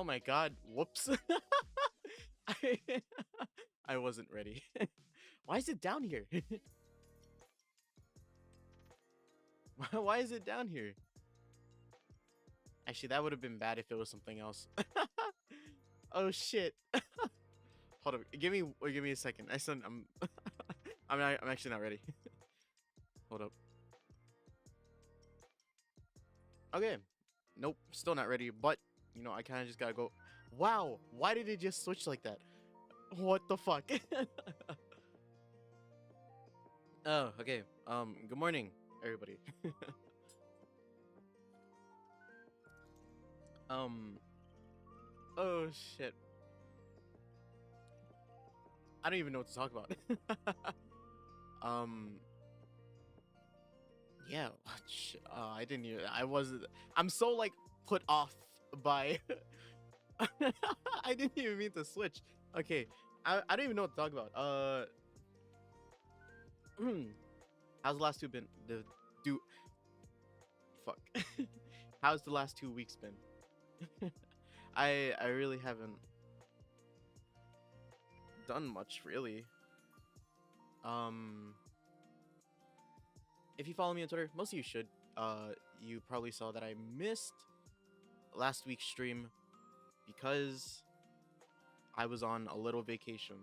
my god. Whoops. I, I wasn't ready. Why is it down here? Why is it down here? Actually, that would have been bad if it was something else. Oh shit. Hold on. Give me a second. I'm actually not ready. Hold up. Okay. Nope, still not ready, but you know, I kind of just gotta go. Wow, why did it just switch like that? What the fuck? Oh, okay. Good morning, everybody. um, oh shit. I don't even know what to talk about. um, yeah, I didn't even, I'm so like put off by, I didn't even mean to switch. Okay, I don't even know what to talk about. How's the last two been? Do fuck. How's the last 2 weeks been? I really haven't done much really. Um, if you follow me on Twitter, most of you should. You probably saw that I missed last week's stream because I was on a little vacation.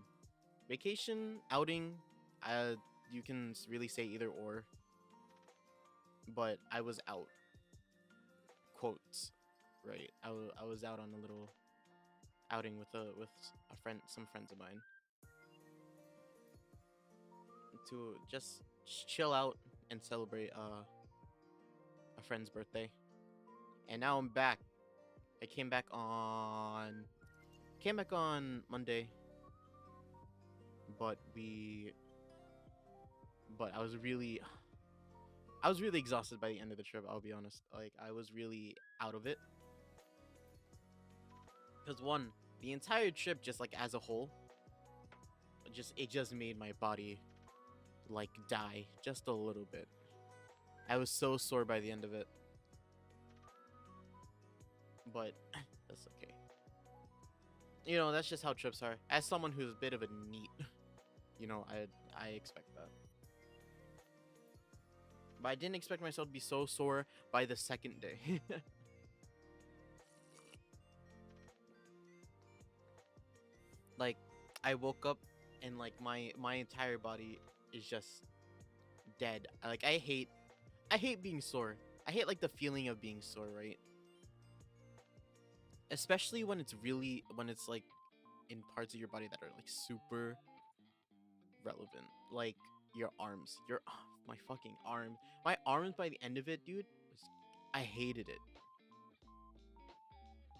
Vacation, outing, you can really say either or. But I was out. Quotes, right? I was out on a little outing with some friends of mine to just chill out and celebrate a friend's birthday. And now I'm back. I came back on Monday, but I was really exhausted by the end of the trip, I'll be honest. Like I was really out of it. Cuz one, the entire trip just like as a whole, it just made my body like die just a little bit. I was so sore by the end of it. But that's okay. You know, that's just how trips are. As someone who's a bit of a neat, you know, I expect that. But I didn't expect myself to be so sore by the second day. Like I woke up and like my entire body is just dead. Like I hate being sore. I hate like the feeling of being sore, right? Especially when it's like in parts of your body that are like super relevant. Like your arms. My fucking arm. My arms by the end of it, dude, I hated it.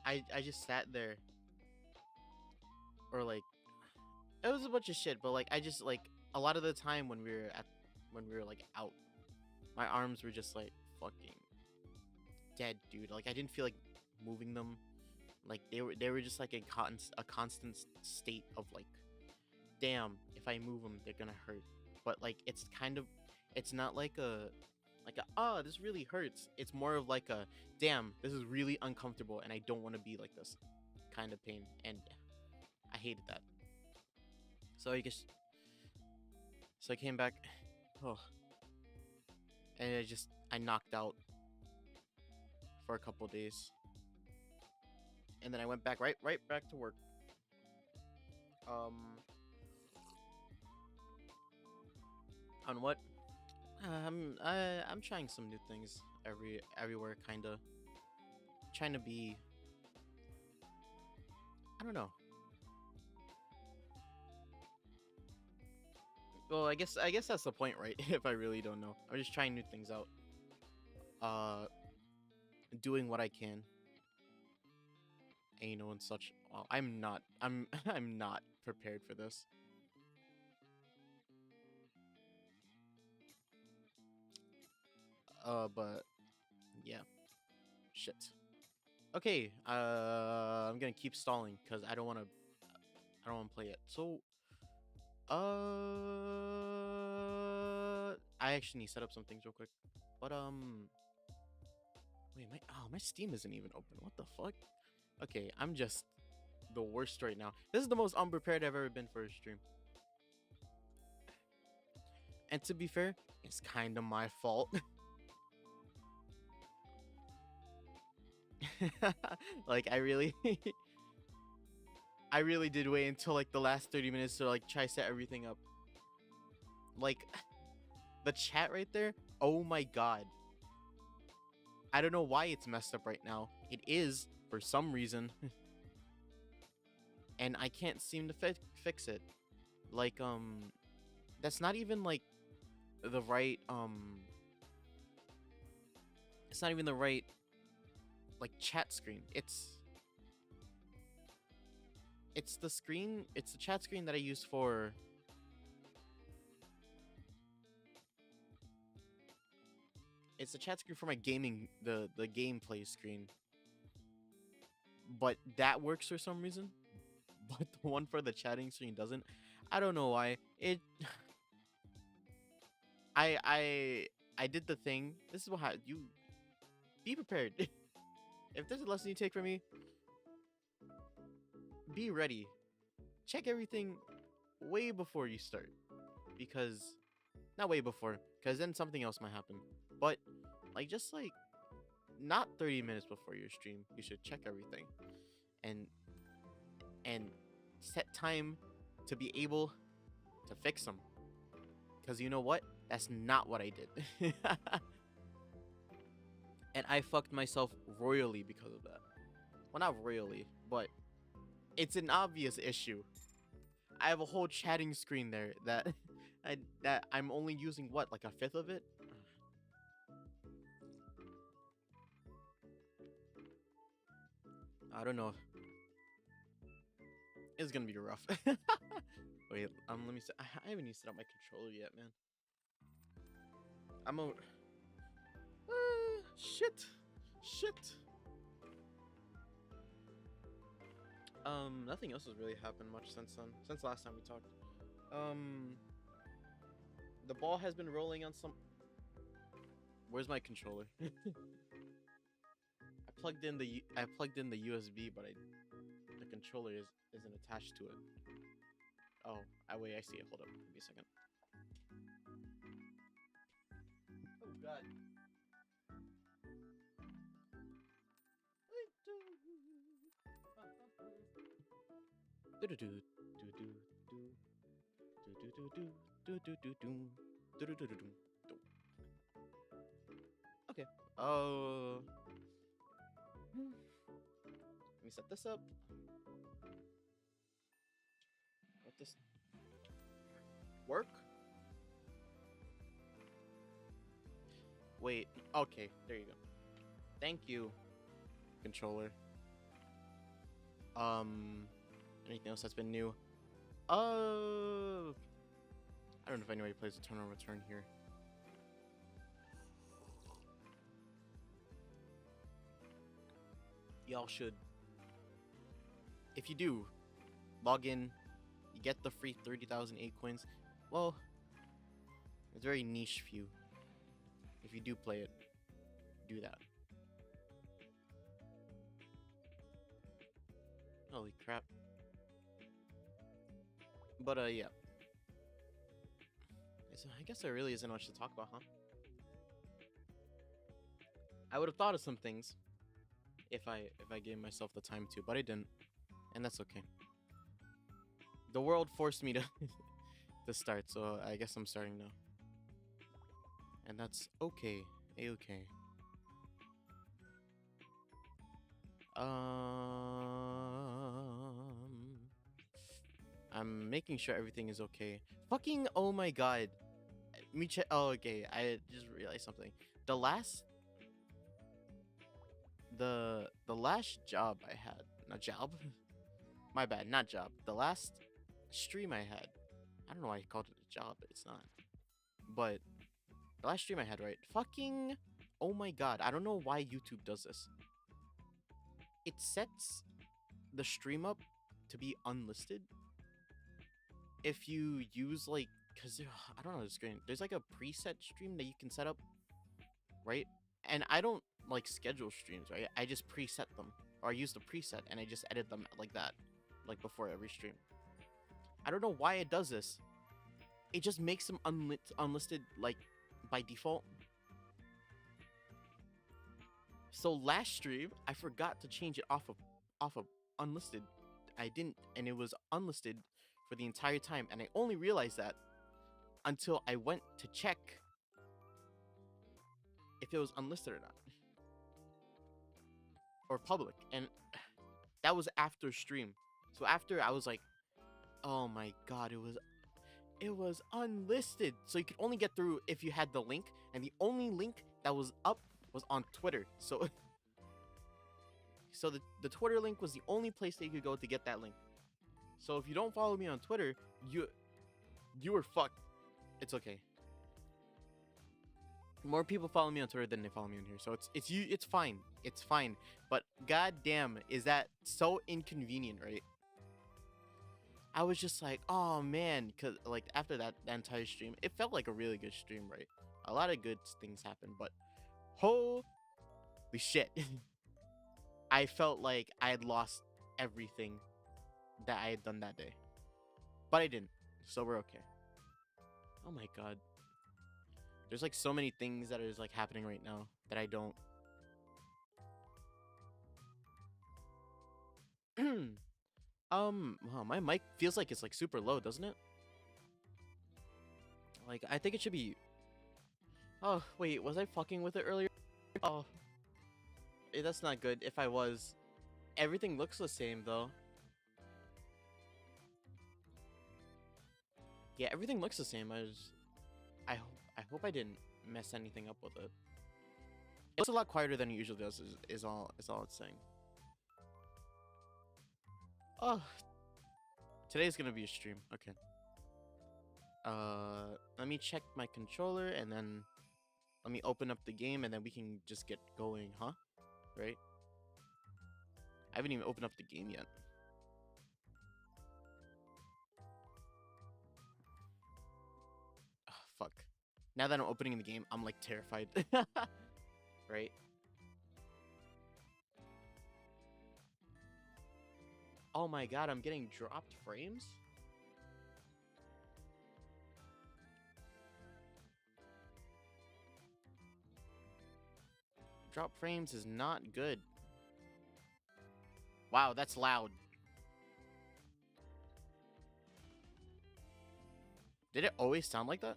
I just sat there or like it was a bunch of shit, but like I just like a lot of the time when we were like out, my arms were just like fucking dead, dude. Like I didn't feel like moving them. Like they were just like a constant state of like, damn, if I move them, they're gonna hurt. But like it's not like this really hurts. It's more of like a damn, this is really uncomfortable and I don't want to be like this kind of pain, and I hated that. So I came back, oh, and I knocked out for a couple days, and then I went back right back to work. Um, on what? I'm trying some new things everywhere, kinda trying to be. I don't know. Well, I guess that's the point, right? If I really don't know, I'm just trying new things out. Uh, doing what I can, and you know, and such. Well, I'm not prepared for this. But yeah, shit. Okay, I'm gonna keep stalling because I don't want to play it. So, I actually need to set up some things real quick. But wait, my Steam isn't even open. What the fuck? Okay, I'm just the worst right now. This is the most unprepared I've ever been for a stream. And to be fair, it's kind of my fault. Like I really did wait until like the last 30 minutes to like try set everything up. Like the chat right there. Oh my god. I don't know why it's messed up right now. It is for some reason. And I can't seem to fix it. Like that's not even like the right it's not even the right like chat screen. It's the screen, it's the chat screen that I use for it's the chat screen for my gaming the gameplay screen. But that works for some reason. But the one for the chatting screen doesn't. I don't know why. It I did the thing. This is what you be prepared. If there's a lesson you take from me, be ready. Check everything way before you start. Because not way before, because then something else might happen. But like just like not 30 minutes before your stream, you should check everything. And set time to be able to fix them. Because you know what? That's not what I did. And I fucked myself royally because of that. Well, not royally, but it's an obvious issue. I have a whole chatting screen there that I'm only using what, like a fifth of it? I don't know. It's gonna be rough. Wait, let me set. I haven't even set up my controller yet, man. I'm a. Shit. Nothing else has really happened much since then. Since last time we talked. The ball has been rolling on some. Where's my controller? I plugged in the USB, but the controller isn't attached to it. Oh, wait, I see it. Hold up, give me a second. Oh god. Okay. Oh. Let me set this up. Let this work. Wait. Okay. There you go. Thank you, controller. Anything else that's been new? I don't know if anybody plays a turn or return here. Y'all should. If you do, log in. You get the free 30,000 8 coins. Well, it's very niche few. If you do play it, do that. Holy crap. But yeah. I guess there really isn't much to talk about, huh? I would have thought of some things if I gave myself the time to, but I didn't, and that's okay. The world forced me to to start, so I guess I'm starting now, and that's okay. A-okay. I'm making sure everything is okay. Fucking oh my god. Me check. Oh, okay. I just realized something. The last job I had, not job. My bad, not job. The last stream I had. I don't know why I called it a job, but it's not. But the last stream I had, right? Fucking oh my god. I don't know why YouTube does this. It sets the stream up to be unlisted if you use like, cause I don't know the screen. There's like a preset stream that you can set up, right? And I don't like schedule streams, right? I just preset them, or I used a preset and I just edit them like that, like before every stream. I don't know why it does this. It just makes them unlisted like by default. So last stream I forgot to change it off of unlisted. I didn't, and it was unlisted for the entire time, and I only realized that until I went to check if it was unlisted or not, or public, and that was after stream. So after, I was like, oh my god, it was unlisted. So you could only get through if you had the link, and the only link that was up was on Twitter. So so the Twitter link was the only place that you could go to get that link. So if you don't follow me on Twitter, you were fucked. It's okay. More people follow me on Twitter than they follow me on here, so it's fine. It's fine. But goddamn, is that so inconvenient, right? I was just like, oh man, cause like after that entire stream, it felt like a really good stream, right? A lot of good things happened, but holy shit. I felt like I had lost everything that I had done that day. But I didn't, so we're okay. Oh my god. There's like so many things that are just like happening right now that I don't. Wow, my mic feels like it's like super low, doesn't it? Like, I think it should be. Oh, wait, was I fucking with it earlier? Oh, that's not good. If I was, everything looks the same though. Yeah, everything looks the same. I hope I didn't mess anything up with it. It's a lot quieter than it usually does. Is all it's saying. Oh, today's gonna be a stream. Okay. Let me check my controller and then let me open up the game and then we can just get going, huh? Right? I haven't even opened up the game yet. Oh, fuck. Now that I'm opening the game, I'm like terrified. Right? Oh my god, I'm getting dropped frames? Drop frames is not good. Wow, that's loud. Did it always sound like that?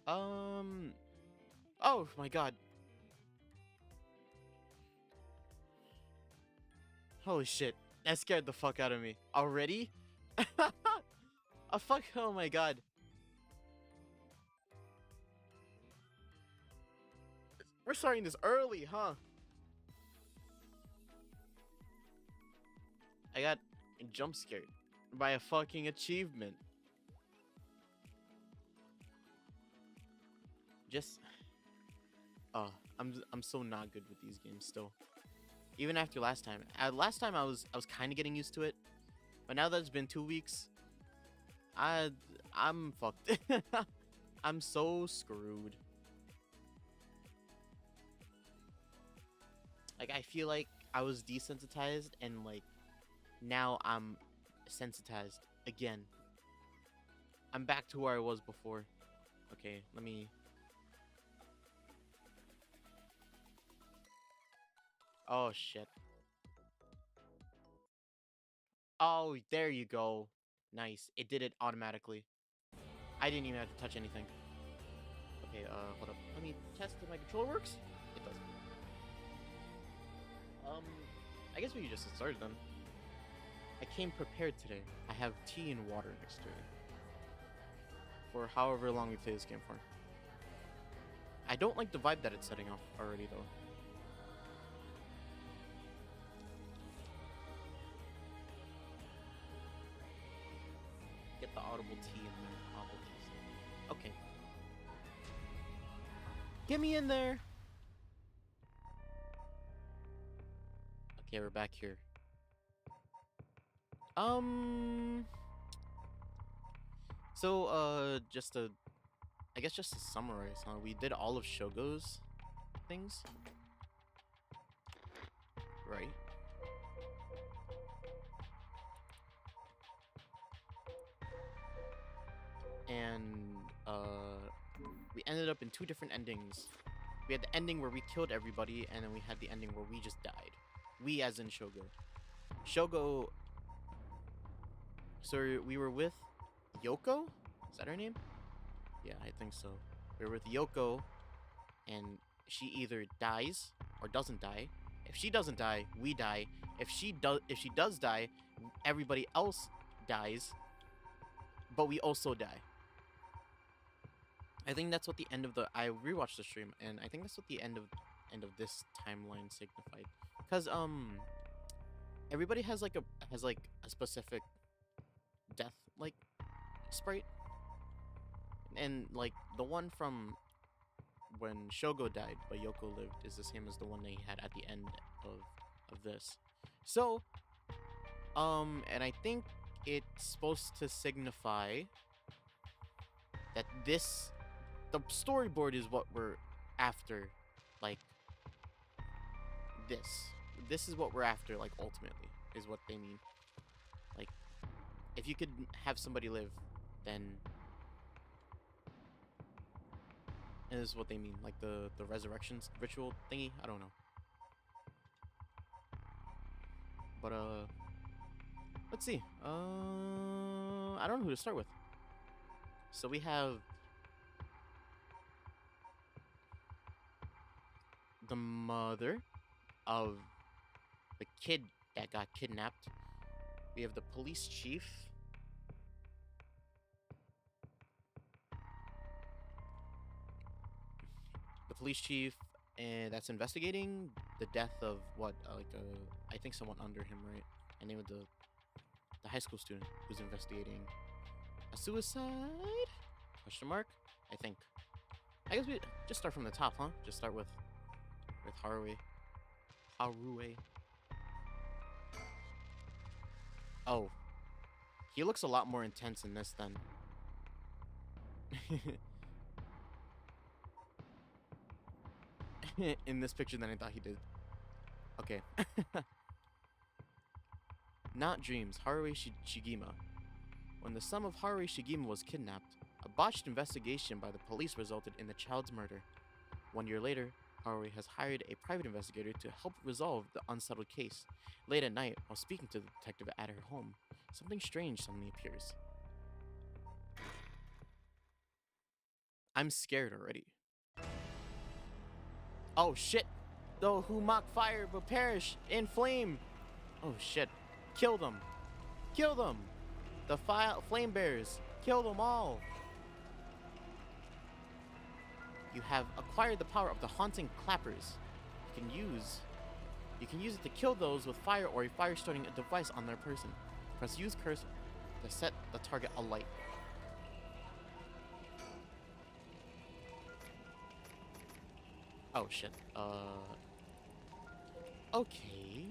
Oh my god. Holy shit. That scared the fuck out of me. Already? Oh fuck, oh my god. We're starting this early, huh? I got jump scared by a fucking achievement. Just I'm so not good with these games still. Even after last time. Last time I was kind of getting used to it. But now that it's been 2 weeks, I'm fucked. I'm so screwed. Like, I feel like I was desensitized and like now I'm sensitized again. I'm back to where I was before. Okay, let me. Oh shit. Oh, there you go. Nice. It did it automatically. I didn't even have to touch anything. Okay, hold up. Let me test if my controller works. It does. I guess we could just get started then. I came prepared today. I have tea and water next to me. For however long we play this game for. I don't like the vibe that it's setting off already though. Get the audible tea in there. Audible tea. Okay. Get me in there! Okay, we're back here. So, I guess just to summarize, huh? We did all of Shogo's things. right? And we ended up in two different endings. We had the ending where we killed everybody, and then we had the ending where we just died. We as in Shogo. Shogo. So we were with Yoko? Is that her name? Yeah, I think so. We were with Yoko, and she either dies or doesn't die. If she doesn't die, we die. If she does die, everybody else dies, but we also die. I think that's what the end of the I rewatched the stream, and I think that's what the end of this timeline signified. Cause everybody has like a specific death like sprite, and like the one from when Shogo died but Yoko lived is the same as the one that he had at the end of this. So and I think it's supposed to signify that the storyboard is what we're after, like this is what we're after, like ultimately is what they mean. Like if you could have somebody live, then is what they mean, like the resurrections ritual thingy. I don't know, but let's see. I don't know who to start with. So we have the mother of the kid that got kidnapped. We have the police chief. The police chief, and that's investigating the death of what, I think someone under him, right? And name of the high school student who's investigating a suicide? Question mark? I think. I guess we just start from the top, huh? Just start with Haruwe. Haruwe. Oh. He looks a lot more intense in this than... in this picture than I thought he did. Okay. Not dreams. Haruwe Shigima. When the son of Haruwe Shigima was kidnapped, a botched investigation by the police resulted in the child's murder. 1 year later, Haruwe has hired a private investigator to help resolve the unsettled case. Late at night, while speaking to the detective at her home, something strange suddenly appears. I'm scared already. Oh shit! Those who mock fire will perish in flame! Oh shit. Kill them! Kill them! The flame bearers! Kill them all! You have acquired the power of the haunting clappers. You can use it to kill those with fire or a fire starting a device on their person. Press use cursor to set the target alight. Oh shit. Okay.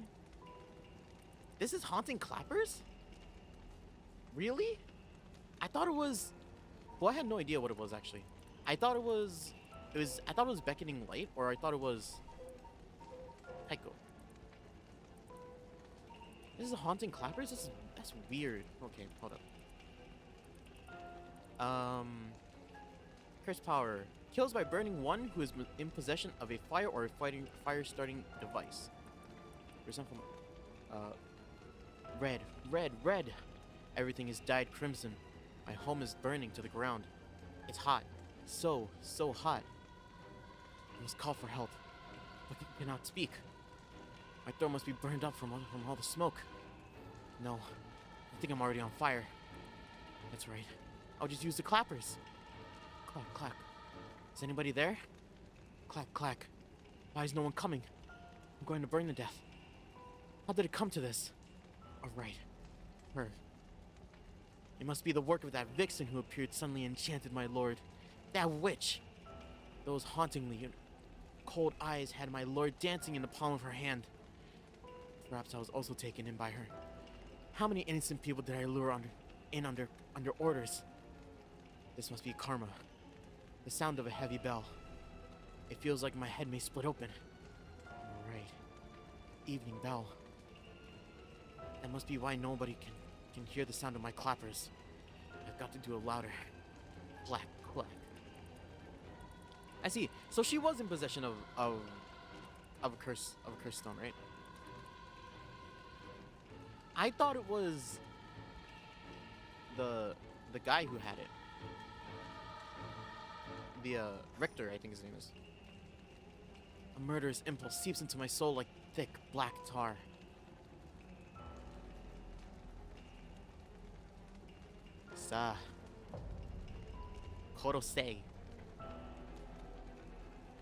This is haunting clappers? Really? I thought it was... Well, I had no idea what it was actually. I thought it was beckoning light, or I thought it was Heiko. This is haunting clappers? That's weird. Okay, hold up. Curse power. Kills by burning one who is in possession of a fire or a fire starting device. For example, red. Everything is dyed crimson. My home is burning to the ground. It's hot. So hot. I must call for help, but I cannot speak. My throat must be burned up from all the smoke. No, I think I'm already on fire. That's right. I'll just use the clappers. Clack, clack. Is anybody there? Clack, clack. Why is no one coming? I'm going to burn to death. How did it come to this? Alright. Her. It must be the work of that vixen who appeared suddenly and enchanted my lord. That witch! Those hauntingly cold eyes had my lord dancing in the palm of her hand. Perhaps I was also taken in by her. How many innocent people did I lure under orders? This must be karma. The sound of a heavy bell. It feels like my head may split open. Alright. evening bell. That must be why nobody can hear the sound of my clappers. I've got to do it louder. Clack, clack. I see. So she was in possession of a curse stone, right? I thought it was the guy who had it. The Richter, I think his name is. A murderous impulse seeps into my soul like thick black tar. Sa Korosei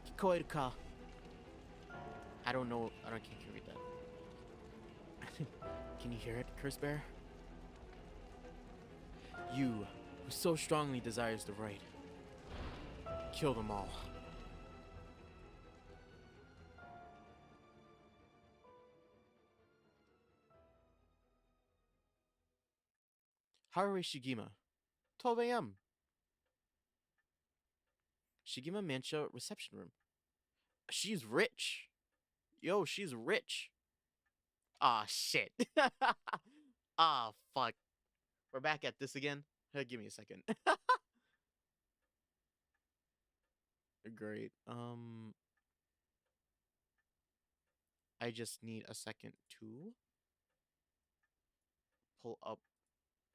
Kikoeru ka? I don't know. Can't read that. Can you hear it, Curse Bear? You, who so strongly desires the right, kill them all. Harue Shigima, 12 a.m. Shigima Mancha reception room. She's rich. Yo, she's rich. Ah, shit. Ah, fuck. We're back at this again. Give me a second. Great. I just need a second to pull up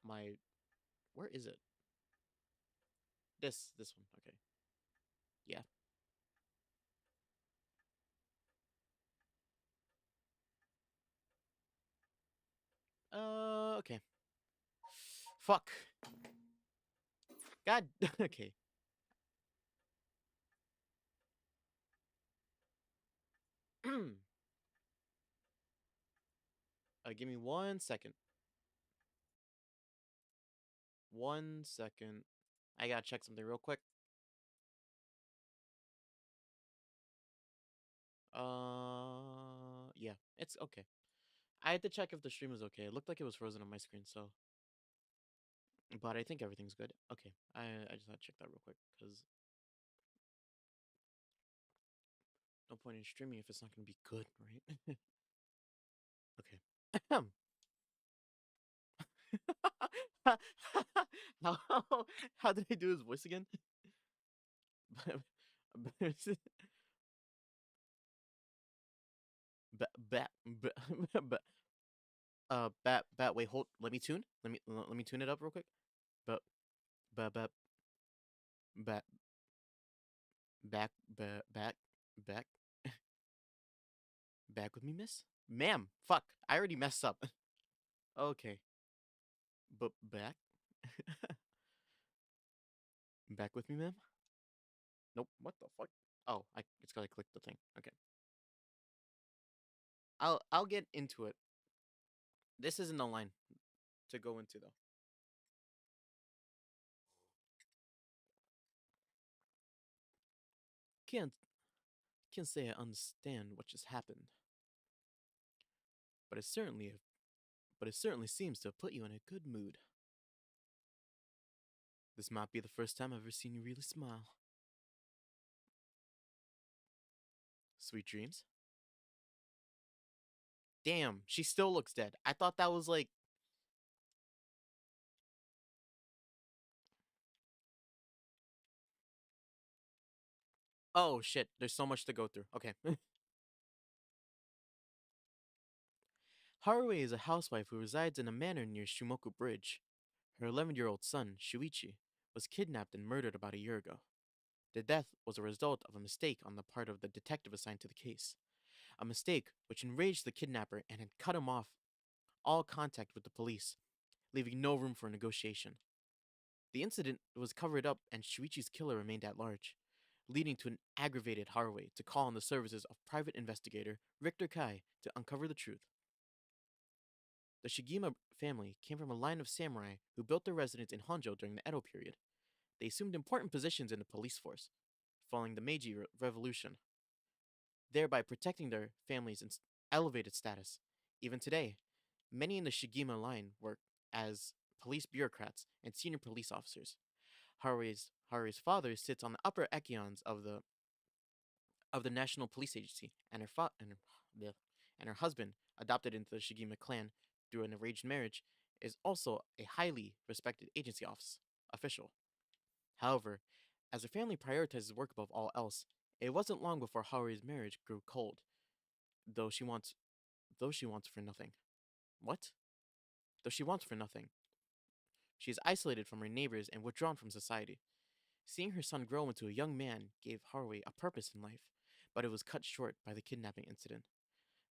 my. Where is it? This one. Okay. Yeah. Okay. Fuck. God. Okay. Give me 1 second. 1 second. I gotta check something real quick. Yeah, it's okay. I had to check if the stream was okay. It looked like it was frozen on my screen, so. But I think everything's good. Okay, I just had to check that real quick because no point in streaming if it's not gonna be good, right? Okay. how, how did I do his voice again? Bat. Wait, hold. Let me tune. Let me tune it up real quick. Bat, bat, bat, back, back, back with me, miss. Ma'am, fuck. I already messed up. Okay, but back, back with me, ma'am. Nope. What the fuck? Oh, it's gotta click the thing. Okay. I'll get into it. This isn't the line to go into though. Can't can't say I understand what just happened, but it certainly seems to have put you in a good mood. This might be the first time I've ever seen you really smile. Sweet dreams. Damn, she still looks dead. I thought that was like. Oh shit, there's so much to go through. Okay. Haruo is a housewife who resides in a manor near Shumoku Bridge. Her 11-year-old son, Shuichi, was kidnapped and murdered about a year ago. The death was a result of a mistake on the part of the detective assigned to the case. A mistake which enraged the kidnapper and had cut him off all contact with the police, leaving no room for negotiation. The incident was covered up and Shuichi's killer remained at large, leading to an aggravated Haruo to call on the services of private investigator Richter Kai to uncover the truth. The Shigima family came from a line of samurai who built their residence in Honjo during the Edo period. They assumed important positions in the police force following the Meiji Revolution, thereby protecting their family's elevated status. Even today, many in the Shigima line work as police bureaucrats and senior police officers. Haruo's father sits on the upper echelons of the National Police Agency, and and her husband, adopted into the Shigima clan through an arranged marriage, is also a highly respected agency office official. However, as her family prioritizes work above all else, it wasn't long before Harui's marriage grew cold, though she wants though she wants for nothing. What? Though she wants for nothing. She is isolated from her neighbors and withdrawn from society. Seeing her son grow into a young man gave Harui a purpose in life, but it was cut short by the kidnapping incident.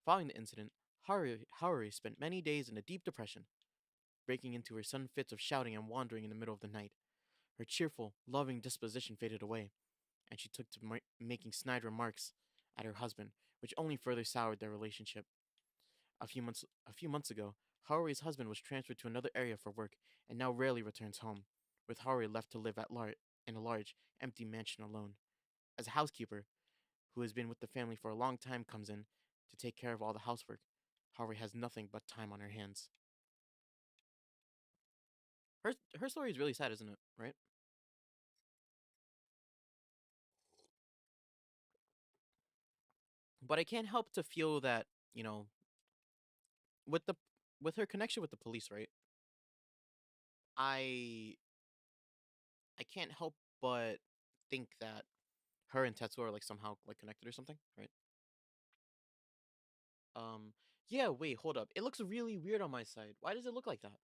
Following the incident, Harui spent many days in a deep depression, breaking into her sudden fits of shouting and wandering in the middle of the night. Her cheerful, loving disposition faded away, and she took to making snide remarks at her husband, which only further soured their relationship. A few months ago, Harui's husband was transferred to another area for work and now rarely returns home, with Harui left to live in a large, empty mansion alone. As a housekeeper, who has been with the family for a long time, comes in to take care of all the housework, Harui has nothing but time on her hands. Her story is really sad, isn't it? Right? But I can't help to feel that, you know, with the with her connection with the police, right? I I can't help but think that her and Tetsuo are like somehow like connected or something, right? Um, yeah. Wait, hold up. It looks really weird on my side. Why does it look like that?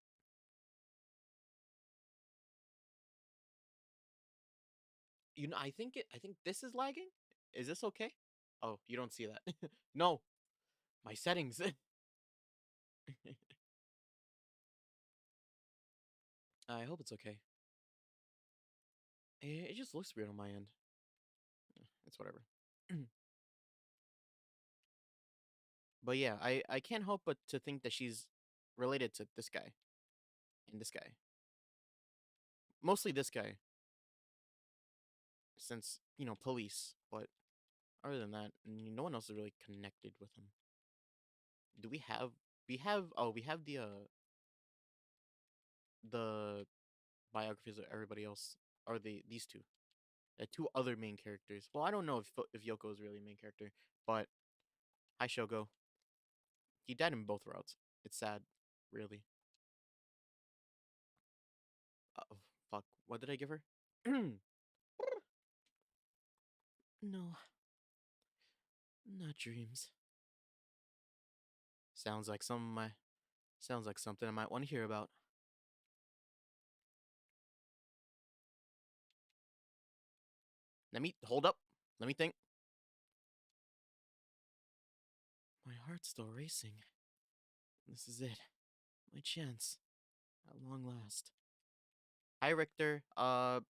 I think this is lagging. Is this okay? Oh, you don't see that. No, my settings. I hope it's okay. It just looks weird on my end. It's whatever. But yeah, I can't help but to think that she's related to this guy and this guy. Mostly this guy, since police. But other than that, no one else is really connected with him. Do we have? We have the biographies of everybody else. Are these two? The two other main characters. Well, I don't know if Yoko is really a main character, but hi Shogo. He died in both routes. It's sad, really. Oh fuck! What did I give her? No, not dreams. Sounds like sounds like something I might want to hear about. Let me hold up. Let me think. My heart's still racing. This is it. My chance. At long last. Hi Richter. A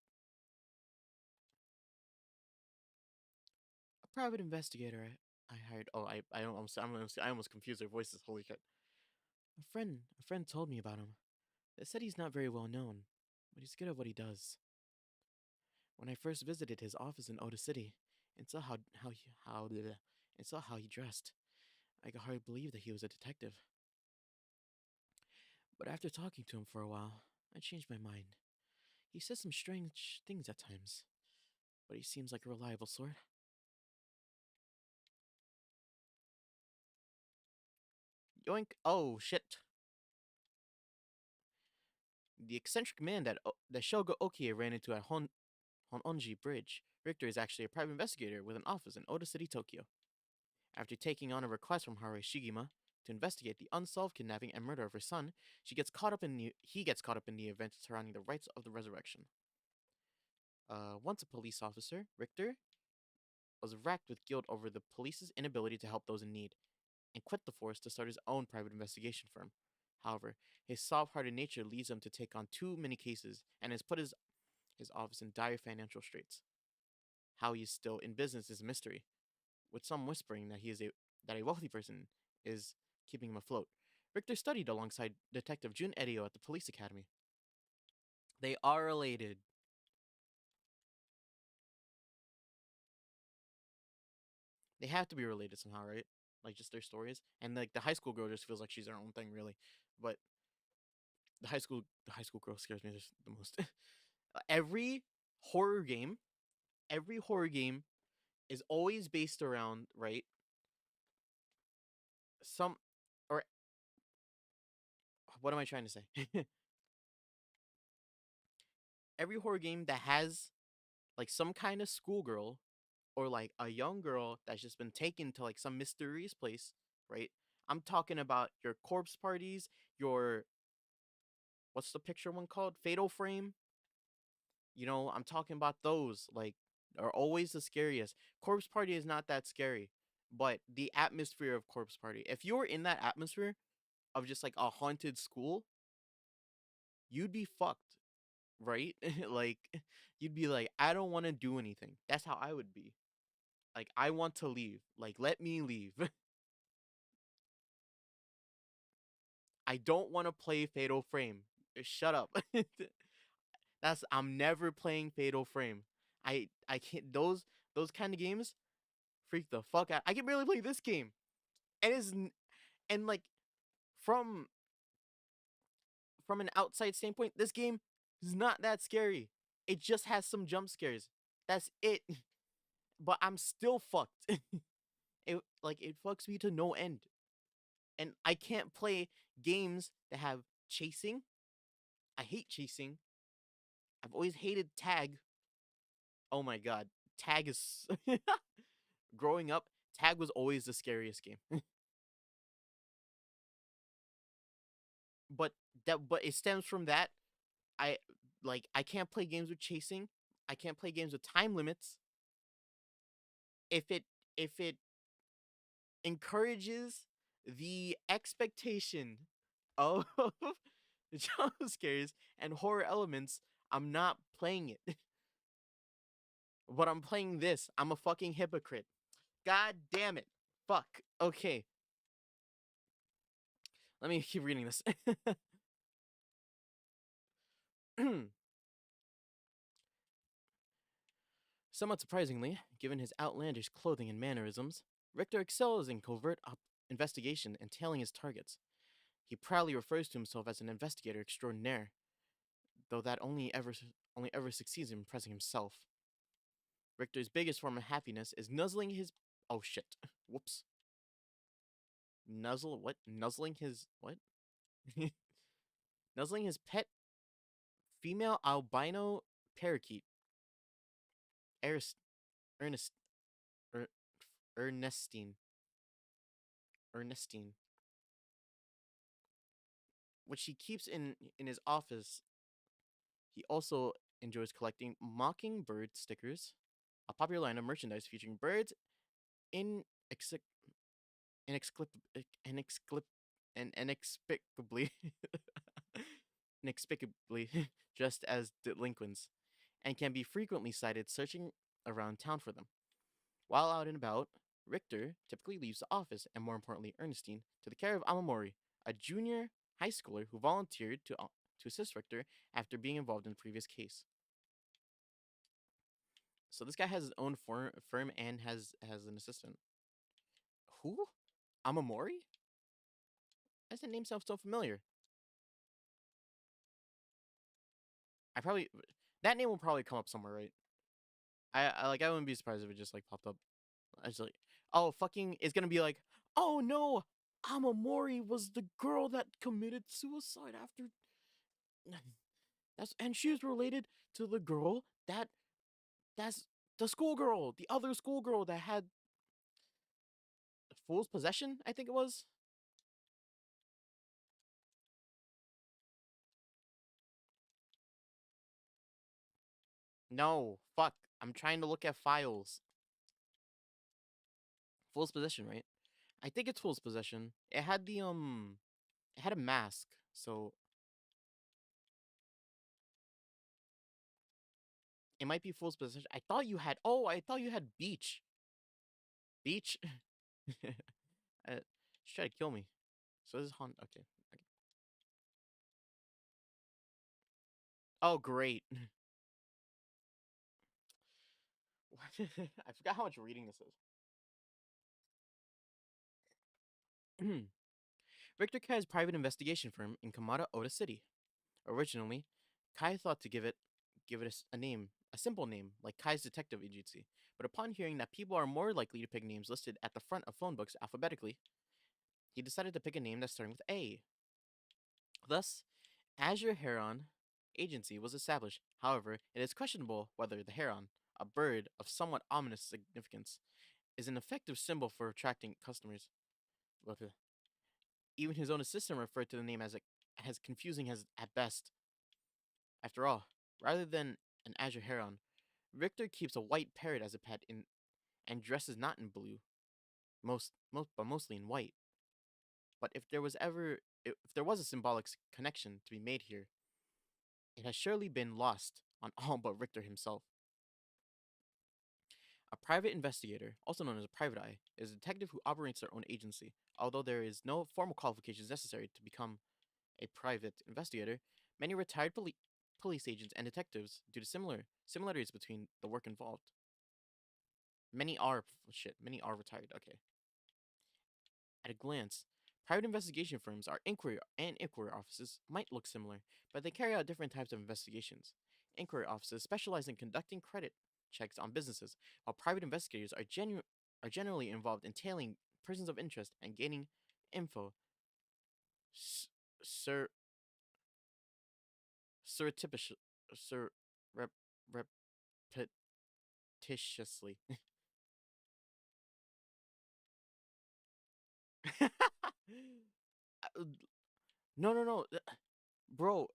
private investigator I hired. Oh, I almost confused their voices. Holy shit. A friend told me about him. They said he's not very well known, but he's good at what he does. When I first visited his office in Oda City and saw how he dressed, I could hardly believe that he was a detective. But after talking to him for a while, I changed my mind. He says some strange things at times, but he seems like a reliable sort. Yoink! Oh shit! The eccentric man that Shogo Okie ran into at Hononji Bridge. Richter is actually a private investigator with an office in Oda City, Tokyo. After taking on a request from Haruhi Shigima to investigate the unsolved kidnapping and murder of her son, he gets caught up in the events surrounding the rites of the resurrection. Once a police officer, Richter was racked with guilt over the police's inability to help those in need, and quit the force to start his own private investigation firm. However, his soft-hearted nature leads him to take on too many cases and has put his office in dire financial straits. How he is still in business is a mystery, with some whispering that a wealthy person is keeping him afloat. Richter studied alongside Detective Jun Edio at the police academy. They are related. They have to be related somehow, right? Like just their stories. And like the high school girl just feels like she's her own thing, really. But the high school girl scares me the most. every horror game, every horror game is always based around, right, some, or what am I trying to say? Every horror game that has like some kind of schoolgirl or like a young girl that's just been taken to like some mysterious place, right? I'm talking about your corpse parties, your what's the picture one called? Fatal Frame. I'm talking about those. Like, are always the scariest. Corpse Party is not that scary, but the atmosphere of Corpse Party. If you were in that atmosphere of just like a haunted school, you'd be fucked, right? Like, you'd be like, I don't want to do anything. That's how I would be. Like, I want to leave. Like, let me leave. I don't want to play Fatal Frame. Shut up. I'm never playing Fatal Frame. I can't those kind of games freak the fuck out. I can barely play this game. And and like from an outside standpoint, this game is not that scary. It just has some jump scares. That's it. But I'm still fucked. It fucks me to no end. And I can't play games that have chasing. I hate chasing. I've always hated tag. Oh my god. Tag is growing up, tag was always the scariest game. but but it stems from that. I can't play games with chasing. I can't play games with time limits. If it encourages the expectation of jump scares and horror elements, I'm not playing it. But I'm playing this. I'm a fucking hypocrite. God damn it. Fuck. Okay. Let me keep reading this. Somewhat surprisingly, given his outlandish clothing and mannerisms, Richter excels in covert investigation and tailing his targets. He proudly refers to himself as an investigator extraordinaire, though that only ever succeeds in impressing himself. Richter's biggest form of happiness is nuzzling his oh shit. Whoops. Nuzzle what? Nuzzling his what? Nuzzling his pet female albino parakeet. Ernest er, Ernestine. Ernestine. Which he keeps in his office. He also enjoys collecting mockingbird stickers, a popular line of merchandise featuring birds in inexplicably inexplicably inexplicably dressed as delinquents, and can be frequently sighted searching around town for them. While out and about, Richter typically leaves the office, and more importantly, Ernestine, to the care of Amamori, a junior high schooler who volunteered to assist Richter after being involved in a previous case. So this guy has his own firm and has an assistant. Who? Amamori? Why does that name sound so familiar? I probably that name will probably come up somewhere, right? I wouldn't be surprised if it just like popped up. I just like, oh fucking, it's gonna be like, oh no, Amamori was the girl that committed suicide after. And she was related to the girl that's the schoolgirl, the other schoolgirl that had fool's possession. I think it was. No, fuck. I'm trying to look at files. Fool's possession, right? I think it's fool's possession. It had a mask, so it might be fool's possession. I thought you had. Oh, I thought you had beach. Beach. She's trying to kill me. So this is Han. Okay. Oh, great. I forgot how much reading this is. Victor Kai's private investigation firm in Kamada, Oda City. Originally, Kai thought to give it a name, a simple name, like Kai's detective agency. But upon hearing that people are more likely to pick names listed at the front of phone books alphabetically, he decided to pick a name that started with A. Thus, Azure Heron Agency was established. However, it is questionable whether the heron, a bird of somewhat ominous significance, is an effective symbol for attracting customers. Even his own assistant referred to the name as confusing as at best. After all, rather than an azure heron, Richter keeps a white parrot as a pet and dresses not in blue, but mostly in white. But if there was a symbolic connection to be made here, it has surely been lost on all but Richter himself. A private investigator, also known as a private eye, is a detective who operates their own agency. Although there is no formal qualifications necessary to become a private investigator, many retired police agents and detectives due to similarities between the work involved. Many are retired. Okay. At a glance, private investigation firms or inquiry offices might look similar, but they carry out different types of investigations. Inquiry offices specialize in conducting credit checks on businesses, while private investigators are generally involved in tailing persons of interest and gaining info sur surreptitiously. Sur rep, repetitiously. No, no, no, bro.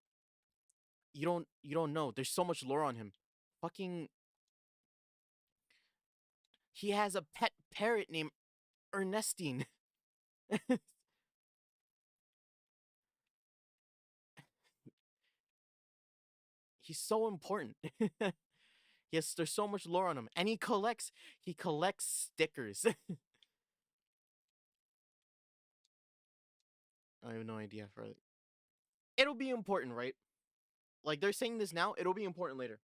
You don't know. There's so much lore on him. Fucking, he has a pet parrot named Ernestine. He's so important. Yes, there's so much lore on him, and he collects stickers. I have no idea for it. It'll be important, right? Like they're saying this now, it'll be important later.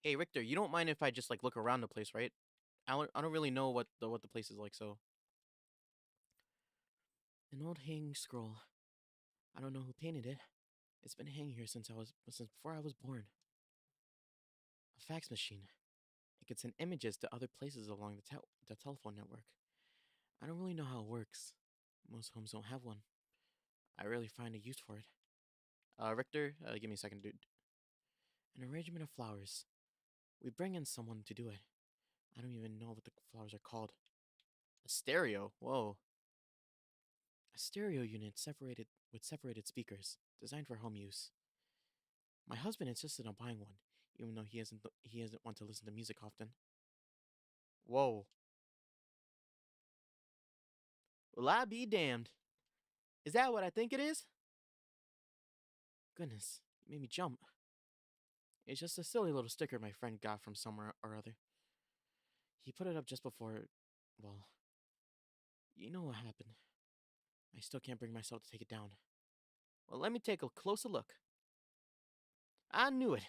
Hey Richter, you don't mind if I just like look around the place, right? I don't really know what the place is like, so an old hanging scroll. I don't know who painted it. It's been hanging here since before I was born. A fax machine. It can send images to other places along the telephone network. I don't really know how it works. Most homes don't have one. I rarely find a use for it. Richter, give me a second, dude. An arrangement of flowers. We bring in someone to do it. I don't even know what the flowers are called. A stereo? Whoa. A stereo unit separated speakers, designed for home use. My husband insisted on buying one, even though he isn't one to listen to music often. Whoa. Well, I be damned. Is that what I think it is? Goodness, you made me jump. It's just a silly little sticker my friend got from somewhere or other. He put it up just before, well, you know what happened. I still can't bring myself to take it down. Well, let me take a closer look. I knew it.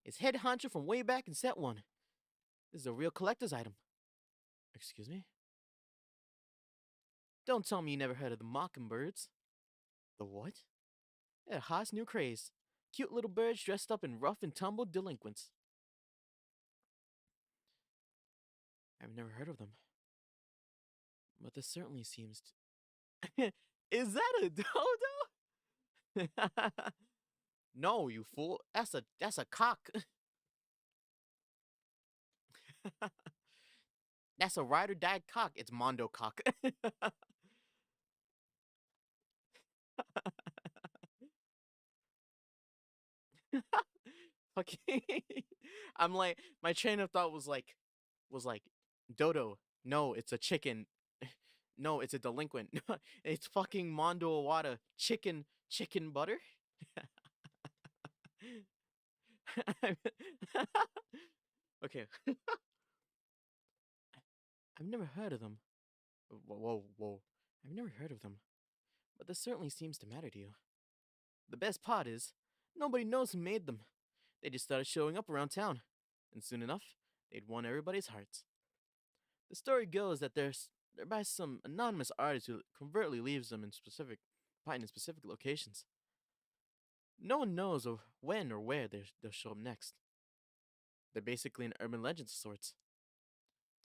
It's head honcho from way back in set 1. This is a real collector's item. Excuse me? Don't tell me you never heard of the Mockingbirds. The what? They're a Haas new craze. Cute little birds dressed up in rough and tumble delinquents. I've never heard of them. But this certainly seems to... Is that a dodo? No, you fool. That's a cock. That's a ride or die cock. It's Mondo cock. Okay. I'm like, my train of thought was like, dodo. No, it's a chicken. No, it's a delinquent. It's fucking Mondo Awada. Chicken butter? Okay. I've never heard of them. Whoa, whoa, whoa. I've never heard of them. But this certainly seems to matter to you. The best part is, nobody knows who made them. They just started showing up around town. And soon enough, they'd won everybody's hearts. The story goes that they're by some anonymous artist who covertly leaves them in specific locations. No one knows of when or where they'll show up next. They're basically an urban legend of sorts.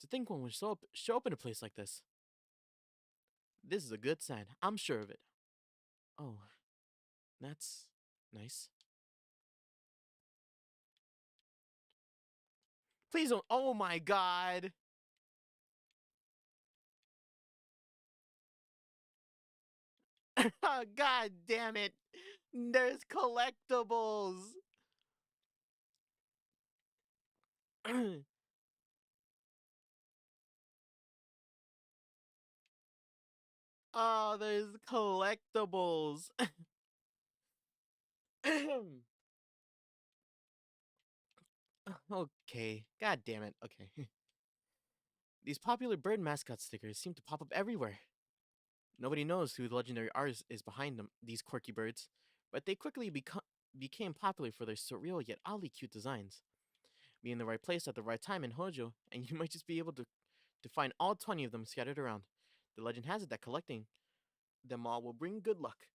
To think one would show up in a place like this. This is a good sign. I'm sure of it. Oh, that's nice. Please don't. Oh my god. God damn it. There's collectibles. Oh, there's collectibles. Okay. God damn it. Okay. These popular bird mascot stickers seem to pop up everywhere. Nobody knows who the legendary artist is behind them, these quirky birds, but they quickly became popular for their surreal yet oddly cute designs. Be in the right place at the right time in Hojo, and you might just be able to find all 20 of them scattered around. The legend has it that collecting them all will bring good luck.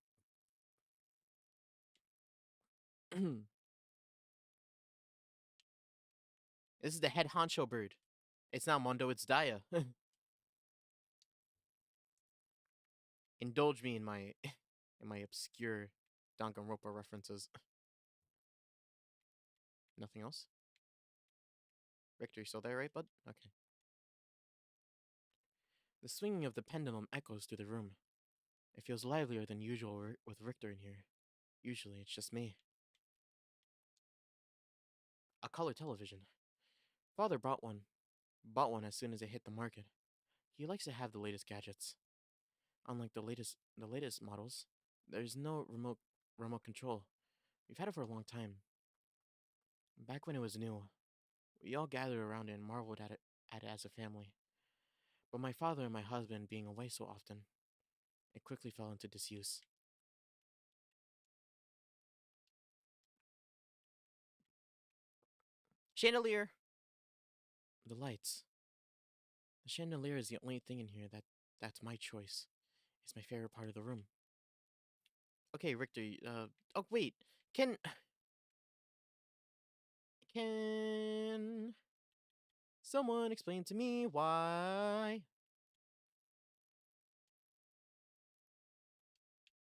This is the head honcho bird. It's not Mondo, it's Daya. Indulge me in my in my obscure Danganronpa references. Nothing else? Richter, you still there, right, bud? Okay. The swinging of the pendulum echoes through the room. It feels livelier than usual with Richter in here. Usually, it's just me. A color television. Father bought one. Bought one as soon as it hit the market. He likes to have the latest gadgets. Unlike the latest models, there's no remote control. We've had it for a long time. Back when it was new, we all gathered around it and marveled at it as a family. But my father and my husband being away so often, it quickly fell into disuse. Chandelier! The lights. The chandelier is the only thing in here that's my choice. It's my favorite part of the room. Okay, Richter, oh wait. Can someone explain to me why?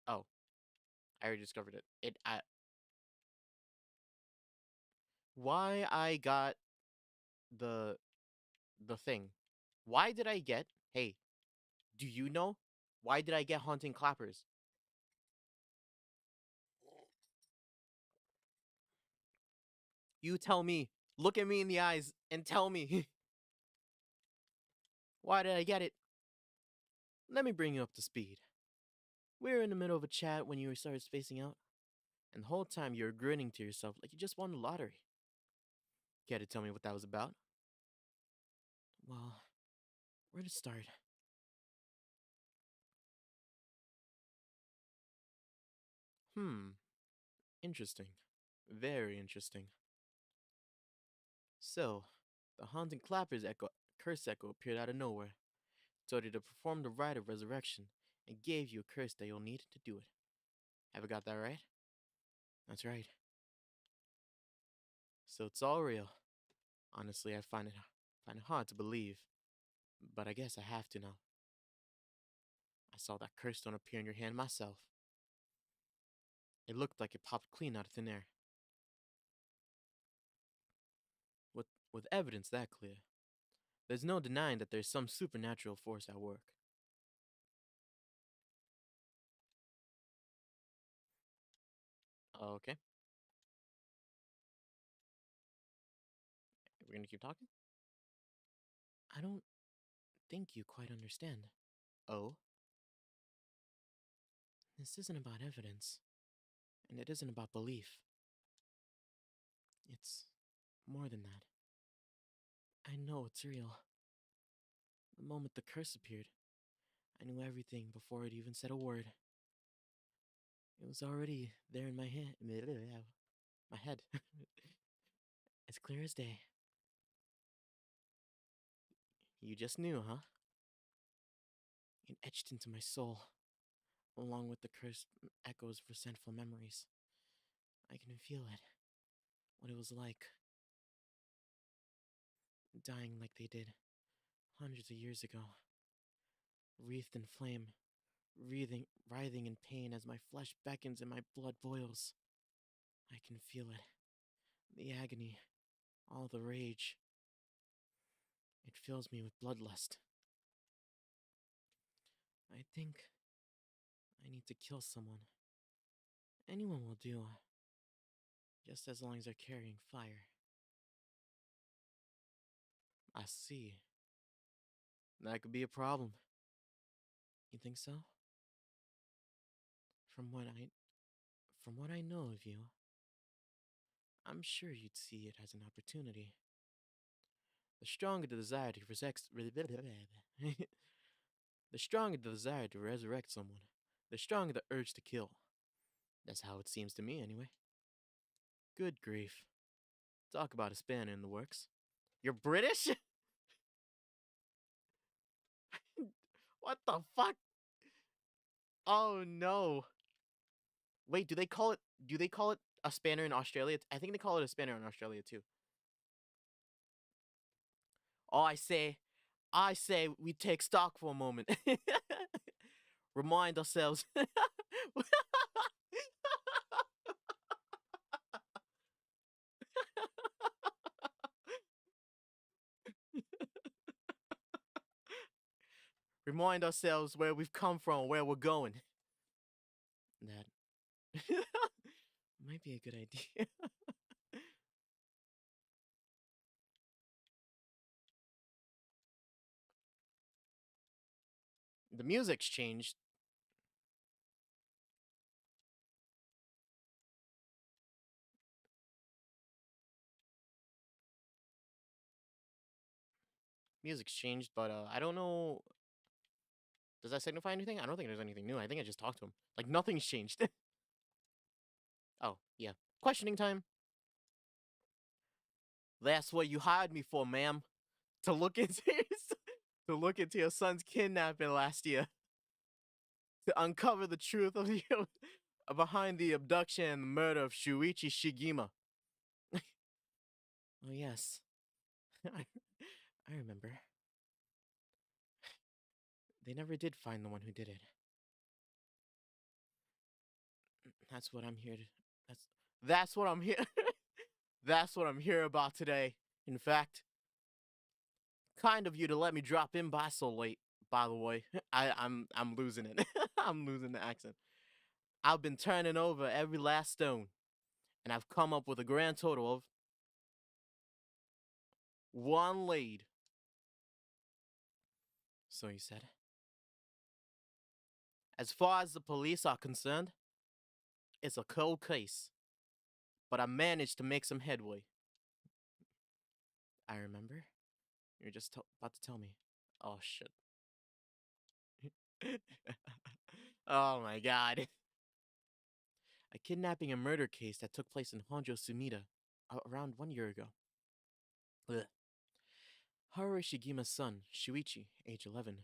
Oh, I already discovered it. Why I got the the thing. Why did I get? Hey, do you know? Why did I get haunting clappers? You tell me. Look at me in the eyes and tell me. Why did I get it? Let me bring you up to speed. We were in the middle of a chat when you started spacing out, and the whole time you were grinning to yourself like you just won the lottery. Care to tell me what that was about? Well, where to start? Hmm, interesting. Very interesting. So, the haunting clappers curse echo appeared out of nowhere, told you to perform the rite of resurrection, and gave you a curse that you'll need to do it. Have I got that right? That's right. So it's all real. Honestly, I find it hard to believe, but I guess I have to now. I saw that curse stone appear in your hand myself. It looked like it popped clean out of thin air. With evidence that clear, there's no denying that there's some supernatural force at work. Okay, we're gonna keep talking? I don't think you quite understand. Oh? This isn't about evidence, and it isn't about belief. It's more than that. I know it's real. The moment the curse appeared, I knew everything before it even said a word. It was already there in my head. My head. As clear as day. You just knew, huh? It etched into my soul, along with the cursed echoes of resentful memories. I can feel it. What it was like. Dying like they did. hundreds of years ago, wreathed in flame, writhing in pain as my flesh beckons and my blood boils. I can feel it. The agony, all the rage. It fills me with bloodlust. I think I need to kill someone. Anyone will do, just as long as they're carrying fire. I see. That could be a problem. You think so? From what I from what I know of you, I'm sure you'd see it as an opportunity. The stronger the desire to the stronger the desire to resurrect someone, the stronger the urge to kill. That's how it seems to me, anyway. Good grief. Talk about a spanner in the works. You're British? What the fuck? Oh no. Wait, do they call it a spanner in Australia? I think they call it a spanner in Australia too. Oh, I say we take stock for a moment. Remind ourselves. Remind ourselves where we've come from, where we're going. That might be a good idea. The music's changed. Music's changed, but I don't know. Does that signify anything? I don't think there's anything new. I think I just talked to him. Like nothing's changed. Oh, yeah. Questioning time. That's what you hired me for, ma'am. To look into to look into your son's kidnapping last year. To uncover the truth of the behind the abduction and murder of Shuichi Shigima. Oh yes. I remember. They never did find the one who did it. That's what I'm here to that's what I'm here that's what I'm here about today. In fact, kind of you to let me drop in by so late, by the way. I'm losing it. I'm losing the accent. I've been turning over every last stone, and I've come up with a grand total of one lead. So you said. As far as the police are concerned, it's a cold case. But I managed to make some headway. I remember. You're just about to tell me. Oh, shit. Oh my god. A kidnapping and murder case that took place in Honjo, Sumida, around 1 year ago. Ugh. Haru Shigima's son, Shuichi, age 11,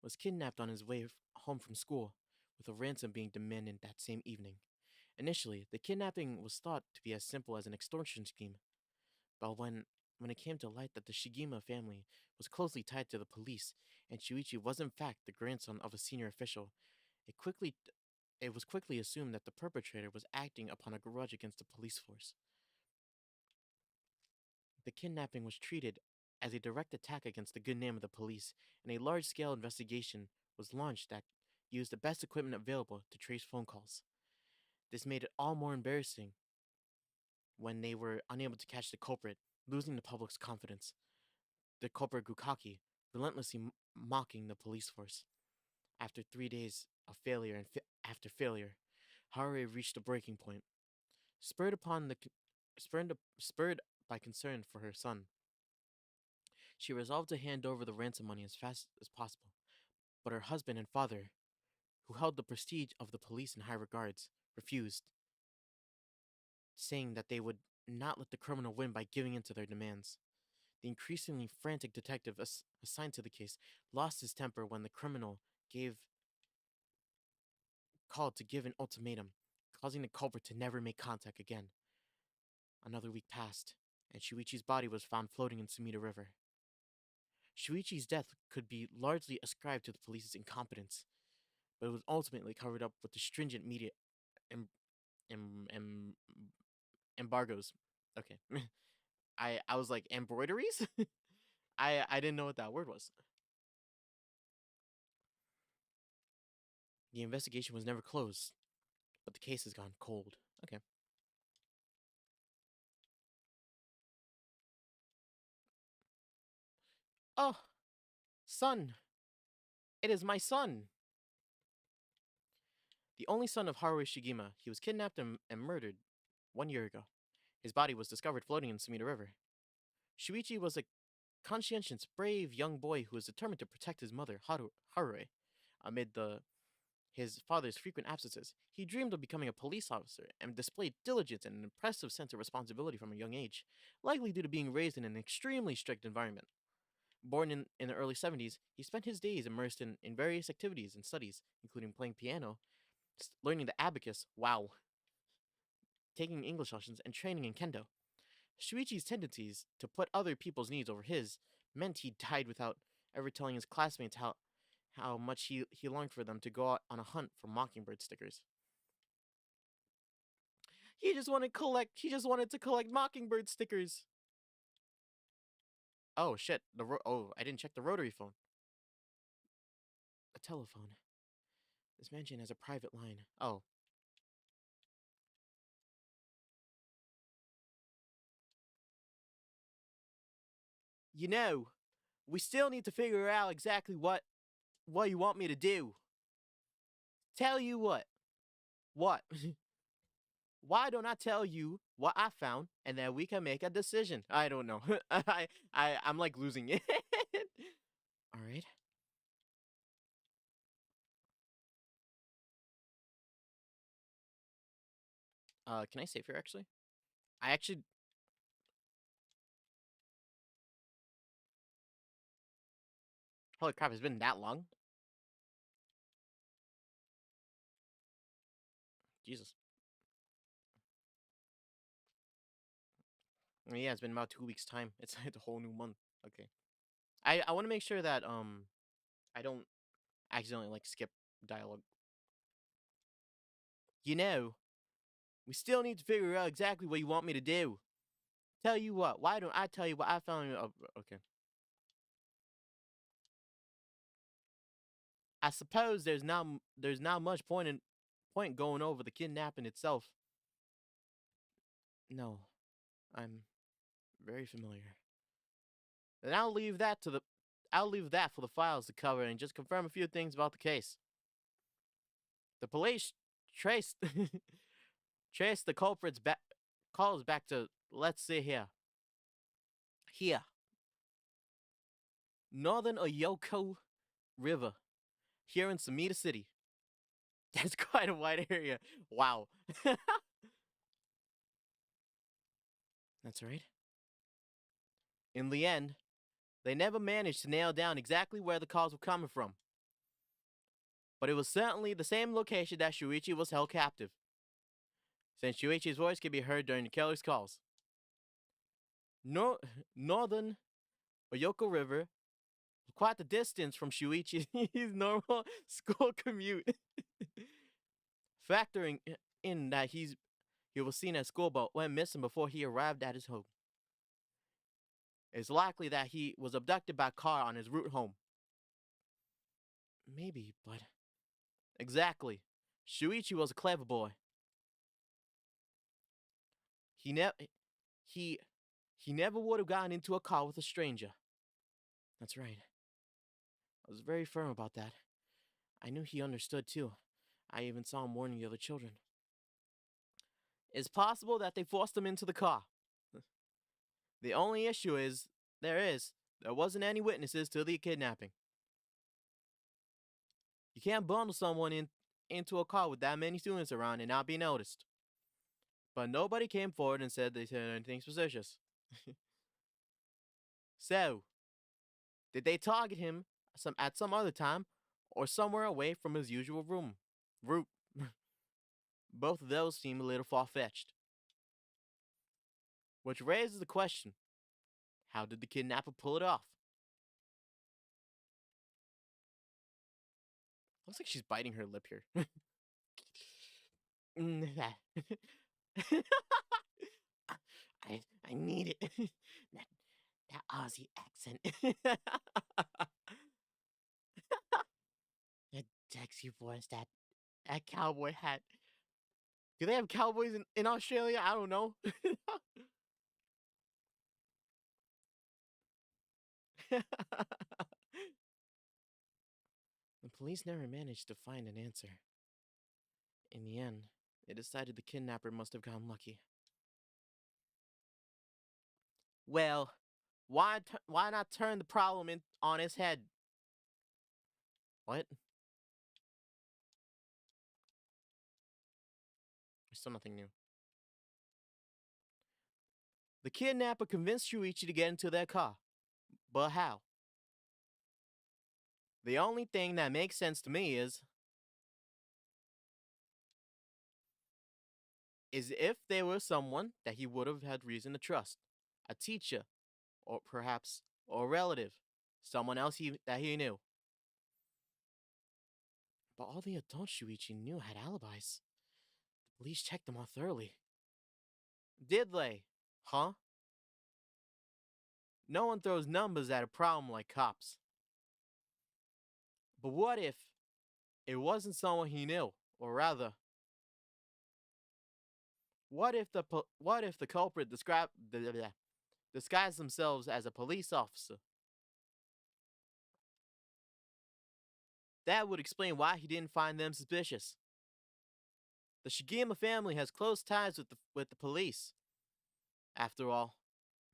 was kidnapped on his way home from school, with a ransom being demanded that same evening. Initially, the kidnapping was thought to be as simple as an extortion scheme, but when it came to light that the Shigima family was closely tied to the police and Shuichi was in fact the grandson of a senior official, it was quickly assumed that the perpetrator was acting upon a grudge against the police force. The kidnapping was treated as a direct attack against the good name of the police, and a large-scale investigation was launched that used the best equipment available to trace phone calls. This made it all more embarrassing when they were unable to catch the culprit, losing the public's confidence. The culprit Gukaki, relentlessly mocking the police force. After 3 days of failure and after failure, Haru reached a breaking point. Spurred upon the spurred by concern for her son, she resolved to hand over the ransom money as fast as possible. But her husband and father, who held the prestige of the police in high regards, refused, saying that they would not let the criminal win by giving in to their demands. The increasingly frantic detective assigned to the case lost his temper when the criminal called to give an ultimatum, causing the culprit to never make contact again. Another week passed, and Shuichi's body was found floating in Sumida River. Shuichi's death could be largely ascribed to the police's incompetence, but it was ultimately covered up with the stringent media em- em- em- embargoes. Okay. I was like, embroideries? I didn't know what that word was. The investigation was never closed, but the case has gone cold. Okay. Oh, son. It is my son. The only son of Haruo Shigima. He was kidnapped and murdered 1 year ago. His body was discovered floating in Sumida River. Shuichi was a conscientious, brave young boy who was determined to protect his mother, Haruo, amid his father's frequent absences. He dreamed of becoming a police officer and displayed diligence and an impressive sense of responsibility from a young age, likely due to being raised in an extremely strict environment. Born in the early 70s, he spent his days immersed in various activities and studies, including playing piano, learning the abacus, wow, taking English lessons, and training in kendo. Shuichi's tendencies to put other people's needs over his meant he died without ever telling his classmates how much he longed for them to go out on a hunt for mockingbird stickers. He just wanted to collect mockingbird stickers. Oh shit. I didn't check the rotary phone. A telephone. This mansion has a private line. Oh. You know, we still need to figure out exactly what you want me to do. Tell you what. What? Why don't I tell you what I found and then we can make a decision? I don't know. I'm like losing it. All right. Can I save here actually? I actually Holy crap, it's been that long? Jesus. Yeah, it's been about 2 weeks time. It's a whole new month. Okay. I want to make sure that I don't accidentally like skip dialogue. You know, we still need to figure out exactly what you want me to do. Tell you what, why don't I tell you what I found? Okay. I suppose there's not much point going over the kidnapping itself. No, I'm very familiar. Then I'll leave that for the files to cover and just confirm a few things about the case. The police traced traced the culprit's calls back to, let's see here, northern Oyoko River, here in Sumida City. That's quite a wide area. Wow. That's right. In the end, they never managed to nail down exactly where the calls were coming from. But it was certainly the same location that Shuichi was held captive, since Shuichi's voice could be heard during the killer's calls. Northern Oyoko River, quite the distance from Shuichi's normal school commute. Factoring in that he was seen at school but went missing before he arrived at his home. It's likely that he was abducted by a car on his route home. Maybe, but exactly. Shuichi was a clever boy. He never he he never would have gotten into a car with a stranger. That's right. I was very firm about that. I knew he understood too. I even saw him warning the other children. It's possible that they forced him into the car. The only issue is there wasn't any witnesses to the kidnapping. You can't bundle someone into a car with that many students around and not be noticed. But nobody came forward and said they said anything suspicious. So, did they target him at some other time or somewhere away from his usual route? Both of those seem a little far-fetched. Which raises the question, how did the kidnapper pull it off? Looks like she's biting her lip here. I need it. That Aussie accent. That sexy voice, that cowboy hat. Do they have cowboys in Australia? I don't know. The police never managed to find an answer. In the end, they decided the kidnapper must have gotten lucky. Well, why not turn the problem on his head? What? There's still nothing new. The kidnapper convinced Shuichi to get into their car. But how? The only thing that makes sense to me is if there were someone that he would have had reason to trust. A teacher, or perhaps a relative, someone else that he knew. But all the adults Shuichi knew had alibis. The police checked them all thoroughly. Did they? Huh? No one throws numbers at a problem like cops. But what if it wasn't someone he knew? Or rather, what if the culprit disguised themselves as a police officer? That would explain why he didn't find them suspicious. The Shigema family has close ties with the police. After all,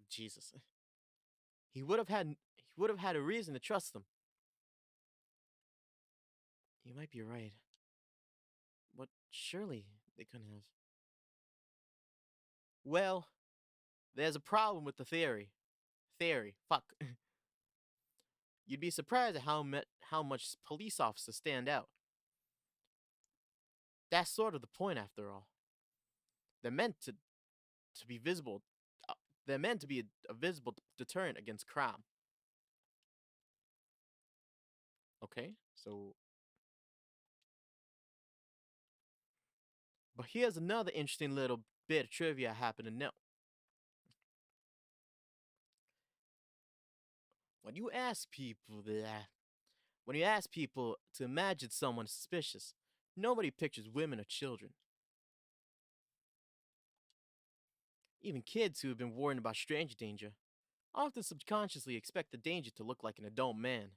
Jesus, he would have had a reason to trust them. You might be right, but surely they couldn't have. Well, there's a problem with the theory. Fuck. You'd be surprised at how much police officers stand out. That's sort of the point, after all. They're meant to be visible. They're meant to be a visible deterrent against crime. Okay, so. But here's another interesting little bit of trivia I happen to know. When you ask people to imagine someone suspicious, nobody pictures women or children. Even kids who have been warned about stranger danger often subconsciously expect the danger to look like an adult man.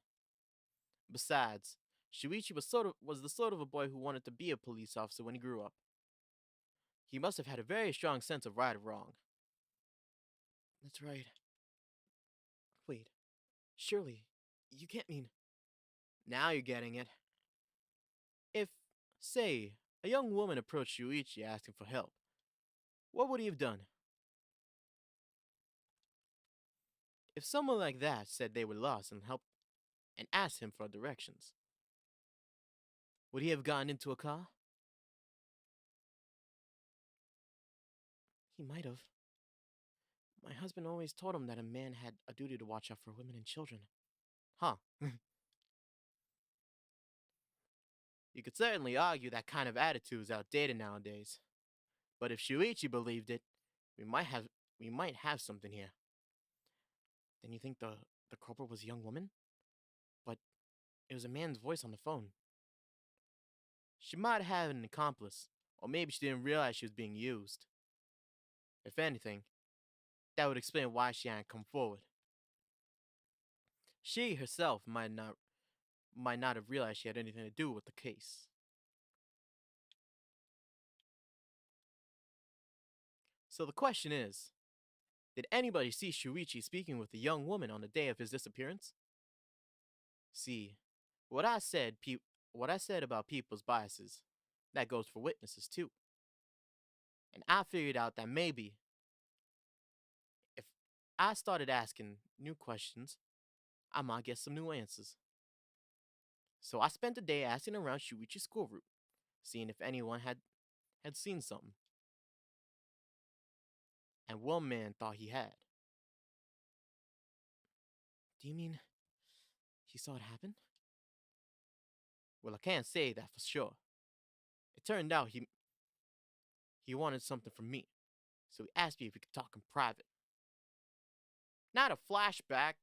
Besides, Shuichi was the sort of a boy who wanted to be a police officer when he grew up. He must have had a very strong sense of right or wrong. That's right. Wait, surely, you can't mean... Now you're getting it. If, say, a young woman approached Shuichi asking for help, what would he have done? If someone like that said they were lost and asked him for directions, would he have gotten into a car? He might have. My husband always told him that a man had a duty to watch out for women and children. Huh. You could certainly argue that kind of attitude is outdated nowadays. But if Shuichi believed it, we might have something here. Then you think the culprit was a young woman? But it was a man's voice on the phone. She might have had an accomplice, or maybe she didn't realize she was being used. If anything, that would explain why she hadn't come forward. She herself might not have realized she had anything to do with the case. So the question is, did anybody see Shuichi speaking with a young woman on the day of his disappearance? See, what I said about people's biases, that goes for witnesses too. And I figured out that maybe if I started asking new questions, I might get some new answers. So I spent the day asking around Shuichi's school route, seeing if anyone had seen something. And one man thought he had. Do you mean he saw it happen? Well, I can't say that for sure. It turned out he wanted something from me, so he asked me if we could talk in private. Not a flashback.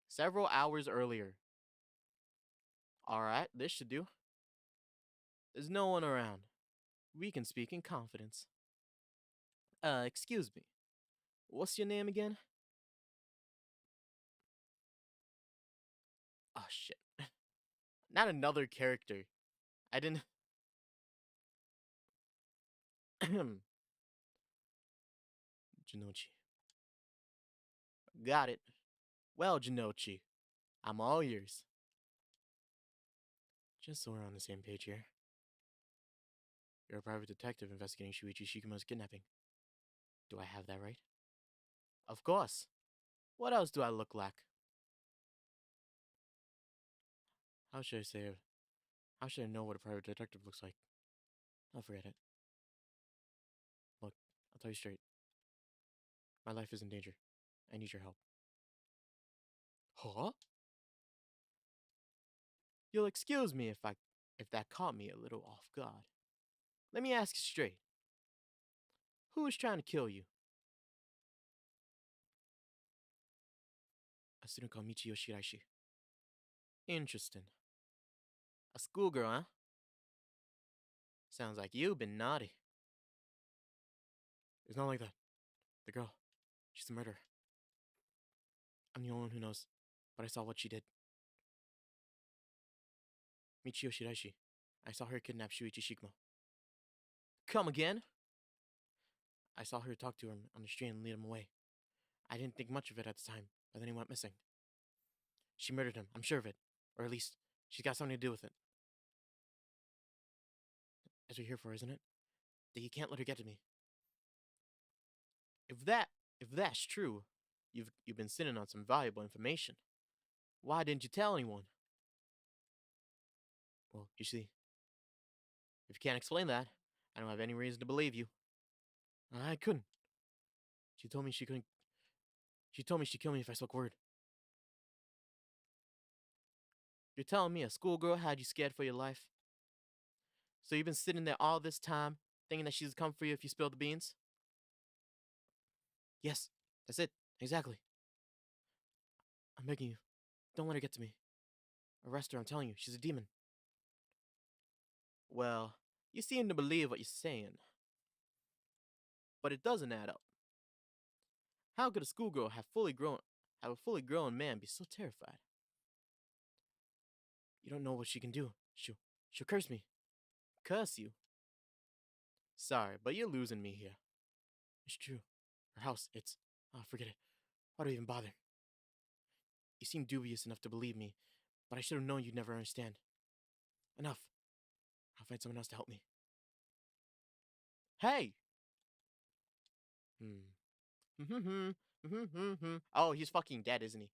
Several hours earlier. Alright, this should do. There's no one around. We can speak in confidence. Excuse me. What's your name again? Oh, shit. Not another character. I didn't. Jinochi. Got it. Well, Jinochi, I'm all ears. Just so we're on the same page here. You're a private detective investigating Shuichi Shikuma's kidnapping. Do I have that right? Of course. What else do I look like? How should I say it? How should I know what a private detective looks like? I'll forget it. Look, I'll tell you straight. My life is in danger. I need your help. Huh? You'll excuse me if that caught me a little off guard. Let me ask you straight. Who is trying to kill you? A student called Michiyo Shiraishi. Interesting. A schoolgirl, huh? Sounds like you've been naughty. It's not like that. The girl, she's the murderer. I'm the only one who knows, but I saw what she did. Michiyo Shiraishi. I saw her kidnap Shuichi Shikuma. Come again? I saw her talk to him on the street and lead him away. I didn't think much of it at the time, but then he went missing. She murdered him, I'm sure of it. Or at least, she's got something to do with it. That's what you're here for, isn't it? That you can't let her get to me. If that's true, you've been sitting on some valuable information. Why didn't you tell anyone? Well, you see, if you can't explain that, I don't have any reason to believe you. I couldn't. She told me she couldn't. She told me she'd kill me if I spoke word. You're telling me a schoolgirl had you scared for your life? So you've been sitting there all this time, thinking that she's come for you if you spill the beans? Yes, that's it. Exactly. I'm begging you. Don't let her get to me. Arrest her, I'm telling you. She's a demon. Well, you seem to believe what you're saying. But it doesn't add up. How could a schoolgirl have a fully grown man be so terrified? You don't know what she can do. She'll curse me. Curse you? Sorry, but you're losing me here. It's true. Her house, forget it. Why do I even bother? You seem dubious enough to believe me, but I should have known you'd never understand. Enough. I'll find someone else to help me. Hey! Oh, he's fucking dead, isn't he?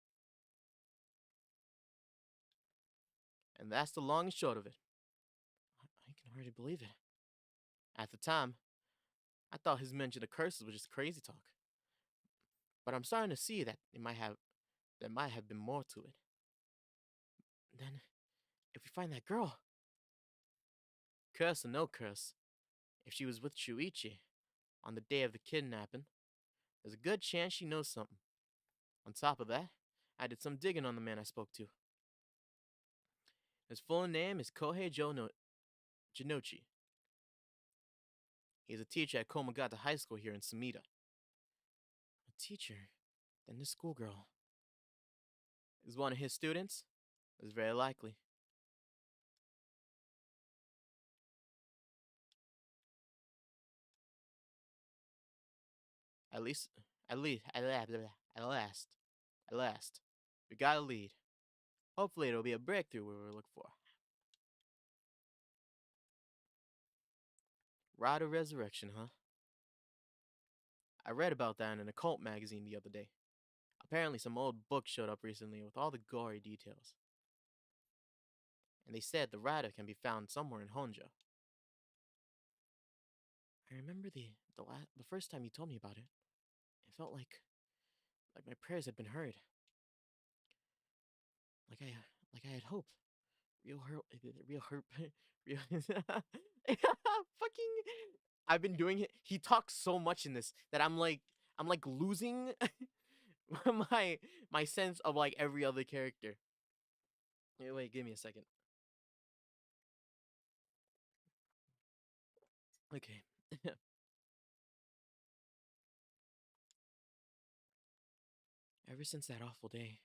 And that's the long and short of it. I can hardly believe it. At the time, I thought his mention of curses was just crazy talk. But I'm starting to see that there might have been more to it. Then, if we find that girl, curse or no curse, if she was with Shuichi on the day of the kidnapping, there's a good chance she knows something. On top of that, I did some digging on the man I spoke to. His full name is Kohei Jinochi. He's a teacher at Komagata High School here in Sumida. A teacher? Then this schoolgirl is one of his students? It's very likely. At last, we got a lead. Hopefully it'll be a breakthrough we were looking for. Ride of Resurrection, huh? I read about that in an occult magazine the other day. Apparently some old book showed up recently with all the gory details. And they said the rider can be found somewhere in Honjo. I remember the first time you told me about it. It felt like my prayers had been heard. Like I had hope. Real hope. Real fucking. I've been doing it. He talks so much in this that I'm like losing my my sense of like every other character. Wait, give me a second. Okay. Ever since that awful day,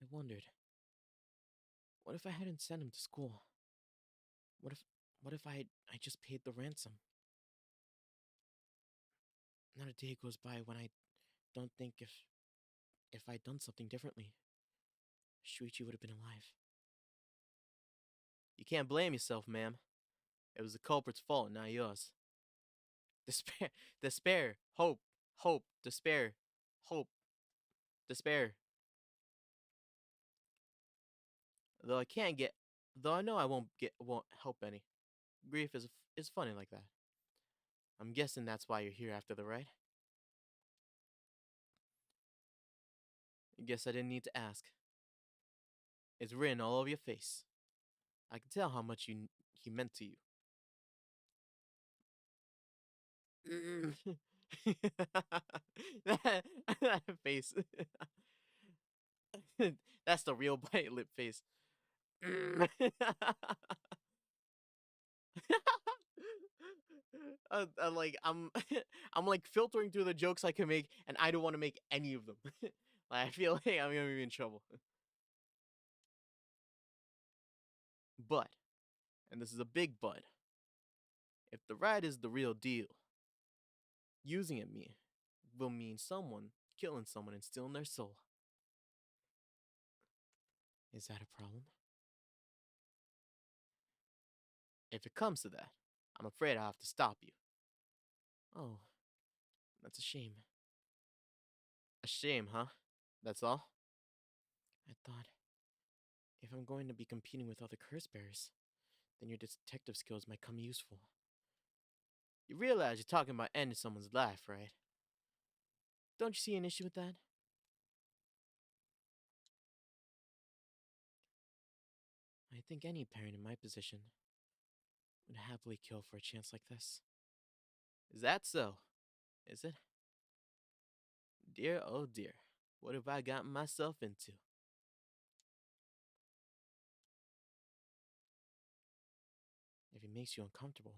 I wondered, what if I hadn't sent him to school? What if what if I just paid the ransom? Not a day goes by when I don't think if I'd done something differently, Shuichi would have been alive. You can't blame yourself, ma'am. It was the culprit's fault, not yours. Despair, despair, hope, hope, despair, hope, despair. Though I can't get, though I know I won't help any. Grief is funny like that. I'm guessing that's why you're here after the ride. I guess I didn't need to ask. It's written all over your face. I can tell how much he meant to you. that face. That's the real bite lip face. Like I'm like filtering through the jokes I can make, and I don't want to make any of them. Like I feel like I'm gonna be in trouble. But, and this is a big but, if the ride is the real deal, using it will mean someone killing someone and stealing their soul. Is that a problem? If it comes to that, I'm afraid I'll have to stop you. Oh, that's a shame. A shame, huh? That's all? I thought, if I'm going to be competing with other curse bearers, then your detective skills might come useful. You realize you're talking about ending someone's life, right? Don't you see an issue with that? I think any parent in my position would happily kill for a chance like this. Is that so? Is it? Dear, oh dear. What have I gotten myself into? If it makes you uncomfortable,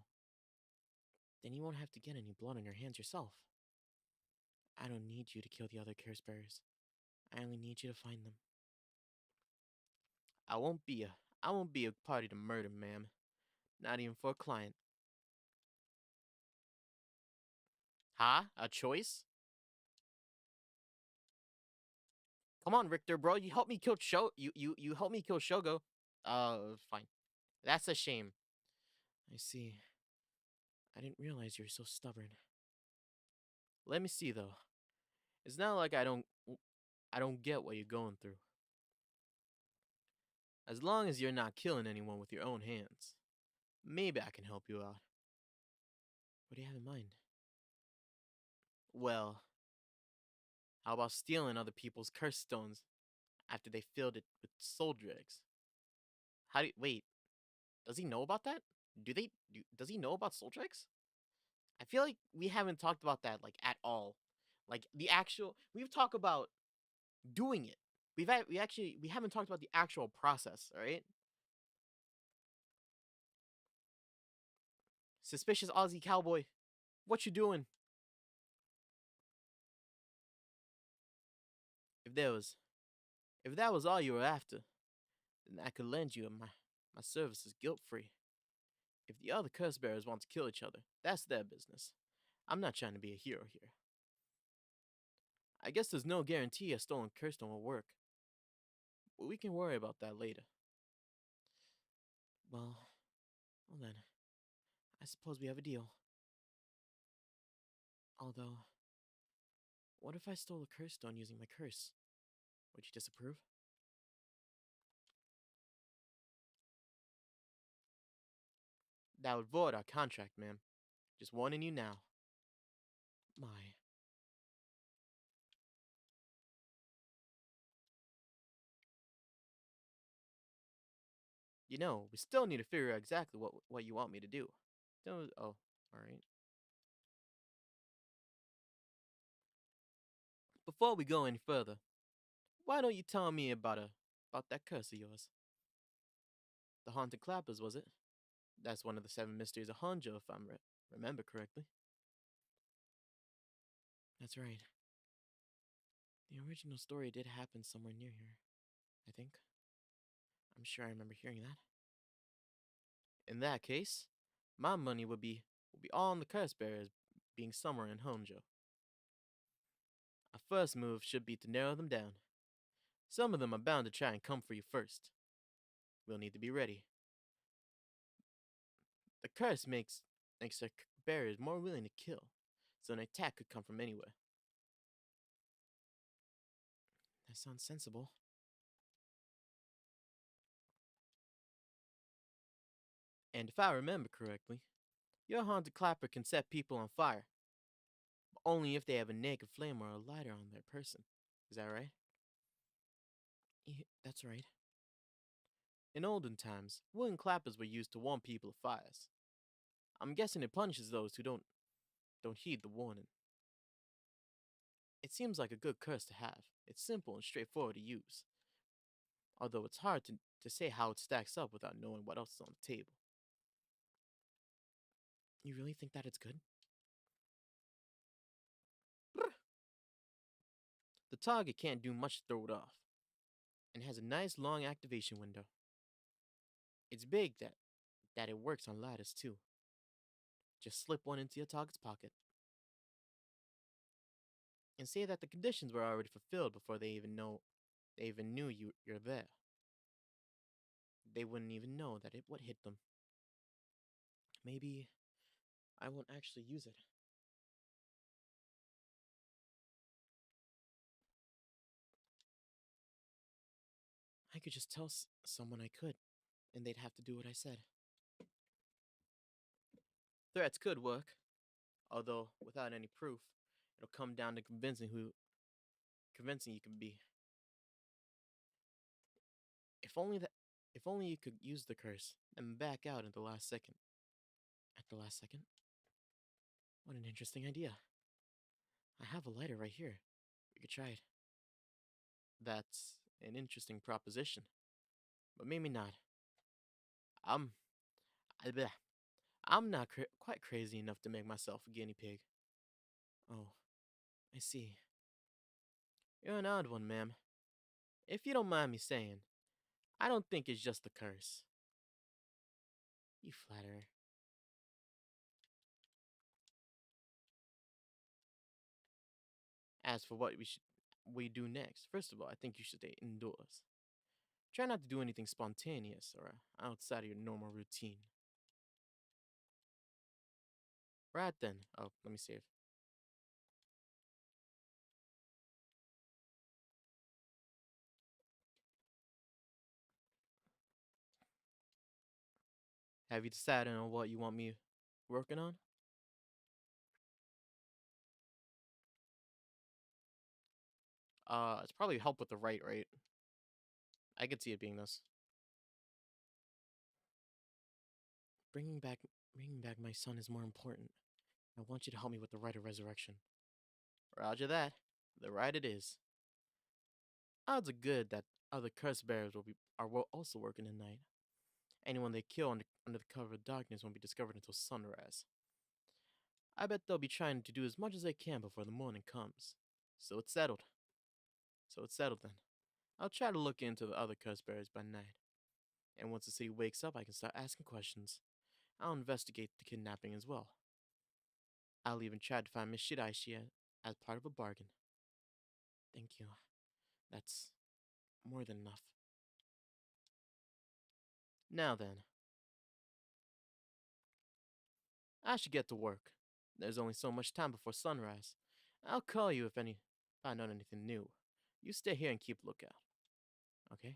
then you won't have to get any blood on your hands yourself. I don't need you to kill the other curse bearers. I only need you to find them. I won't be a party to murder, ma'am. Not even for a client. Huh? A choice? Come on, Richter, bro. You helped me kill you helped me kill Shogo. Fine. That's a shame. I see. I didn't realize you were so stubborn. Let me see though. It's not like I don't get what you're going through. As long as you're not killing anyone with your own hands, maybe I can help you out. What do you have in mind? Well, how about stealing other people's curse stones after they filled it with soul dregs? Wait, does he know about that? Does he know about soul dregs? I feel like we haven't talked about that like at all. Like we've talked about doing it. We haven't talked about the actual process, all right? Suspicious Aussie cowboy, what you doing? If there was if that was all you were after, then I could lend you my services guilt free. If the other curse bearers want to kill each other, that's their business. I'm not trying to be a hero here. I guess there's no guarantee a stolen curse stone will work, but we can worry about that later. Well then, I suppose we have a deal. Although, what if I stole a curse stone using my curse? Would you disapprove? That would void our contract, ma'am. Just warning you now. My. We still need to figure out exactly what you want me to do. Oh, alright. Before we go any further, why don't you tell me about that curse of yours? The haunted clappers, was it? That's one of the seven mysteries of Honjo, if I remember correctly. That's right. The original story did happen somewhere near here, I think. I'm sure I remember hearing that. In that case, my money would be all on the curse bearers being somewhere in Honjo. Our first move should be to narrow them down. Some of them are bound to try and come for you first. We'll need to be ready. The curse makes their bearers more willing to kill, so an attack could come from anywhere. That sounds sensible. And if I remember correctly, your haunted clapper can set people on fire, but only if they have a naked flame or a lighter on their person. Is that right? Yeah, that's right. In olden times, wooden clappers were used to warn people of fires. I'm guessing it punishes those who don't heed the warning. It seems like a good curse to have. It's simple and straightforward to use, although it's hard to say how it stacks up without knowing what else is on the table. You really think that it's good? The target can't do much to throw it off, and has a nice long activation window. It's big that it works on ladders too. Just slip one into your target's pocket, and say that the conditions were already fulfilled before they even knew you're there. They wouldn't even know that it would hit them. Maybe I won't actually use it. I could just tell someone I could, and they'd have to do what I said. Threats could work, although without any proof, it'll come down to convincing you can be. If only that if only you could use the curse and back out at the last second. At the last second? What an interesting idea. I have a lighter right here. We could try it. That's an interesting proposition, but maybe not. I'm I, bleh, I'm not quite crazy enough to make myself a guinea pig. Oh, I see. You're an odd one, ma'am. If you don't mind me saying, I don't think it's just the curse. You flatterer. As for what we do next, first of all, I think you should stay indoors. Try not to do anything spontaneous or outside of your normal routine. Right then. Oh, let me save. Have you decided on what you want me working on? It's probably help with the right? I could see it being this. Bringing back my son is more important. I want you to help me with the rite of resurrection. Roger that. The rite it is. Odds are good that other curse bearers will also working tonight. Anyone they kill under the cover of darkness won't be discovered until sunrise. I bet they'll be trying to do as much as they can before the morning comes. So it's settled. So it's settled then. I'll try to look into the other curse bearers by night. And once the city wakes up, I can start asking questions. I'll investigate the kidnapping as well. I'll even try to find Miss Shiraishi as part of a bargain. Thank you. That's more than enough. Now then, I should get to work. There's only so much time before sunrise. I'll call you if find out anything new. You stay here and keep lookout. Okay?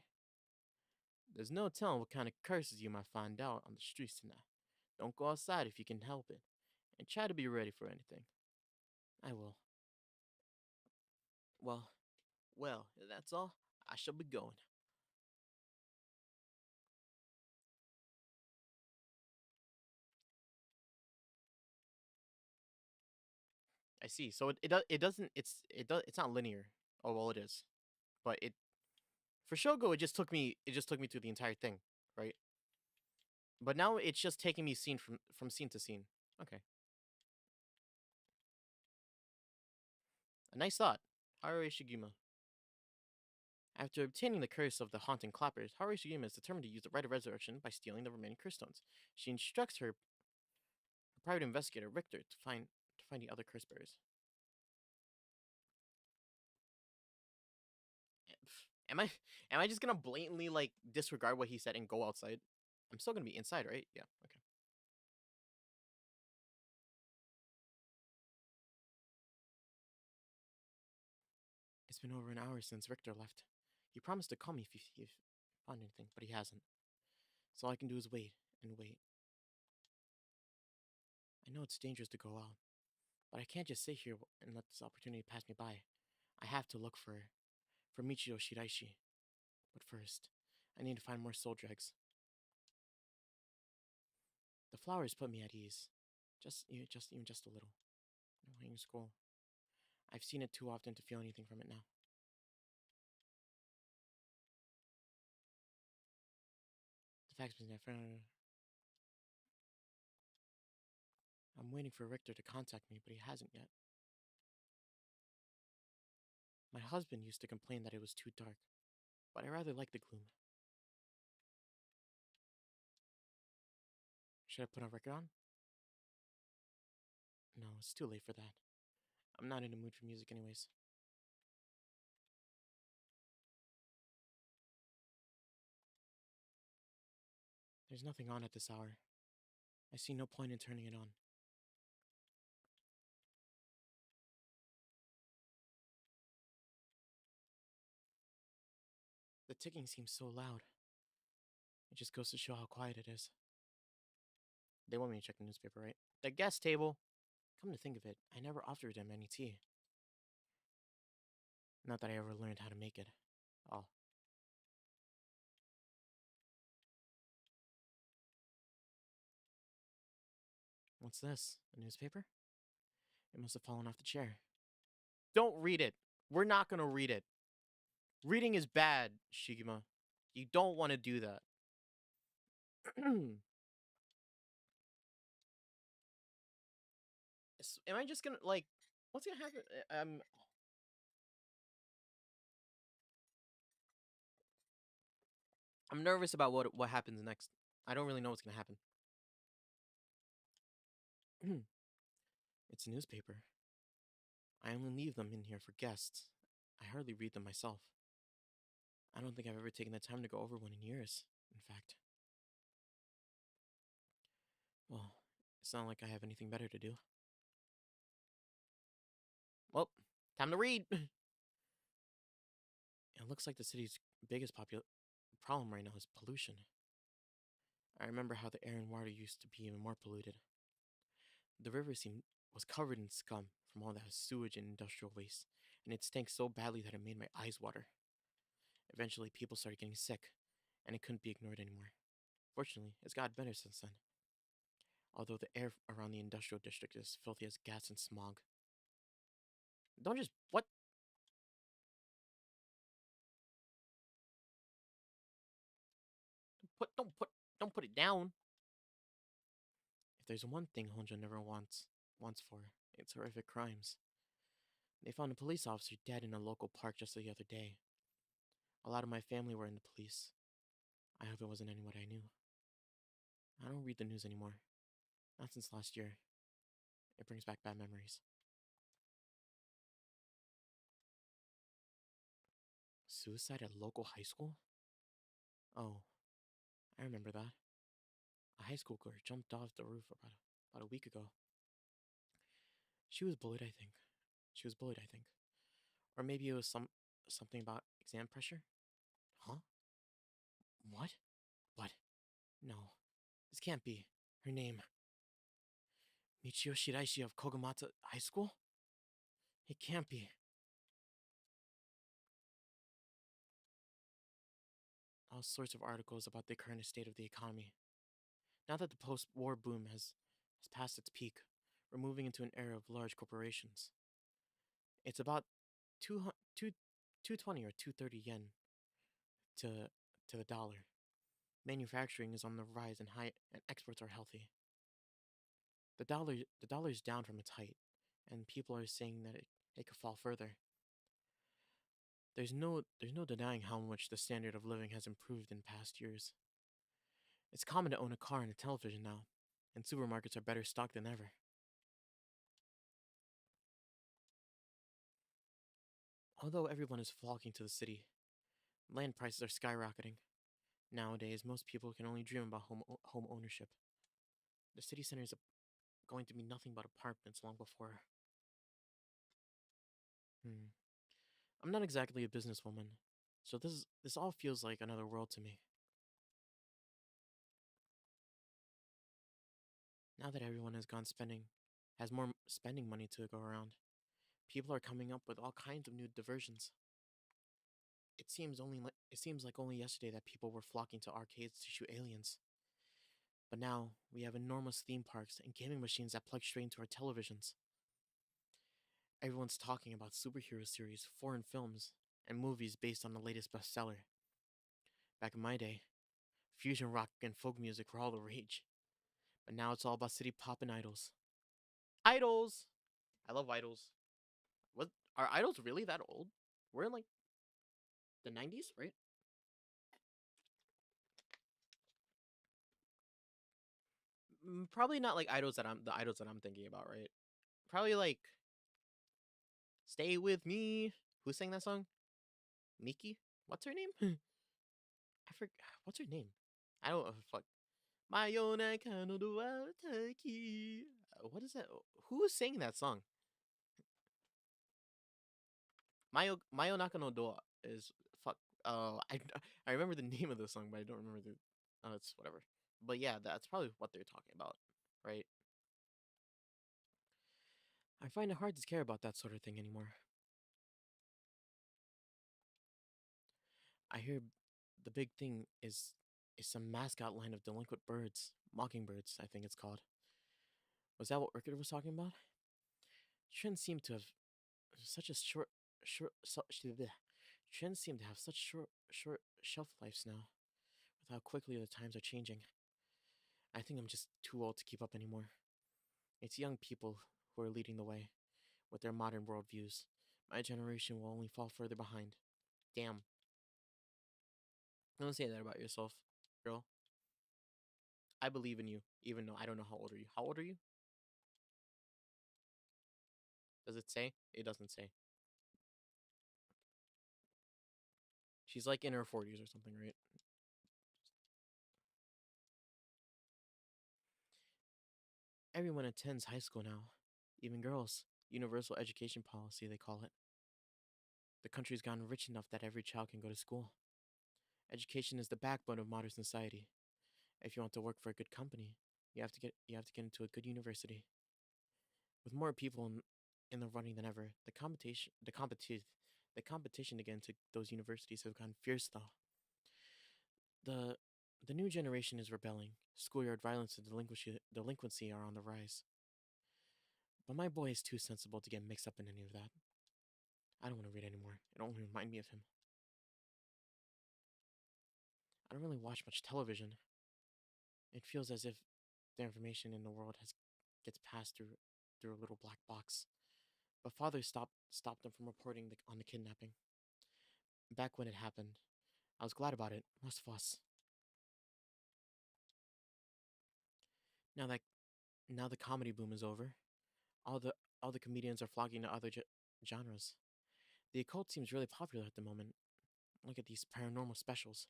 There's no telling what kind of curses you might find out on the streets tonight. Don't go outside if you can help it, and try to be ready for anything. I will. Well, well, that's all. I shall be going. I see. So it doesn't it's not linear. Oh well, it is, but it for Shogo it just took me through the entire thing, right? But now it's just taking me scene from scene to scene. Okay, a nice thought, Haru Ishiguma. After obtaining the curse of the haunting clappers, Haru Ishiguma is determined to use the rite of resurrection by stealing the remaining curse stones. She instructs her private investigator Richter to find the other curse bearers. Am I am I just gonna blatantly like disregard what he said and go outside? I'm still gonna be inside, right? Yeah. Okay. It's been over an hour since Richter left. He promised to call me if he found anything, but he hasn't. So all I can do is wait and wait. I know it's dangerous to go out, but I can't just sit here and let this opportunity pass me by. I have to look for Michio Shiraishi. But first, I need to find more soul dregs. The flowers put me at ease, just a little. No hanging scroll. I've seen it too often to feel anything from it now. The facts been there. I'm waiting for Richter to contact me, but he hasn't yet. My husband used to complain that it was too dark, but I rather like the gloom. Should I put a record on? No, it's too late for that. I'm not in the mood for music anyways. There's nothing on at this hour. I see no point in turning it on. The ticking seems so loud. It just goes to show how quiet it is. They want me to check the newspaper, right? The guest table. Come to think of it, I never offered them any tea. Not that I ever learned how to make it. Oh. What's this? A newspaper? It must have fallen off the chair. Don't read it. We're not gonna read it. Reading is bad, Shigema. You don't want to do that. Am I just gonna like? What's gonna happen? I'm nervous about what happens next. I don't really know what's gonna happen. It's a newspaper. I only leave them in here for guests. I hardly read them myself. I don't think I've ever taken the time to go over one in years, in fact. Well, it's not like I have anything better to do. Well, time to read. It looks like the city's biggest problem right now is pollution. I remember how the air and water used to be even more polluted. The river was covered in scum from all that sewage and industrial waste, and it stank so badly that it made my eyes water. Eventually, people started getting sick, and it couldn't be ignored anymore. Fortunately, it's got better since then. Although the air around the industrial district is filthy as gas and smog. Don't just what? Don't put it down. If there's one thing Honjo never wants for, it's horrific crimes. They found a police officer dead in a local park just the other day. A lot of my family were in the police. I hope it wasn't anyone I knew. I don't read the news anymore. Not since last year. It brings back bad memories. Suicide at a local high school? Oh, I remember that. A high school girl jumped off the roof about a week ago. She was bullied, I think. Or maybe it was something about exam pressure? Huh? What? What? No. This can't be. Her name. Michio Shiraishi of Kogamata High School? It can't be. All sorts of articles about the current state of the economy. Now that the post-war boom has passed its peak, we're moving into an era of large corporations. It's about 220 or 230 yen to the dollar. Manufacturing is on the rise and high and exports are healthy. The dollar's down from its height, and people are saying that it could fall further. There's no denying how much the standard of living has improved in past years. It's common to own a car and a television now, and supermarkets are better stocked than ever. Although everyone is flocking to the city, land prices are skyrocketing. Nowadays, most people can only dream about home ownership. The city center is going to be nothing but apartments long before. Hmm. I'm not exactly a businesswoman, so this all feels like another world to me. Now that everyone has more spending money to go around, people are coming up with all kinds of new diversions. It seems like only yesterday that people were flocking to arcades to shoot aliens. But now we have enormous theme parks and gaming machines that plug straight into our televisions. Everyone's talking about superhero series, foreign films, and movies based on the latest bestseller. Back in my day, fusion rock and folk music were all the rage. But now it's all about city pop and idols. Idols! I love idols. What are idols really that old? We're in like the 90s, right? Probably not like the idols that I'm thinking about, right? Probably like Stay With Me. Who sang that song? Miki? What's her name? I forgot. What's her name? I don't fuck. Mayona kano wa taki. What is that? Who is singing that song? Mayo Naka no Doa is fuck. I remember the name of the song, but I don't remember the. It's whatever. But yeah, that's probably what they're talking about, right? I find it hard to care about that sort of thing anymore. I hear the big thing is some mascot line of delinquent birds, mockingbirds, I think it's called. Was that what Rickard was talking about? Trends seem to have such a trends seem to have such short shelf lives now, with how quickly the times are changing. I think I'm just too old to keep up anymore. It's young people who are leading the way with their modern worldviews. My generation will only fall further behind. Damn. Don't say that about yourself, girl. I believe in you, even though I don't know how old are you. How old are you? Does it say? It doesn't say. She's like in her 40s or something, right? Everyone attends high school now, even girls. Universal education policy, they call it. The country's gotten rich enough that every child can go to school. Education is the backbone of modern society. If you want to work for a good company, you have to get into a good university. With more people in the running than ever, the competition to get into those universities has gotten fierce though. The the new generation is rebelling. Schoolyard violence and delinquency are on the rise. But my boy is too sensible to get mixed up in any of that. I don't want to read anymore. It only reminds me of him. I don't really watch much television. It feels as if the information in the world has gets passed through a little black box. But father stopped them from reporting on the kidnapping. Back when it happened, I was glad about it. Most of us. Now that now the comedy boom is over, all the comedians are flocking to other genres. The occult seems really popular at the moment. Look at these paranormal specials.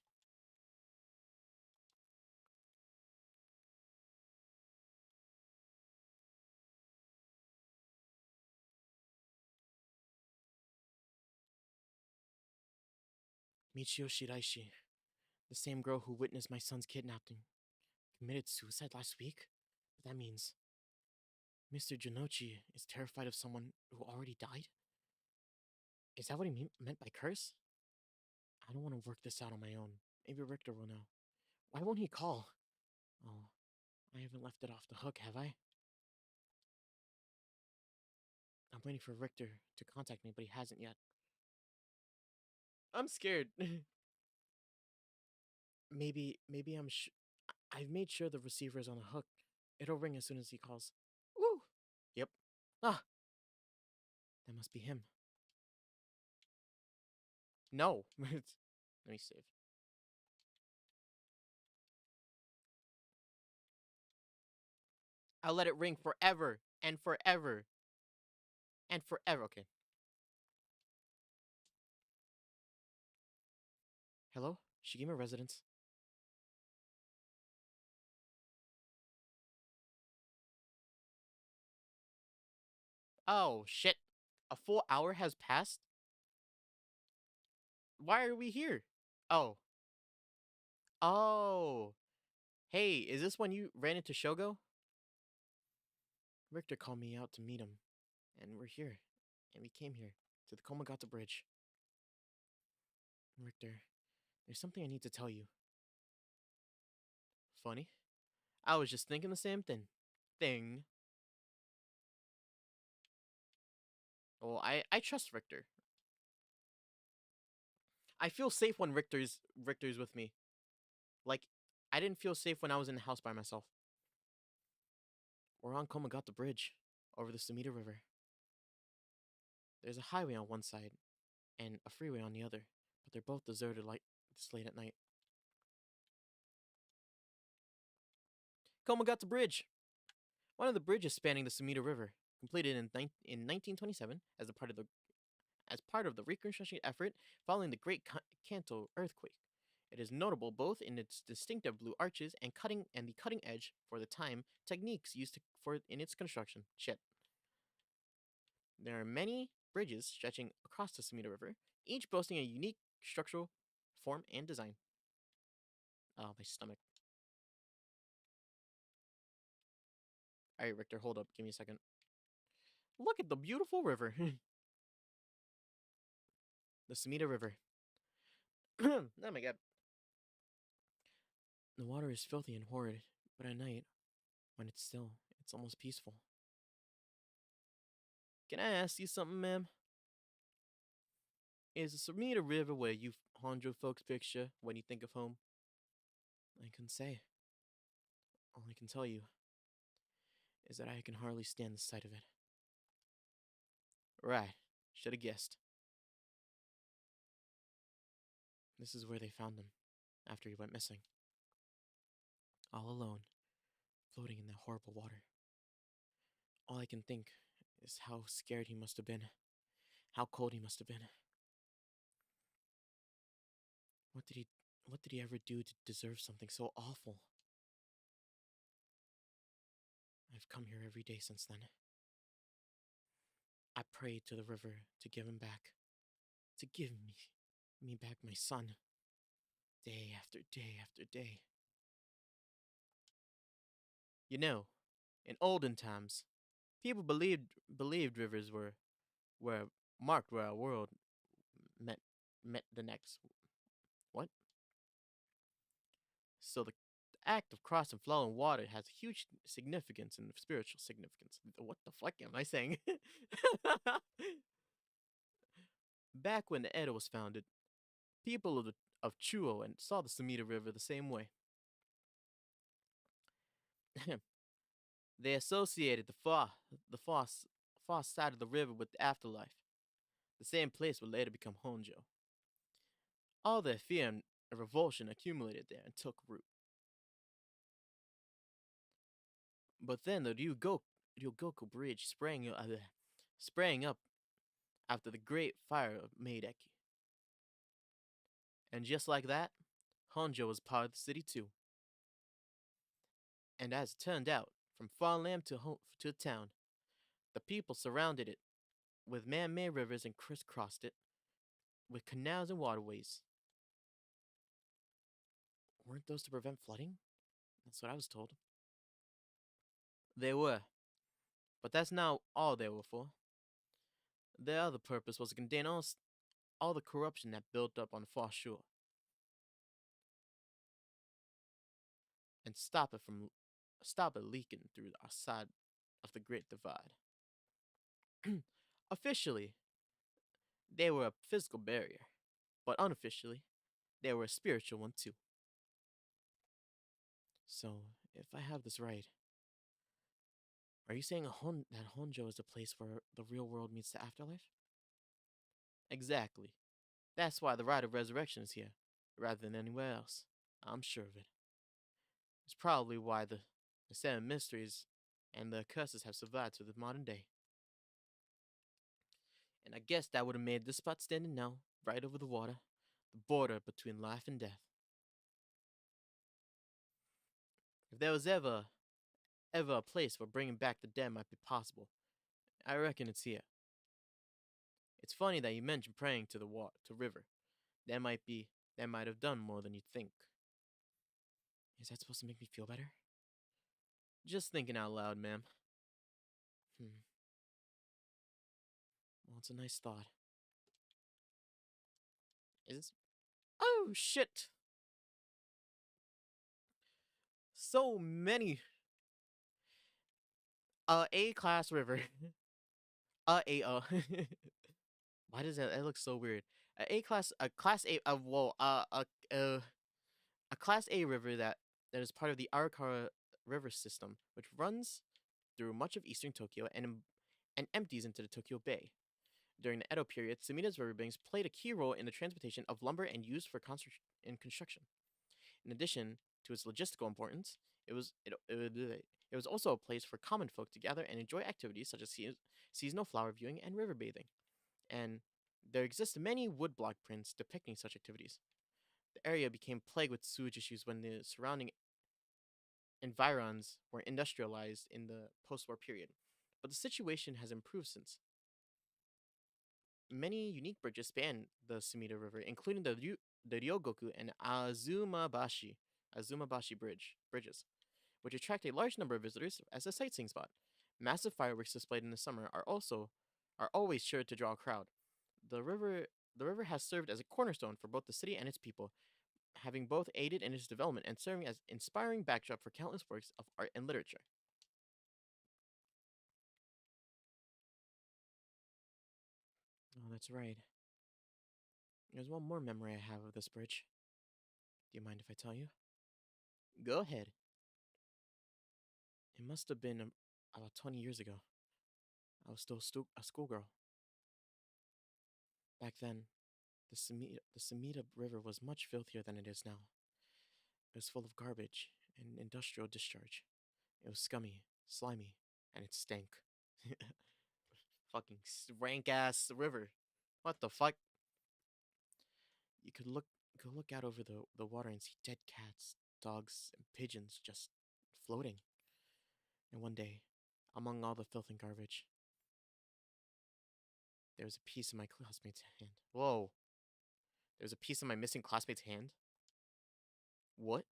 Michio Shiraishi, the same girl who witnessed my son's kidnapping, committed suicide last week? That means Mr. Janochi is terrified of someone who already died? Is that what he meant by curse? I don't want to work this out on my own. Maybe Richter will know. Why won't he call? Oh, I haven't left it off the hook, have I? waiting for Richter to contact me, but he hasn't yet. I'm scared. maybe I've made sure the receiver is on a hook. It'll ring as soon as he calls. Woo! Yep. Ah, that must be him. No. Let me save. I'll let it ring forever and forever and forever. Okay. Hello? She gave me residence. Oh, shit. A full hour has passed? Why are we here? Oh. Oh. Hey, is this when you ran into Shogo? Richter called me out to meet him, and we're here. And we came here, to the Komagata Bridge. Richter, there's something I need to tell you. Funny? I was just thinking the same thing. Well, I trust Richter. I feel safe when Richter's with me. Like, I didn't feel safe when I was in the house by myself. We're on Komagata Bridge, over the Sumida River. There's a highway on one side, and a freeway on the other, but they're both deserted this late at night. Komagata Bridge! One of the bridges spanning the Sumida River, completed in 1927 as part of the reconstruction effort following the Great Kanto earthquake. It is notable both in its distinctive blue arches and the cutting edge for the time techniques used in its construction. Shit. There are many bridges stretching across the Sumida River, each boasting a unique structural form and design. Oh, my stomach. Alright, Richter, hold up. Give me a second. Look at the beautiful river. The Sumida River. Oh my god. The water is filthy and horrid, but at night, when it's still, it's almost peaceful. Can I ask you something, ma'am? Is the Sumida River where you Honjo folks picture when you think of home? I can say. All I can tell you is that I can hardly stand the sight of it. Right. Should have guessed. This is where they found him, after he went missing. All alone, floating in that horrible water. All I can think is how scared he must have been, how cold he must have been. What did he ever do to deserve something so awful? I've come here every day since then. I prayed to the river to give him back, to give me back my son. Day after day after day. You know, in olden times, people believed rivers were marked where our world met the next. What? So the act of crossing flowing water has a huge significance and spiritual significance. What the fuck am I saying? Back when the Edo was founded, people of Chuo and saw the Sumida River the same way. They associated the far side of the river with the afterlife. The same place would later become Honjo. All their fear and revulsion accumulated there and took root. But then the Ryogoku Bridge sprang up after the great fire of Meideki. And just like that, Honjo was part of the city too. And as it turned out, from farmland to town, the people surrounded it with man-made rivers and crisscrossed it with canals and waterways. Weren't those to prevent flooding? That's what I was told. They were. But that's not all they were for. Their other purpose was to contain all the corruption that built up on the far shore. And stop it leaking through our side of the Great Divide. Officially, they were a physical barrier, but unofficially, they were a spiritual one too. So, if I have this right, are you saying that Honjo is a place where the real world meets the afterlife? Exactly. That's why the rite of resurrection is here, rather than anywhere else. I'm sure of it. It's probably why the Seven Mysteries and the curses have survived to the modern day. And I guess that would have made this spot standing now, right over the water, the border between life and death. If there was ever a place where bringing back the dead might be possible, I reckon it's here. It's funny that you mentioned praying to the river. That might have done more than you'd think. Is that supposed to make me feel better? Just thinking out loud, ma'am. Hmm. Well, it's a nice thought. Is Oh shit! So many. A class river. A Why does that look so weird? A class A a class A river that is part of the Arakawa River system, which runs through much of eastern Tokyo and empties into the Tokyo Bay. During the Edo period, Sumida's river banks played a key role in the transportation of lumber and used for construction. In addition to its logistical importance, it was also a place for common folk to gather and enjoy activities such as seasonal flower viewing and river bathing. And there exist many woodblock prints depicting such activities. The area became plagued with sewage issues when the surrounding environs were industrialized in the post-war period, but the situation has improved since. Many unique bridges span the Sumida River, including the Ryogoku and Azumabashi bridges, which attract a large number of visitors as a sightseeing spot. Massive fireworks displayed in the summer are always sure to draw a crowd. The river the river has served as a cornerstone for both the city and its people, having both aided in its development and serving as inspiring backdrop for countless works of art and literature. Oh, that's right. There's one more memory I have of this bridge. Do you mind if I tell you? Go ahead. It must have been about 20 years ago. I was still a schoolgirl. Back then, the Sumida River was much filthier than it is now. It was full of garbage and industrial discharge. It was scummy, slimy, and it stank. Fucking rank ass river. What the fuck? You could look out over the water and see dead cats, dogs, and pigeons just floating. And one day, among all the filth and garbage, there was a piece in my classmate's hand. Whoa. There was a piece in my missing classmate's hand? What?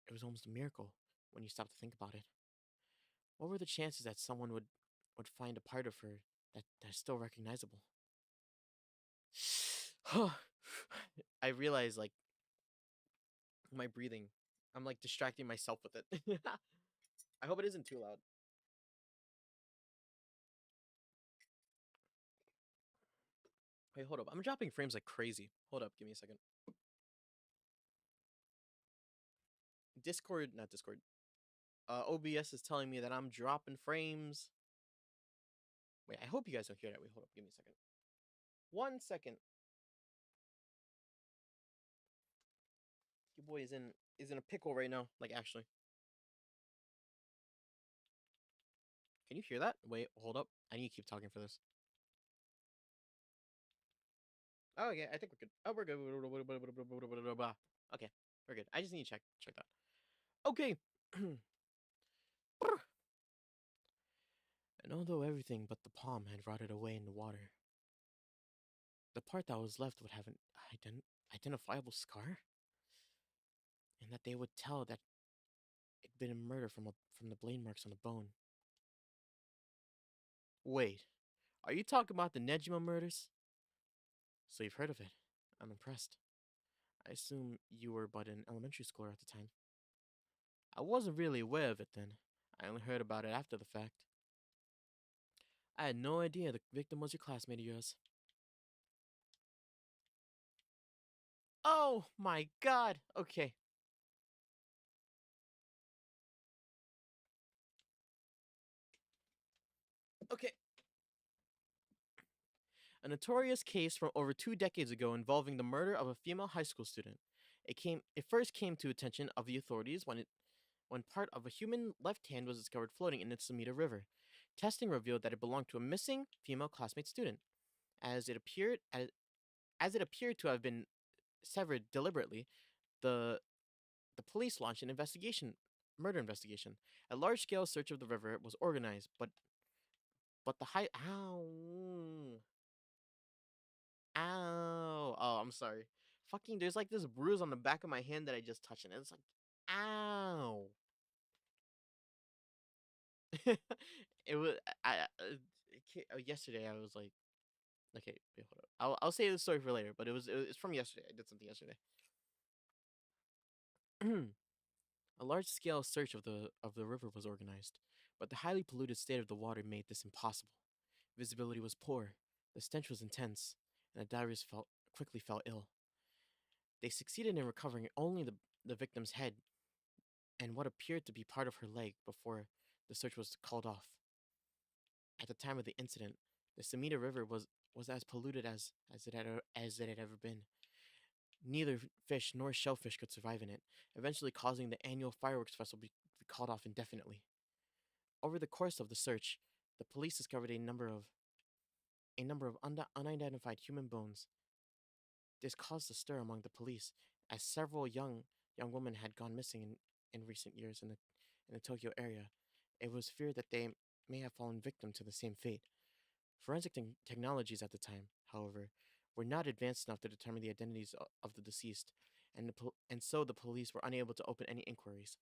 It was almost a miracle when you stop to think about it. What were the chances that someone would find a part of her that's still recognizable? I realize, like, my breathing. I'm, like, distracting myself with it. I hope it isn't too loud. Wait, hold up. I'm dropping frames like crazy. Hold up. Give me a second. Not Discord. OBS is telling me that I'm dropping frames. Wait, I hope you guys don't hear that. Wait, hold up. Give me a second. 1 second. Your boy is in a pickle right now. Like, actually. Can you hear that? Wait, hold up. I need to keep talking for this. Oh, yeah, I think we're good. Oh, we're good. Okay, we're good. I just need to check that. Okay. And although everything but the palm had rotted away in the water, the part that was left would have an identifiable scar, and that they would tell that it'd been a murder from the blade marks on the bone. Wait, are you talking about the Nejima murders? So you've heard of it. I'm impressed. I assume you were but an elementary schooler at the time. I wasn't really aware of it then. I only heard about it after the fact. I had no idea the victim was your classmate of yours. Oh my god. Okay. Okay. A notorious case from over 2 decades ago involving the murder of a female high school student. It first came to attention of the authorities when part of a human left hand was discovered floating in the Samita River. Testing revealed that it belonged to a missing female classmate student. As it appeared as it appeared to have been severed deliberately, the the police launched an murder investigation. A large-scale search of the river was organized, but the high ow. Oh, I'm sorry. Fucking, there's like this bruise on the back of my hand that I just touched, and it's like, ow. It was yesterday. I was like, okay, wait, hold up. I'll say the story for later, but it's from yesterday. I did something yesterday. A large-scale search of the river was organized, but the highly polluted state of the water made this impossible. Visibility was poor, the stench was intense, and the divers quickly fell ill. They succeeded in recovering only the victim's head and what appeared to be part of her leg before the search was called off. At the time of the incident, the Samita River was as polluted as it had ever been. Neither fish nor shellfish could survive in it, eventually causing the annual fireworks festival to be called off indefinitely. Over the course of the search, the police discovered a number of unidentified human bones. This caused a stir among the police, as several young women had gone missing in recent years in the Tokyo area. It was feared that they may have fallen victim to the same fate. Forensic technologies at the time, however, were not advanced enough to determine the identities of the deceased, and so the police were unable to open any inquiries.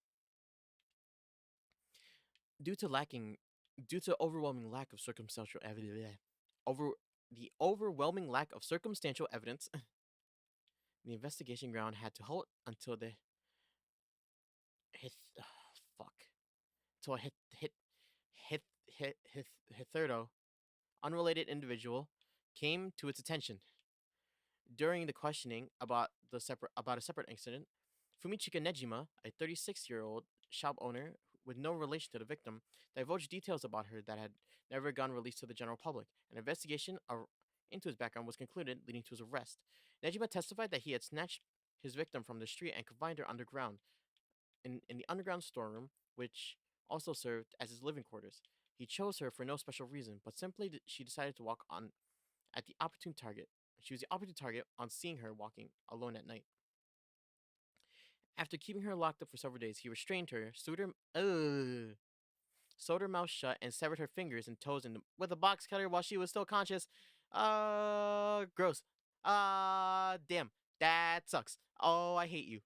Due to lacking, due to overwhelming lack of circumstantial evidence, over the overwhelming lack of circumstantial evidence, the investigation ground had to halt until the hit, fuck, until a hitherto unrelated individual came to its attention. During the questioning about a separate incident, Fumichika Nejima, a 36-year-old shop owner with no relation to the victim, divulged details about her that had never gone released to the general public. An investigation into his background was concluded, leading to his arrest. Nejima testified that he had snatched his victim from the street and confined her underground in the underground storeroom, which also served as his living quarters. He chose her for no special reason, but simply she decided to walk on at the opportune target. She was the opportune target on seeing her walking alone at night. After keeping her locked up for several days, he restrained her, sewed her mouth shut, and severed her fingers and toes with a box cutter while she was still conscious. Gross. Damn. That sucks. Oh, I hate you.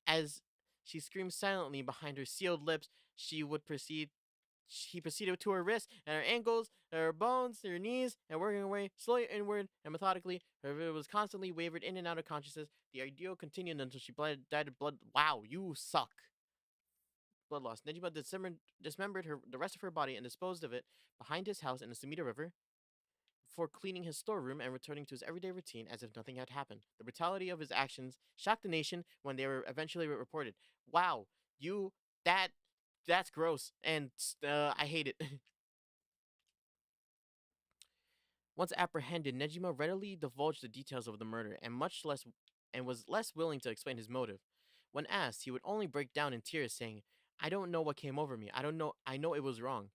As she screamed silently behind her sealed lips, he proceeded to her wrists and her ankles, her bones, her knees, and working her way slowly inward and methodically. Her rhythm was constantly wavered in and out of consciousness. The ordeal continued until she died of blood. Wow, you suck. Blood loss. Nejima dismembered the rest of her body and disposed of it behind his house in the Sumida River before cleaning his storeroom and returning to his everyday routine as if nothing had happened. The brutality of his actions shocked the nation when they were eventually reported. Wow, you that that's gross, and I hate it. Once apprehended, Nejima readily divulged the details of the murder and was less willing to explain his motive. When asked, he would only break down in tears, saying, "I don't know what came over me. I don't know. I know it was wrong."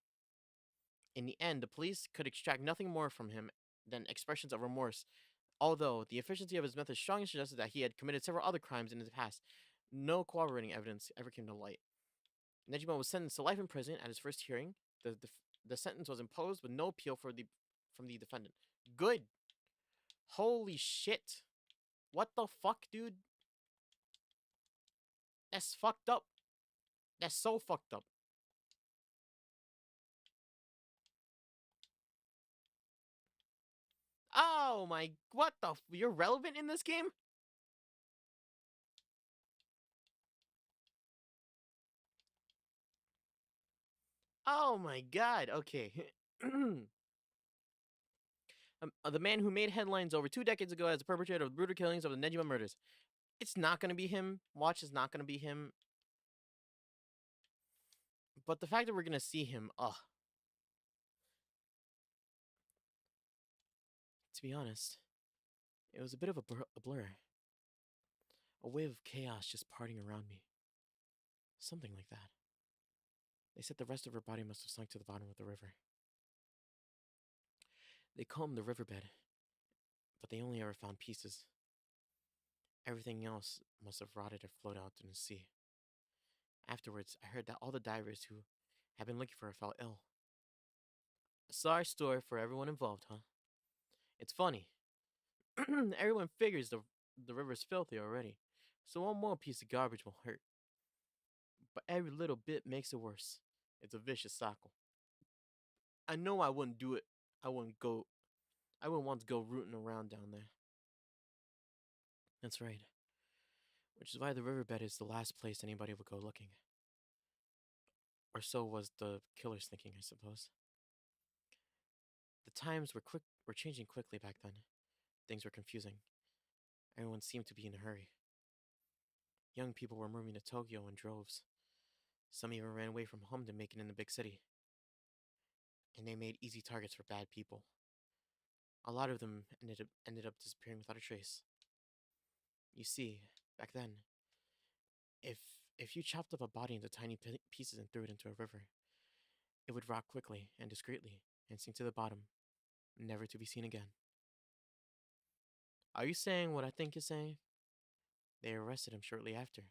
In the end, the police could extract nothing more from him than expressions of remorse, although the efficiency of his methods strongly suggested that he had committed several other crimes in his past. No corroborating evidence ever came to light. Nejima was sentenced to life in prison at his first hearing. The sentence was imposed with no appeal from the defendant. Good. Holy shit. What the fuck, dude? That's fucked up. That's so fucked up. Oh my, what the you're relevant in this game? Oh my god. Okay. The man who made headlines over 2 decades ago as the perpetrator of the brutal killings of the Nejima murders. It's not gonna be him. Watch is not gonna be him. But the fact that we're gonna see him, to be honest, it was a bit of a blur. A wave of chaos just parting around me. Something like that. They said the rest of her body must have sunk to the bottom of the river. They combed the riverbed, but they only ever found pieces. Everything else must have rotted or floated out in the sea. Afterwards, I heard that all the divers who had been looking for her fell ill. A sorry story for everyone involved, huh? It's funny. Everyone figures the river's filthy already, so one more piece of garbage will hurt. But every little bit makes it worse. It's a vicious cycle. I know I wouldn't do it. I wouldn't want to go rooting around down there. That's right. Which is why the riverbed is the last place anybody would go looking. Or so was the killer's thinking, I suppose. The times were changing quickly back then. Things were confusing. Everyone seemed to be in a hurry. Young people were moving to Tokyo in droves. Some even ran away from home to make it in the big city. And they made easy targets for bad people. A lot of them ended up disappearing without a trace. You see, back then, if you chopped up a body into tiny pieces and threw it into a river, it would rot quickly and discreetly and sink to the bottom, never to be seen again. Are you saying what I think you're saying? They arrested him shortly after,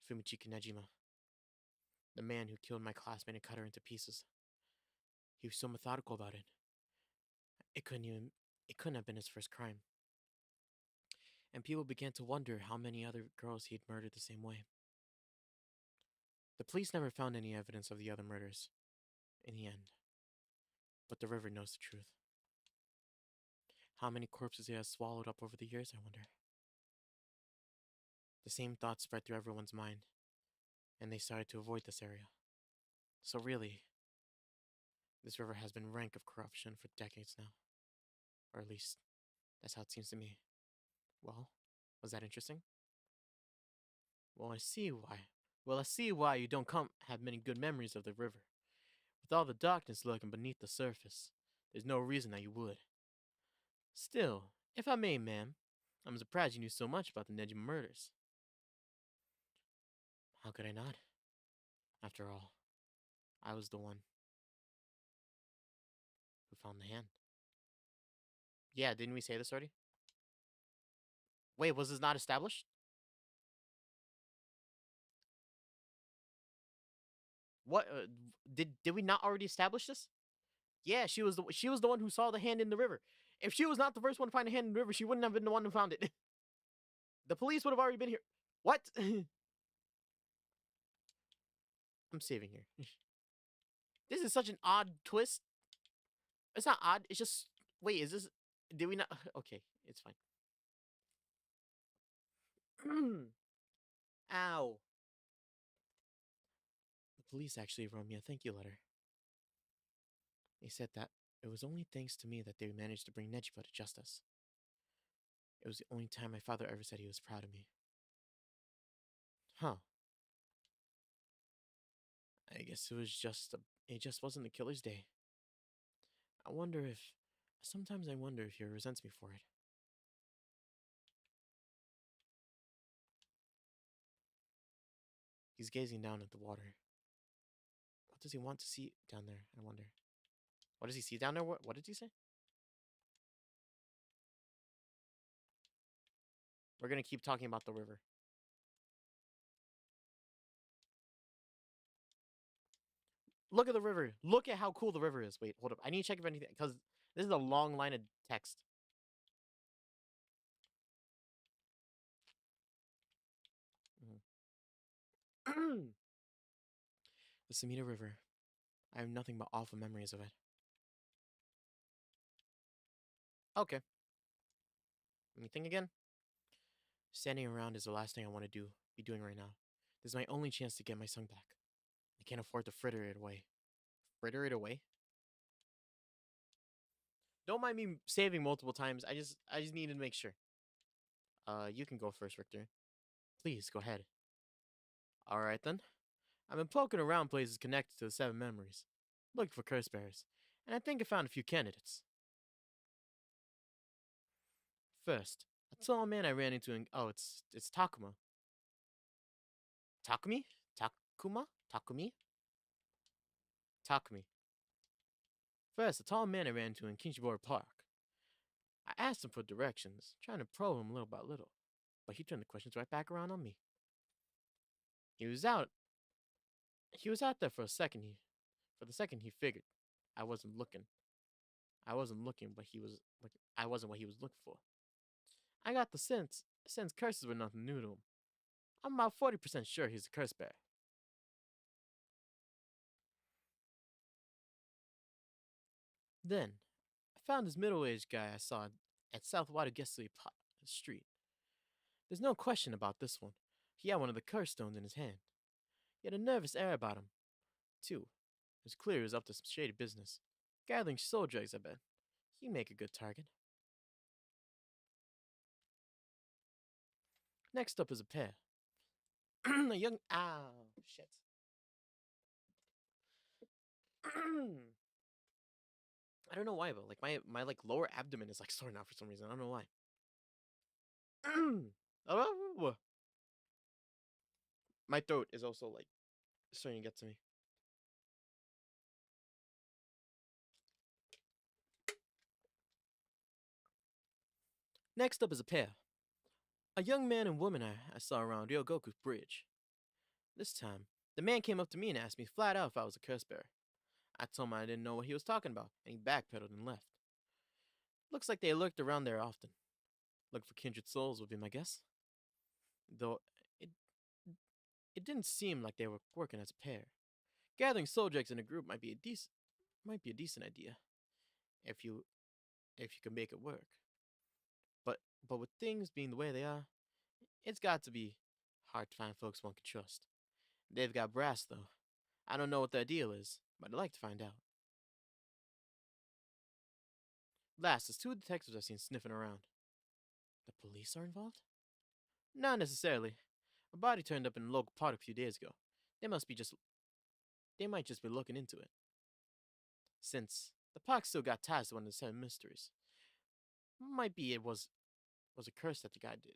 Fumichiki Nejima, the man who killed my classmate and cut her into pieces. He was so methodical about it. It couldn't have been his first crime. And people began to wonder how many other girls he had murdered the same way. The police never found any evidence of the other murders, in the end. But the river knows the truth. How many corpses he has swallowed up over the years, I wonder. The same thoughts spread through everyone's mind, and they started to avoid this area. So really, this river has been rank of corruption for decades now. Or at least, that's how it seems to me. Well, was that interesting? Well, I see why you don't have many good memories of the river. With all the darkness lurking beneath the surface, there's no reason that you would. Still, if I may, ma'am, I'm surprised you knew so much about the Nejima murders. How could I not? After all, I was the one who found the hand. Yeah, didn't we say this already? Wait, was this not established? What did we not already establish this? Yeah, she was the one who saw the hand in the river. If she was not the first one to find the hand in the river, she wouldn't have been the one who found it. The police would have already been here. What? I'm saving here. This is such an odd twist. It's not odd. It's just wait. Is this? Did we not? Okay, it's fine. Ow. The police actually wrote me a thank you letter. They said that it was only thanks to me that they managed to bring Nejiba to justice. It was the only time my father ever said he was proud of me. Huh. I guess it just wasn't the killer's day. Sometimes I wonder if he resents me for it. He's gazing down at the water. What does he want to see down there, I wonder? What does he see down there? What did he say? We're gonna keep talking about the river. Look at the river. Look at how cool the river is. Wait, hold up. I need to check if anything, because this is a long line of text. The Samita River. I have nothing but awful memories of it. Okay. Let me think again. Standing around is the last thing I want to be doing right now. This is my only chance to get my son back. I can't afford to fritter it away. Fritter it away? Don't mind me saving multiple times. I just needed to make sure. You can go first, Richter. Please go ahead. All right then. I've been poking around places connected to the Seven Memories, looking for curse bearers, and I think I found a few candidates. First, a tall man I ran into in it's Takuma. Takumi? Takuma? Takumi? Takumi. First, a tall man I ran into in Kinshibori Park. I asked him for directions, trying to probe him little by little, but he turned the questions right back around on me. He was out. He was out there for a second. For the second, he figured I wasn't looking. I wasn't looking, but he was like I wasn't what he was looking for. I got the since curses were nothing new to him. I'm about 40% sure he's a curse bearer. Then, I found this middle-aged guy I saw at South Watagesui Street. There's no question about this one. He had one of the curse stones in his hand. He had a nervous air about him, too. It was clear he was up to some shady business. Gathering soul drugs, I bet. He'd make a good target. Next up is a pair. A young... Ow, shit. I don't know why, but like my like lower abdomen is like sore now for some reason. I don't know why. My throat is also like starting to get to me. Next up is a pair. A young man and woman I saw around Ryogoku's bridge. This time, the man came up to me and asked me flat out if I was a curse bearer. I told him I didn't know what he was talking about, and he backpedaled and left. Looks like they lurked around there often. Look for kindred souls would be my guess. Though it it didn't seem like they were working as a pair. Gathering subjects in a group might be a decent idea if you can make it work. But with things being the way they are, it's got to be hard to find folks one can trust. They've got brass though. I don't know what their deal is, but I'd like to find out. Last, there's two detectives I've seen sniffing around. The police are involved? Not necessarily. A body turned up in a local park a few days ago. They might just be looking into it. Since the park still got ties to one of the Seven Mysteries. Might be it was a curse that the guy did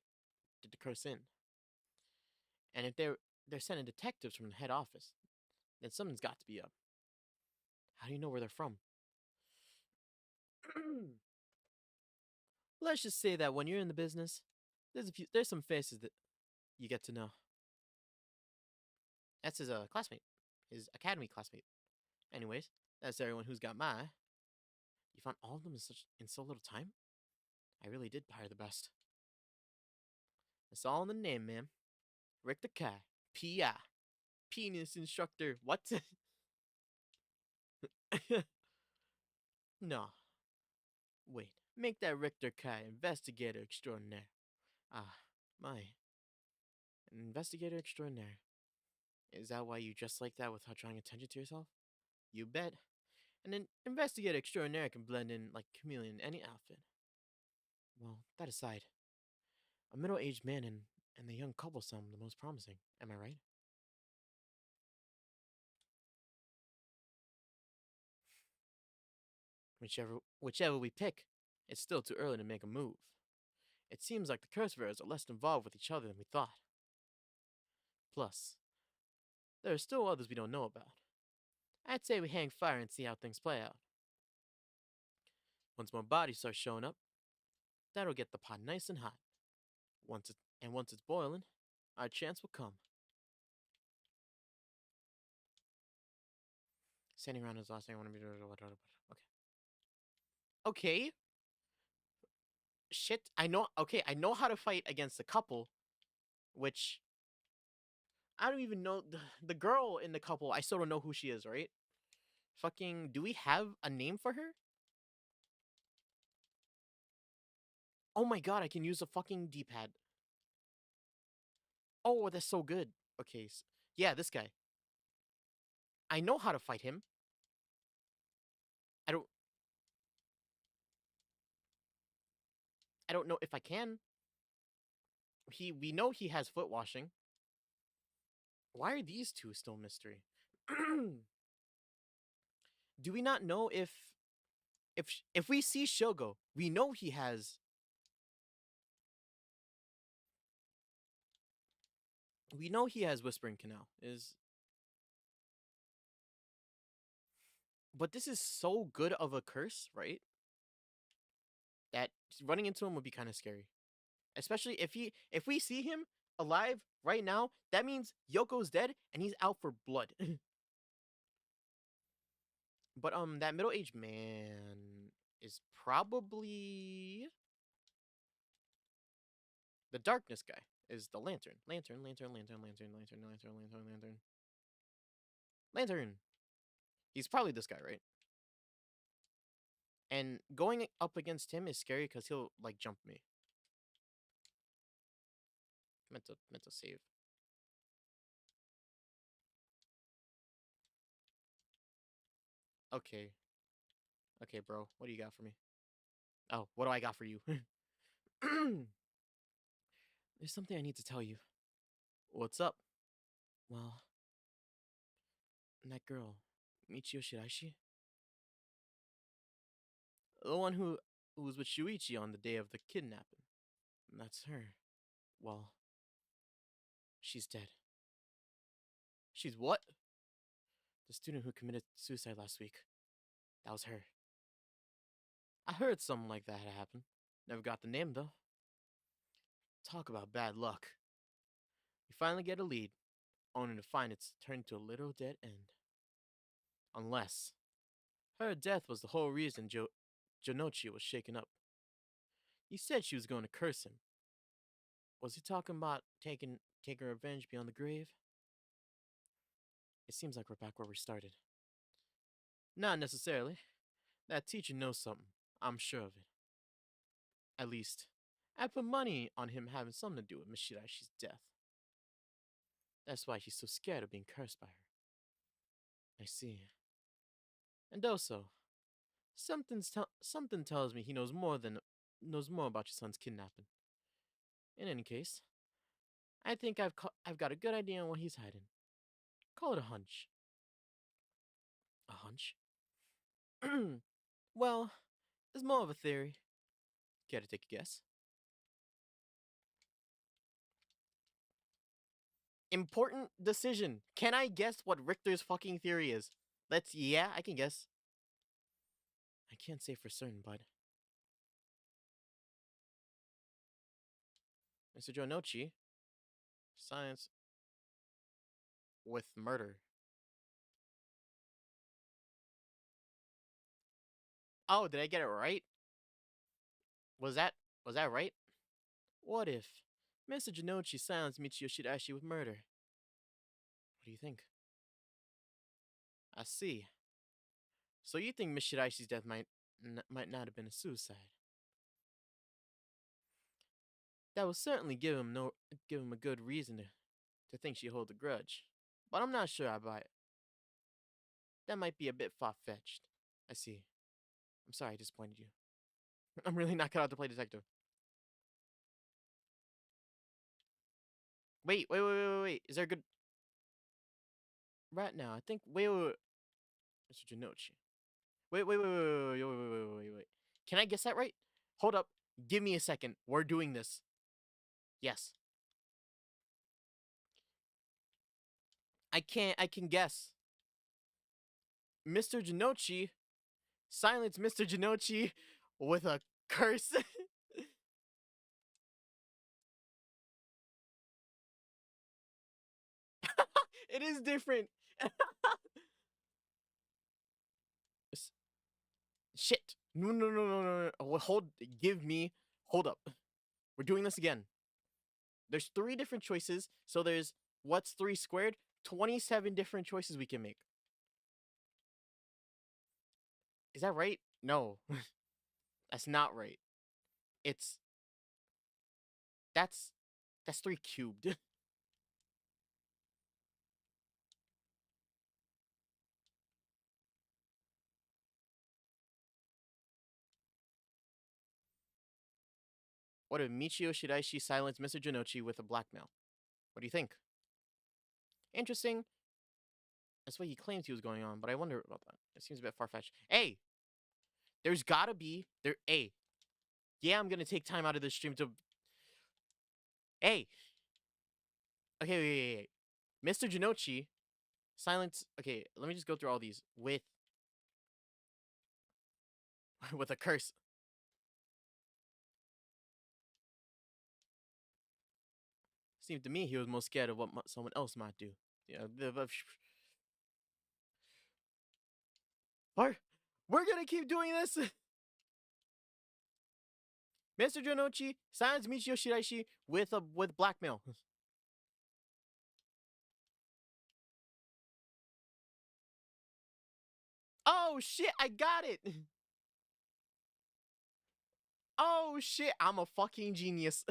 the curse in. And if they're sending detectives from the head office, then something's got to be up. How do you know where they're from? Let's just say that when you're in the business, there's some faces that you get to know. That's his classmate, his academy classmate. Anyways, that's everyone who's got my eye. You found all of them in so little time? I really did hire the best. It's all in the name, man. Richter Kai, P.I. Penis instructor. What? No. Wait. Make that Richter Kai investigator extraordinaire. Ah, my. An investigator extraordinaire. Is that why you dress like that without drawing attention to yourself? You bet. And an investigator extraordinaire can blend in like a chameleon in any outfit. Well, that aside, a middle-aged man and the young couple sound the most promising. Am I right? Whichever we pick, it's still too early to make a move. It seems like the curse bearers are less involved with each other than we thought. Plus, there are still others we don't know about. I'd say we hang fire and see how things play out. Once more bodies start showing up, that'll get the pot nice and hot. Once it's boiling, our chance will come. Standing around is the last thing I want to be. Okay. Shit. I know. Okay, I know how to fight against a couple, which I don't even know the girl in the couple. I still don't know who she is, right? Fucking. Do we have a name for her? Oh my god, I can use a fucking D-pad. Oh, that's so good. Okay, yeah, this guy. I know how to fight him. I don't. I don't know if I can. We know he has foot washing. Why are these two still mystery? Do we not know if we see Shogo, we know he has. We know he has Whispering Canal. But this is so good of a curse, right? That running into him would be kind of scary. Especially if we see him alive right now, that means Yoko's dead and he's out for blood. But that middle-aged man is probably the darkness guy. Is the lantern. Lantern. He's probably this guy, right? And going up against him is scary because he'll like jump me. Meant to save. Okay. Okay, bro. What do you got for me? Oh, what do I got for you? There's something I need to tell you. What's up? Well, that girl, Michio Shiraishi, the one who was with Shuichi on the day of the kidnapping. That's her. Well, she's dead. She's what? The student who committed suicide last week. That was her. I heard something like that had happened. Never got the name though. Talk about bad luck. You finally get a lead, only to find it's turned to a little dead end. Unless her death was the whole reason Janochi was shaken up. He said she was going to curse him. Was he talking about taking revenge beyond the grave? It seems like we're back where we started. Not necessarily. That teacher knows something. I'm sure of it. At least, I put money on him having something to do with Miss Shiraishi's death. That's why he's so scared of being cursed by her. I see. And also, something tells me he knows more about your son's kidnapping. In any case, I think I've got a good idea on what he's hiding. Call it a hunch. A hunch? Well, it's more of a theory. Care to take a guess? Important decision. Can I guess what Richter's fucking theory is? Yeah, I can guess. I can't say for certain, but Mr. Jonochi, science with murder. Oh, did I get it right? Was that right? What if Mr. Jonochi silenced Michio Shirashi with murder? What do you think? I see. So you think Miss Shiraishi's death might not have been a suicide? That will certainly give him a good reason to think she holds a grudge. But I'm not sure I buy it. That might be a bit far-fetched. I see. I'm sorry I disappointed you. I'm really not cut out to play detective. Wait. Is there a good... Right now, I think... Wait. Mr. Janochi. Wait. Can I guess that right? Hold up. Give me a second. We're doing this. Yes. I can guess. Mr. Janochi silence Mr. Janochi with a curse. It is different. Shit. No. Hold up. We're doing this again. There's 3 different choices. So there's, what's 3 squared? 27 different choices we can make. Is that right? No. That's not right. That's 3 cubed. What if Michio Shiraishi silenced Mr. Jinochi with a blackmail? What do you think? Interesting. That's what he claims he was going on, but I wonder about that. It seems a bit far-fetched. Hey! There's gotta be... Hey. Yeah, I'm gonna take time out of this stream to... Hey! Okay, wait. Mr. Jinochi... Silence... Okay, let me just go through all these. With... with a curse. Seemed to me he was most scared of what someone else might do. Yeah, we're gonna keep doing this. Mr. Jinochi silence Michio Shiraishi with blackmail. Oh shit! I got it. Oh shit! I'm a fucking genius.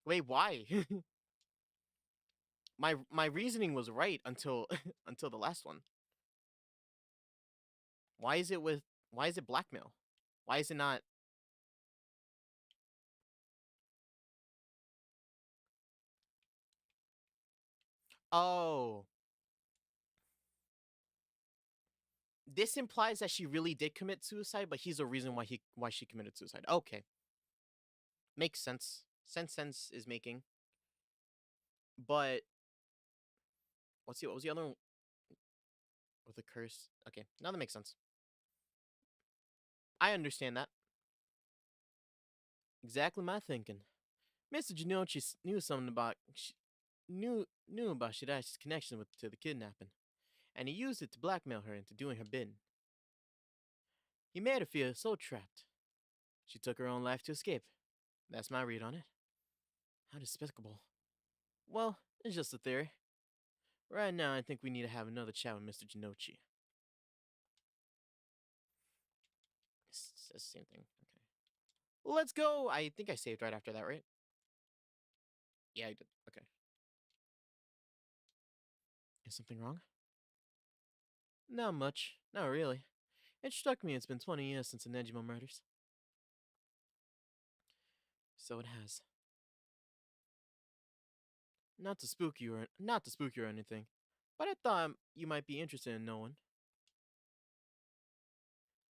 Wait, why? my reasoning was right until until the last one. Why is it blackmail? Why is it not? Oh. This implies that she really did commit suicide, but he's the reason why she committed suicide. Okay. Makes sense. Sense is making. But what was the other one? With a curse? Okay, now that makes sense. I understand that. Exactly my thinking. Mr. Jinochi knew something about knew about Shirai's connection to the kidnapping, and he used it to blackmail her into doing her bidding. He made her feel so trapped. She took her own life to escape. That's my read on it. How despicable. Well, it's just a theory. Right now, I think we need to have another chat with Mr. Jinochi. It's the same thing. Okay. Let's go! I think I saved right after that, right? Yeah, I did. Okay. Is something wrong? Not much. Not really. It struck me it's been 20 years since the Nejima murders. So it has. Not to spook you or anything, but I thought you might be interested in knowing.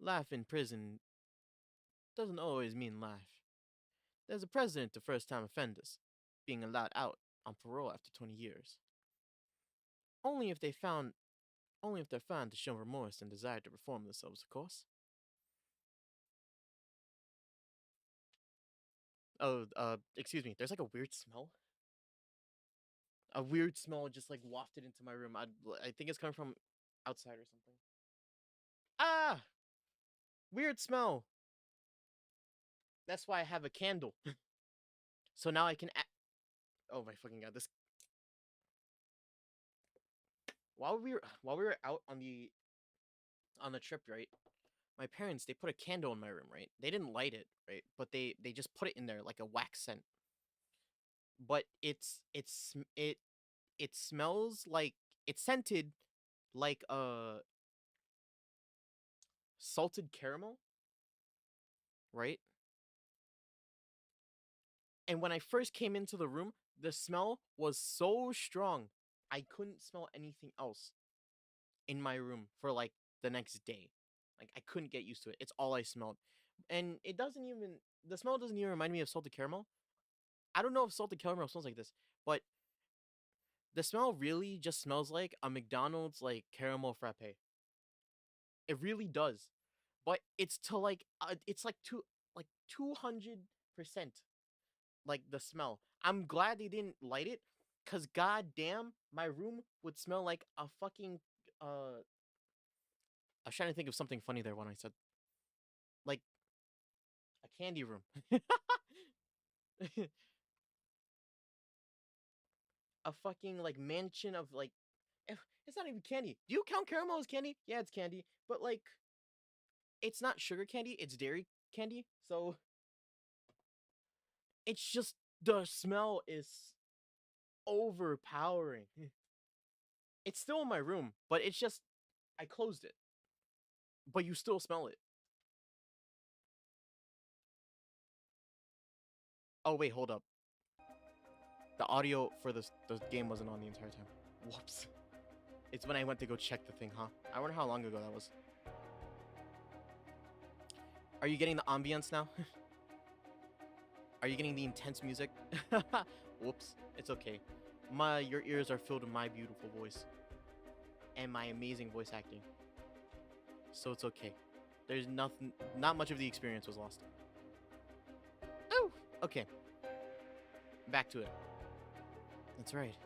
Life in prison doesn't always mean life. There's a precedent to first-time offenders being allowed out on parole after 20 years. Only if they're found to show remorse and desire to reform themselves, of course. Oh, excuse me. There's like a weird smell. A weird smell just like wafted into my room. I think it's coming from outside or something. Ah! Weird smell. That's why I have a candle. So now I can. Oh my fucking god! This. While we were out on the trip, right? My parents, they put a candle in my room, right? They didn't light it, right? But they just put it in there like a wax scent. But it smells like it's scented like salted caramel, right? And when I first came into the room, the smell was so strong. I couldn't smell anything else in my room for like the next day. Like I couldn't get used to it. It's all I smelled. And the smell doesn't even remind me of salted caramel. I don't know if salted caramel smells like this, but the smell really just smells like a McDonald's like caramel frappe. It really does. But it's to like it's like 200% like the smell. I'm glad they didn't light it, cuz goddamn my room would smell like a fucking I was trying to think of something funny there when I said like a candy room. A fucking like mansion of like it's not even candy. Do you count caramel as candy? Yeah, it's candy, but like it's not sugar candy, it's dairy candy. So it's just the smell is overpowering. It's still in my room, but it's just I closed it. But you still smell it. Oh, wait, hold up. The audio for the game wasn't on the entire time. Whoops. It's when I went to go check the thing, huh? I wonder how long ago that was. Are you getting the ambience now? Are you getting the intense music? Whoops. It's okay. Your ears are filled with my beautiful voice. And my amazing voice acting. So it's okay. There's not much of the experience was lost. Oh! Okay. Back to it. That's right.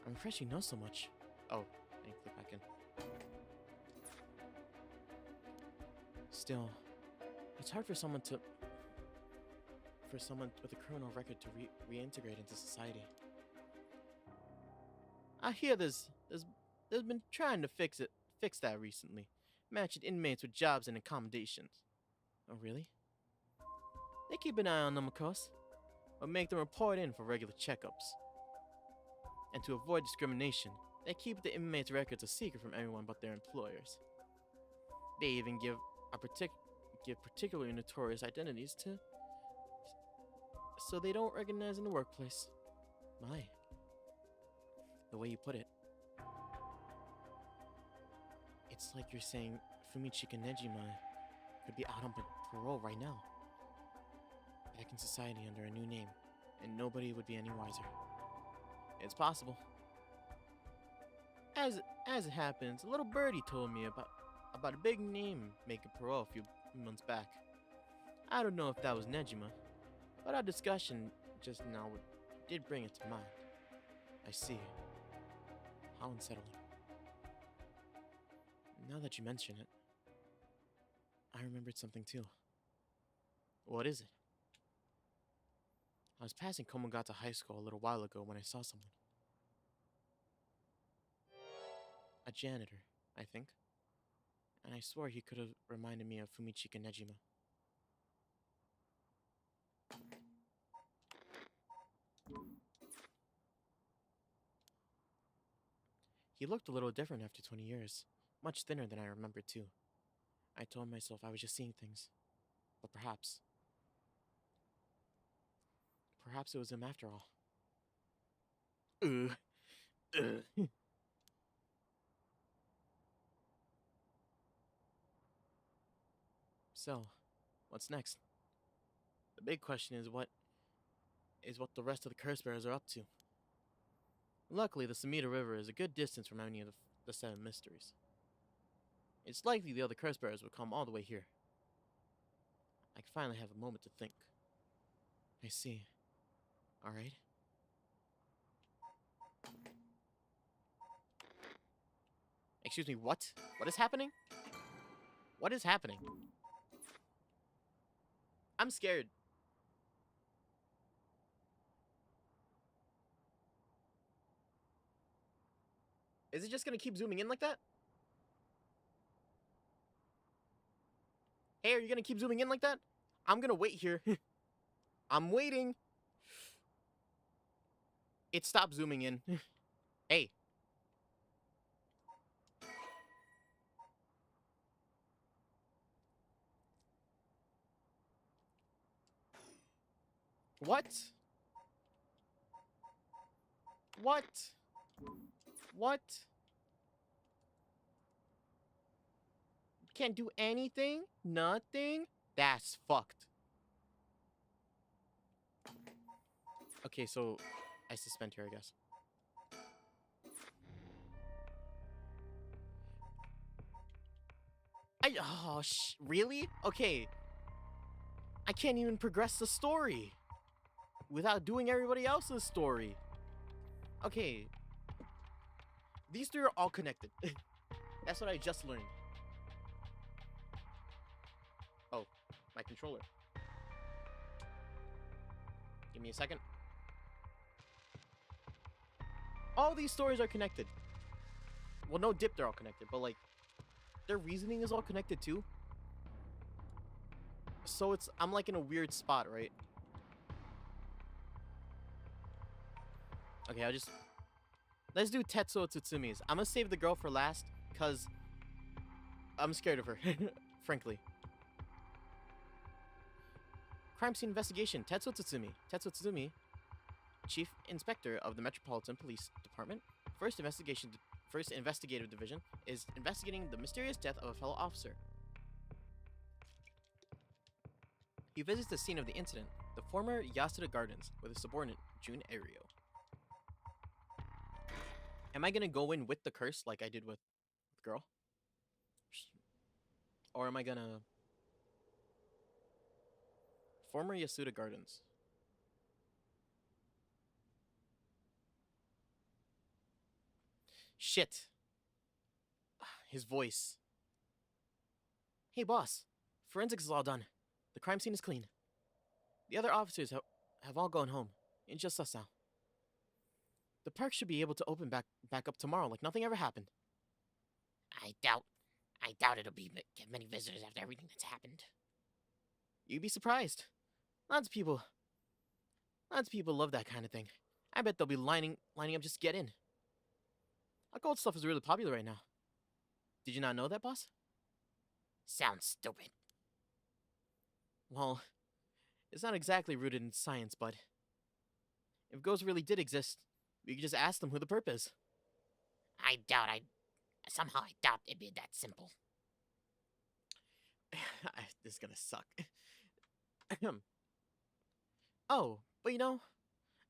I'm impressed you know so much. Oh, I need to click back in. Still, it's hard for someone with a criminal record to reintegrate into society. I hear there's been trying to fix that recently, matching inmates with jobs and accommodations. Oh really? They keep an eye on them, of course, but make them report in for regular checkups. And to avoid discrimination, they keep the inmates' records a secret from everyone but their employers. They even give particularly notorious identities to, so they don't recognize in the workplace. My, the way you put it. It's like you're saying Fumichika Nejima could be out on parole right now. Back in society under a new name, and nobody would be any wiser. It's possible. As it happens, a little birdie told me about a big name making parole a few months back. I don't know if that was Nejima, but our discussion just now did bring it to mind. I see. How unsettling. Now that you mention it, I remembered something too. What is it? I was passing Komogata High School a little while ago when I saw someone. A janitor, I think. And I swore he could have reminded me of Fumichika Nejima. He looked a little different after 20 years. Much thinner than I remembered too. I told myself I was just seeing things. But perhaps it was him after all. So, what's next? The big question is what the rest of the curse bearers are up to. Luckily, the Samita River is a good distance from any of the Seven Mysteries. It's likely the other curse bearers will come all the way here. I can finally have a moment to think. I see. Alright. Excuse me, what? What is happening? What is happening? I'm scared. Is it just gonna keep zooming in like that? Hey, are you gonna keep zooming in like that? I'm gonna wait here. I'm waiting. It stopped zooming in. Hey. What? What? What? Can't do anything? Nothing? That's fucked. Okay, so I suspend here, I guess. Really? Okay. I can't even progress the story without doing everybody else's story. Okay. These three are all connected. That's what I just learned. Oh, my controller. Give me a second. All these stories are connected. Well, no dip, they're all connected, but like, their reasoning is all connected too. So I'm like in a weird spot, right? Okay, let's do Tetsuo Tsutsumi's. I'm gonna save the girl for last, because I'm scared of her, frankly. Crime scene investigation. Tetsuo Tsutsumi. Tetsuo Tsutsumi, Chief Inspector of the Metropolitan Police Department, First Investigative Division, is investigating the mysterious death of a fellow officer. He visits the scene of the incident, the former Yasuda Gardens, with his subordinate, Jun Ario. Am I gonna go in with the curse like I did with the girl? Or am I gonna... Former Yasuda Gardens. Shit. His voice. Hey boss, forensics is all done. The crime scene is clean. The other officers have all gone home. It's just us now. The park should be able to open back up tomorrow like nothing ever happened. I doubt it'll get many visitors after everything that's happened. You'd be surprised. Lots of people love that kind of thing. I bet they'll be lining up just to get in. Occult stuff is really popular right now. Did you not know that, boss? Sounds stupid. Well, it's not exactly rooted in science, but if ghosts really did exist, we could just ask them who the perp is. Somehow I doubt it'd be that simple. This is gonna suck. Oh, but you know,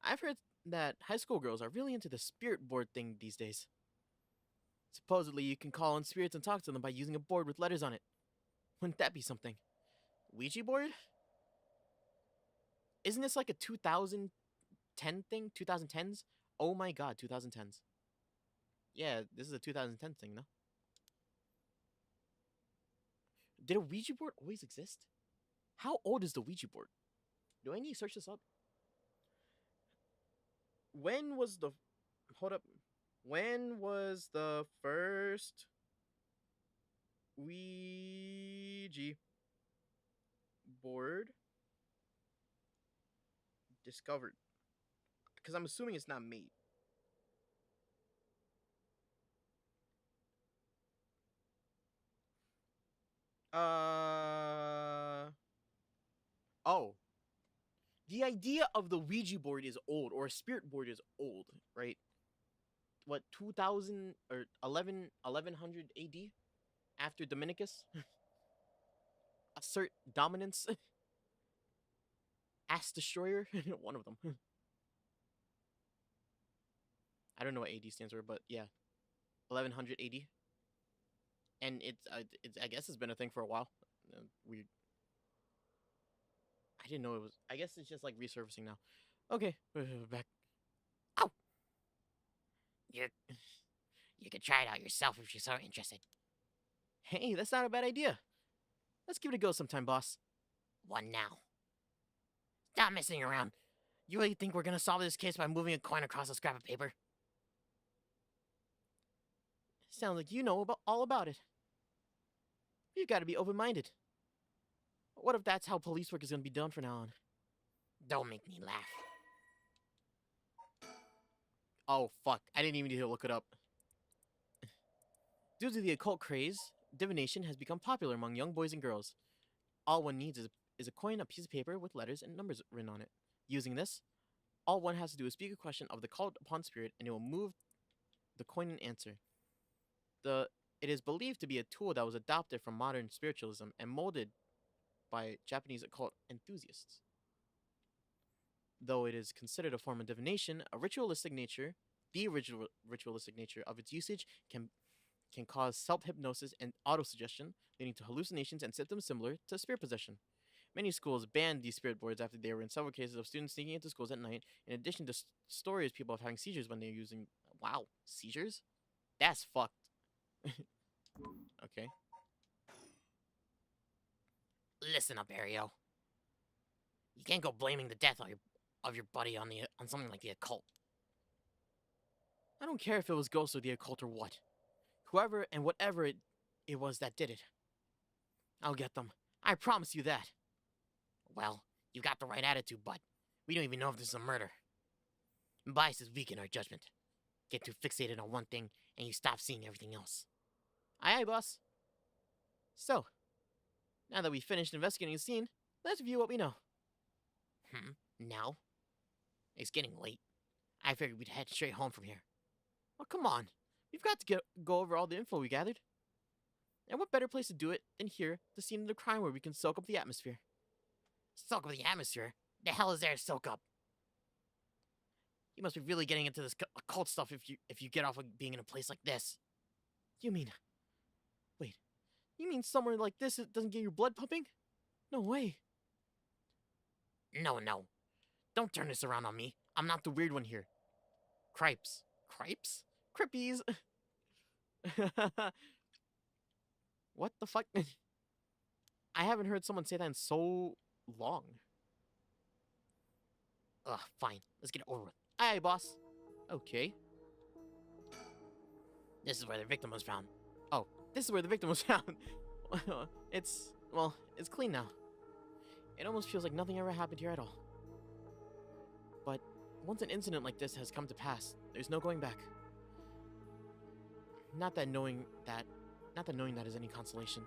I've heard that high school girls are really into the spirit board thing these days. Supposedly, you can call on spirits and talk to them by using a board with letters on it. Wouldn't that be something? Ouija board? Isn't this like a 2010 thing? 2010s? Oh my god, 2010s. Yeah, this is a 2010 thing, no? Did a Ouija board always exist? How old is the Ouija board? Do I need to search this up? When was the... Hold up. When was the first Ouija board discovered? Because I'm assuming it's not made. Oh. The idea of the Ouija board is old, or a spirit board is old, right? What, 2000 or 1100 AD? After Dominicus? Assert dominance? Ass Destroyer? One of them. I don't know what AD stands for, but yeah. 1100 AD. And it's I guess it's been a thing for a while. Weird. I didn't know it was... I guess it's just like resurfacing now. Okay, back. Oh! You could try it out yourself if you're so interested. Hey, that's not a bad idea. Let's give it a go sometime, boss. One now. Stop messing around. You really think we're gonna solve this case by moving a coin across a scrap of paper? Sounds like you know all about it. You've got to be open-minded. What if that's how police work is going to be done from now on? Don't make me laugh. Oh, fuck. I didn't even need to look it up. Due to the occult craze, divination has become popular among young boys and girls. All one needs is a coin, a piece of paper with letters and numbers written on it. Using this, all one has to do is speak a question of the called upon spirit, and it will move the coin and answer. It is believed to be a tool that was adopted from modern spiritualism and molded by Japanese occult enthusiasts. Though it is considered a form of divination, the ritualistic nature of its usage can cause self-hypnosis and autosuggestion, leading to hallucinations and symptoms similar to spirit possession. Many schools banned these spirit boards after there were in several cases of students sneaking into schools at night, in addition to stories of people of having seizures when they're using... Wow, seizures? That's fucked. Okay. Listen up, Ario. You can't go blaming the death of your buddy on something like the occult. I don't care if it was ghosts or the occult or what. Whoever and whatever it was that did it. I'll get them. I promise you that. Well, you got the right attitude, bud. We don't even know if this is a murder. Bias is weak in our judgment. Get too fixated on one thing, and you stop seeing everything else. Aye, aye, boss. So, now that we've finished investigating the scene, let's review what we know. Now? It's getting late. I figured we'd head straight home from here. Oh, come on. We've got to go over all the info we gathered. And what better place to do it than here, the scene of the crime where we can soak up the atmosphere. Soak up the atmosphere? The hell is there to soak up? You must be really getting into this occult stuff if you get off of being in a place like this. You mean... Wait. You mean somewhere like this it doesn't get your blood pumping? No way. No. Don't turn this around on me. I'm not the weird one here. Cripes. Cripes? Crippies. What the fuck? I haven't heard someone say that in so long. Ugh, fine. Let's get it over with. Aye, boss. Okay. This is where the victim was found. Oh, this is where the victim was found. It's clean now. It almost feels like nothing ever happened here at all. But once an incident like this has come to pass, there's no going back. Not that knowing that is any consolation.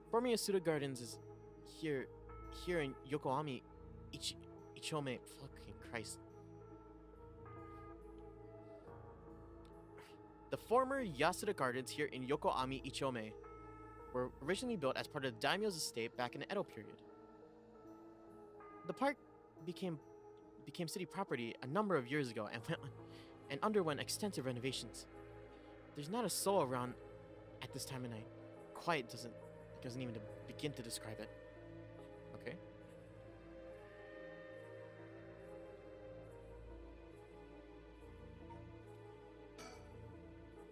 Forming Asuta Gardens is here in Yokohama Ichome. Fucking Christ. The former Yasuda Gardens here in Yokohama Ichome were originally built as part of the daimyo's estate back in the Edo period. The park became city property a number of years ago and underwent extensive renovations. There's not a soul around at this time of night. Quiet doesn't even begin to describe it. Okay.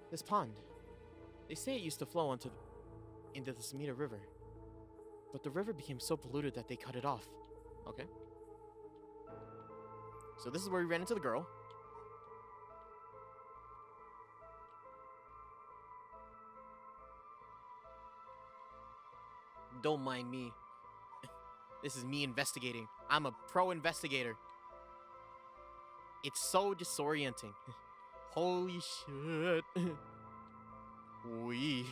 This pond. They say it used to flow into the Sumida River. But the river became so polluted that they cut it off. Okay. So this is where we ran into the girl. Don't mind me. This is me investigating. I'm a pro investigator. It's so disorienting. Holy shit. Wee.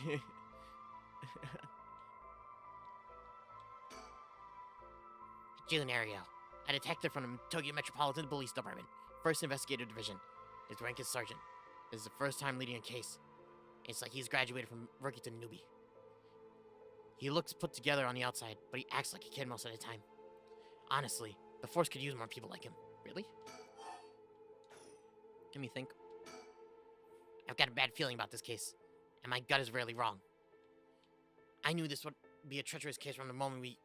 June Ariel, a detective from the Tokyo Metropolitan Police Department, 1st Investigative Division. His rank is sergeant. This is the first time leading a case. It's like he's graduated from rookie to newbie. He looks put together on the outside, but he acts like a kid most of the time. Honestly, the force could use more people like him. Really? Let me think. I've got a bad feeling about this case, and my gut is rarely wrong. I knew this would be a treacherous case from the moment we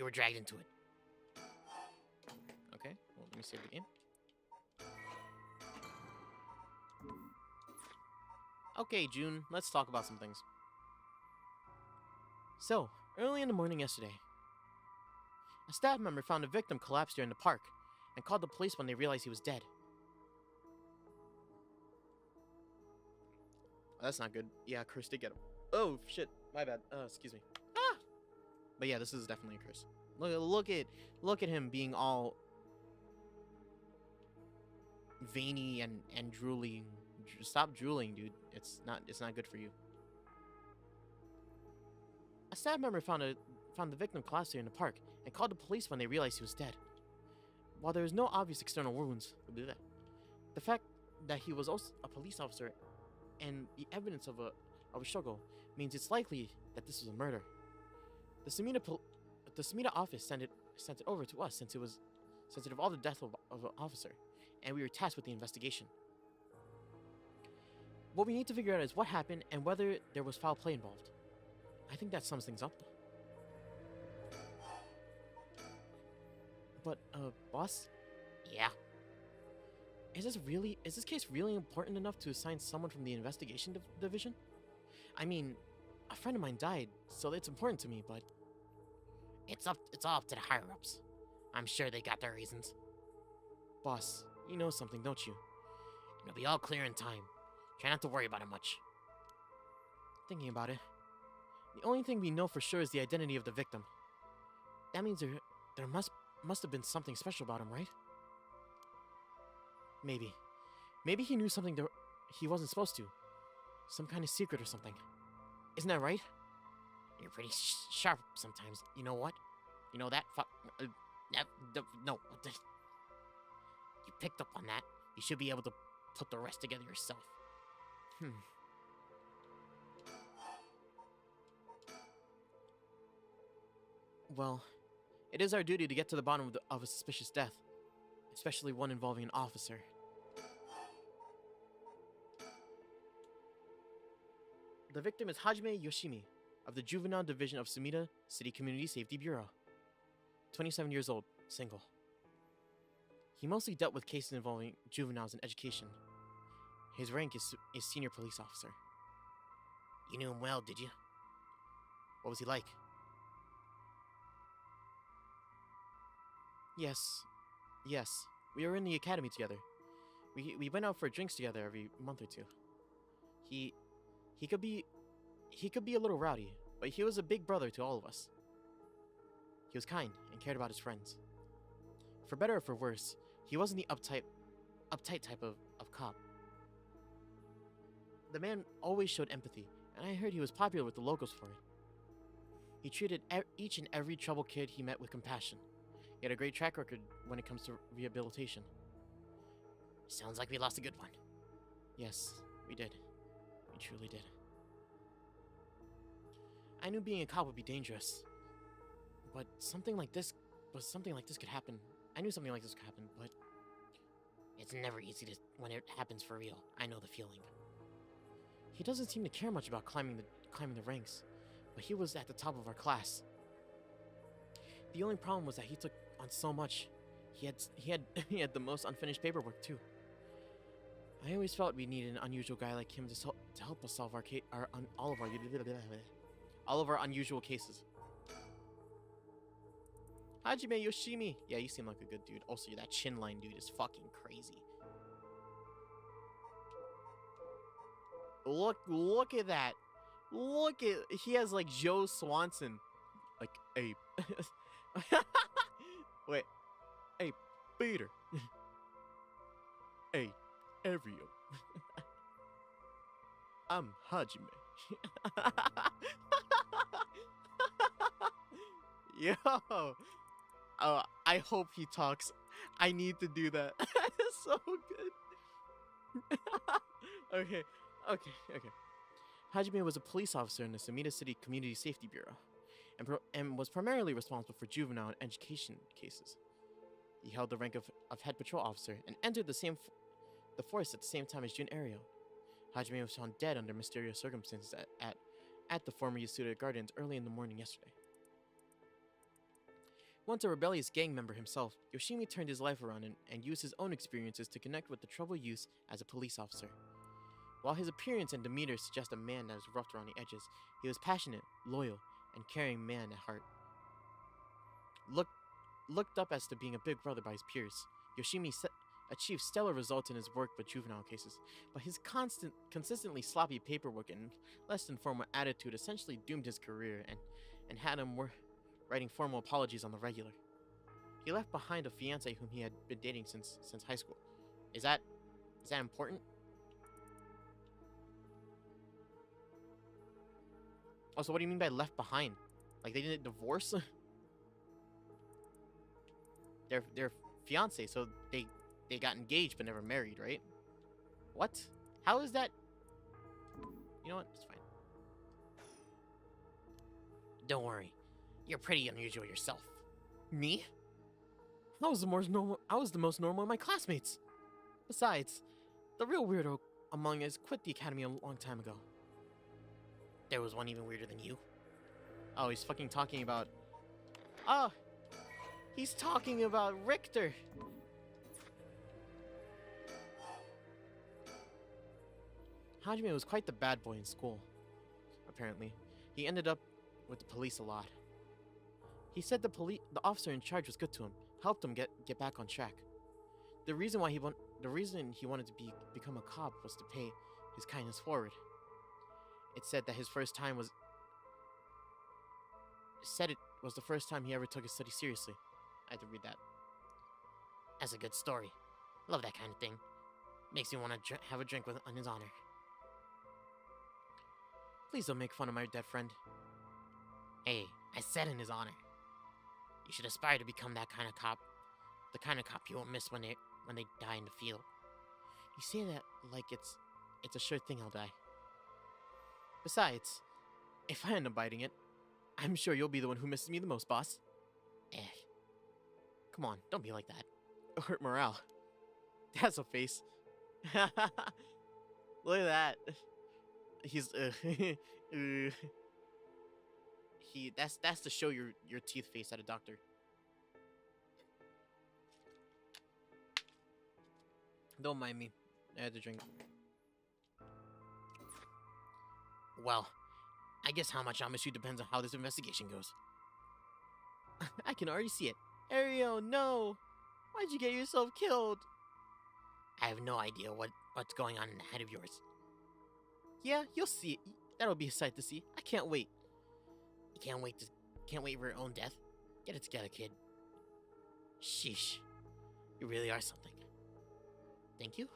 were dragged into it. Okay, well, let me save the game. Okay, June, let's talk about some things. So, early in the morning yesterday, a staff member found a victim collapsed here in the park and called the police when they realized he was dead. Oh, that's not good. Yeah, curse did get him. Oh, shit. My bad. Excuse me. Ah! But yeah, this is definitely a curse. Look at him being all veiny and drooling. Stop drooling, dude. It's not good for you. A staff member found the victim collapsed here in the park and called the police when they realized he was dead. While there was no obvious external wounds, the fact that he was also a police officer and the evidence of a struggle means it's likely that this was a murder. The Sumida office sent it over to us since it was sensitive of the death of an officer, and we were tasked with the investigation. What we need to figure out is what happened and whether there was foul play involved. I think that sums things up. But, boss? Yeah? Is this case really important enough to assign someone from the investigation division? I mean, a friend of mine died, so it's important to me, but... It's all up to the higher-ups. I'm sure they got their reasons. Boss, you know something, don't you? It'll be all clear in time. Try not to worry about it much. Thinking about it, the only thing we know for sure is the identity of the victim. That means there must have been something special about him, right? Maybe he knew something that he wasn't supposed to. Some kind of secret or something. Isn't that right? You're pretty sharp sometimes. You know what? You know that? No. You picked up on that. You should be able to put the rest together yourself. Well, it is our duty to get to the bottom of a suspicious death, especially one involving an officer. The victim is Hajime Yoshimi of the Juvenile Division of Sumida City Community Safety Bureau. 27 years old, single. He mostly dealt with cases involving juveniles in education. His rank is senior police officer. You knew him well, did you? What was he like? Yes. We were in the academy together. We went out for drinks together every month or two. He could be a little rowdy, but he was a big brother to all of us. He was kind and cared about his friends. For better or for worse, he wasn't the uptight type of cop. The man always showed empathy, and I heard he was popular with the locals for it. He treated each and every troubled kid he met with compassion. He had a great track record when it comes to rehabilitation. Sounds like we lost a good one. Yes, we did. We truly did. I knew being a cop would be dangerous, but something like this could happen. I knew something like this could happen, but it's never easy when it happens for real. I know the feeling. He doesn't seem to care much about climbing the ranks, but he was at the top of our class. The only problem was that he took on so much. He had the most unfinished paperwork too. I always felt we needed an unusual guy like him to help us solve all of our unusual cases. Hajime Yoshimi. Yeah, you seem like a good dude. Also, that chin line dude is fucking crazy. Look at that. He has like Joe Swanson. Like, hey. Wait. Hey, Peter. Hey, Ariel. I'm Hajime. Yo. Oh, I hope he talks. I need to do that. It's so good. Okay. Hajime was a police officer in the Sumida City Community Safety Bureau, and was primarily responsible for juvenile and education cases. He held the rank of head patrol officer and entered the force at the same time as Jun Ariel. Hajime was found dead under mysterious circumstances at the former Yasuda Gardens early in the morning yesterday. Once a rebellious gang member himself, Yoshimi turned his life around and used his own experiences to connect with the troubled youth as a police officer. While his appearance and demeanor suggest a man that is rough around the edges, he was passionate, loyal, and caring man at heart. Looked up as to being a big brother by his peers, Yoshimi achieved stellar results in his work with juvenile cases, but his consistently sloppy paperwork and less than formal attitude essentially doomed his career and had him writing formal apologies on the regular. He left behind a fiancée whom he had been dating since high school. Is that important? Also, what do you mean by left behind? Like they didn't divorce? They're fiancé, so they got engaged but never married, right? What? How is that? You know what? It's fine. Don't worry. You're pretty unusual yourself. Me? I was the most normal of my classmates. Besides, the real weirdo among us quit the academy a long time ago. There was one even weirder than you. Oh, he's fucking talking about... Oh! He's talking about Richter! Hajime was quite the bad boy in school, apparently. He ended up with the police a lot. He said the officer in charge was good to him, helped him get back on track. The reason he wanted to become a cop was to pay his kindness forward. It said that his first time was the first time he ever took his study seriously. I had to read that. That's a good story. Love that kind of thing. Makes me want to have a drink on his honor. Please don't make fun of my dead friend. Hey, I said in his honor. You should aspire to become that kind of cop. The kind of cop you won't miss when they die in the field. You say that like it's a sure thing I'll die. Besides, if I end up biting it, I'm sure you'll be the one who misses me the most, boss. Eh. Come on, don't be like that. It'll hurt morale. That's a face. Look at that. He's that's to show your teeth face at a doctor. Don't mind me. I had to drink. Well, I guess how much I'll miss you depends on how this investigation goes. I can already see it. Ariel, no! Why'd you get yourself killed? I have no idea what's going on in the head of yours. Yeah, you'll see it. That'll be a sight to see. I can't wait. You can't wait for your own death? Get it together, kid. Sheesh. You really are something. Thank you.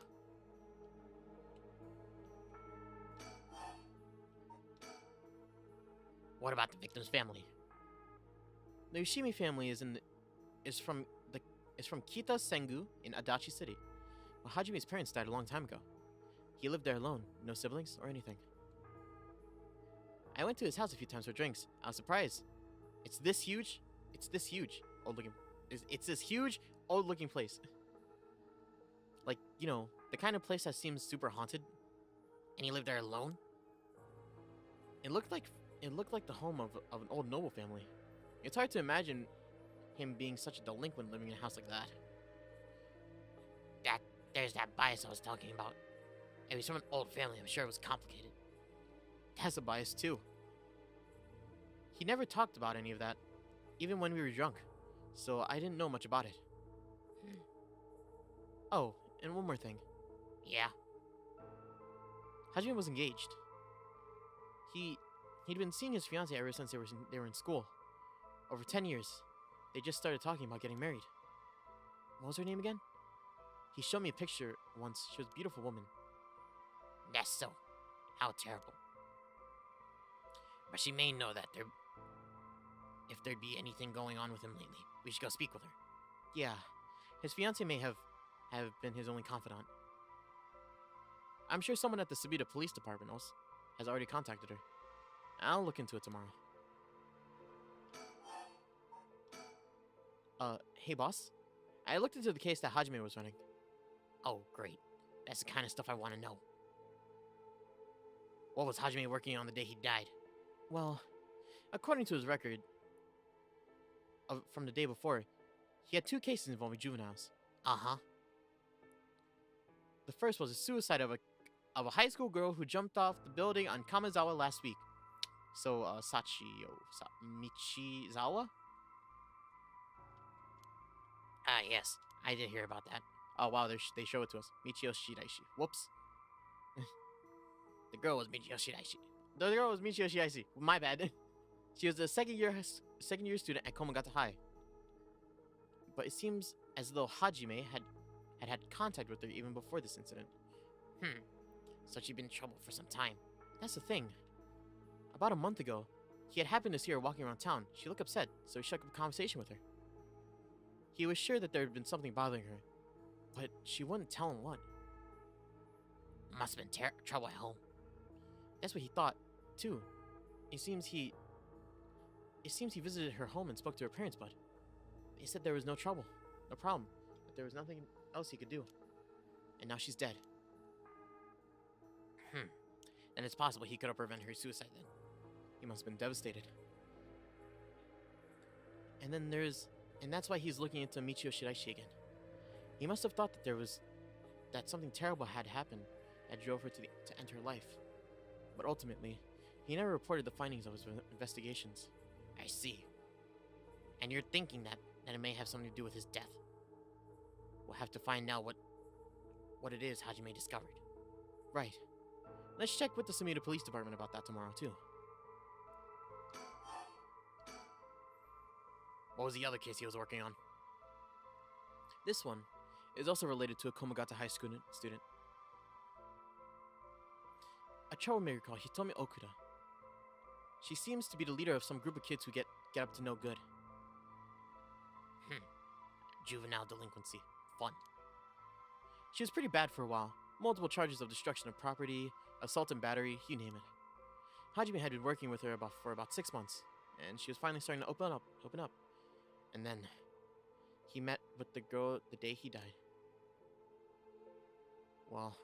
What about the victim's family? The Yoshimi family is from Kita Sengu in Adachi City. Well, Hajime's parents died a long time ago. He lived there alone, no siblings or anything. I went to his house a few times for drinks. I was surprised. It's this huge. It's this huge. It's this huge, old-looking place. Like, you know, the kind of place that seems super haunted. And he lived there alone? It looked like the home of an old noble family. It's hard to imagine him being such a delinquent living in a house like that. There's that bias I was talking about. If he's from an old family, I'm sure it was complicated. That's a bias too. He never talked about any of that, even when we were drunk, so I didn't know much about it. Oh, and one more thing. Yeah? Hajime was engaged. He'd been seeing his fiancée ever since they were in school. Over 10 years. They just started talking about getting married. What was her name again? He showed me a picture once. She was a beautiful woman. That's so. How terrible. But she may know that if there'd be anything going on with him lately, we should go speak with her. Yeah. His fiancée may have been his only confidant. I'm sure someone at the Sabita Police Department has already contacted her. I'll look into it tomorrow. Hey boss? I looked into the case that Hajime was running. Oh, great. That's the kind of stuff I want to know. What was Hajime working on the day he died? Well, according to his record from the day before, he had 2 cases involving juveniles. Uh-huh. The first was a suicide of a high school girl who jumped off the building on Kamizawa last week. So, Michizawa? Yes. I did hear about that. Oh, wow, they show it to us. Michio Shiraishi. Whoops. The girl was Michio Shiraishi. The girl was Michio Shiraishi. My bad. She was a second year student at Komagata High. But it seems as though Hajime had contact with her even before this incident. So she'd been in trouble for some time. That's the thing. About a month ago, he had happened to see her walking around town. She looked upset, so he struck up a conversation with her. He was sure that there had been something bothering her, but she wouldn't tell him what. Must have been trouble at home. That's what he thought, too. It seems he visited her home and spoke to her parents, but they said there was no problem, that there was nothing else he could do. And now she's dead. And it's possible he could have prevented her suicide then. He must have been devastated. And that's why he's looking into Michio Shiraishi again. He must have thought that something terrible had happened that drove her to end her life. But ultimately, he never reported the findings of his investigations. I see. And you're thinking that it may have something to do with his death. We'll have to find out what it is Hajime discovered. Right. Let's check with the Sumida Police Department about that tomorrow, too. What was the other case he was working on? This one is also related to a Komagata High student. A troublemaker called Hitomi Okuda. She seems to be the leader of some group of kids who get up to no good. Juvenile delinquency. Fun. She was pretty bad for a while. Multiple charges of destruction of property, assault and battery, you name it. Hajime had been working with her for about 6 months, and she was finally starting to open up. And then he met with the girl the day he died. Well,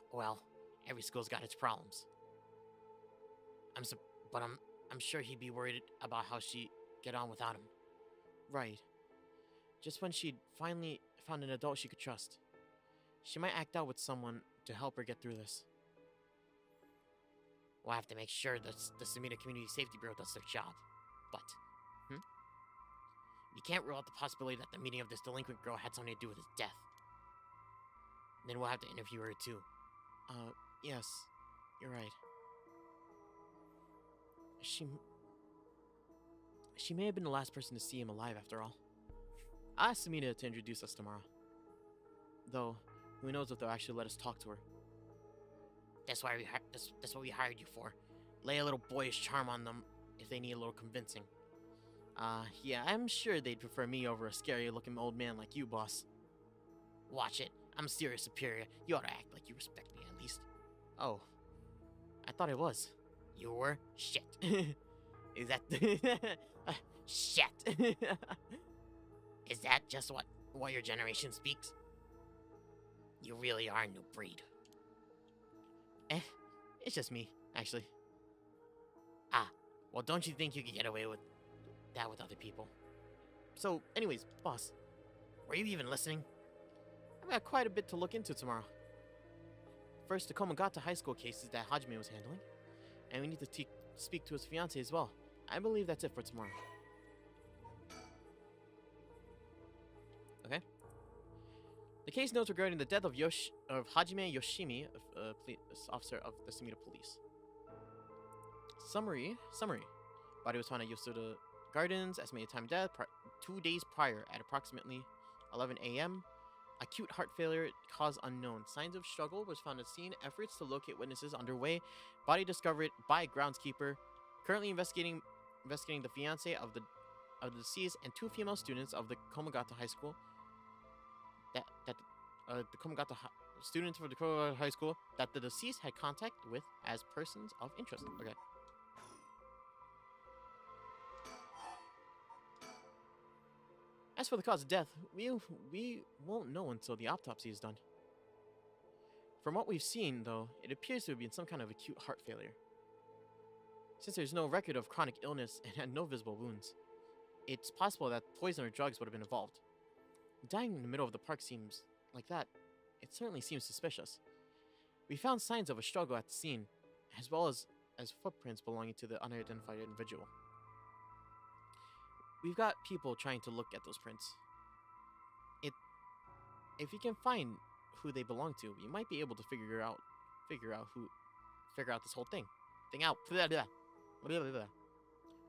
every school's got its problems. I'm sure he'd be worried about how she'd get on without him. Right. Just when she'd finally found an adult she could trust. She might act out with someone to help her get through this. We'll have to make sure that the Sumida Community Safety Bureau does their job. But, you can't rule out the possibility that the meeting of this delinquent girl had something to do with his death. Then we'll have to interview her too. Yes, you're right. She may have been the last person to see him alive after all. I asked Sumida to introduce us tomorrow. Though, who knows if they'll actually let us talk to her. That's what we hired you for. Lay a little boyish charm on them if they need a little convincing. Yeah, I'm sure they'd prefer me over a scary-looking old man like you, boss. Watch it. I'm serious superior. You ought to act like you respect me at least. Oh. I thought I was. You were? Shit. Is that... Shit. Is that just what your generation speaks? You really are a new breed. It's just me, actually. Well, don't you think you could get away with that with other people? So, anyways, boss. Were you even listening? I've got quite a bit to look into tomorrow. First, the Komagata High School cases that Hajime was handling. And we need to speak to his fiancée as well. I believe that's it for tomorrow. Okay. The case notes regarding the death of Hajime Yoshimi, police officer of the Sumida Police. Summary. Body was found at Yosuda Gardens. Estimated time of death 2 days prior at approximately 11 a.m. Acute heart failure, cause unknown. Signs of struggle was found at scene. Efforts to locate witnesses underway. Body discovered by groundskeeper. Currently investigating the fiance of the deceased and 2 female students of the Komagata High School. Students for the Komagata High School that the deceased had contact with as persons of interest. Okay. As for the cause of death, we won't know until the autopsy is done. From what we've seen, though, it appears to have been some kind of acute heart failure. Since there's no record of chronic illness and had no visible wounds, it's possible that poison or drugs would have been involved. Dying in the middle of the park seems like that. It certainly seems suspicious. We found signs of a struggle at the scene, as well as footprints belonging to the unidentified individual. We've got people trying to look at those prints. If you can find who they belong to, you might be able to figure out this whole thing.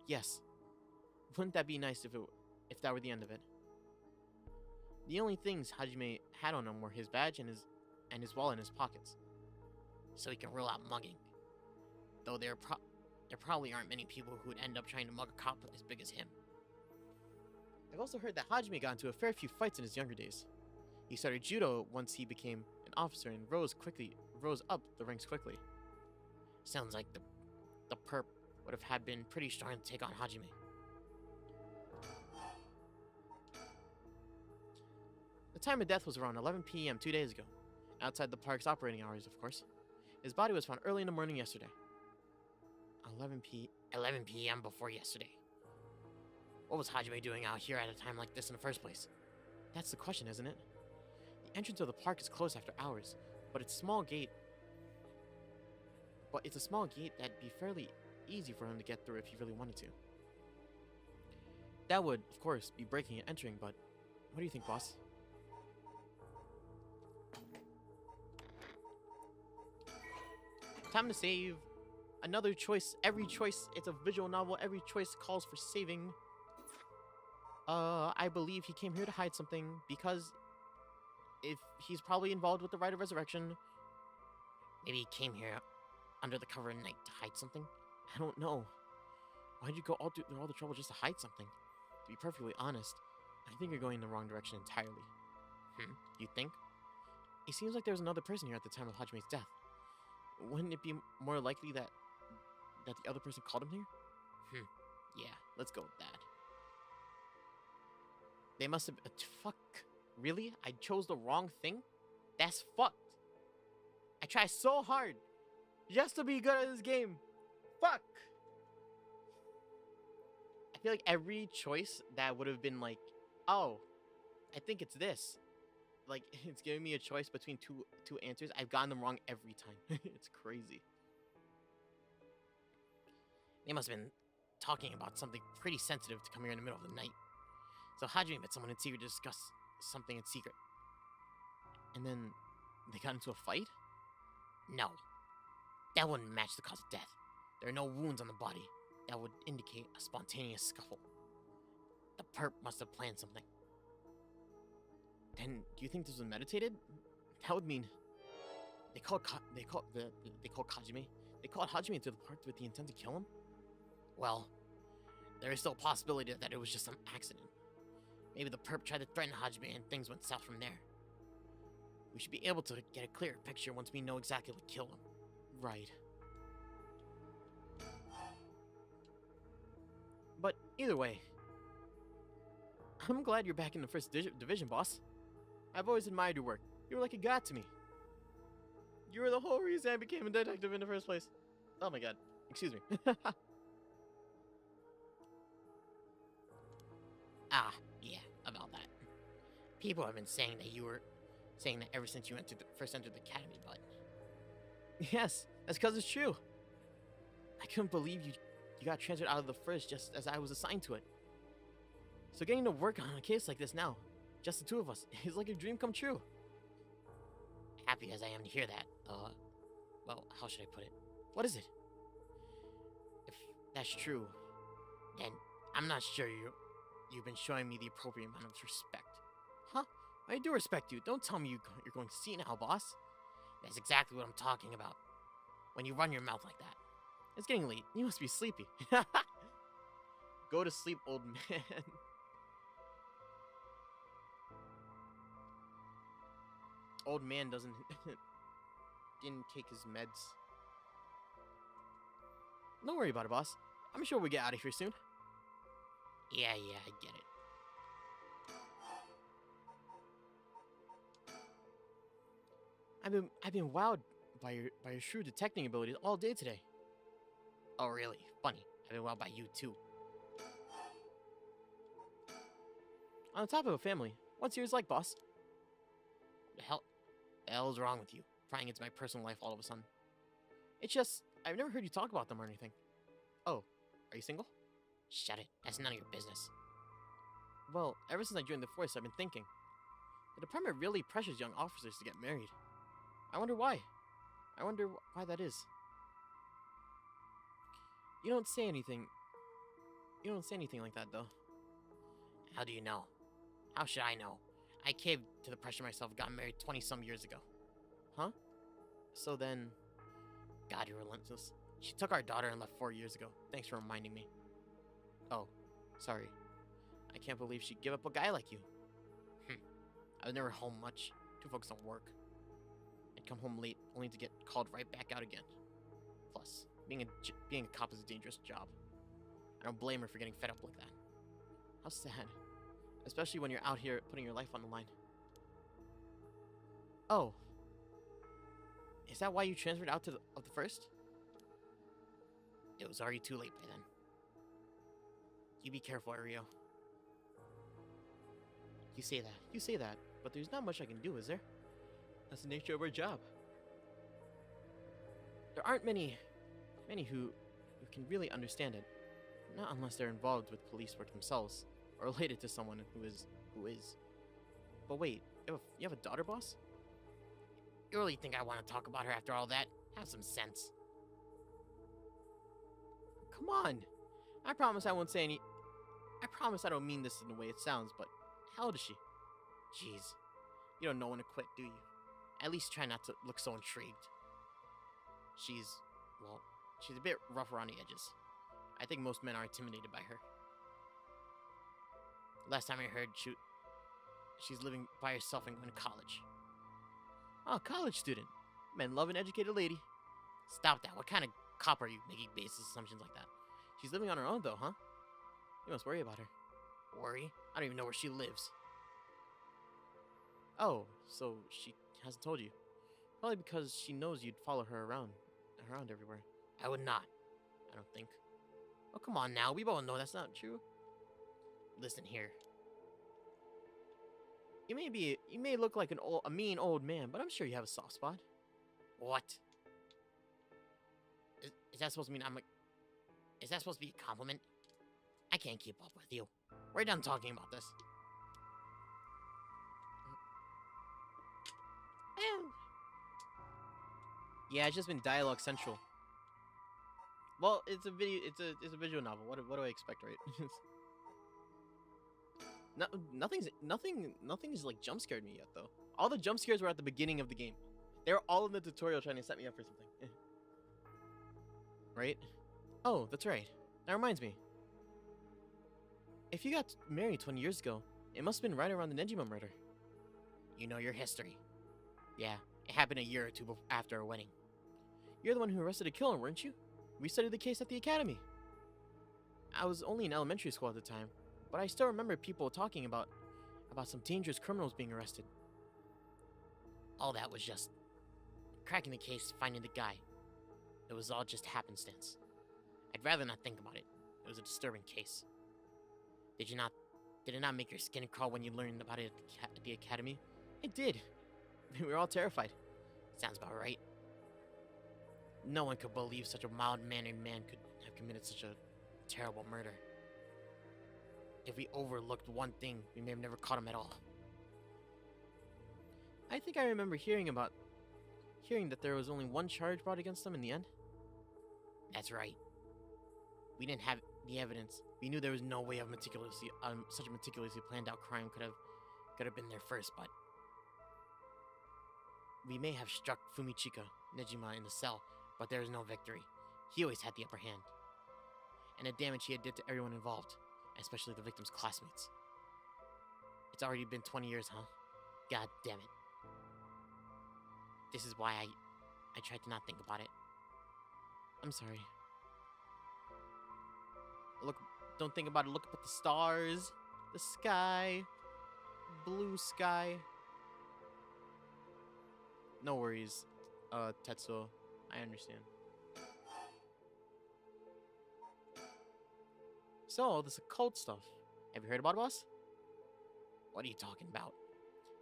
Yes. Wouldn't that be nice if that were the end of it? The only things Hajime had on him were his badge and his wallet in his pockets. So he can rule out mugging. Though there probably aren't many people who would end up trying to mug a cop as big as him. I've also heard that Hajime got into a fair few fights in his younger days. He started judo once he became an officer and rose up the ranks quickly. Sounds like the perp would have been pretty strong to take on Hajime. The time of death was around 11 p.m. 2 days ago, outside the park's operating hours, of course. His body was found early in the morning yesterday. 11 p.m. before yesterday. What was Hajime doing out here at a time like this in the first place? That's the question, isn't it? The entrance of the park is closed after hours, but it's a small gate. But it's a small gate that'd be fairly easy for him to get through if he really wanted to. That would, of course, be breaking and entering, but what do you think, boss? Time to save. Another choice. Every choice, it's a visual novel. Every choice calls for saving. I believe he came here to hide something because if he's probably involved with the Rite of Resurrection. Maybe he came here under the cover of night to hide something? I don't know. Why'd you go through all the trouble just to hide something? To be perfectly honest, I think you're going in the wrong direction entirely. You think? It seems like there was another person here at the time of Hajime's death. Wouldn't it be more likely that the other person called him here? Yeah, Let's go with that. They must have... fuck. Really? I chose the wrong thing? That's fucked. I try so hard just to be good at this game. Fuck. I feel like every choice that would have been like, oh, I think it's this. Like, it's giving me a choice between two answers. I've gotten them wrong every time. It's crazy. They must have been talking about something pretty sensitive to come here in the middle of the night. So Hajime met someone in secret to discuss something in secret. And then they got into a fight? No. That wouldn't match the cause of death. There are no wounds on the body. That would indicate a spontaneous scuffle. The perp must have planned something. Then, do you think this was meditated? That would mean they called Hajime. They called Hajime into the park with the intent to kill him. Well, there is still a possibility that it was just some accident. Maybe the perp tried to threaten Hajime and things went south from there. We should be able to get a clearer picture once we know exactly what killed him. Right. But either way, I'm glad you're back in the first division, boss. I've always admired your work. You were like a god to me. You were the whole reason I became a detective in the first place. Oh my god. Excuse me. Yeah, about that. People have been saying that ever since you first entered the academy, but... Yes, that's because it's true. I couldn't believe you got transferred out of the first just as I was assigned to it. So getting to work on a case like this now, just the two of us, is like a dream come true. Happy as I am to hear that, well, how should I put it? What is it? If that's true, then I'm not sure you've been showing me the appropriate amount of respect. Huh? I do respect you. Don't tell me you're going to see now, boss. That's exactly what I'm talking about. When you run your mouth like that. It's getting late. You must be sleepy. Go to sleep, old man. Old man didn't take his meds. Don't worry about it, boss. I'm sure we'll get out of here soon. Yeah, I get it. I've been wowed by your shrewd detecting abilities all day today. Oh, really? Funny. I've been wowed by you, too. On top of a family, what's yours like, boss? The hell's wrong with you? Prying into my personal life all of a sudden. It's just, I've never heard you talk about them or anything. Oh, are you single? Shut it. That's none of your business. Well, ever since I joined the force, I've been thinking. The department really pressures young officers to get married. I wonder why. I wonder why that is. You don't say anything. You don't say anything like that, though. How do you know? How should I know? I caved to the pressure myself, got married 20-some years ago. Huh? So then... God, you're relentless. She took our daughter and left 4 years ago. Thanks for reminding me. Oh, sorry. I can't believe she'd give up a guy like you. I was never home much. Too focused on work. I'd come home late, only to get called right back out again. Plus, being a cop is a dangerous job. I don't blame her for getting fed up like that. How sad. Especially when you're out here putting your life on the line. Oh. Is that why you transferred out of the first? It was already too late by then. You be careful, Ario. You say that, but there's not much I can do, is there? That's the nature of our job. There aren't many who can really understand it. Not unless they're involved with police work themselves, or related to someone who is. But wait, you have a daughter, boss? You really think I want to talk about her after all that? Have some sense. Come on. I promise I won't say any... I promise I don't mean this in the way it sounds, but how old is she? Jeez. You don't know when to quit, do you? At least try not to look so intrigued. She's a bit rough around the edges. I think most men are intimidated by her. Last time I heard, she's living by herself and going to college. Oh, college student. Men love an educated lady. Stop that. What kind of cop are you making baseless assumptions like that? She's living on her own, though, huh? You must worry about her. Worry? I don't even know where she lives. Oh, so she hasn't told you. Probably because she knows you'd follow her around everywhere. I would not. I don't think. Oh, come on now. We both know that's not true. Listen here. You may look like a mean old man, but I'm sure you have a soft spot. What? Is that supposed to mean is that supposed to be a compliment? I can't keep up with you. We're done talking about this. Yeah, it's just been dialogue central. Well, it's a visual novel. What do I expect, right? No, nothing's like jump scared me yet though. All the jump scares were at the beginning of the game. They were all in the tutorial trying to set me up for something. Right? Oh, that's right. That reminds me. If you got married 20 years ago, it must have been right around the Nejima murder. You know your history. Yeah, it happened a year or two after our wedding. You're the one who arrested a killer, weren't you? We studied the case at the academy. I was only in elementary school at the time, but I still remember people talking about some dangerous criminals being arrested. All that was just cracking the case, finding the guy. It was all just happenstance. I'd rather not think about it. It was a disturbing case. Did it not make your skin crawl when you learned about it at the academy? It did. We were all terrified. Sounds about right. No one could believe such a mild-mannered man could have committed such a terrible murder. If we overlooked one thing, we may have never caught him at all. I think I remember hearing that there was only one charge brought against them in the end. That's right. We didn't have the evidence. We knew there was no way of such a meticulously planned out crime could have been there first, but we may have struck Fumichika Nejima in the cell, but there was no victory. He always had the upper hand. And the damage he had did to everyone involved, especially the victim's classmates. It's already been 20 years, huh? God damn it. This is why I tried to not think about it. I'm sorry. Don't think about it. Look up at the stars, the sky, blue sky. No worries, Tetsuo. I understand. So, this occult stuff. Have you heard about it, boss? What are you talking about?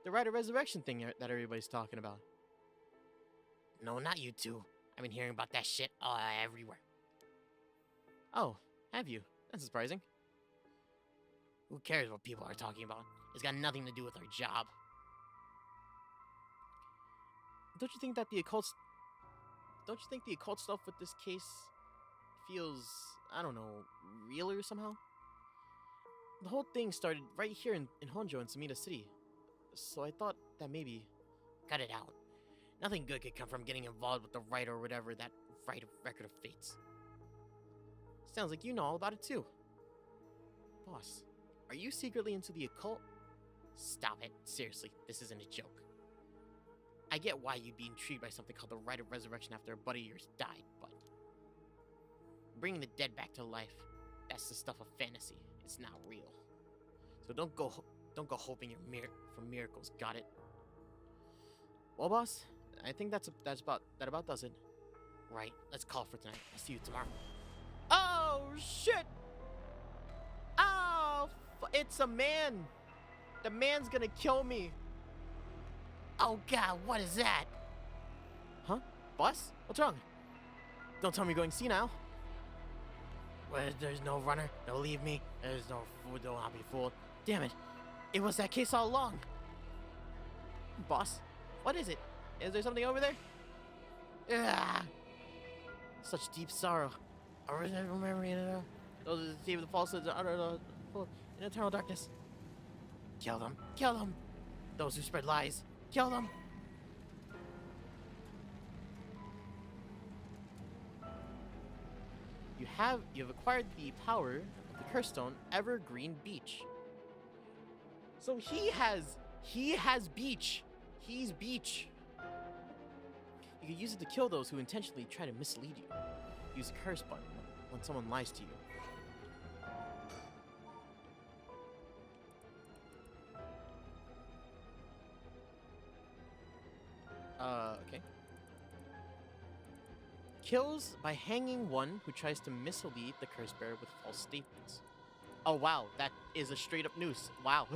The Rite of Resurrection thing that everybody's talking about. No, not you two. I've been hearing about that shit everywhere. Oh, have you? That's surprising. Who cares what people are talking about? It's got nothing to do with our job. Don't you think the occult stuff with this case feels, I don't know, realer somehow? The whole thing started right here in Honjo in Sumida City. So I thought that maybe... Cut it out. Nothing good could come from getting involved with the Rite or whatever that Rite of Record of Fates. Sounds like you know all about it too. Boss, are you secretly into the occult? Stop it. Seriously, this isn't a joke. I get why you'd be intrigued by something called the Rite of Resurrection after a buddy of yours died, but bringing the dead back to life, that's the stuff of fantasy. It's not real. So don't go hoping for miracles, got it? Well, boss, I think that about does it. Right, let's call for tonight. I'll see you tomorrow. Oh, shit! Oh, it's a man! The man's gonna kill me! Oh god, what is that? Huh? Boss? What's wrong? Don't tell me you're going senile. There's no runner, don't leave me. There's no fool, don't I'll be fooled. Damn it. It was that case all along. Boss, what is it? Is there something over there? Ah! Such deep sorrow. I remember it. Those who deceive the falsehoods in eternal darkness. Kill them. Kill them. Those who spread lies. Kill them. You you've acquired the power of the curse stone, Evergreen Beach. So he has beach. He's beach. You can use it to kill those who intentionally try to mislead you. Use the curse button when someone lies to you. Okay. Kills by hanging one who tries to mislead the curse bearer with false statements. Oh wow, that is a straight up noose. Wow.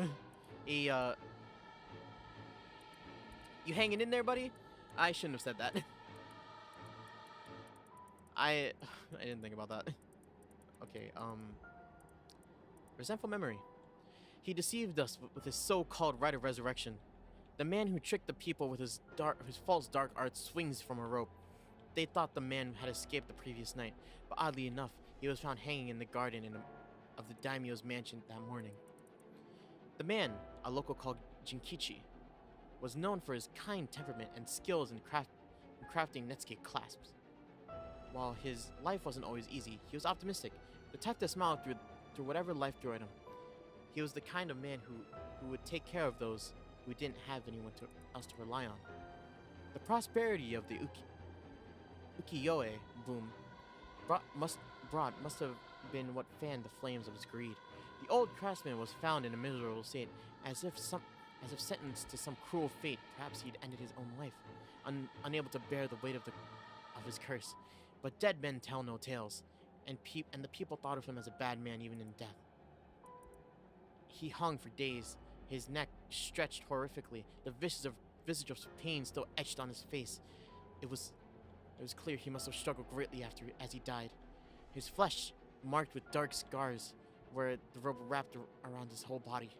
You hanging in there, buddy? I shouldn't have said that. I didn't think about that. Okay, resentful memory. He deceived us with his so-called rite of resurrection. The man who tricked the people with his false dark art swings from a rope. They thought the man had escaped the previous night, but oddly enough, he was found hanging in the garden of the daimyo's mansion that morning. The man, a local called Jinkichi, was known for his kind temperament and skills in crafting Netsuke clasps. While his life wasn't always easy, he was optimistic, the type to smile through whatever life threw at him. He was the kind of man who would take care of those who didn't have anyone else to rely on. The prosperity of the ukiyo-e boom must have been what fanned the flames of his greed. The old craftsman was found in a miserable state, as if sentenced to some cruel fate. Perhaps he'd ended his own life, unable to bear the weight of his curse. But dead men tell no tales, and the people thought of him as a bad man even in death. He hung for days, his neck stretched horrifically, the visage of pain still etched on his face. It was clear he must have struggled greatly as he died. His flesh marked with dark scars where the rope wrapped around his whole body.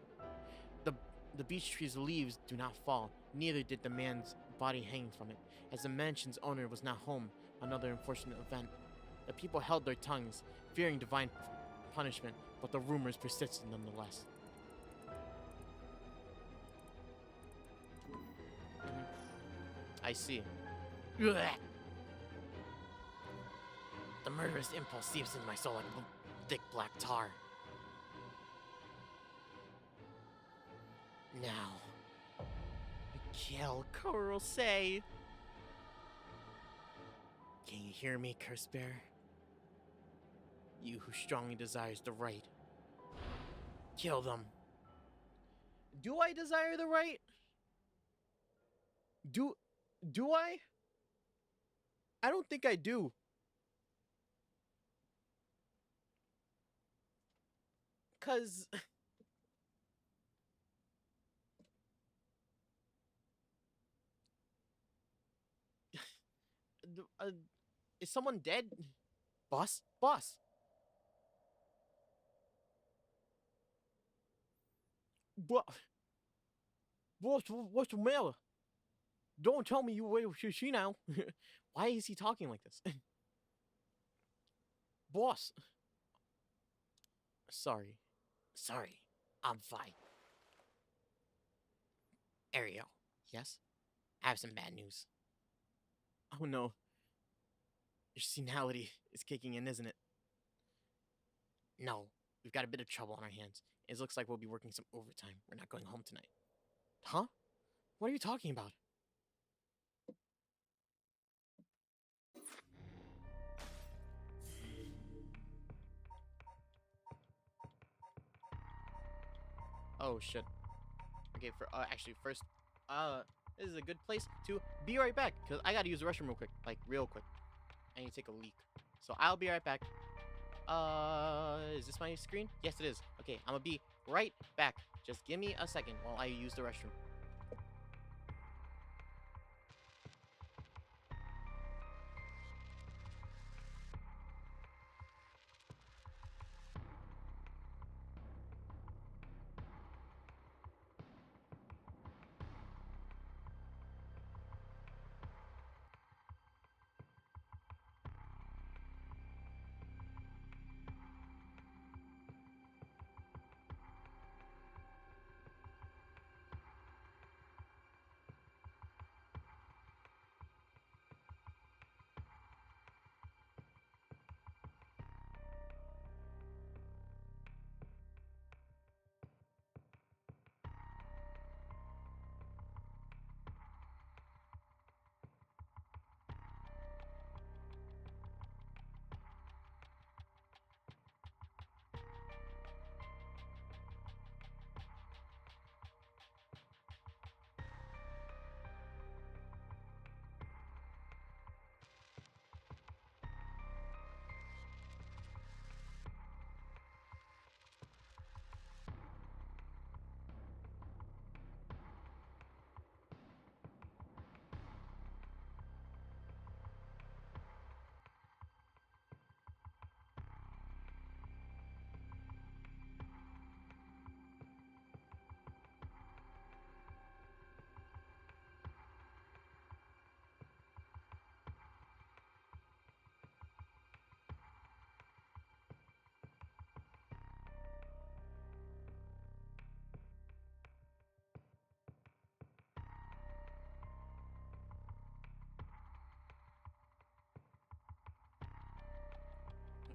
The beech tree's leaves do not fall, neither did the man's body hanging from it. As the mansion's owner was not home, another unfortunate event. The people held their tongues, fearing divine punishment, but the rumors persisted nonetheless. I see. The murderous impulse seeps into my soul like thick black tar. Now, kill Kurosei. Can you hear me, Curse Bearer? You who strongly desires the right. Kill them. Do I desire the right? Do I? I don't think I do. Cause is someone dead? Boss? Boss. Boss, what's the matter? Don't tell me you wait she now. Why is he talking like this? Boss. Sorry. Sorry, I'm fine. Ariel, Yes? I have some bad news. Oh no. Your senility is kicking in, isn't it? No, we've got a bit of trouble on our hands. It looks like we'll be working some overtime. We're not going home tonight. Huh? What are you talking about? Oh shit. Okay, actually first, this is a good place to be right back, because I gotta use the restroom real quick. Like, real quick. I need to take a leak. So I'll be right back. Is this my screen? Yes, it is. Okay, I'm gonna be right back. Just give me a second while I use the restroom.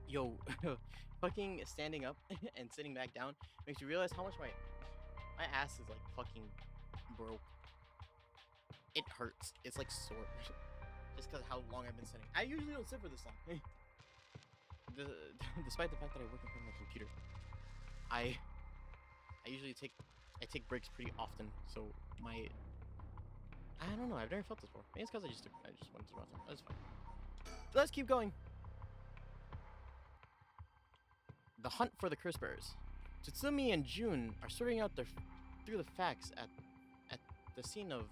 Yo, fucking standing up and sitting back down makes you realize how much my ass is like fucking broke. It hurts. It's like sore. Just because how long I've been sitting. I usually don't sit for this long. Despite the fact that I work in front of my computer, I usually take breaks pretty often. So I don't know. I've never felt this before. Maybe it's because I just went to the bathroom. That's fine. Let's keep going. The hunt for the curse bearers. Tsutsumi and Jun are sorting out through the facts at the scene of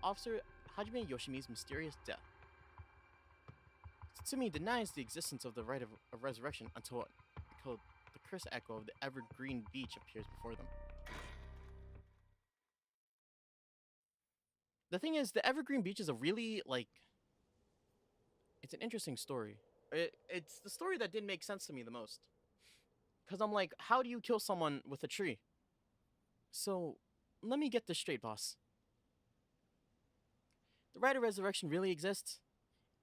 Officer Hajime Yoshimi's mysterious death. Tsutsumi denies the existence of the rite of resurrection until the curse echo of the evergreen beach appears before them. The thing is, the evergreen beach is a really, like, it's an interesting story. It's the story that didn't make sense to me the most. Because I'm like, how do you kill someone with a tree? So, let me get this straight, boss. The rite of resurrection really exists,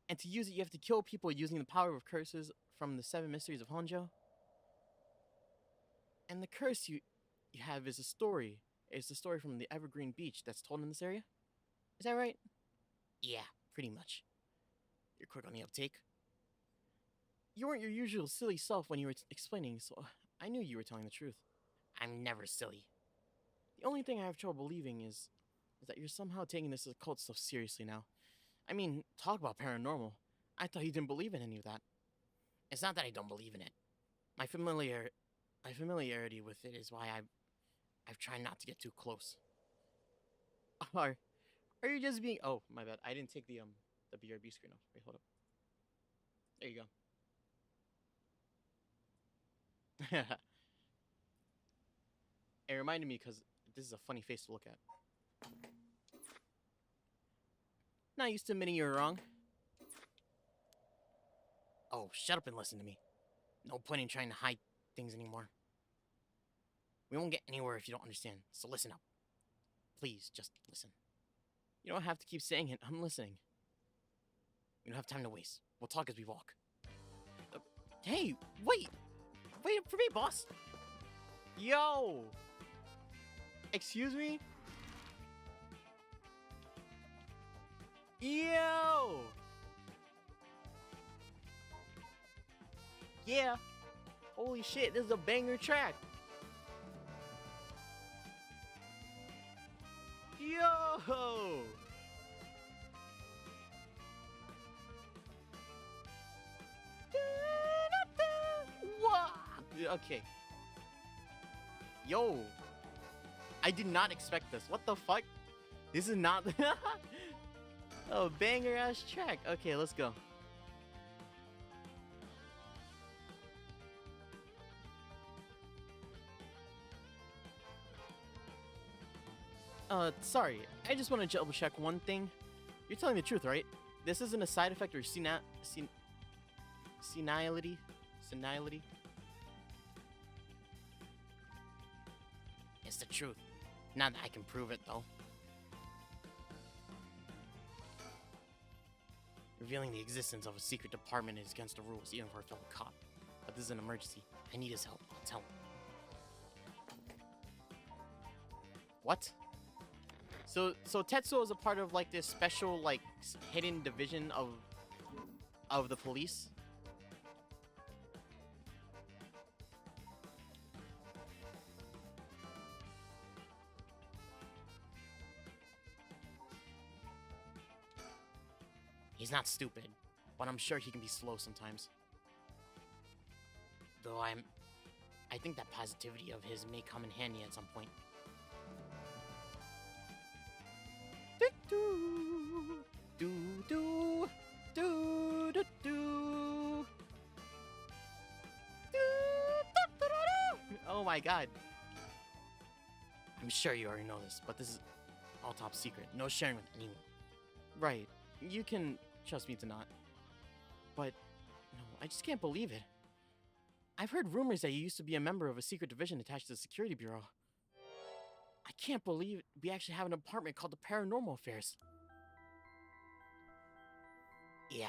and to use it, you have to kill people using the power of curses from the Seven Mysteries of Honjo. And the curse you have is a story. It's the story from the Evergreen Beach that's told in this area. Is that right? Yeah, pretty much. You're quick on the uptake. You weren't your usual silly self when you were explaining, so I knew you were telling the truth. I'm never silly. The only thing I have trouble believing is that you're somehow taking this occult stuff seriously now. I mean, talk about paranormal. I thought you didn't believe in any of that. It's not that I don't believe in it. My familiarity with it is why I've tried not to get too close. Are you just being... Oh, my bad. I didn't take the BRB screen off. Wait, hold up. There you go. It reminded me because this is a funny face to look at. Not used to admitting you were wrong. Oh, shut up and listen to me. No point in trying to hide things anymore. We won't get anywhere if you don't understand, so listen up. Please, just listen. You don't have to keep saying it. I'm listening. We don't have time to waste. We'll talk as we walk. Hey, wait! Wait for me, boss! Yo! Excuse me? Yo! Yeah! Holy shit, this is a banger track! Yo! Okay. Yo! I did not expect this. What the fuck? This is not... Oh, banger ass track. Okay, let's go. Sorry. I just want to double check one thing. You're telling the truth, right? This isn't a side effect or senility? Senility? It's the truth. Not that I can prove it, though. Revealing the existence of a secret department is against the rules, even for a fellow cop. But this is an emergency. I need his help. I'll tell him. What? So Tetsuo is a part of like this special like hidden division of the police? He's not stupid, but I'm sure he can be slow sometimes. Though I think that positivity of his may come in handy at some point. Oh my god. I'm sure you already know this, but this is all top secret. No sharing with anyone. Right. You can trust me to not. But, no, I just can't believe it. I've heard rumors that you used to be a member of a secret division attached to the security bureau. I can't believe we actually have an department called the Paranormal Affairs. Yeah,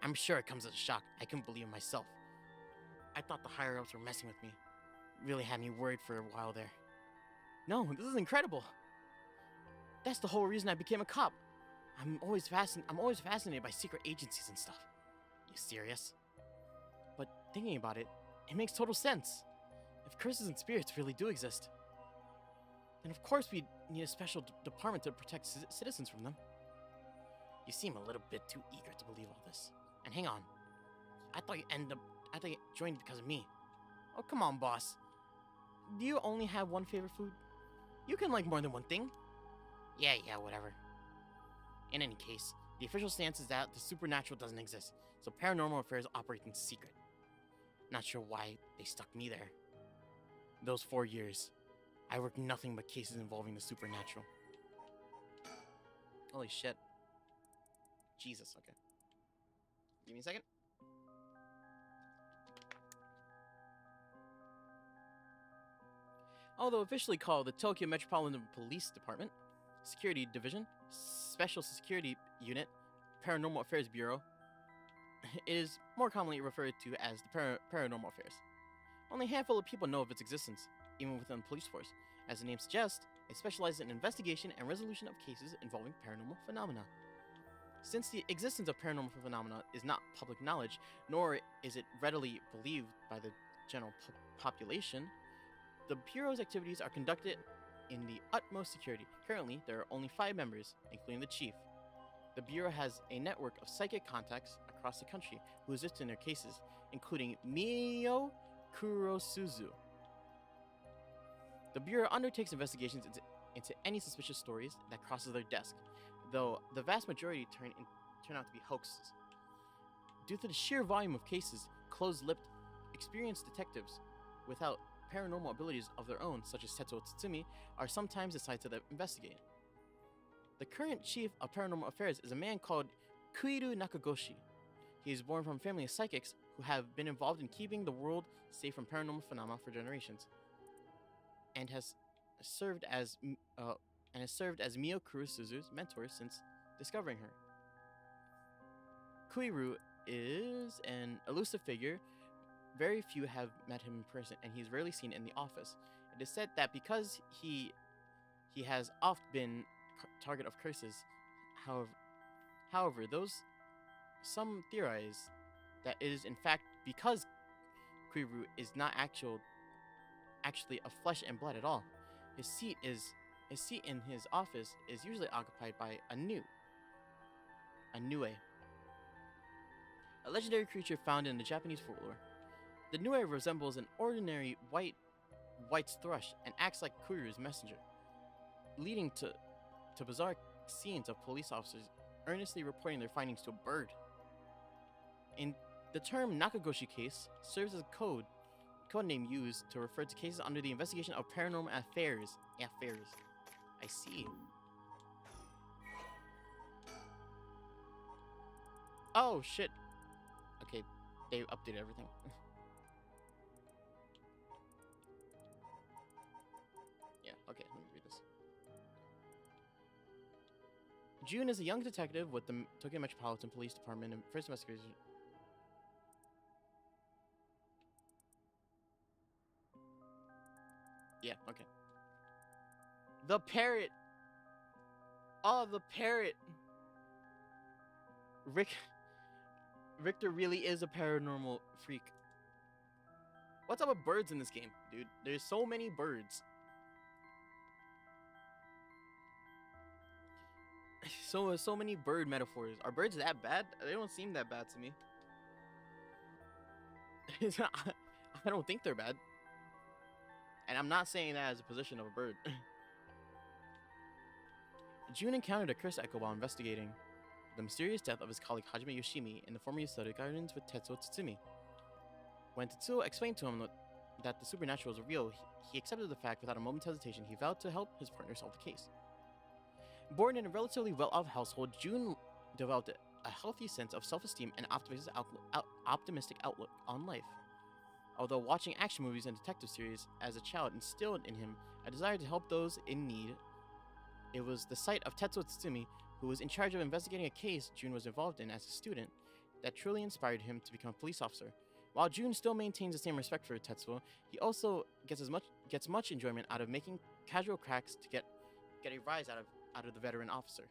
I'm sure it comes as a shock. I couldn't believe it myself. I thought the higher-ups were messing with me. Really had me worried for a while there. No, this is incredible. That's the whole reason I became a cop. I'm always fascinated by secret agencies and stuff. You serious? But thinking about it, it makes total sense. If curses and spirits really do exist, then of course we need a special department to protect citizens from them. You seem a little bit too eager to believe all this. And hang on, I thought you joined because of me. Oh, come on, boss. Do you only have one favorite food? You can like more than one thing. Yeah, whatever. In any case, the official stance is that the supernatural doesn't exist, so paranormal affairs operate in secret. Not sure why they stuck me there. Those 4 years, I worked nothing but cases involving the supernatural. Holy shit. Jesus, okay. Give me a second. Although officially called the Tokyo Metropolitan Police Department, Security Division, Special Security Unit, Paranormal Affairs Bureau, it is more commonly referred to as the Paranormal Affairs. Only a handful of people know of its existence, even within the police force. As the name suggests, it specializes in investigation and resolution of cases involving paranormal phenomena. Since the existence of paranormal phenomena is not public knowledge, nor is it readily believed by the general population, the Bureau's activities are conducted in the utmost security. Currently, there are only 5 members, including the chief. The Bureau has a network of psychic contacts across the country who assist in their cases, including Mio Kurosuzu. The Bureau undertakes investigations into any suspicious stories that crosses their desk, though the vast majority turn out to be hoaxes. Due to the sheer volume of cases, closed-lipped, experienced detectives without paranormal abilities of their own, such as Tetsuo Tsutsumi, are sometimes assigned to investigate. The current chief of paranormal affairs is a man called Kuiru Nakagoshi. He is born from a family of psychics who have been involved in keeping the world safe from paranormal phenomena for generations, and has served as Mio Kurosuzu's mentor since discovering her. Kuiru is an elusive figure. Very few have met him in person, and he's rarely seen in the office. It is said that because he has oft been target of curses, however, some theorize that it is in fact because Kuiru is not actually of flesh and blood at all. His seat in his office is usually occupied by a Nue, a legendary creature found in the Japanese folklore. The Nue resembles an ordinary white's thrush and acts like Kuiru's messenger, leading to bizarre scenes of police officers earnestly reporting their findings to a bird. In the term Nakagoshi case serves as a code name used to refer to cases under the investigation of paranormal affairs. I see. Oh shit. Okay, they updated everything. Yeah, okay, let me read this. June is a young detective with the Tokyo Metropolitan Police Department and first investigation. Yeah, okay. The parrot! Oh, the parrot! Richter really is a paranormal freak. What's up with birds in this game, dude? There's so many birds. So many bird metaphors. Are birds that bad? They don't seem that bad to me. I don't think they're bad. And I'm not saying that as a position of a bird. June encountered a curse echo while investigating the mysterious death of his colleague Hajime Yoshimi in the former Yasota Gardens with Tetsuo Tsutsumi. When Tetsuo explained to him that the supernatural was real, he accepted the fact without a moment's hesitation. He vowed to help his partner solve the case. Born in a relatively well-off household, June developed a healthy sense of self-esteem and optimistic outlook on life. Although watching action movies and detective series as a child instilled in him a desire to help those in need, it was the sight of Tetsuo Tsutsumi, who was in charge of investigating a case June was involved in as a student, that truly inspired him to become a police officer. While Jun still maintains the same respect for Tetsuo, he also gets much enjoyment out of making casual cracks to get a rise out of the veteran officer.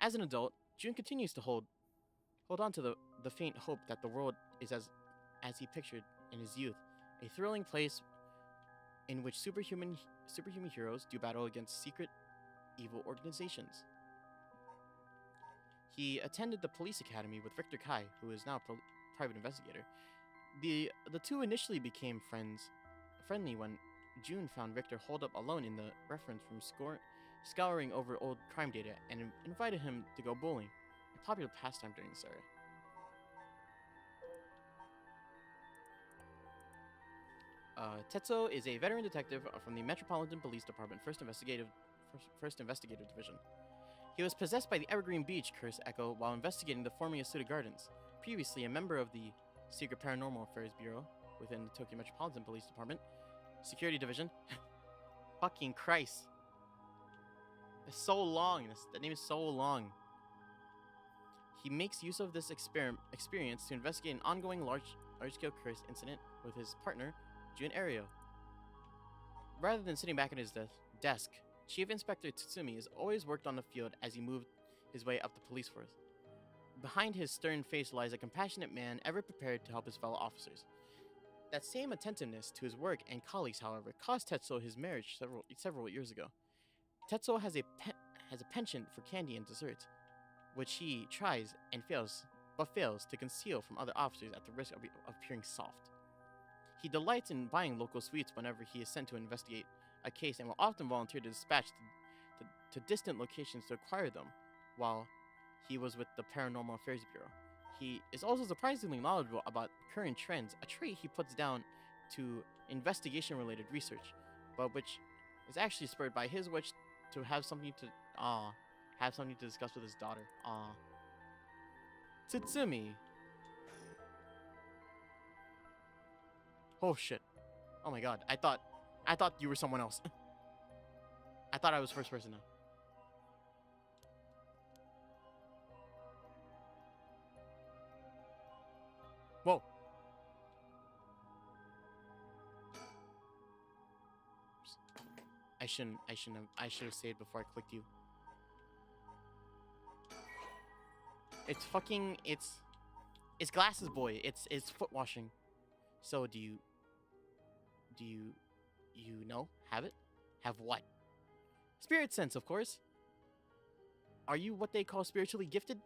As an adult, Jun continues to hold on to the faint hope that the world is as he pictured in his youth, a thrilling place in which superhuman heroes do battle against secret evil organizations. He attended the police academy with Victor Kai, who is now a private investigator. The two initially became friendly when June found Victor holed up alone in the reference room scouring over old crime data and invited him to go bowling, a popular pastime during this era. Tetsuo is a veteran detective from the Metropolitan Police Department, First Investigative Division. He was possessed by the Evergreen Beach curse echo while investigating the forming Yasuda Gardens. Previously a member of the Secret Paranormal Affairs Bureau within the Tokyo Metropolitan Police Department, Security Division. Fucking Christ. It's so long. That name is so long. He makes use of this experience to investigate an ongoing large-scale curse incident with his partner, Jun Ario. Rather than sitting back at his desk, Chief Inspector Tsutsumi has always worked on the field as he moved his way up the police force. Behind his stern face lies a compassionate man ever prepared to help his fellow officers. That same attentiveness to his work and colleagues, however, cost Tetsuo his marriage several years ago. Tetsuo has a penchant for candy and desserts, which he tries and fails to conceal from other officers at the risk of appearing soft. He delights in buying local sweets whenever he is sent to investigate a case and will often volunteer to dispatch to distant locations to acquire them while he was with the Paranormal Affairs Bureau. He is also surprisingly knowledgeable about current trends, a trait he puts down to investigation-related research, but which is actually spurred by his wish to have something to discuss with his daughter. Tsutsumi. Oh shit. Oh my god. I thought you were someone else. I thought I was first person now. Whoa. I should have saved before I clicked you. It's Glasses Boy. It's foot washing. So do you know? Have it? Have what? Spirit sense, of course. Are you what they call spiritually gifted?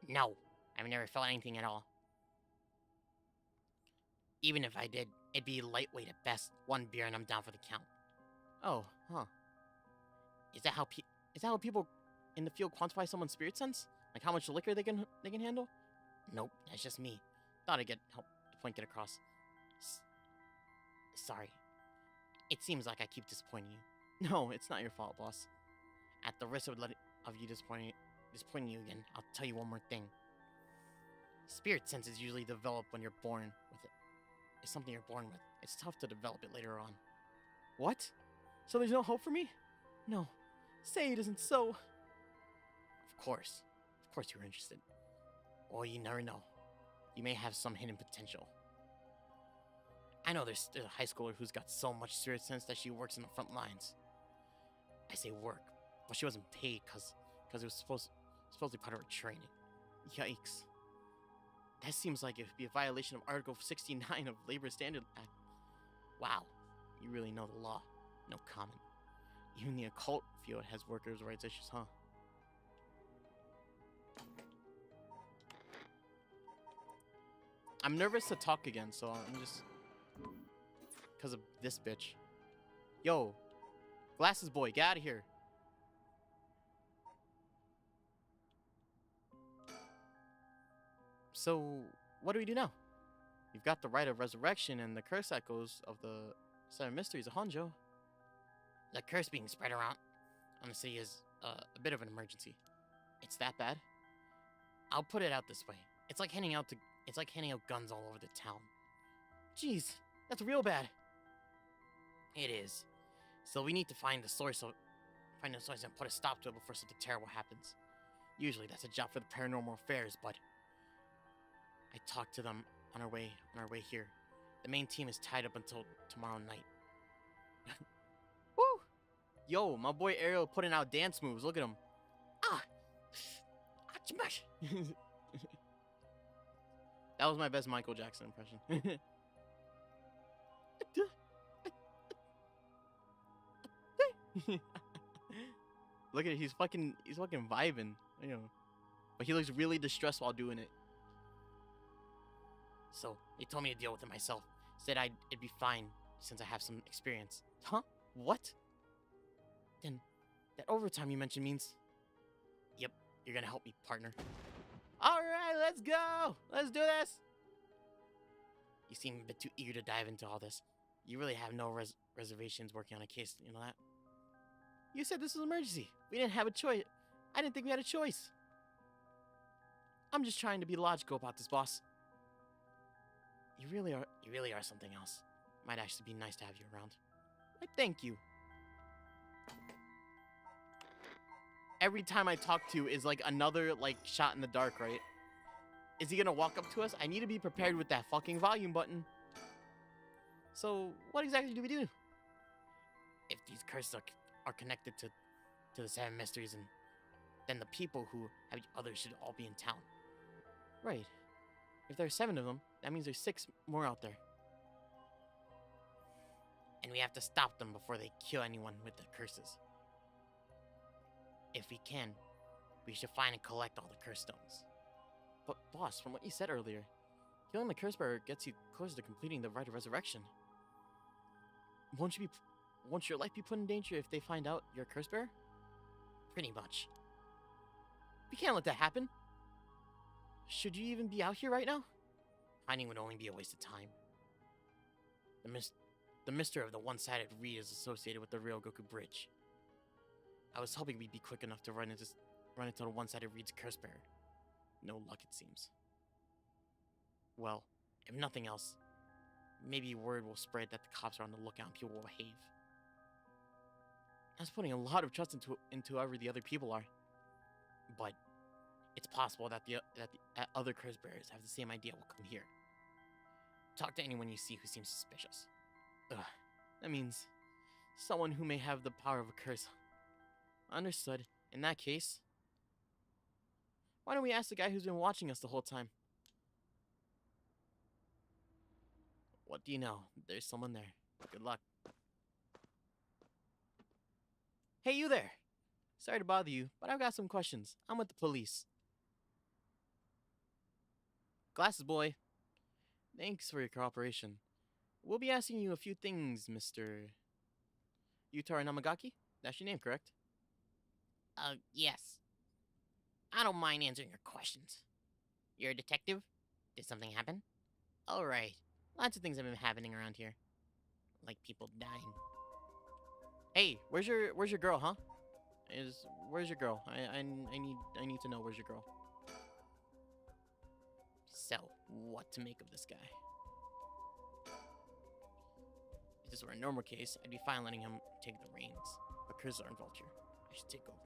No, I've never felt anything at all. Even if I did, it'd be lightweight at best. One beer and I'm down for the count. Oh, huh. Is that how people in the field quantify someone's spirit sense? Like how much liquor they can handle? Nope, that's just me. Thought I'd help the point get across. Sorry. It seems like I keep disappointing you. No, it's not your fault, boss. At the risk of you disappointing you again, I'll tell you one more thing. Spirit sense is usually developed when you're born with it. It's something you're born with. It's tough to develop it later on. What? So there's no hope for me? No. Say it isn't so. Of course you're interested. Or you never know. You may have some hidden potential. I know there's a high schooler who's got so much spirit sense that she works in the front lines. I say work, but she wasn't paid because it was supposed to be part of her training. Yikes. That seems like it would be a violation of Article 69 of Labor Standard Act. Wow, you really know the law. No comment. Even the occult field has workers' rights issues, huh? I'm nervous to talk again, so I'm just... because of this bitch. Yo, Glasses Boy, get out of here. So, what do we do now? You've got the Rite of Resurrection and the curse echoes of the Seven Mysteries of Honjo. The curse being spread around on the city is a bit of an emergency. It's that bad? I'll put it out this way. It's like handing out guns all over the town. Jeez, that's real bad. It is. So we need to find the source and put a stop to it before something terrible happens. Usually that's a job for the Paranormal Affairs, but I talked to them on our way here. The main team is tied up until tomorrow night. Woo! Yo, my boy Ariel putting out dance moves. Look at him. Ah! Achmash! That was my best Michael Jackson impression. Look at it. He's fucking vibing. You know, but he looks really distressed while doing it. So they told me to deal with it myself. Said it'd be fine since I have some experience. Huh? What? Then that overtime you mentioned means... Yep, you're gonna help me, partner. All right, let's go. Let's do this. You seem a bit too eager to dive into all this. You really have no reservations working on a case, you know that? You said this was an emergency. We didn't have a choice. I didn't think we had a choice. I'm just trying to be logical about this, boss. You really are something else. Might actually be nice to have you around. Thank you. Every time I talk to you is like another shot in the dark, right? Is he gonna walk up to us? I need to be prepared with that fucking volume button. So what exactly do we do? If these curses are connected to the Seven Mysteries, and then the people who have the others should all be in town. Right. If there's 7 of them, that means there's 6 more out there. And we have to stop them before they kill anyone with the curses. If we can, we should find and collect all the curse stones. But boss, from what you said earlier, killing the curse bearer gets you closer to completing the rite of resurrection. Won't your life be put in danger if they find out you're a curse bearer? Pretty much. We can't let that happen. Should you even be out here right now? Hiding would only be a waste of time. The mystery of the one-sided reed is associated with the real Goku Bridge. I was hoping we'd be quick enough to run into the one-sided reed's curse bearer. No luck, it seems. Well, if nothing else, maybe word will spread that the cops are on the lookout and people will behave. That's putting a lot of trust into whoever the other people are. But it's possible that the other curse bearers have the same idea will come here. Talk to anyone you see who seems suspicious. Ugh, that means someone who may have the power of a curse. Understood. In that case, why don't we ask the guy who's been watching us the whole time? What do you know? There's someone there. Good luck. Hey, you there! Sorry to bother you, but I've got some questions. I'm with the police. Glasses boy. Thanks for your cooperation. We'll be asking you a few things, Mr. Utahara Namagaki? That's your name, correct? Yes. I don't mind answering your questions. You're a detective? Did something happen? Alright. Lots of things have been happening around here. Like people dying. Hey, where's your girl, huh? Where's your girl? I need to know where's your girl. So, what to make of this guy? If this were a normal case, I'd be fine letting him take the reins. But curses are involved here. I should take over.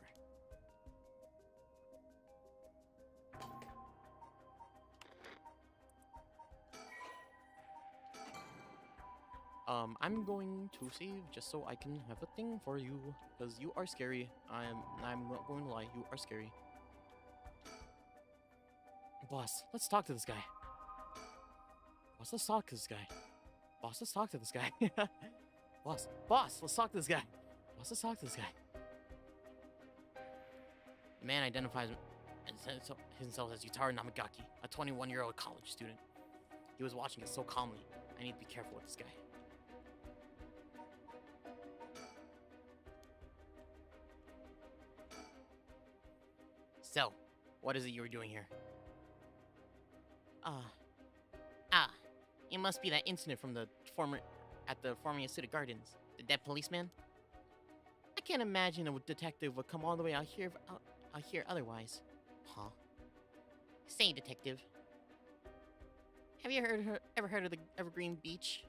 I'm going to save just so I can have a thing for you, because you are scary. I'm not going to lie, you are scary. Boss, let's talk to this guy. Boss, let's talk to this guy. Boss, let's talk to this guy. Boss, let's talk to this guy. Boss, let's talk to this guy. The man identifies himself as Utahara Namagaki, a 21-year-old college student. He was watching us so calmly. I need to be careful with this guy. So, what is it you were doing here? It must be that incident from the former Yasuda Gardens. The dead policeman? I can't imagine a detective would come all the way out here otherwise. Huh? Say, detective. Have you ever heard of the Evergreen Beach?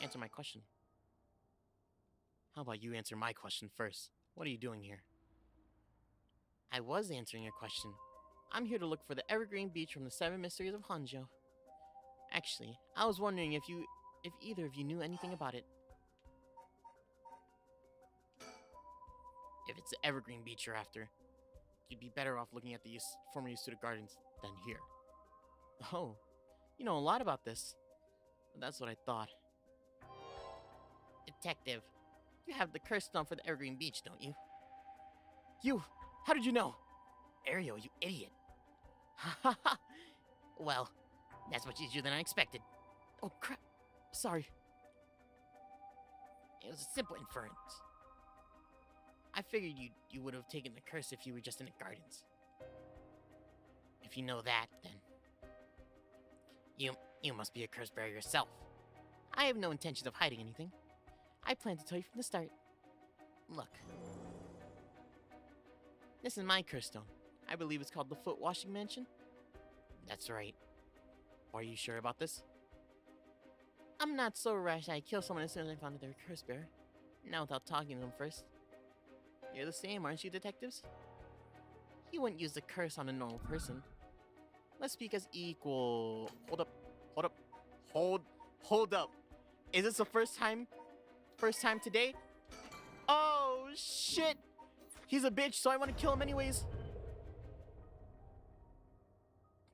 Answer my question. How about you answer my question first? What are you doing here? I was answering your question, I'm here to look for the Evergreen Beach from the Seven Mysteries of Honjo. Actually, I was wondering if either of you knew anything about it. If it's the Evergreen Beach you're after, you'd be better off looking at the former Yasuda Gardens than here. Oh, you know a lot about this. That's what I thought. Detective, you have the curse stone for the Evergreen Beach, don't you? You! How did you know? Ariel, you idiot. Ha ha! Well, that's much easier than I expected. Oh crap! Sorry. It was a simple inference. I figured you would have taken the curse if you were just in the gardens. If you know that, then you must be a curse bearer yourself. I have no intention of hiding anything. I plan to tell you from the start. Look. This is my curse stone. I believe it's called the Foot Washing Mansion. That's right. Are you sure about this? I'm not so rash I'd kill someone as soon as I found that they were curse bearer. Not without talking to them first. You're the same, aren't you, detectives? You wouldn't use the curse on a normal person. Let's speak as equal. Hold up. Is this the first time today? Oh, shit! He's a bitch, so I want to kill him anyways.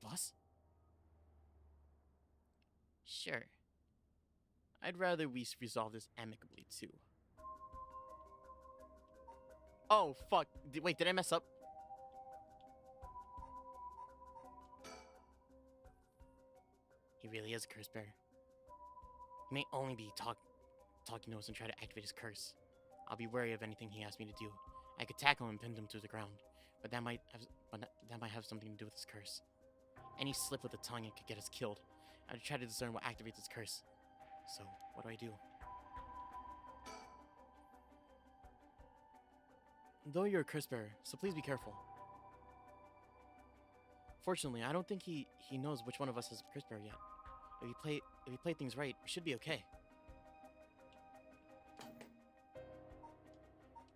Boss? Sure. I'd rather we resolve this amicably, too. Oh, fuck. Wait, did I mess up? He really is a curse bearer. He may only be talking to us and try to activate his curse. I'll be wary of anything he asks me to do. I could tackle him and pin him to the ground, but that might have something to do with his curse. Any slip with the tongue, it could get us killed. I'd try to discern what activates his curse. So, what do I do? Though you're a curse bearer, so please be careful. Fortunately, I don't think he knows which one of us is a curse bearer yet. If we play things right, we should be okay.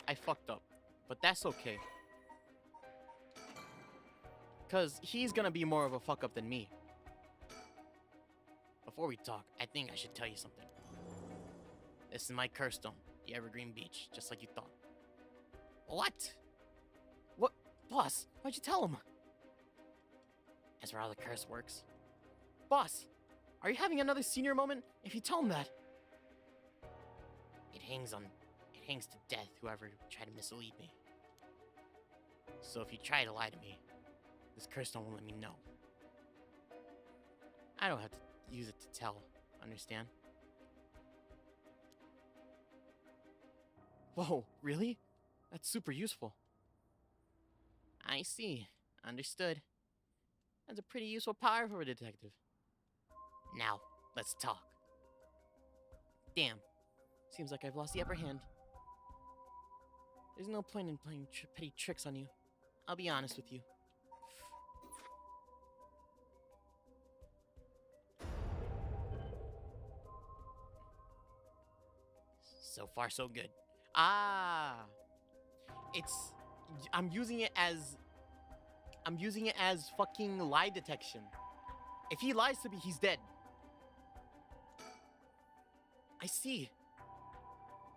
I fucked up, but that's okay. Cause he's gonna be more of a fuck up than me. Before we talk, I think I should tell you something. This is my curse stone, the Evergreen Beach, just like you thought. What? What? Boss, why'd you tell him? That's how the curse works. Boss, are you having another senior moment? If you tell him that. It hangs to death whoever tried to mislead me. So if you try to lie to me, this curse stone won't let me know. I don't have to use it to tell, understand? Whoa, really? That's super useful. I see. Understood. That's a pretty useful power for a detective. Now, let's talk. Damn. Seems like I've lost the upper hand. There's no point in playing petty tricks on you. I'll be honest with you. So far, so good. Ah! I'm using it as fucking lie detection. If he lies to me, he's dead. I see.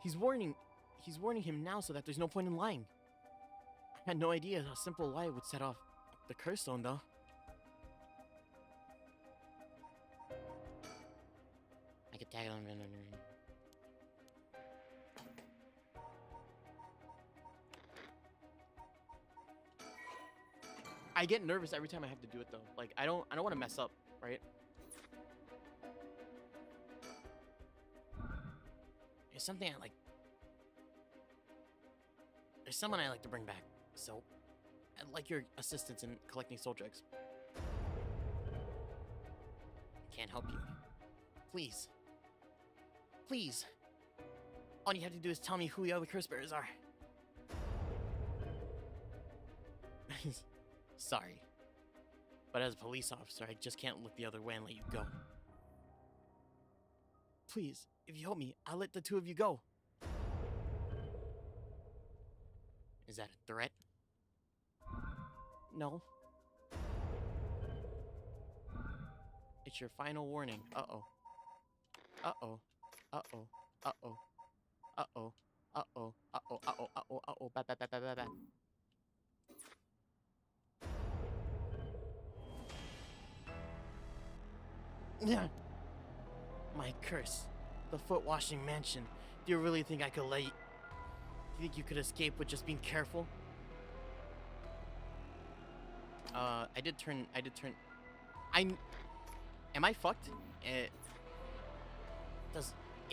He's warning him now so that there's no point in lying. I had no idea a simple lie would set off the curse stone, though. I could tag him. I get nervous every time I have to do it, though. Like, I don't want to mess up, right? There's something I like. There's someone I like to bring back. So, I'd like your assistance in collecting soul drugs. I can't help you. Please. Please. All you have to do is tell me who the other curse bearers are. Sorry. But as a police officer, I just can't look the other way and let you go. Please, if you help me, I'll let the two of you go. Is that a threat? No. It's your final warning. Uh-oh. Uh-oh. Uh-oh. Uh-oh. Uh-oh. Uh-oh. Uh-oh. Uh-oh. Uh-oh. Uh-oh. Bad, bad, bad, bad, bad, bad. Yeah. My curse. The foot washing mansion. Do you really think I could let you... Do you think you could escape with just being careful? I did turn... Am I fucked? It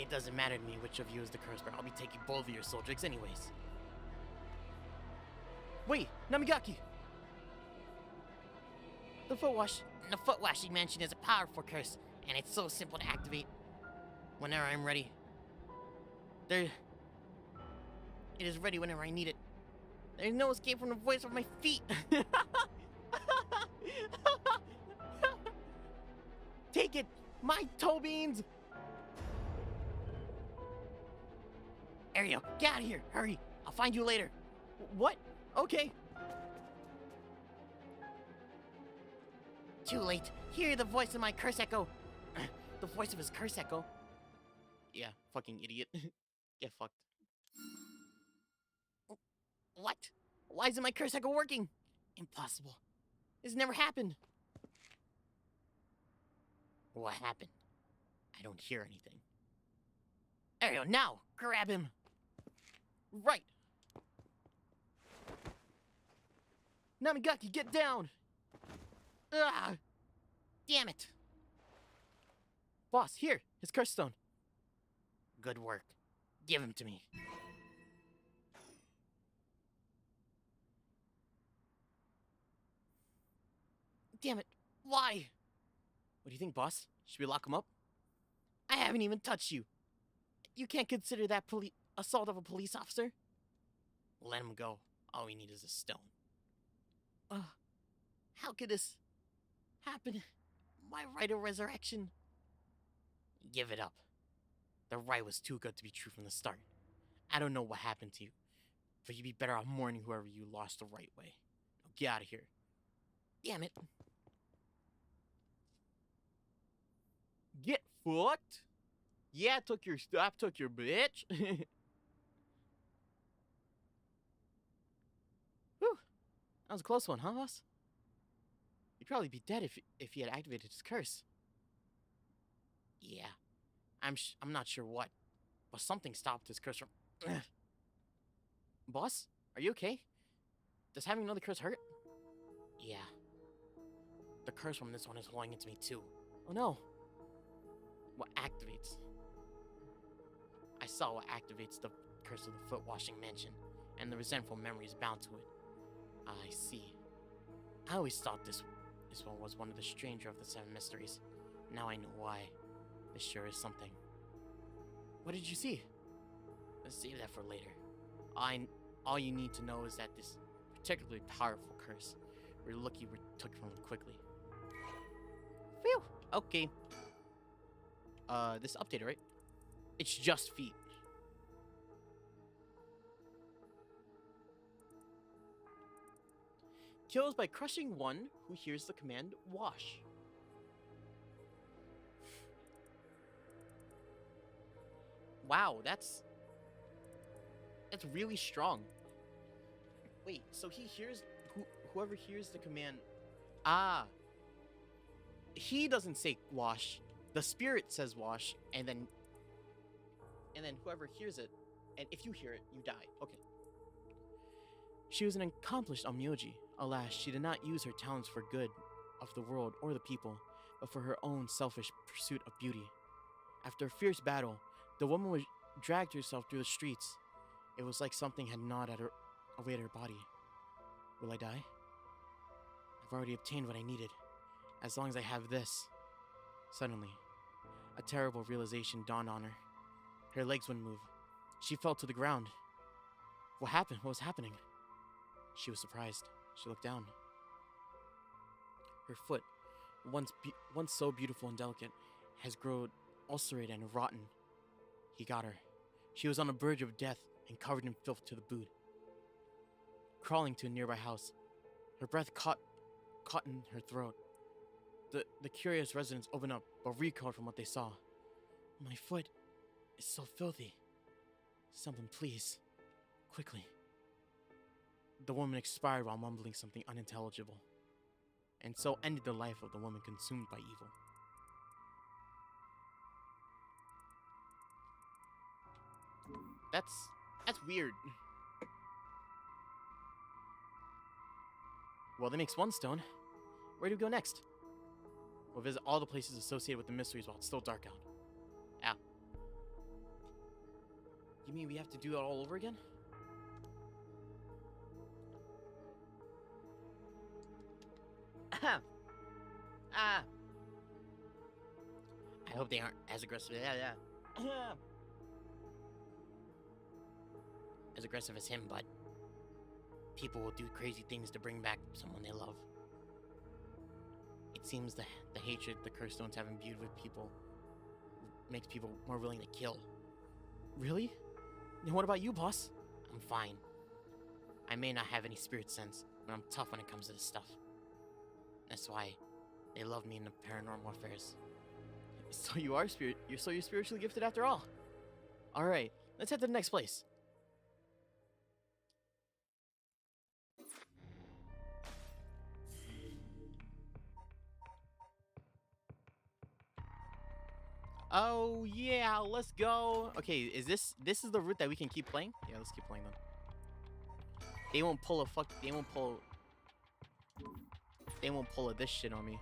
doesn't matter to me which of you is the curse bearer. I'll be taking both of your soul drinks anyways. Wait, Namigaki! The foot wash... The foot washing mansion is a powerful curse, and it's so simple to activate. Whenever I'm ready. It is ready whenever I need it. There's no escape from the voice of my feet. Take it, my toe beans! Ariel, get out of here! Hurry! I'll find you later. What? Okay. Too late. Hear the voice of my curse echo. The voice of his curse echo. Yeah, fucking idiot. Get fucked. What? Why isn't my curse echo working? Impossible. This never happened. What happened? I don't hear anything. Ariel, now! Grab him! Right! Namigaki, get down! Ah! Damn it! Boss, here, his curse stone. Good work. Give him to me. Damn it! Why? What do you think, boss? Should we lock him up? I haven't even touched you. You can't consider that assault of a police officer? Let him go. All we need is a stone. How could this happen? My right of resurrection. Give it up. The right was too good to be true from the start. I don't know what happened to you, but you'd be better off mourning whoever you lost the right way. Now get out of here. Damn it. Get fucked? Yeah, took your stuff, took your bitch. Whew. That was a close one, huh, boss? He'd probably be dead if he had activated his curse. Yeah. I'm not sure what, but something stopped his curse from... Boss, are you okay? Does having another curse hurt? Yeah. The curse from this one is flowing into me too. Oh no. What activates? I saw what activates the curse of the foot washing mansion, and the resentful memory is bound to it. I see. I always thought this one was one of the stranger of the Seven Mysteries. Now I know why. This sure is something. What did you see? Let's save that for later. All you need to know is that this particularly powerful curse, we're lucky we took from him quickly. Phew. Okay. This updated, right? It's just feet. Kills by crushing one who hears the command wash. Wow, that's really strong. Wait, so he hears whoever hears the command. Ah. He doesn't say wash. The spirit says wash, and then whoever hears it, and if you hear it, you die. Okay. She was an accomplished Onmyoji. Alas, she did not use her talents for good of the world or the people, but for her own selfish pursuit of beauty. After a fierce battle, the woman dragged herself through the streets. It was like something had gnawed at her away at her body. Will I die? I've already obtained what I needed. As long as I have this. Suddenly, a terrible realization dawned on her. Her legs wouldn't move. She fell to the ground. What happened? What was happening? She was surprised. She looked down. Her foot, once so beautiful and delicate, has grown ulcerated and rotten. He got her. She was on the verge of death and covered in filth to the boot. Crawling to a nearby house, her breath caught in her throat. The curious residents open up, but recoiled from what they saw. My foot is so filthy. Someone please. Quickly. The woman expired while mumbling something unintelligible. And so ended the life of the woman consumed by evil. That's weird. Well, that makes one stone. Where do we go next? We'll visit all the places associated with the mysteries while it's still dark out. Ow. You mean we have to do that all over again? Ah. I hope they aren't as aggressive. Yeah. As aggressive as him, but people will do crazy things to bring back someone they love. It seems the hatred the curse stones have imbued with people makes people more willing to kill. Really? Then what about you, boss? I'm fine. I may not have any spirit sense, but I'm tough when it comes to this stuff. That's why they love me in the paranormal affairs. So you're spiritually gifted after all. All right, let's head to the next place. Oh yeah, let's go. Okay, is this is the route that we can keep playing? Yeah, let's keep playing then. They won't pull this shit on me.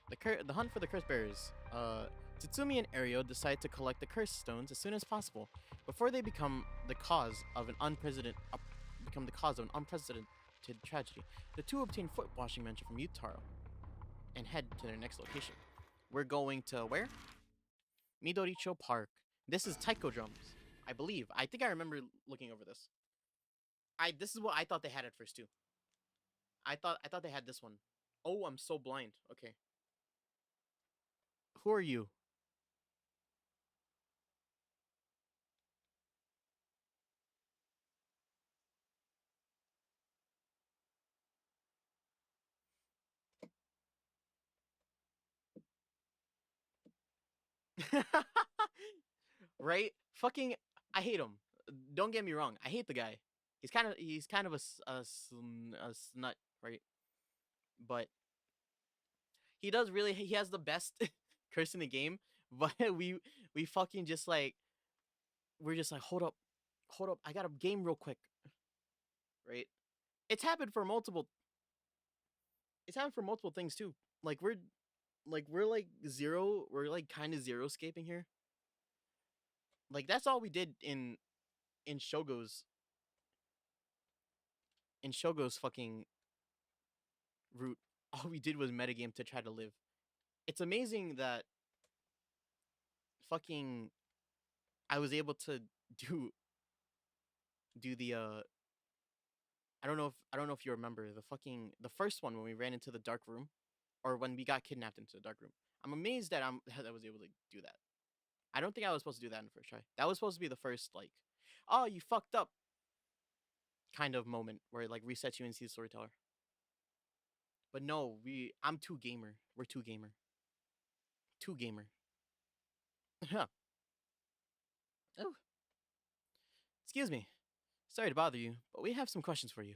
The hunt for the curse bearers. Tatsumi and Ario decide to collect the curse stones as soon as possible before they become the cause of an unprecedented tragedy. The two obtain foot washing mention from Utahara and head to their next location. We're going to where? Midoricho Park. This is taiko drums, I believe. I think I remember looking over this. This is what I thought they had at first too. I thought they had this one. Oh, I'm so blind. Okay. Who are you? Right? Fucking, I hate him. Don't get me wrong. I hate the guy. He's kind of a snut, right? But he has the best curse in the game. But we fucking just like, we're just like, hold up, I got a game real quick, right? It's happened for multiple. It's happened for multiple things too. Like we're kind of zero scaping here. Like that's all we did in Shogo's fucking route. All we did was metagame to try to live. It's amazing that fucking I was able to do the I don't know if you remember the first one when we ran into the dark room or when we got kidnapped into the dark room. I'm amazed that I was able to do that. I don't think I was supposed to do that in the first try. That was supposed to be the first like, oh, you fucked up kind of moment where it like resets you and sees the storyteller. But no, I'm too gamer. We're too gamer. Too gamer. Huh. Oh. Excuse me. Sorry to bother you, but we have some questions for you.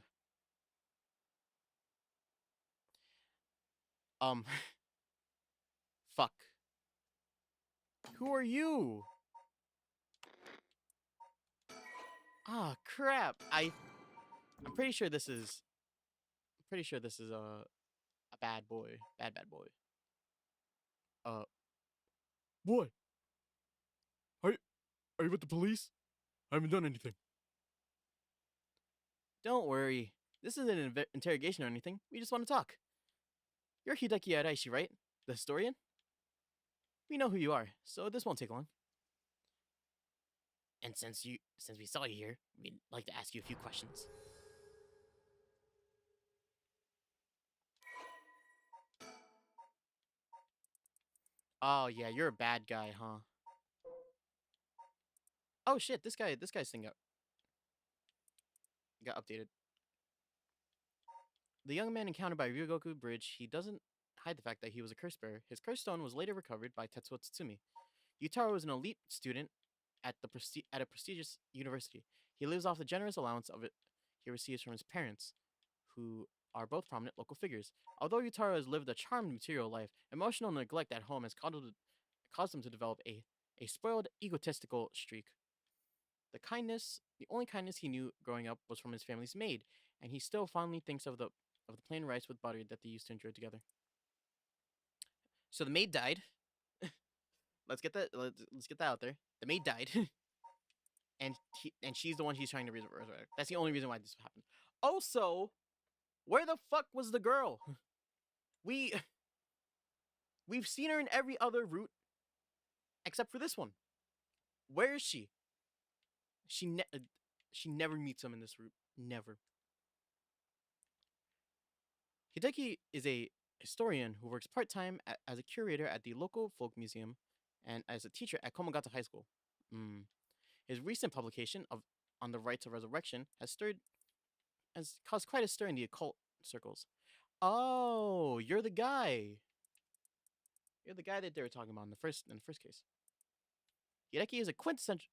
Fuck. Who are you? Ah, crap. I'm pretty sure this is a bad boy. Bad boy. What? Are you with the police? I haven't done anything. Don't worry. This isn't an interrogation or anything. We just want to talk. You're Hideki Araishi, right? The historian? We know who you are, so this won't take long. And since we saw you here, we'd like to ask you a few questions. Oh yeah, you're a bad guy, huh? Oh shit, this guy's thing got updated. the young man encountered by Ryugoku Bridge, he doesn't hide the fact that he was a curse bearer. His curse stone was later recovered by Tetsuo Tsutsumi. Utaro was an elite student at a prestigious university. He lives off the generous allowance of it he receives from his parents, who are both prominent local figures. Although Utaro has lived a charmed material life, emotional neglect at home has caused him to develop a spoiled, egotistical streak. The only kindness he knew growing up was from his family's maid, and he still fondly thinks of the plain rice with butter that they used to enjoy together. So the maid died. Let's get that out there. The maid died, and she's the one he's trying to resurrect. That's the only reason why this happened. Also, where the fuck was the girl? We we've seen her in every other route except for this one. Where is she? She never meets him in this route. Never. Hideki is a historian who works part-time as a curator at the local folk museum and as a teacher at Komagata High School. His recent publication of On the Rites of Resurrection has caused quite a stir in the occult circles. Oh, you're the guy. You're the guy that they were talking about in the first case. Hideki is a quintessential.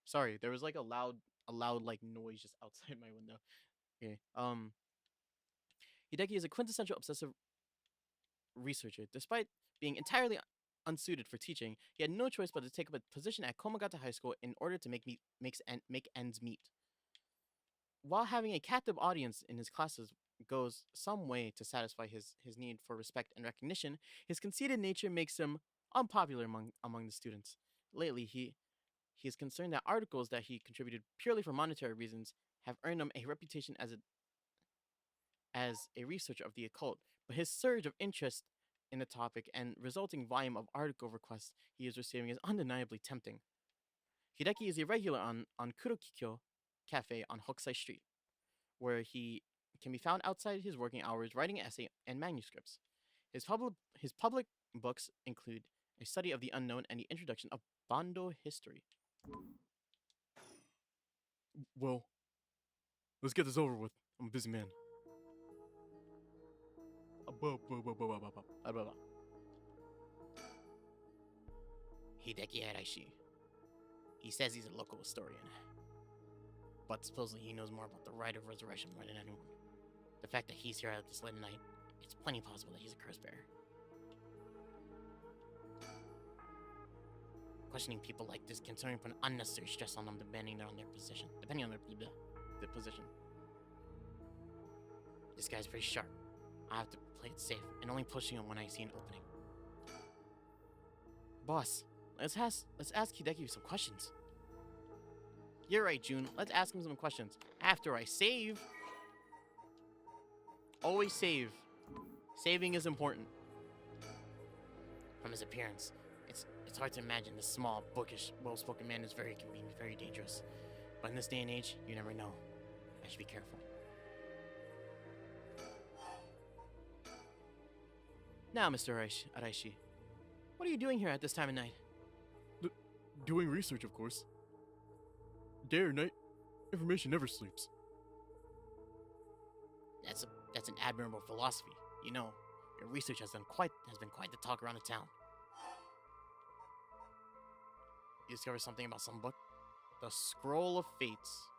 Sorry, there was like a loud like noise just outside my window. Okay. Hideki is a quintessential obsessive researcher. Despite being entirely unsuited for teaching, he had no choice but to take up a position at Komagata High School in order to make ends meet. While having a captive audience in his classes goes some way to satisfy his need for respect and recognition, his conceited nature makes him unpopular among the students. Lately, he is concerned that articles that he contributed purely for monetary reasons have earned him a reputation as a researcher of the occult, but his surge of interest in the topic and resulting volume of article requests he is receiving is undeniably tempting. Hideki is a regular on Kurokikyo Cafe on Hokusai Street, where he can be found outside his working hours writing essay and manuscripts. His public books include A Study of the Unknown and the Introduction of Bando History. Well, let's get this over with. I'm a busy man. Hideki Araishi. He says he's a local historian, but supposedly he knows more about the rite of resurrection more than anyone. The fact that he's here at this late night, it's plenty possible that he's a curse bearer. Questioning people like this can turn put unnecessary stress on them depending on their position. The position. This guy's pretty sharp. I have to play it safe and only pushing him when I see an opening. Boss, let's ask Hideki some questions. You're right, June. Let's ask him some questions. After I save. Always save. Saving is important. From his appearance, it's hard to imagine this small, bookish, well-spoken man is very convenient, very dangerous. But in this day and age, you never know. I should be careful. Now, Mr. Araishi, what are you doing here at this time of night? Doing research, of course. Day or night, information never sleeps. That's an admirable philosophy. You know, your research has been quite the talk around the town. You discovered something about some book? The Scroll of Fates.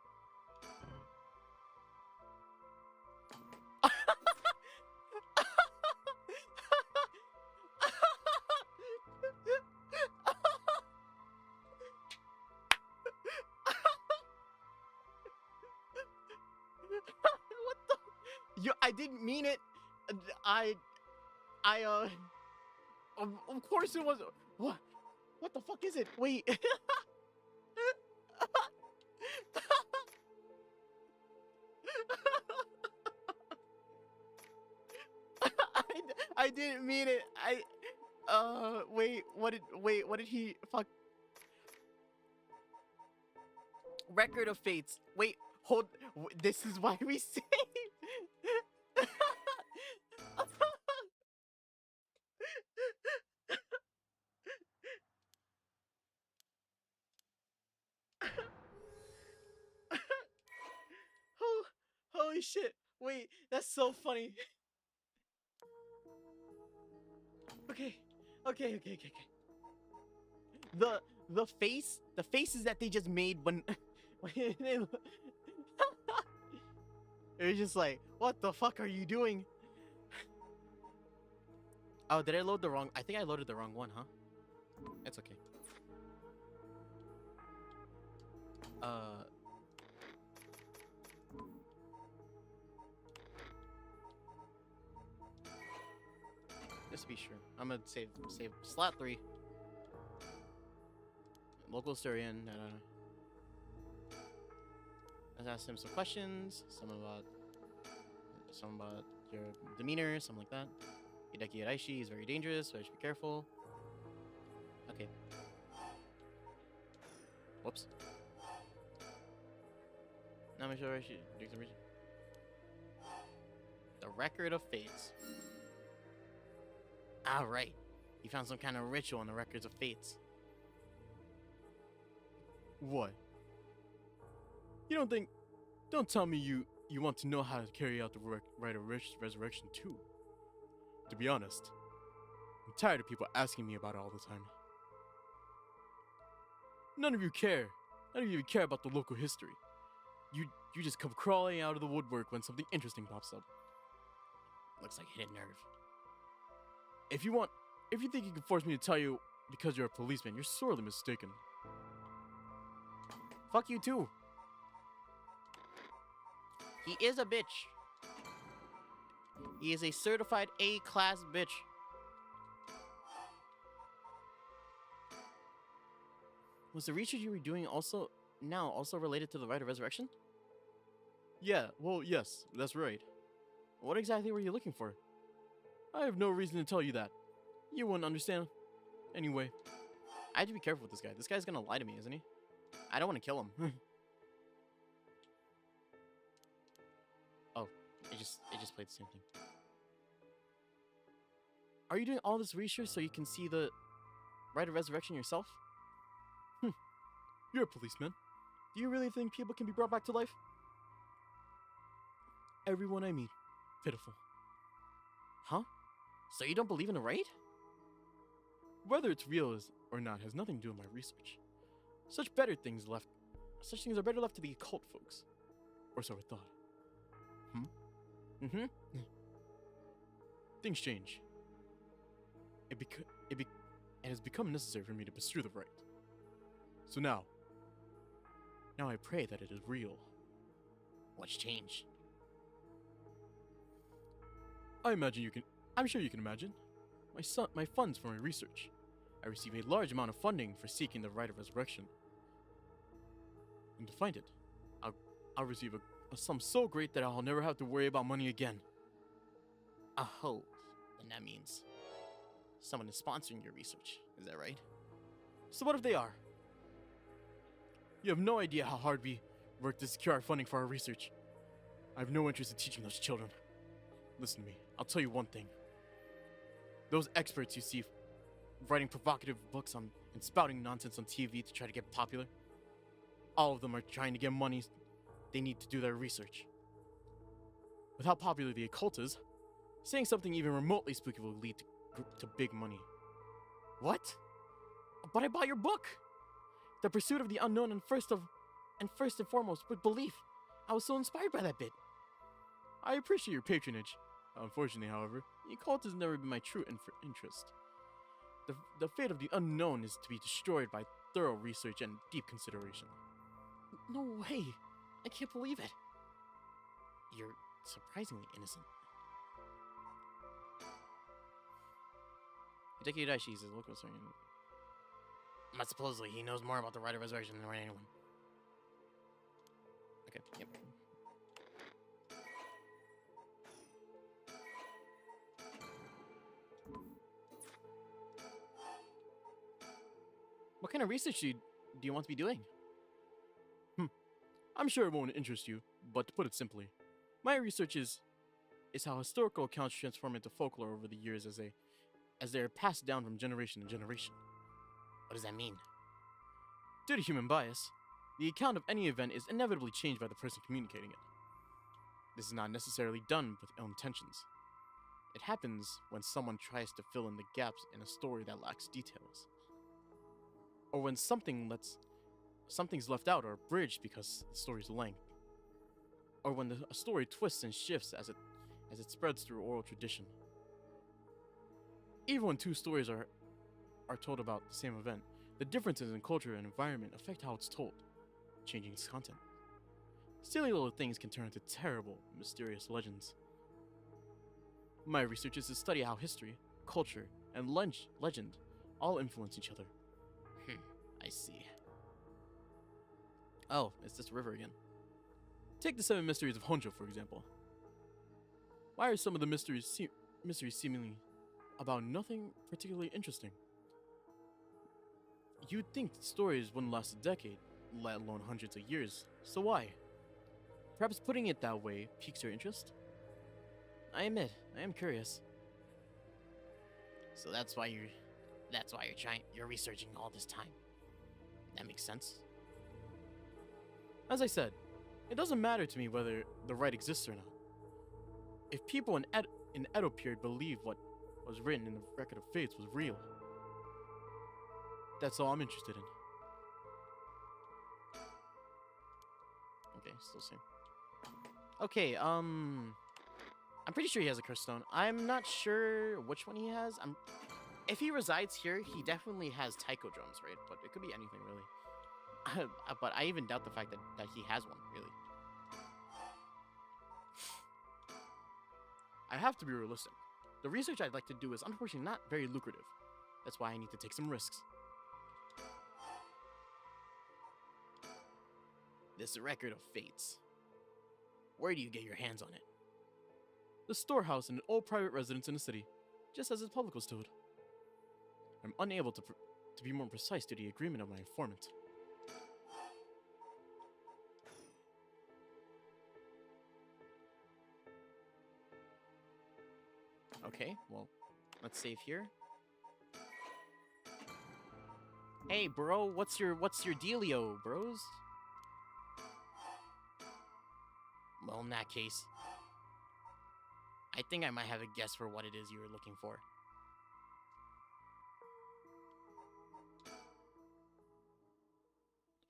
I didn't mean it. Of course it was. What the fuck is it? Wait. I didn't mean it. Wait, what did he, fuck. Record of Fates. Wait, hold, this is why we saved. shit! Wait, that's so funny. Okay. The faces that they just made when when they it was just like, what the fuck are you doing? Oh, did I load the wrong? I think I loaded the wrong one, huh? It's okay. Just to be sure, I'm gonna save slot 3. Local historian. Let's ask him some questions. Some about your demeanor, something like that. Hideki Araishi is very dangerous, so I should be careful. Okay. Whoops. Now I'm sure I should do some research. The Record of Fates. Alright. You found some kind of ritual in the Records of Fates. What? You don't tell me you want to know how to carry out the rite of resurrection too. To be honest, I'm tired of people asking me about it all the time. None of you care. None of you even care about the local history. You just come crawling out of the woodwork when something interesting pops up. Looks like hidden nerve. If you think you can force me to tell you because you're a policeman, you're sorely mistaken. Fuck you too. He is a bitch. He is a certified A-class bitch. Was the research you were doing also related to the rite of resurrection? Yeah, well, yes, that's right. What exactly were you looking for? I have no reason to tell you that. You wouldn't understand. Anyway. I have to be careful with this guy. This guy's gonna lie to me, isn't he? I don't want to kill him. Oh, it just played the same thing. Are you doing all this research so you can see the rite of resurrection yourself? You're a policeman. Do you really think people can be brought back to life? Everyone I meet, pitiful. Huh? So you don't believe in the rite? Whether it's real or not has nothing to do with my research. Such things are better left to the occult folks. Or so I thought. Things change. It has become necessary for me to pursue the right. So now I pray that it is real. What's changed? I'm sure you can imagine. My funds for my research. I receive a large amount of funding for seeking the rite of resurrection. And to find it, I'll receive a sum so great that I'll never have to worry about money again. Oh, then that means someone is sponsoring your research. Is that right? So what if they are? You have no idea how hard we work to secure our funding for our research. I have no interest in teaching those children. Listen to me, I'll tell you one thing. Those experts you see writing provocative books and spouting nonsense on TV to try to get popular, all of them are trying to get money they need to do their research. With how popular the occult is, saying something even remotely spooky will lead to big money. What? But I bought your book! The pursuit of the unknown and first and foremost with belief. I was so inspired by that bit. I appreciate your patronage. Unfortunately, however, the occult has never been my true interest. The fate of the unknown is to be destroyed by thorough research and deep consideration. No way! I can't believe it. You're surprisingly innocent. Hideki Daishi is a local historian. But supposedly he knows more about the rite of resurrection than anyone. Okay, yep. What kind of research do you want to be doing? I'm sure it won't interest you, but to put it simply, my research is how historical accounts transform into folklore over the years as they are passed down from generation to generation. What does that mean? Due to human bias, the account of any event is inevitably changed by the person communicating it. This is not necessarily done with ill intentions. It happens when someone tries to fill in the gaps in a story that lacks details. Or when something's left out or bridged because the story's length. Or when a story twists and shifts as it spreads through oral tradition. Even when two stories are told about the same event, the differences in culture and environment affect how it's told, changing its content. Silly little things can turn into terrible, mysterious legends. My research is to study how history, culture, and legend all influence each other. I see. Oh, it's this river again. Take the Seven Mysteries of Honjo, for example. Why are some of the mysteries seemingly about nothing particularly interesting? You'd think stories wouldn't last a decade, let alone hundreds of years, so why? Perhaps putting it that way piques your interest? I admit, I am curious. So that's why you're researching all this time. That makes sense. As I said, it doesn't matter to me whether the right exists or not. If people in Edo period believe what was written in the Record of Fates was real, that's all I'm interested in. Okay, still same. Okay, I'm pretty sure he has a curse stone. I'm not sure which one he has. If he resides here, he definitely has taiko drums, right? But it could be anything, really. But I even doubt the fact that he has one, really. I have to be realistic. The research I'd like to do is unfortunately not very lucrative. That's why I need to take some risks. This Record of Fates. Where do you get your hands on it? The storehouse in an old private residence in the city, just as its public was told. I'm unable to be more precise due to the agreement of my informant. Okay, well, let's save here. Hey, bro, what's your dealio, bros? Well, in that case, I think I might have a guess for what it is you were looking for.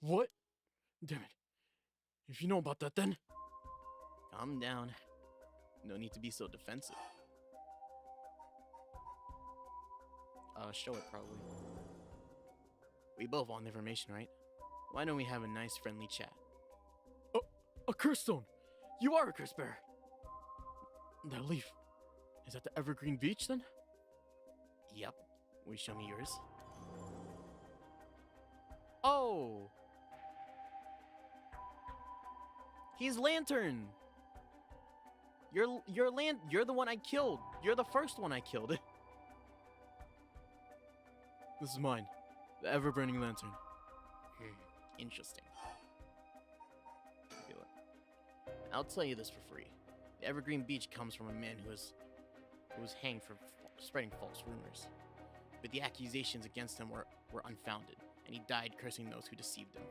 What? Damn it. If you know about that, then... Calm down. No need to be so defensive. Show it, probably. We both want information, right? Why don't we have a nice, friendly chat? Oh, a curse stone! You are a curse bearer! That leaf, is that the Evergreen Beach, then? Yep. Will you show me yours? Oh! He's Lantern! You're the one I killed! You're the first one I killed! This is mine. The ever-burning lantern. Interesting. I'll tell you this for free. The Evergreen Beach comes from a man who was hanged for spreading false rumors. But the accusations against him were unfounded, and he died cursing those who deceived him.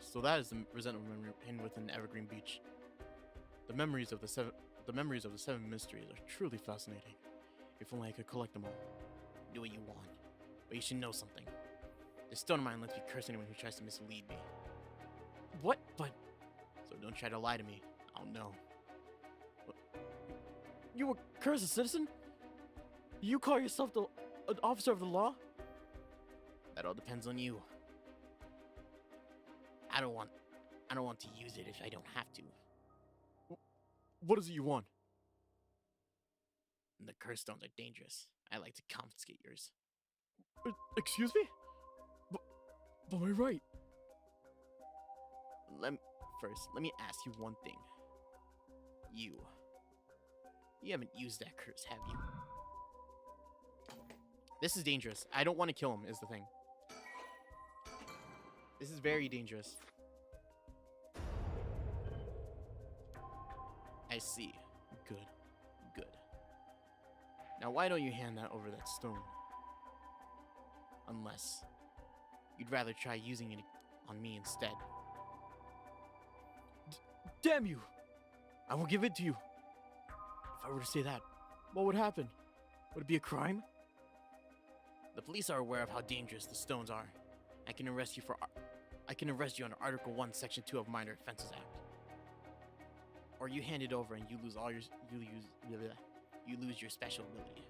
So that is the resentment hidden within Evergreen Beach. The memories of the seven mysteries are truly fascinating. If only I could collect them all. Do what you want, but you should know something. This stone of mine lets me curse anyone who tries to mislead me. What? But... So don't try to lie to me. I'll know. You would curse a citizen? You call yourself an officer of the law? That all depends on you. I don't want to use it if I don't have to. What is it you want? The curse stones are dangerous. I like to confiscate yours. Excuse me? But my right. Let me ask you one thing. You haven't used that curse, have you? This is dangerous. I don't want to kill him, is the thing. This is very dangerous. I see. Good. Now, why don't you hand that over that stone? Unless you'd rather try using it on me instead. Damn you! I won't give it to you. If I were to say that, what would happen? Would it be a crime? The police are aware of how dangerous the stones are. I can arrest you under Article 1, Section 2 of Minor Offenses Act. Or you hand it over and you lose your special ability.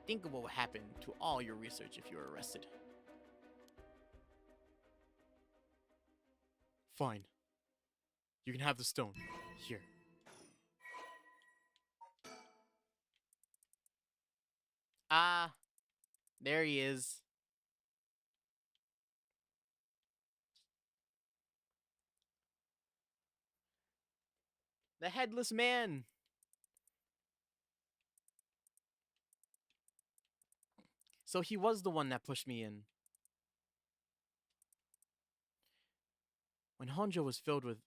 Think of what would happen to all your research if you were arrested. Fine. You can have the stone. Here. Ah, there he is. The headless man. So he was the one that pushed me in. When Honjo was filled with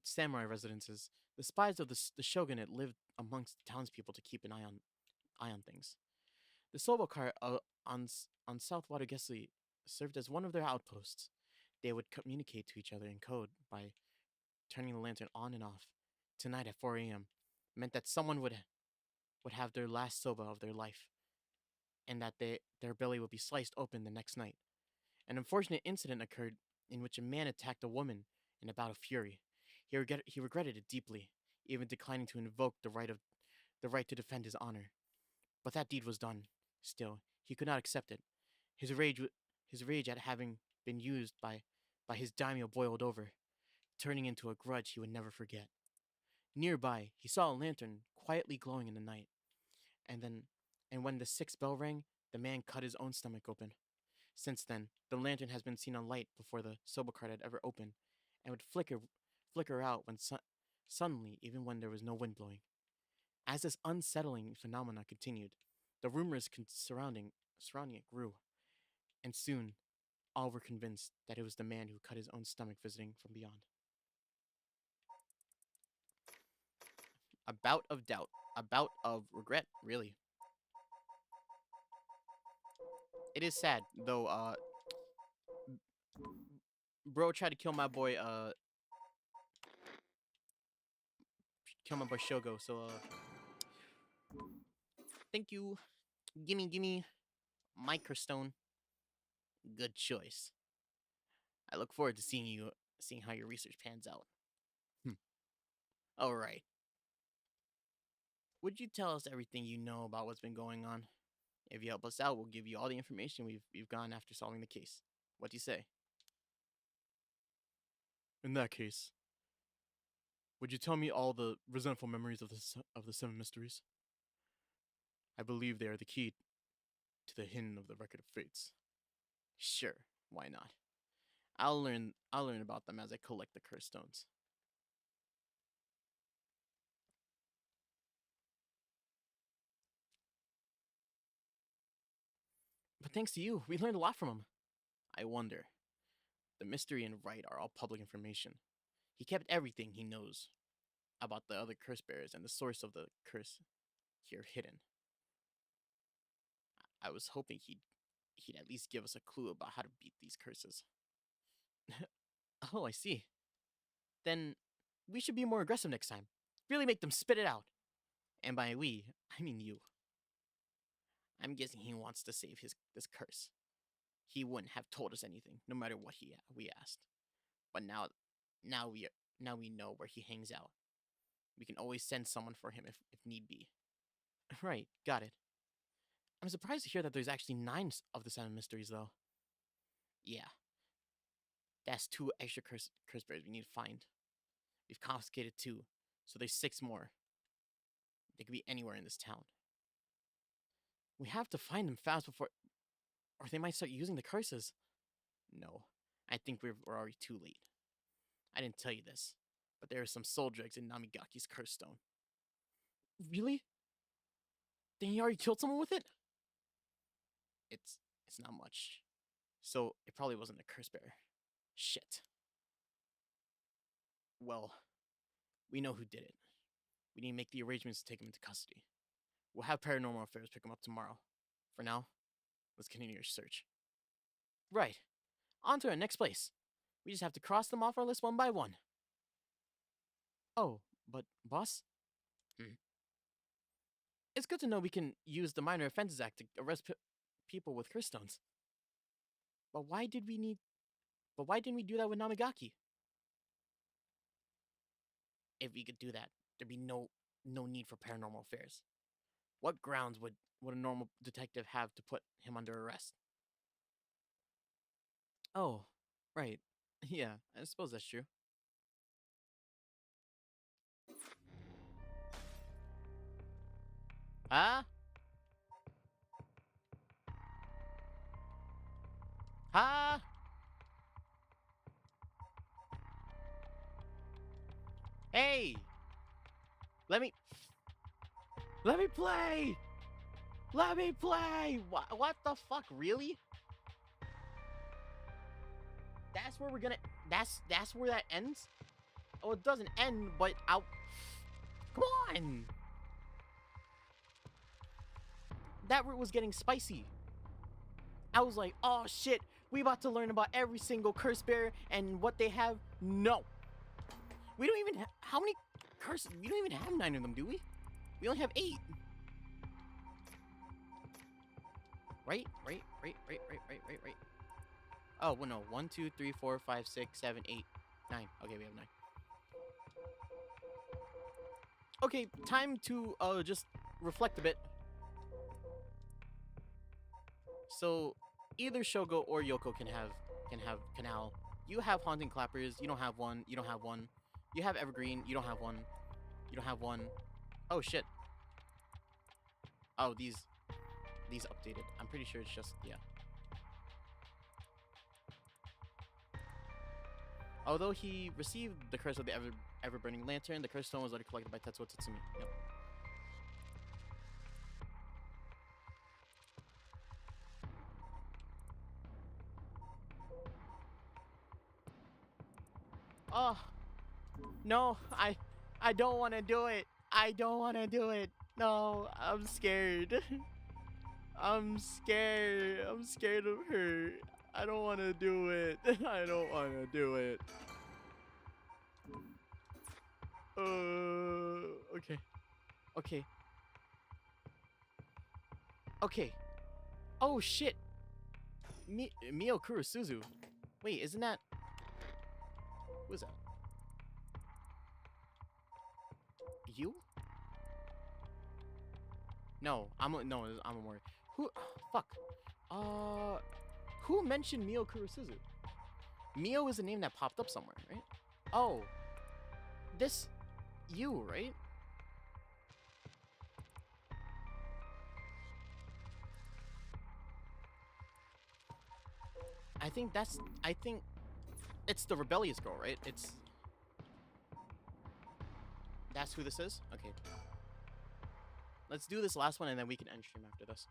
samurai residences, the spies of the shogunate lived amongst the townspeople to keep an eye on things. The Sobo car on South Watagesui served as one of their outposts. They would communicate to each other in code by turning the lantern on and off. Tonight at 4 a.m. meant that someone would have their last soba of their life, and that their belly would be sliced open the next night. An unfortunate incident occurred in which a man attacked a woman in a bout of fury. He regretted it deeply, even declining to invoke the right to defend his honor. But that deed was done. Still, he could not accept it. His rage at having been used by his daimyo boiled over, turning into a grudge he would never forget. Nearby, he saw a lantern quietly glowing in the night, and when the 6th bell rang, the man cut his own stomach open. Since then, the lantern has been seen on light before the soba card had ever opened, and would flicker out when suddenly, even when there was no wind blowing. As this unsettling phenomena continued, the rumors surrounding it grew, and soon all were convinced that it was the man who cut his own stomach visiting from beyond. A bout of doubt, a bout of regret, really. It is sad, though. Bro tried to kill my boy. Shogo. So thank you. Gimme, Microstone. Good choice. I look forward to seeing how your research pans out. All right. Would you tell us everything you know about what's been going on? If you help us out, we'll give you all the information we've gotten after solving the case. What do you say? In that case, would you tell me all the resentful memories of the 7 mysteries? I believe they are the key to the hidden of the record of fates. Sure, why not? I'll learn about them as I collect the curse stones. But thanks to you, we learned a lot from him. I wonder. The mystery and rite are all public information. He kept everything he knows about the other curse bearers and the source of the curse here hidden. I was hoping he'd at least give us a clue about how to beat these curses. Oh, I see. Then we should be more aggressive next time. Really make them spit it out. And by we, I mean you. I'm guessing he wants to save this curse. He wouldn't have told us anything, no matter what we asked. But now we know where he hangs out. We can always send someone for him if need be. Right, got it. I'm surprised to hear that there's actually 9 of the 7 mysteries, though. Yeah. That's 2 extra curse bearers we need to find. We've confiscated 2, so there's 6 more. They could be anywhere in this town. We have to find them fast before... or they might start using the curses. No, I think we're already too late. I didn't tell you this, but there are some soul dregs in Namigaki's curse stone. Really? Then he already killed someone with it? It's not much. So it probably wasn't a curse bearer. Shit. Well, we know who did it. We need to make the arrangements to take him into custody. We'll have Paranormal Affairs pick him up tomorrow. For now, let's continue your search. Right. On to our next place. We just have to cross them off our list one by one. Oh, but boss, Hmm. it's good to know we can use the Minor Offenses Act to arrest people with curse stones. But why did we need? But why didn't we do that with Namigaki? If we could do that, there'd be no need for paranormal affairs. What grounds would a normal detective have to put him under arrest? Oh, right. Yeah, I suppose that's true. Huh? Huh? Hey! Let me let me play! Let me play! What the fuck? Really? That's where we're gonna. That's where that ends. Oh, it doesn't end, but I'll. Come on! That route was getting spicy. I was like, oh shit, we about to learn about every single curse bearer and what they have. No, we don't even. How many curse? We don't even have 9 of them, do we? We only have 8. Right. Oh, well, no. 1, 2, 3, 4, 5, 6, 7, 8, 9. Okay, we have 9. Okay, time to just reflect a bit. So, either Shogo or Yoko can have Canal. You have Haunting Clappers. You don't have one. You don't have one. You have Evergreen. You don't have one. You don't have one. Oh shit. Oh, these updated. I'm pretty sure it's just yeah. Although he received the curse of the ever burning lantern, the curse stone was later collected by Tetsuo Tatsumi. Yep. Oh no, I don't want to do it. I don't want to do it. No, I'm scared. I'm scared. I'm scared of her. I don't want to do it. I don't want to do it. Okay. Okay. Okay. Oh shit. Mio Kurosuzu. Wait, isn't that? Who is that? You? No, I'm Amamori. Who? Fuck. Who mentioned Mio Kurosuzu? Mio is a name that popped up somewhere, right? Oh, this you, right? I think it's the rebellious girl, right? That's who this is? Okay. Let's do this last one and then we can end stream after this.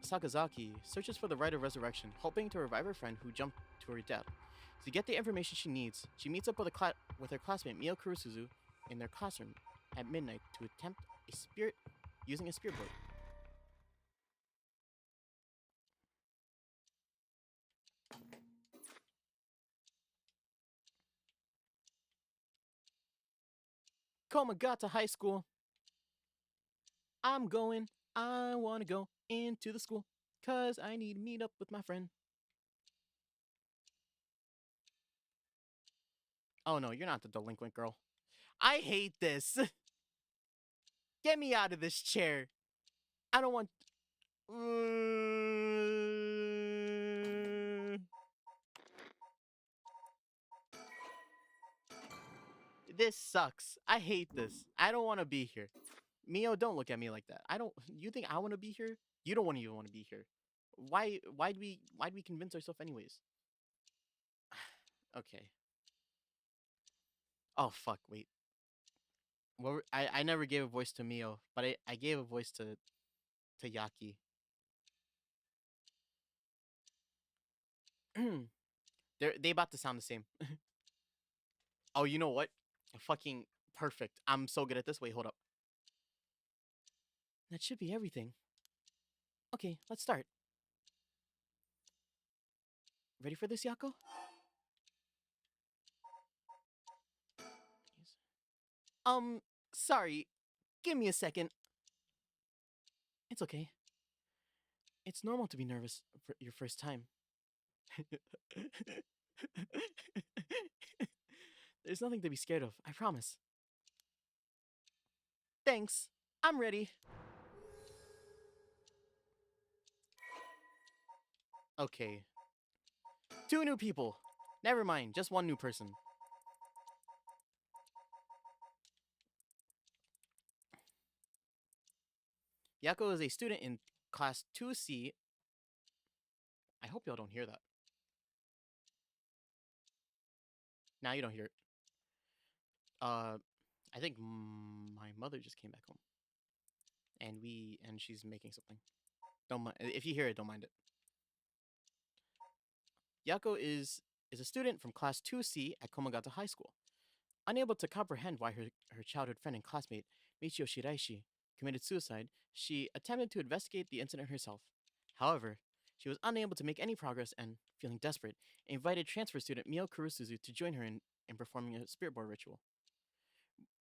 Sakazaki searches for the rite of resurrection, hoping to revive her friend who jumped to her death. To get the information she needs, she meets up with her classmate Mio Kurosuzu in their classroom at midnight to attempt using a spirit board. Komagata High School. I want to go into the school, 'cause I need to meet up with my friend. Oh no, you're not the delinquent girl. I hate this. Get me out of this chair. I don't want. This sucks. I hate this. I don't want to be here. Mio, don't look at me like that. I don't. You think I want to be here? You don't even want to be here. Why'd we convince ourselves anyways? Okay. Oh fuck. Wait. Well, I never gave a voice to Mio, but I gave a voice to Yaki. They about to sound the same. Oh, you know what? Fucking perfect. I'm so good at this. Wait, hold up. That should be everything. Okay, let's start. Ready for this, Yako? Sorry. Give me a second. It's okay. It's normal to be nervous for your first time. There's nothing to be scared of, I promise. Thanks. I'm ready. Okay. 2 new people. Never mind, just 1 new person. Yako is a student in class 2C. I hope y'all don't hear that. Now you don't hear it. I think my mother just came back home. And she's making something. Don't mind if you hear it, don't mind it. Yako is a student from class 2C at Komagata High School. Unable to comprehend why her childhood friend and classmate, Michio Shiraishi, committed suicide, she attempted to investigate the incident herself. However, she was unable to make any progress and, feeling desperate, invited transfer student Mio Kurusuzu to join her in performing a spirit board ritual.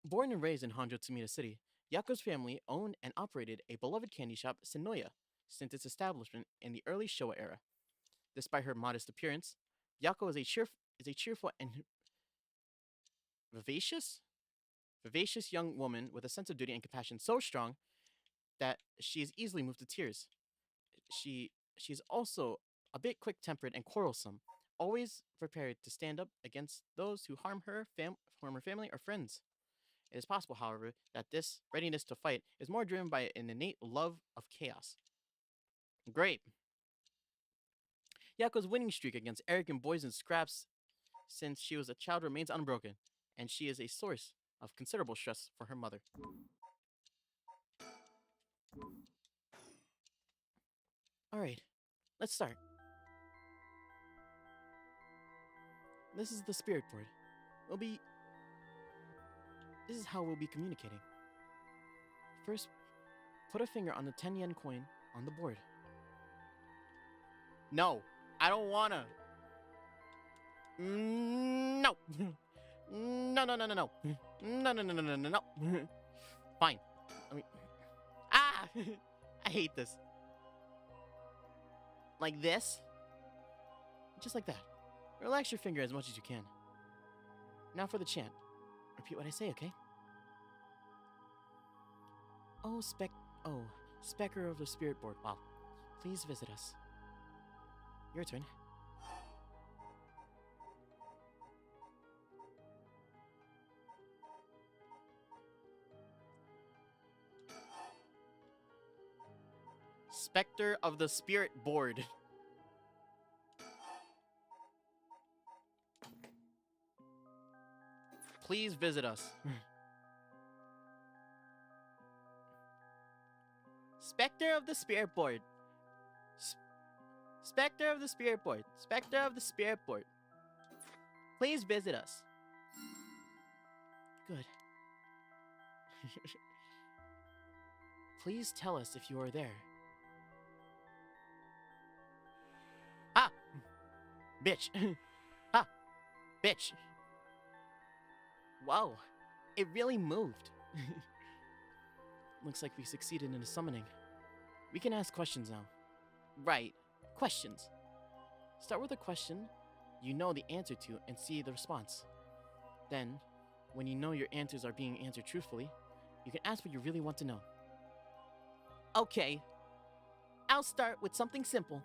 Born and raised in Honjo Tsumida City, Yako's family owned and operated a beloved candy shop, Senoya, since its establishment in the early Showa era. Despite her modest appearance, Yako is a cheerful and vivacious young woman with a sense of duty and compassion so strong that she is easily moved to tears. She is also a bit quick-tempered and quarrelsome, always prepared to stand up against those who harm her family or friends. It is possible, however, that this readiness to fight is more driven by an innate love of chaos. Great. Yako's winning streak against arrogant boys and scraps since she was a child remains unbroken, and she is a source of considerable stress for her mother. Alright, let's start. This is the spirit board. This is how we'll be communicating. First, put a finger on the 10 yen coin on the board. No, I don't wanna. No. No, no, no, no, no. No, no, no, no, no, no, no. Fine. I hate this. Like this? Just like that. Relax your finger as much as you can. Now for the chant. Repeat what I say, okay? Oh, Spectre of the Spirit Board. Wow. Please visit us. Your turn. Spectre of the Spirit Board. Please visit us. Spectre of the Spirit Board. Spectre of the Spirit Board. Spectre of the Spirit Board. Please visit us. Good. Please tell us if you are there. Ah! Bitch. Ah! Bitch. Whoa. It really moved. Looks like we succeeded in the summoning. We can ask questions now. Right. Questions. Start with a question you know the answer to and see the response. Then, when you know your answers are being answered truthfully, you can ask what you really want to know. Okay. I'll start with something simple.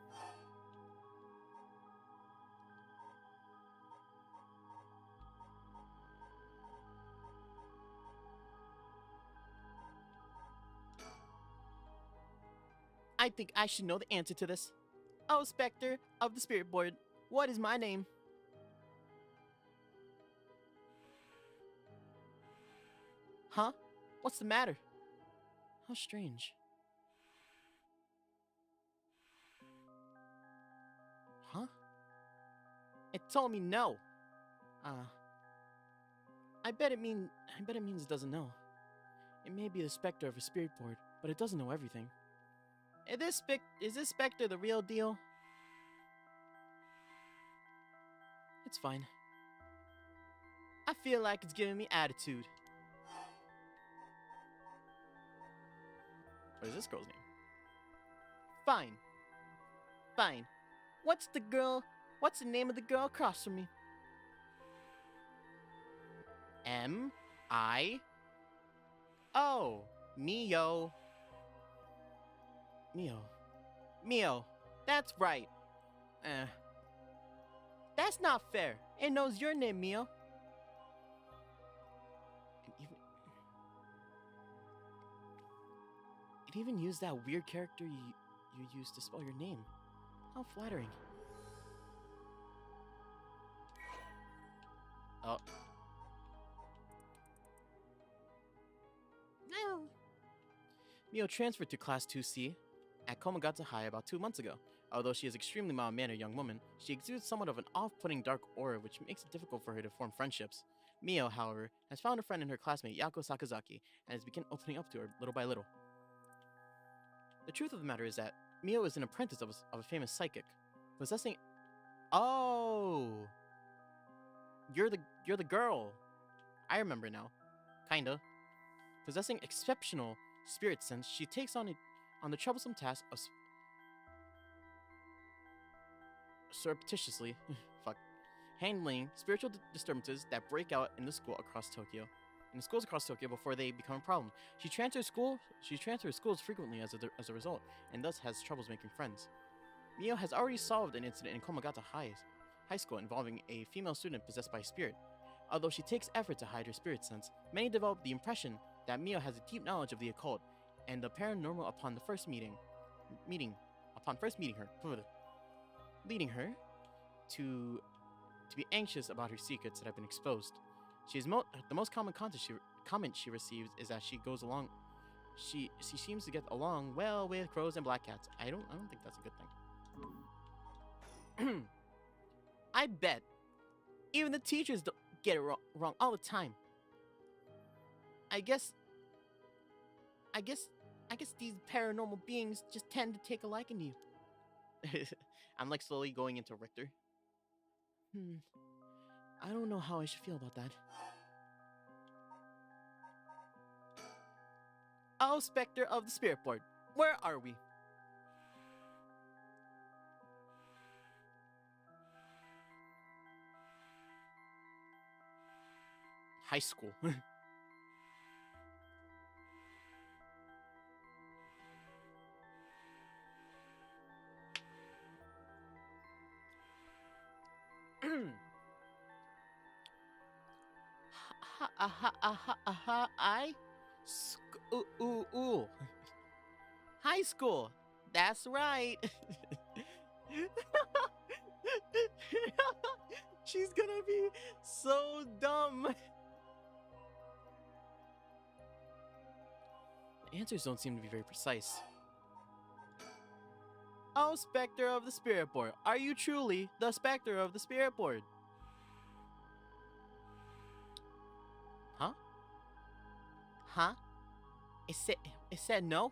I think I should know the answer to this. Oh, Spectre of the Spirit Board, what is my name? Huh? What's the matter? How strange. Huh? It told me no. I bet it means it doesn't know. It may be the Spectre of a Spirit Board, but it doesn't know everything. Is this Spectre the real deal? It's fine. I feel like it's giving me attitude. What is this girl's name? Fine. Fine. What's the name of the girl across from me? M-I-O. Mio. Mio. That's right. That's not fair. It knows your name, Mio. It even used that weird character you used to spell your name. How flattering. Oh. Mio transferred to Class 2C at Komagata High about 2 months ago. Although she is an extremely mild-mannered young woman, she exudes somewhat of an off-putting dark aura which makes it difficult for her to form friendships. Mio, however, has found a friend in her classmate Yako Sakazaki and has begun opening up to her little by little. The truth of the matter is that Mio is an apprentice of a famous psychic, possessing... Oh! You're the girl! I remember now. Kinda. Possessing exceptional spirit sense, she takes on the troublesome task of surreptitiously handling spiritual disturbances that break out in the schools across Tokyo before they become a problem. She transfers schools frequently as a result, and thus has troubles making friends. Mio has already solved an incident in Komagata High School involving a female student possessed by a spirit. Although she takes effort to hide her spirit sense, many develop the impression that Mio has a deep knowledge of the occult and the paranormal upon first meeting her, leading her to be anxious about her secrets that have been exposed. The most common comment she receives is that she seems to get along well with crows and black cats. I don't think that's a good thing. I bet. Even the teachers get it wrong all the time. I guess these paranormal beings just tend to take a liking to you. I'm like slowly going into Richter. I don't know how I should feel about that. Oh, Spectre of the Spirit Board, where are we? High school. High school. That's right. She's gonna be so dumb. The answers don't seem to be very precise. Oh, Spectre of the Spirit Board, are you truly the Spectre of the Spirit Board? Huh? Huh? It said no?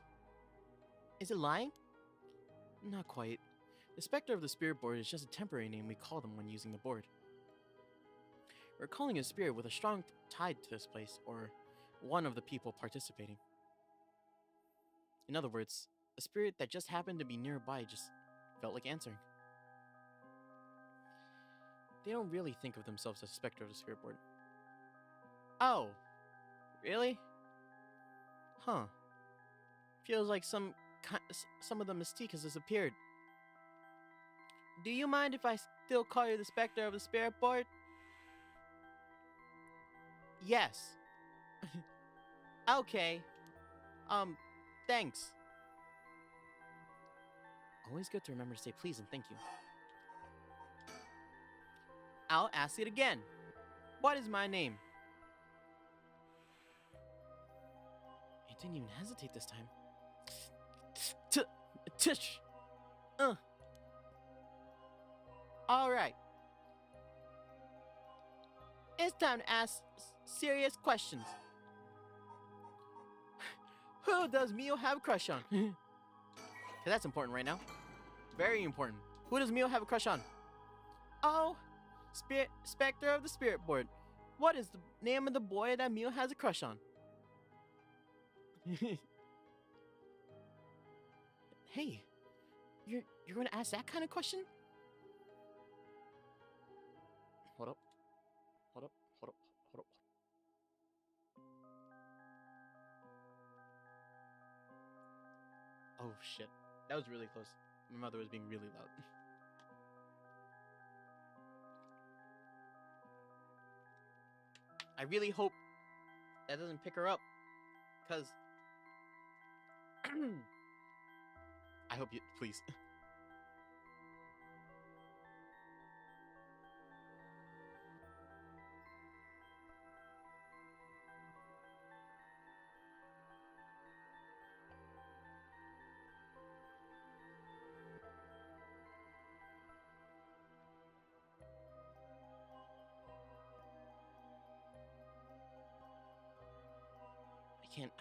Is it lying? Not quite. The Spectre of the Spirit Board is just a temporary name we call them when using the board. We're calling a spirit with a strong tie to this place, or one of the people participating. In other words, a spirit that just happened to be nearby just felt like answering. They don't really think of themselves as Spectre of the Spirit Board. Oh, really? Huh. Feels like some of the mystique has disappeared. Do you mind if I still call you the Spectre of the Spirit Board? Yes. Okay. Thanks. Always good to remember to say please and thank you. I'll ask it again. What is my name? He didn't even hesitate this time. Tish. All right. It's time to ask serious questions. Who does Mio have a crush on? Okay, that's important right now. Very important. Who does Mio have a crush on? Oh, Spectre of the Spirit Board. What is the name of the boy that Mio has a crush on? Hey, you're going to ask that kind of question? Hold up. Hold up. Hold up. Hold up. Oh shit. That was really close. My mother was being really loud. I really hope that doesn't pick her up, cause I hope you please. I can't.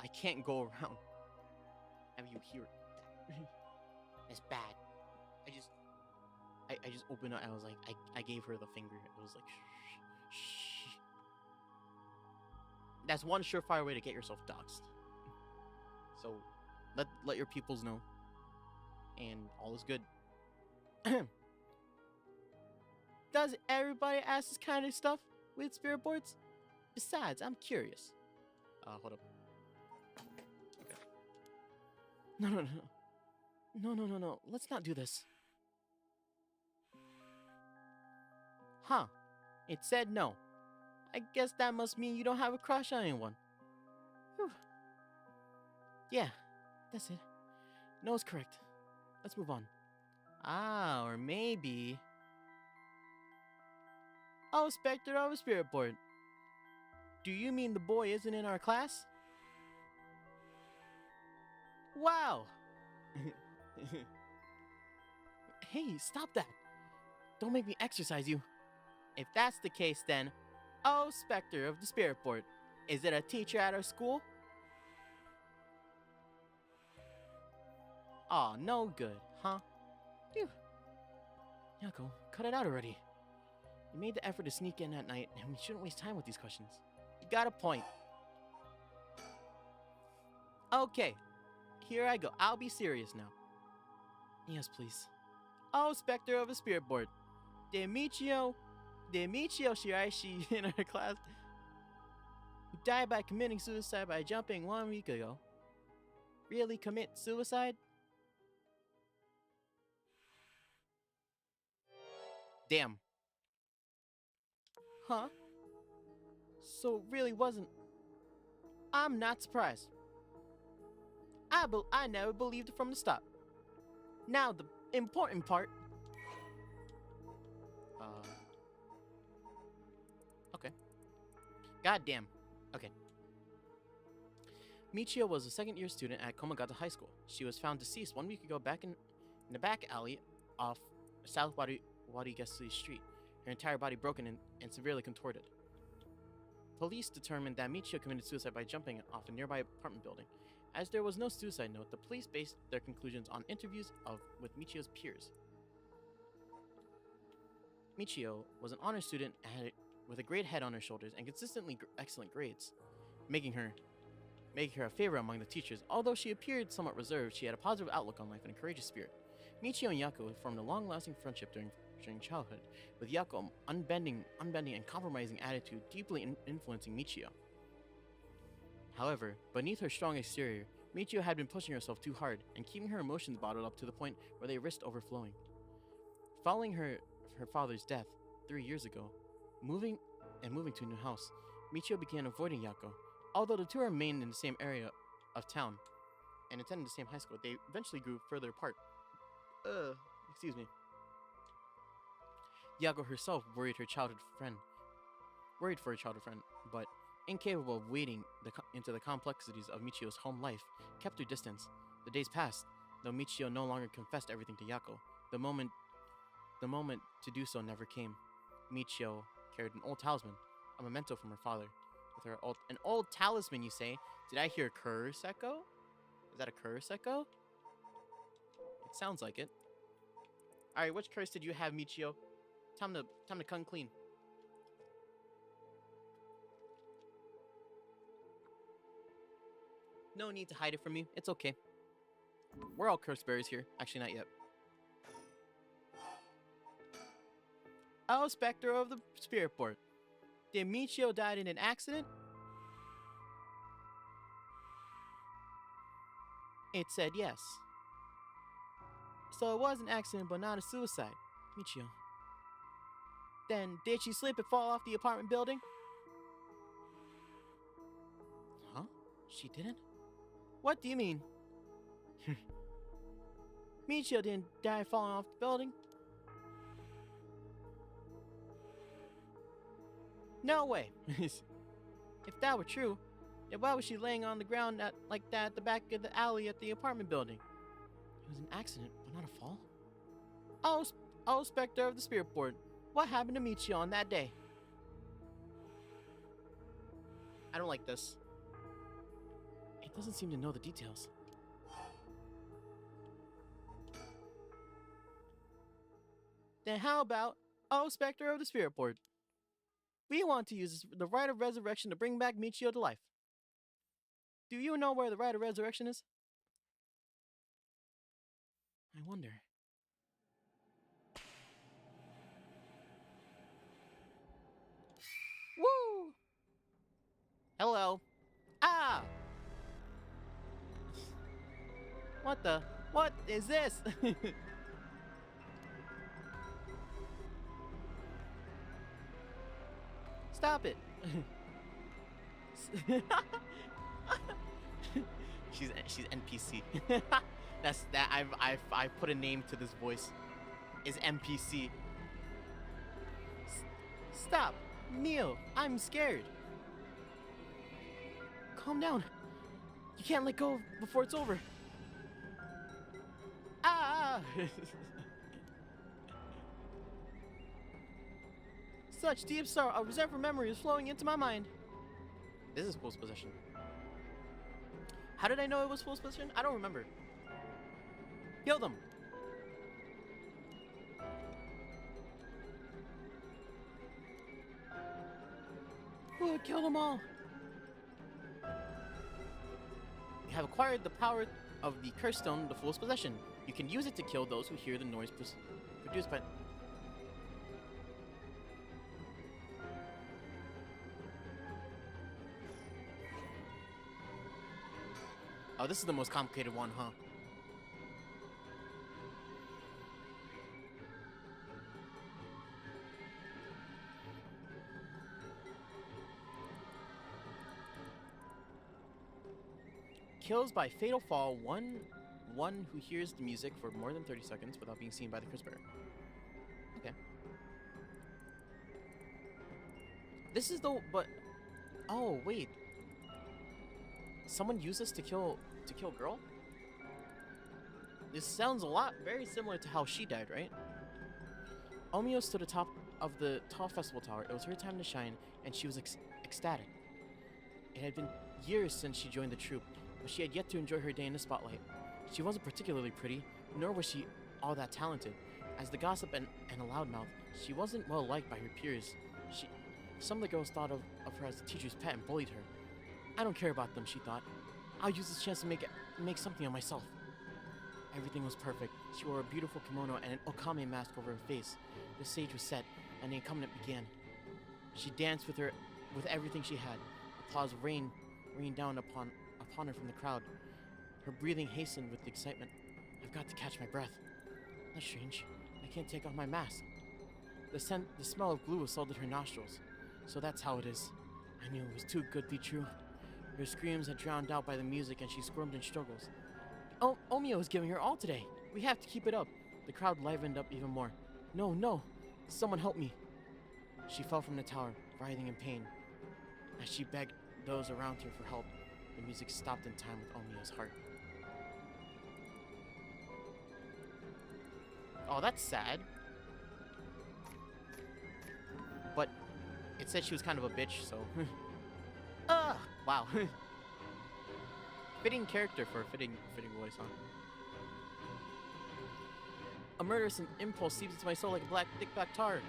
I can't go around. Have you hear it? It's bad. I just opened it. I was like, I gave her the finger. It was like, shh, shh. That's one surefire way to get yourself doxxed. So, let your pupils know, and all is good. Does everybody ask this kind of stuff with spirit boards? Besides, I'm curious. Hold up. Okay. No. Let's not do this. Huh. It said no. I guess that must mean you don't have a crush on anyone. Whew. Yeah, that's it. No is correct. Let's move on. Ah, or maybe... Oh, Spectre of a Spirit Board. Do you mean the boy isn't in our class? Wow! Hey, stop that! Don't make me exercise you. If that's the case, then, oh, Spectre of the Spirit Board, is it a teacher at our school? Aw, no good, huh? Phew. Yako, cut it out already. You made the effort to sneak in at night, and we shouldn't waste time with these questions. You got a point. Okay, here I go. I'll be serious now. Yes, please. Oh, Spectre of a Spirit Board. Did Michio Shiraishi in our class, who died by committing suicide by jumping 1 week ago, really commit suicide? Damn. Huh? So it really wasn't. I'm not surprised. I never believed it from the start. Now the important part. Okay. Goddamn. Okay. Michio was a second-year student at Komagata High School. She was found deceased 1 week ago back in the back alley off South Warigasu Street. Her entire body broken and severely contorted. Police determined that Michio committed suicide by jumping off a nearby apartment building. As there was no suicide note, the police based their conclusions on interviews with Michio's peers. Michio was an honor student with a great head on her shoulders and consistently excellent grades, making her a favorite among the teachers. Although she appeared somewhat reserved, she had a positive outlook on life and a courageous spirit. Michio and Yako formed a long-lasting friendship during childhood, with Yako unbending and compromising attitude deeply influencing Michio. However, beneath her strong exterior, Michio had been pushing herself too hard and keeping her emotions bottled up to the point where they risked overflowing. Following her father's death 3 years ago, moving to a new house, Michio began avoiding Yako. Although the two remained in the same area of town and attended the same high school, they eventually grew further apart. Excuse me. Yako herself worried for her childhood friend, but incapable of wading into the complexities of Michio's home life, kept her distance. The days passed, though Michio no longer confessed everything to Yako. The moment to do so never came. Michio carried an old talisman, a memento from her father. With an old talisman, you say? Did I hear Kuroseko? Is that a Kuroseko? It sounds like it. Alright, which curse did you have, Michio? Time to come clean. No need to hide it from me. It's okay. We're all cursed berries here. Actually, not yet. Oh, Spectre of the Spirit Board. Did Michio died in an accident? It said yes. So it was an accident, but not a suicide. Michio. Then, did she slip and fall off the apartment building? Huh? She didn't? What do you mean? Michio didn't die falling off the building. No way. If that were true, then why was she laying on the ground like that at the back of the alley at the apartment building? It was an accident, but not a fall. Oh, Spectre of the Spirit Board. What happened to Michio on that day? I don't like this. It doesn't seem to know the details. Then how about, Spectre of the Spirit Board? We want to use the rite of resurrection to bring back Michio to life. Do you know where the rite of resurrection is? I wonder. Woo! Hello. Ah! What is this? Stop it. she's NPC. That's that I've put a name to this voice. Is NPC. Stop. Mio, I'm scared. Calm down. You can't let go before it's over. Ah! Such deep sorrow, a reserve for memory is flowing into my mind. This is fool's possession. How did I know it was fool's possession? I don't remember. Kill them. Kill them all. You have acquired the power of the curse stone, the fool's possession. You can use it to kill those who hear the noise produced by... Oh, this is the most complicated one, huh? Kills by fatal fall one who hears the music for more than 30 seconds without being seen by the curse bearer. Okay. This is the... but... Oh, wait. Someone used this to kill girl? This sounds a lot very similar to how she died, right? Omio stood atop of the tall festival tower. It was her time to shine, and she was ecstatic. It had been years since she joined the troupe, but she had yet to enjoy her day in the spotlight. She wasn't particularly pretty, nor was she all that talented. As the gossip and a loudmouth, she wasn't well liked by her peers. Some of the girls thought of her as the teacher's pet and bullied her. I don't care about them, she thought. I'll use this chance to make something of myself. Everything was perfect. She wore a beautiful kimono and an okame mask over her face. The stage was set, and the accompaniment began. She danced with everything she had. Applause rained down upon her from the crowd. Her breathing hastened with the excitement. I've got to catch my breath. That's strange. I can't take off my mask. The smell of glue assaulted her nostrils. So that's how it is. I knew it was too good to be true. Her screams had drowned out by the music, and she squirmed in struggles. Oh, Omio is giving her all today. We have to keep it up. The crowd livened up even more. No. Someone help me. She fell from the tower, writhing in pain. As she begged those around her for help, the music stopped in time with Omio's heart. Oh, that's sad. But it said she was kind of a bitch, so... wow. Fitting character for a fitting voice, huh? A murderous impulse seeps into my soul like a thick black tar.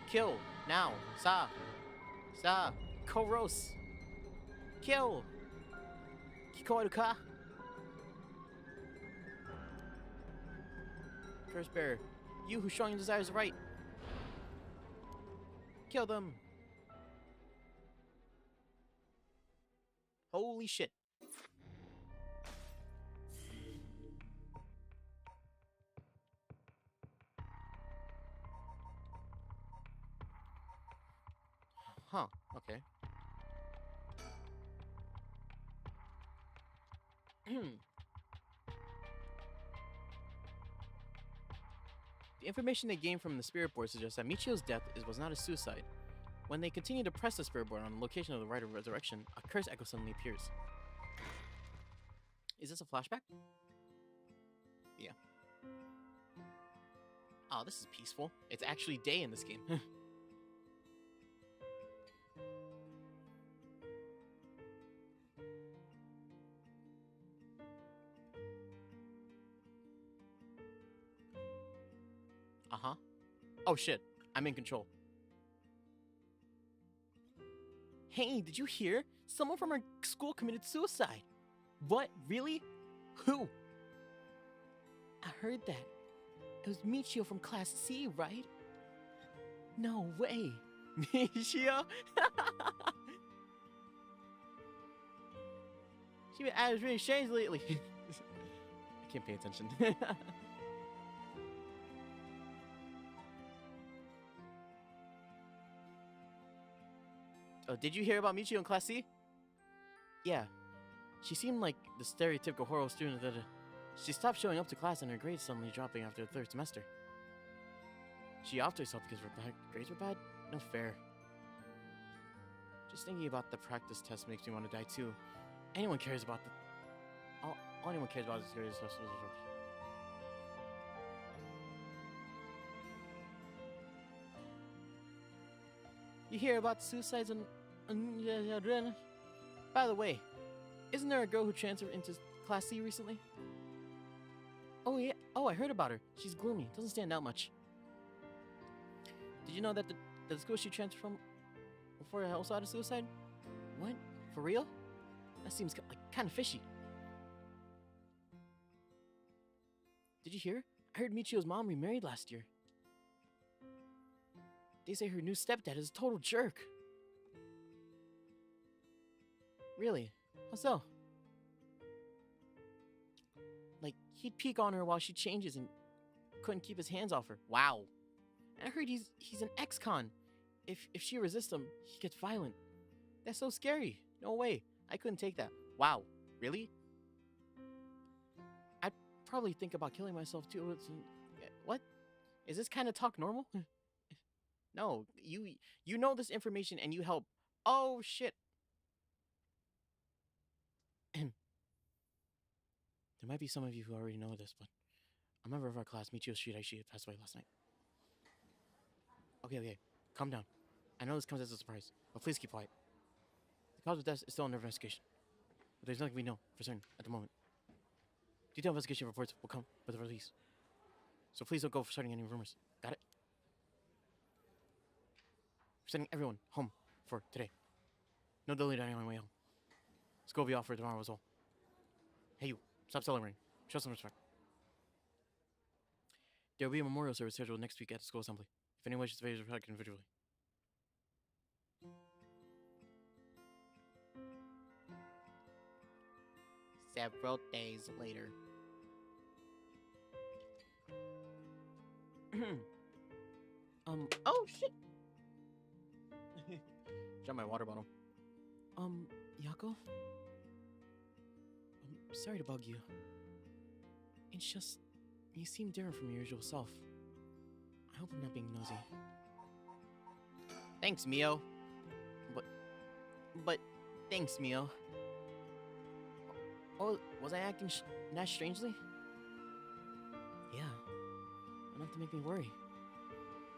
Kill. Now. Sa. Koros. Kill. Kikoruka. Curse bearer, you whose strong desires the right. Kill them. Holy shit. Huh, okay. The information they gained from the spirit board suggests that Michio's death was not a suicide. When they continue to press the spirit board on the location of the rite of resurrection, a curse echo suddenly appears. Is this a flashback? Yeah. Oh, this is peaceful. It's actually day in this game. Uh-huh. Oh shit, I'm in control. Hey, did you hear? Someone from our school committed suicide. What? Really? Who? I heard that. It was Michio from Class C, right? No way. Michio? She been acting really strange lately. I can't pay attention. Oh, did you hear about Michio in Class C? Yeah. She seemed like the stereotypical horror student that she stopped showing up to class and her grades suddenly dropping after the third semester. She off to herself because her grades were bad? No fair. Just thinking about the practice test makes me want to die too. Anyone cares about the... All anyone cares about is grades. You hear about the suicides and... By the way, isn't there a girl who transferred into Class C recently? Oh yeah, oh I heard about her. She's gloomy, doesn't stand out much. Did you know that the school she transferred from before also had a suicide? What? For real? That seems like kind of fishy. Did you hear? I heard Michio's mom remarried last year. They say her new stepdad is a total jerk. Really? How so? Like, he'd peek on her while she changes and couldn't keep his hands off her. Wow. And I heard he's an ex-con. If she resists him, he gets violent. That's so scary. No way. I couldn't take that. Wow. Really? I'd probably think about killing myself too. What? Is this kind of talk normal? No. You know this information and you help. Oh, shit. There might be some of you who already know this, but a member of our class, Michio Shiraishi, passed away last night. Okay. Calm down. I know this comes as a surprise, but please keep quiet. The cause of death is still under investigation, but there's nothing we know for certain at the moment. Detailed investigation reports will come with the release, so please don't go for starting any rumors. Got it? We're sending everyone home for today. No delay to anyone way home. School will be off for tomorrow as well. Hey you, stop celebrating. Show some respect. There will be a memorial service scheduled next week at the school assembly. If anyone wishes to pay respect individually. Several days later. Oh shit! Dropped my water bottle. Yako? I'm sorry to bug you. It's just, you seem different from your usual self. I hope I'm not being nosy. Thanks, Mio. But, thanks, Mio. Oh, was I acting that strangely? Yeah. Enough to make me worry.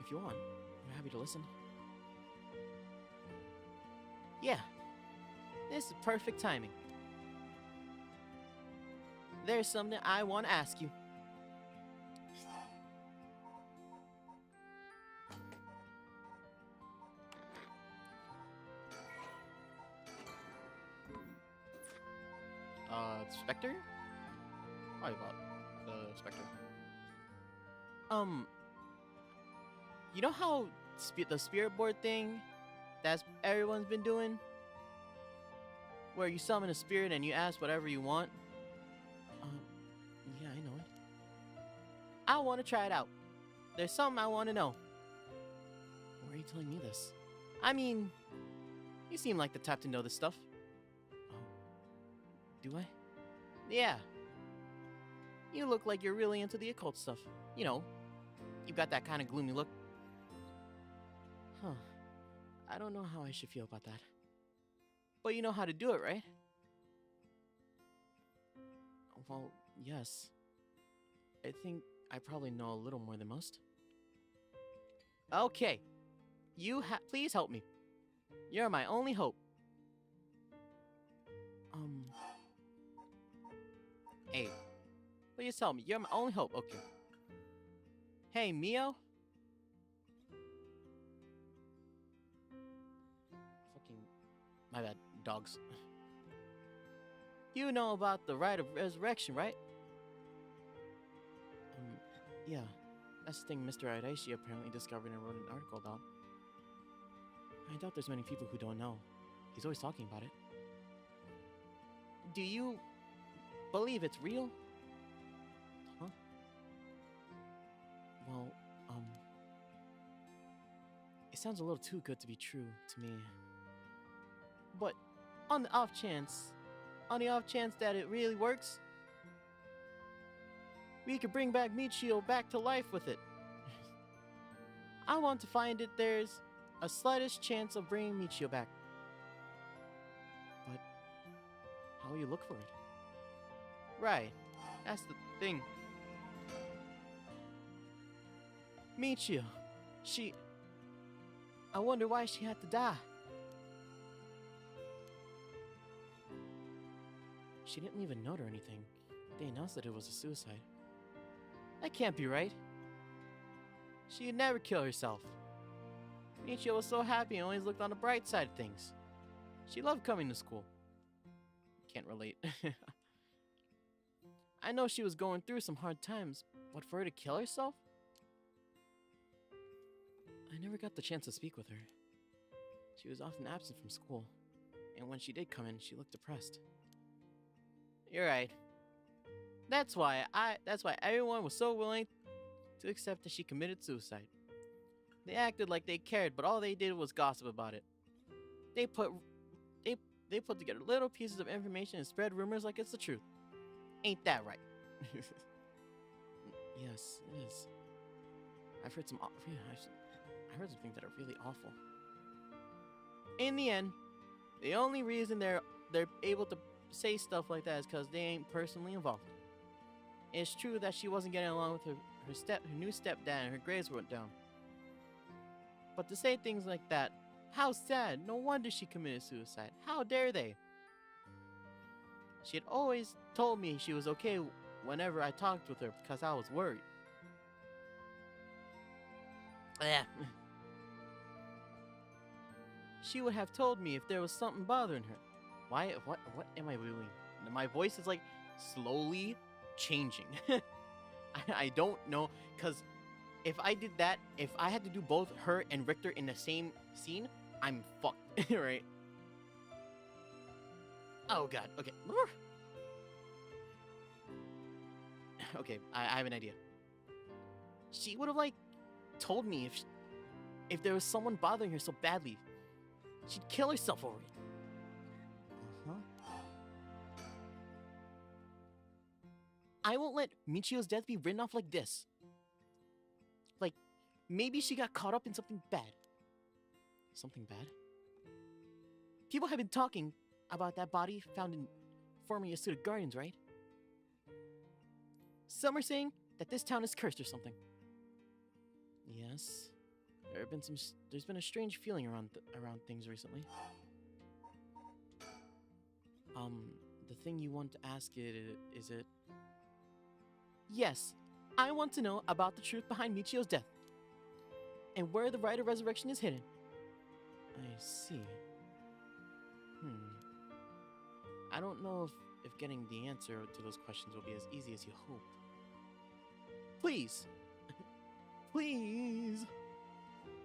If you want, I'm happy to listen. Yeah. This is perfect timing. There's something I want to ask you. Spectre? Probably about the Spectre. You know how the spirit board thing that's everyone's been doing? Where you summon a spirit and you ask whatever you want? Yeah, I know it. I want to try it out. There's something I want to know. Why are you telling me this? I mean, you seem like the type to know this stuff. Oh, do I? Yeah. You look like you're really into the occult stuff. You know, you got that kind of gloomy look. Huh. I don't know how I should feel about that. But you know how to do it, right? Well, yes. I think I probably know a little more than most. Okay. Please help me. You're my only hope. Hey. Please help me. You're my only hope. Okay. Hey, Mio? Fucking... My bad. Dogs. You know about the rite of resurrection, right? Yeah. That's the thing Mr. Aidaishi apparently discovered and wrote an article about. I doubt there's many people who don't know. He's always talking about it. Do you believe it's real? Huh? Well, it sounds a little too good to be true to me. But on the off chance that it really works, we could bring back Michio back to life with it. I want to find it there's a slightest chance of bringing Michio back. But how will you look for it? Right, that's the thing. Michio, I wonder why she had to die. She didn't leave a note or anything. They announced that it was a suicide. That can't be right. She'd never kill herself. Michio was so happy and always looked on the bright side of things. She loved coming to school. Can't relate. I know she was going through some hard times, but for her to kill herself? I never got the chance to speak with her. She was often absent from school, and when she did come in, she looked depressed. You're right. That's why everyone was so willing to accept that she committed suicide. They acted like they cared, but all they did was gossip about it. They put together little pieces of information and spread rumors like it's the truth. Ain't that right? Yes, it is. I've heard some things that are really awful. In the end, the only reason they're able to say stuff like that is because they ain't personally involved. It's true that she wasn't getting along with her new stepdad and her grades went down. But to say things like that, how sad. No wonder she committed suicide. How dare they? She had always told me she was okay whenever I talked with her because I was worried. Yeah. She would have told me if there was something bothering her. Why? What am I doing? My voice is like slowly changing. I don't know, because if I did that, if I had to do both her and Richter in the same scene, I'm fucked, right? Oh god, okay. Okay, I have an idea. She would have, like, told me if there was someone bothering her so badly, she'd kill herself over it. I won't let Michio's death be written off like this. Like, maybe she got caught up in something bad. Something bad? People have been talking about that body found in former Yasuda Gardens, right? Some are saying that this town is cursed or something. Yes. There's been a strange feeling around things recently. The thing you want to ask is it... Yes, I want to know about the truth behind Michio's death. And where the rite of resurrection is hidden. I see. I don't know if getting the answer to those questions will be as easy as you hoped. Please! Please!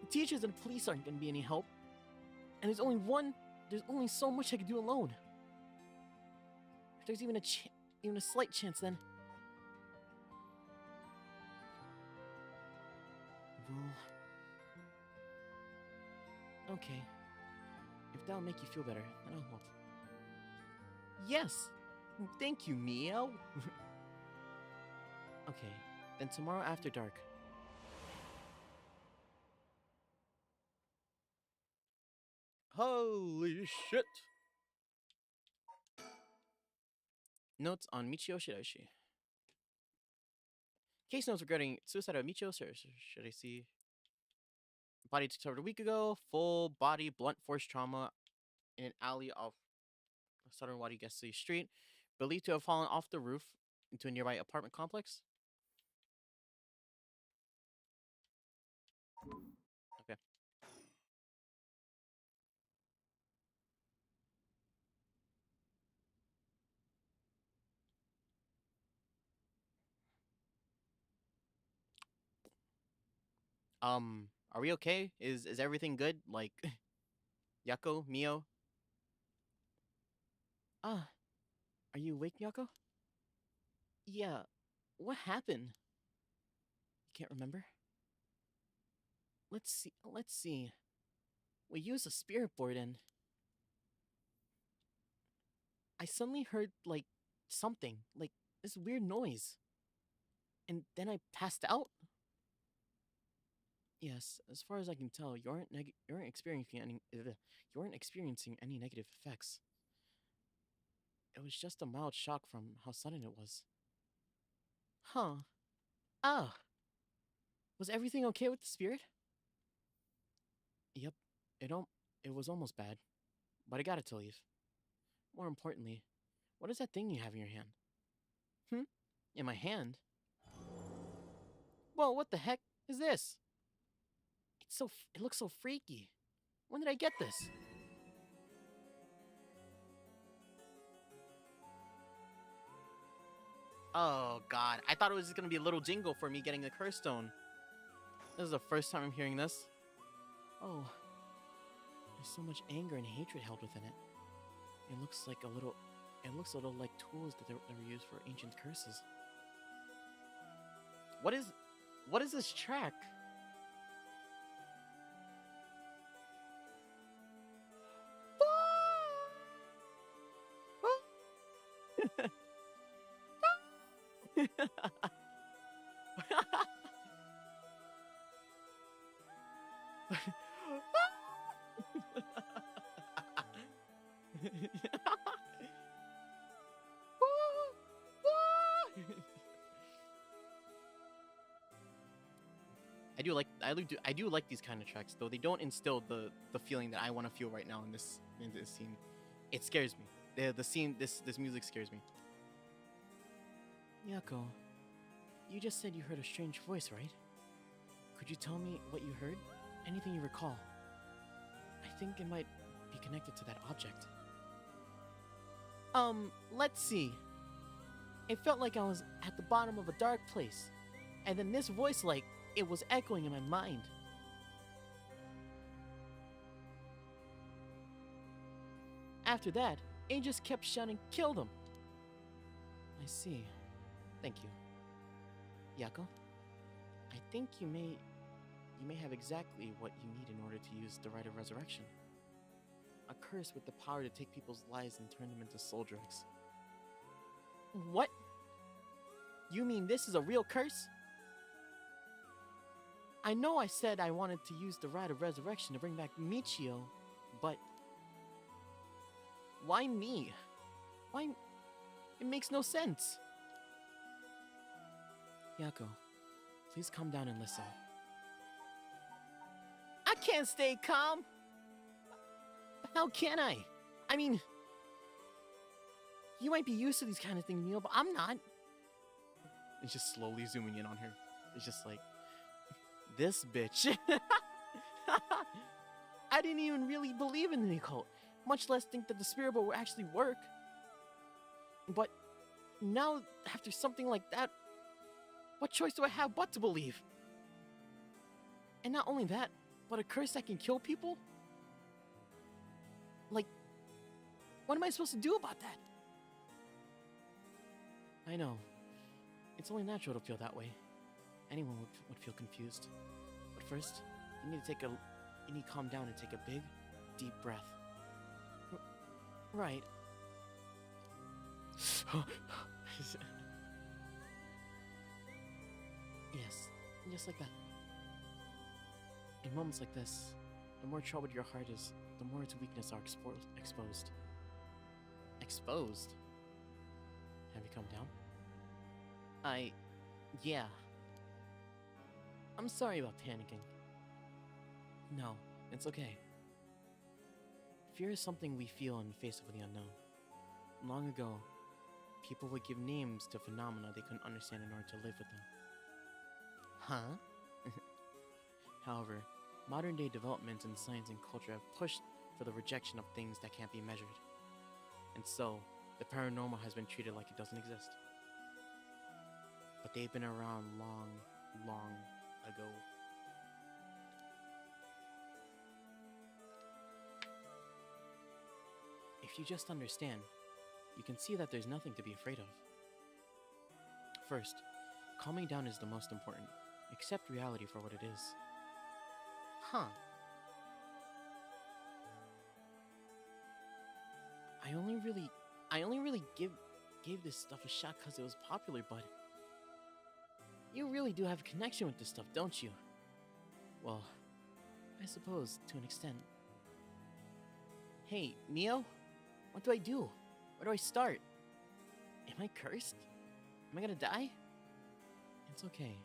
The teachers and the police aren't gonna be any help. And there's only so much I can do alone. If there's even a slight chance, then... Well... Okay. If that'll make you feel better, then I'll help. Yes! Thank you, Mio! Okay, then tomorrow after dark. Holy shit! Notes on Michio Shiraishi. Case notes regarding suicide of Michio Shiraishi. Should I see? Body discovered a week ago. Full body blunt force trauma in an alley off Southern Wadigessi Street. Believed to have fallen off the roof into a nearby apartment complex. Okay. Are we okay? Is everything good? Like, Yako, Mio? Ah, are you awake, Yako? Yeah, what happened? You can't remember? Let's see. We used a spirit board and... I suddenly heard, like, something. Like, this weird noise. And then I passed out? Yes, as far as I can tell, you aren't experiencing any negative effects. It was just a mild shock from how sudden it was. Huh. Ah! Was everything okay with the spirit? Yep. It was almost bad. But I got it to leave. More importantly, what is that thing you have in your hand? In my hand? Well, what the heck is this? It looks so freaky. When did I get this? Oh god, I thought it was just gonna be a little jingle for me getting the curse stone. This is the first time I'm hearing this. Oh, there's so much anger and hatred held within it. It looks a little like tools that were used for ancient curses. What is this track? I do like these kind of tracks, though they don't instill the feeling that I want to feel right now in this scene. It scares me. This music scares me. Yako, you just said you heard a strange voice, right? Could you tell me what you heard? Anything you recall? I think it might be connected to that object. Let's see. It felt like I was at the bottom of a dark place, and then this voice, like, it was echoing in my mind. After that, it just kept shouting, "Kill them!" I see. Thank you. Yako, I think you may have exactly what you need in order to use the Rite of Resurrection. A curse with the power to take people's lives and turn them into soul dregs. What? You mean this is a real curse? I know I said I wanted to use the Rite of Resurrection to bring back Michio, but... why me? Why... it makes no sense. Yako, please calm down and listen. I can't stay calm! How can I? I mean... you might be used to these kind of things, Neil, but I'm not. It's just slowly zooming in on her. It's just like... this bitch. I didn't even really believe in the occult, much less think that the spirit board would actually work. But now, after something like that, what choice do I have but to believe? And not only that, but a curse that can kill people? Like, what am I supposed to do about that? I know. It's only natural to feel that way. Anyone would feel confused. But first, you need to calm down and take a big, deep breath. Right. Yes, just like that. In moments like this, the more troubled your heart is, the more its weakness are exposed. Exposed? Have you come down? Yeah. I'm sorry about panicking. No, it's okay. Fear is something we feel in the face of the unknown. Long ago, people would give names to phenomena they couldn't understand in order to live with them. Huh? However, modern-day developments in science and culture have pushed for the rejection of things that can't be measured. And so, the paranormal has been treated like it doesn't exist. But they've been around long, long ago. If you just understand, you can see that there's nothing to be afraid of. First, calming down is the most important. Accept reality for what it is. Huh. I only really gave this stuff a shot because it was popular, but you really do have a connection with this stuff, don't you? Well, I suppose to an extent. Hey, Mio? What do I do? Where do I start? Am I cursed? Am I gonna die? It's okay.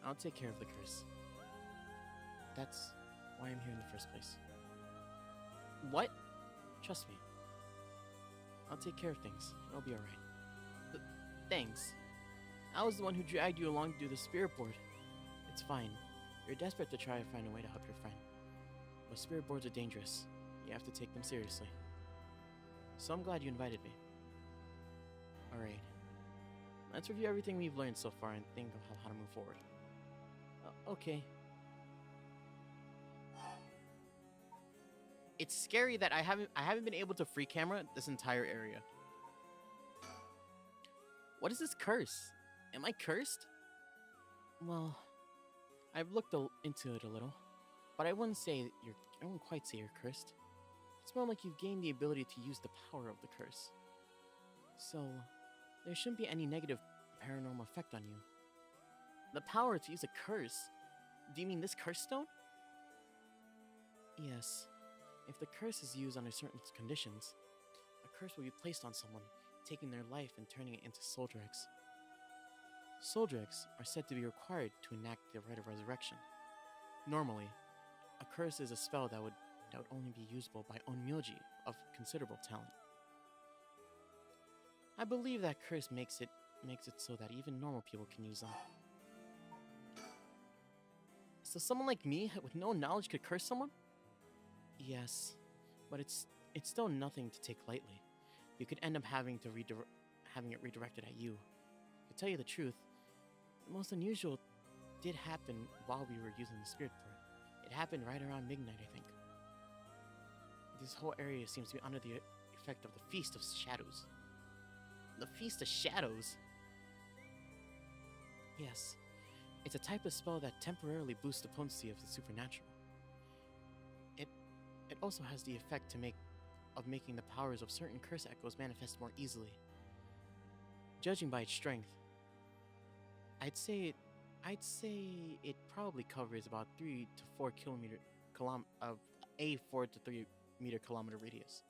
I'll take care of the curse. That's why I'm here in the first place. What? Trust me. I'll take care of things. It'll be alright. Thanks. I was the one who dragged you along to do the spirit board. It's fine. You're desperate to try to find a way to help your friend. But spirit boards are dangerous. You have to take them seriously. So I'm glad you invited me. Alright. Let's review everything we've learned so far and think of how to move forward. Okay. It's scary that I haven't been able to free camera this entire area. What is this curse? Am I cursed? Well, I've looked into it a little, but I wouldn't quite say you're cursed. It's more like you've gained the ability to use the power of the curse. So, there shouldn't be any negative paranormal effect on you. The power to use a curse? Do you mean this curse stone? Yes. If the curse is used under certain conditions, a curse will be placed on someone, taking their life and turning it into soul dregs. Soul dregs are said to be required to enact the rite of resurrection. Normally, a curse is a spell that would only be usable by onmyoji of considerable talent. I believe that curse makes it so that even normal people can use them. So someone like me, with no knowledge, could curse someone? Yes, but it's still nothing to take lightly. You could end up having it redirected at you. To tell you the truth, the most unusual did happen while we were using the spirit board. It happened right around midnight, I think. This whole area seems to be under the effect of the Feast of Shadows. The Feast of Shadows? Yes. It's a type of spell that temporarily boosts the potency of the supernatural. It also has the effect of making the powers of certain curse echoes manifest more easily. Judging by its strength, I'd say it probably covers about 3 to 4 kilometer radius.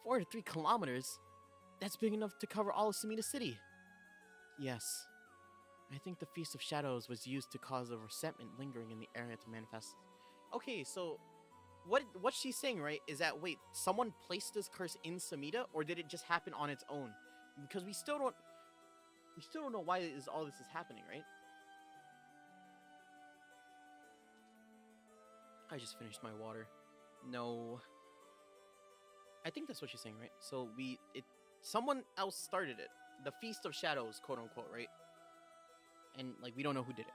4 to 3 kilometers? That's big enough to cover all of Samita City. Yes. I think the Feast of Shadows was used to cause a resentment lingering in the area to manifest. Okay, so what she's saying, right, is that, wait, someone placed this curse in Samita, or did it just happen on its own? Because we still don't know why all this is happening, right? I just finished my water. No. I think that's what she's saying, right? So Someone else started it. The Feast of Shadows, quote unquote, right? And like we don't know who did it.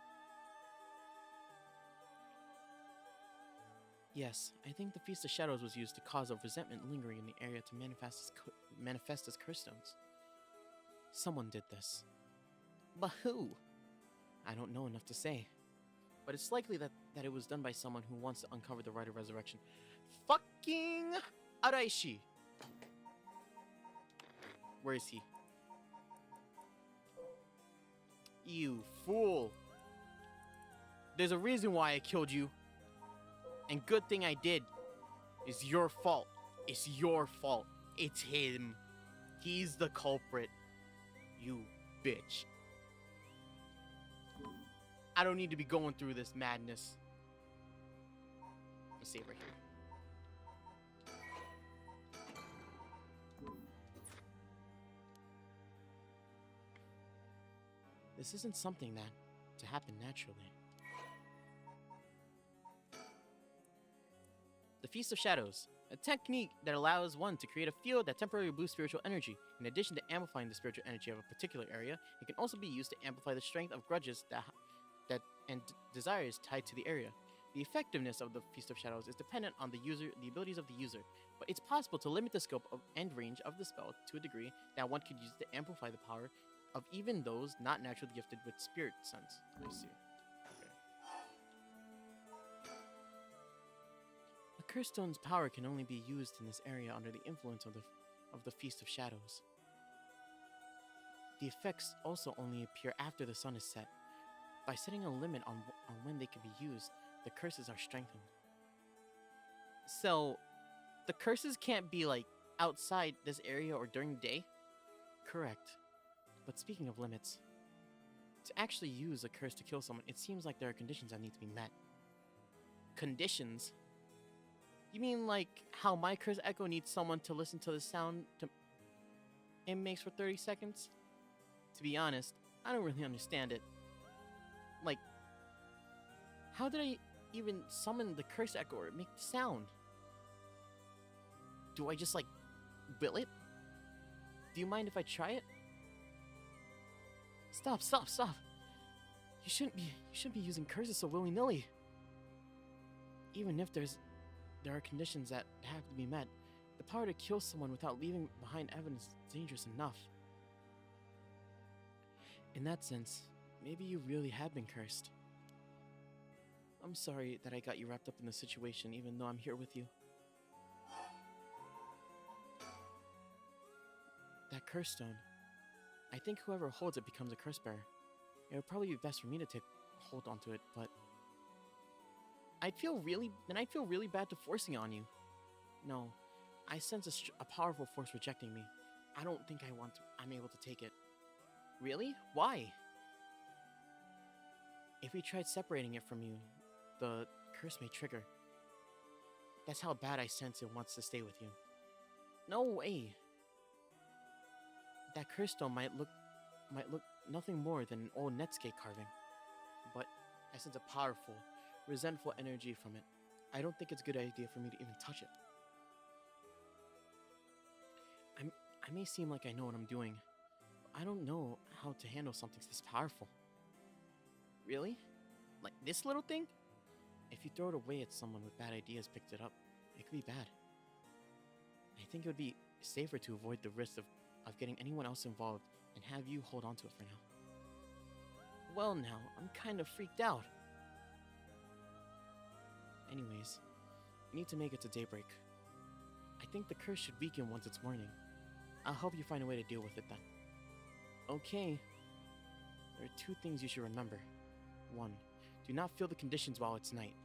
Yes, I think the Feast of Shadows was used to cause a resentment lingering in the area to manifest as curse stones. Someone did this. But who? I don't know enough to say. But it's likely that it was done by someone who wants to uncover the rite of resurrection. Fucking Araishi! Where is he? You fool! There's a reason why I killed you. And good thing I did. It's your fault. It's your fault. It's him. He's the culprit. You bitch. I don't need to be going through this madness. Let's see it right here. This isn't something that to happen naturally. The Feast of Shadows, a technique that allows one to create a field that temporarily boosts spiritual energy. In addition to amplifying the spiritual energy of a particular area, it can also be used to amplify the strength of grudges and desires tied to the area. The effectiveness of the Feast of Shadows is dependent on the abilities of the user, but it's possible to limit the scope and range of the spell to a degree that one could use to amplify the power of even those not naturally gifted with spirit sense. I see. A curse stone's power can only be used in this area under the influence of the Feast of Shadows. The effects also only appear after the sun is set. By setting a limit on when they can be used, the curses are strengthened. So, the curses can't be like outside this area or during the day? Correct. But speaking of limits, to actually use a curse to kill someone, it seems like there are conditions that need to be met. Conditions? You mean like how my curse echo needs someone to listen to the sound it makes for 30 seconds? To be honest, I don't really understand it. Like, how did I even summon the curse echo or make the sound? Do I just like will it? Do you mind if I try it? Stop. You shouldn't be using curses so willy-nilly. Even if there are conditions that have to be met, the power to kill someone without leaving behind evidence is dangerous enough. In that sense, maybe you really have been cursed. I'm sorry that I got you wrapped up in the situation, even though I'm here with you. That curse stone. I think whoever holds it becomes a curse bearer. It would probably be best for me to take hold onto it, but I'd feel really bad to forcing it on you. No, I sense a powerful force rejecting me. I don't think I'm able to take it. Really? Why? If we tried separating it from you, the curse may trigger. That's how bad I sense it wants to stay with you. No way. That curse stone might look nothing more than an old Netscape carving. But I sense a powerful, resentful energy from it. I don't think it's a good idea for me to even touch it. I may seem like I know what I'm doing, but I don't know how to handle something this powerful. Really? Like this little thing? If you throw it away at someone with bad ideas picked it up, it could be bad. I think it would be safer to avoid the risk of getting anyone else involved and have you hold on to it for now. Well now, I'm kind of freaked out. Anyways, we need to make it to daybreak. I think the curse should weaken once it's morning. I'll help you find a way to deal with it then. Okay. There are 2 things you should remember. 1. Do not feel the conditions while it's night.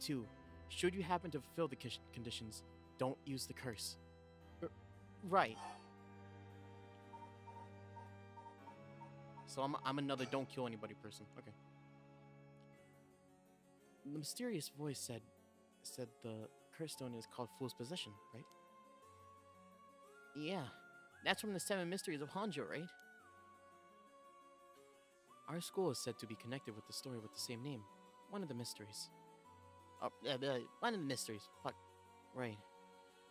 2. Should you happen to fulfill the conditions, don't use the curse. Right. So I'm another don't kill anybody person. Okay. The mysterious voice said the curse stone is called Fool's Possession, right? Yeah. That's from the Seven Mysteries of Honjo, right? Our school is said to be connected with the story with the same name. One of the mysteries. Oh, one of the mysteries. Fuck. Right.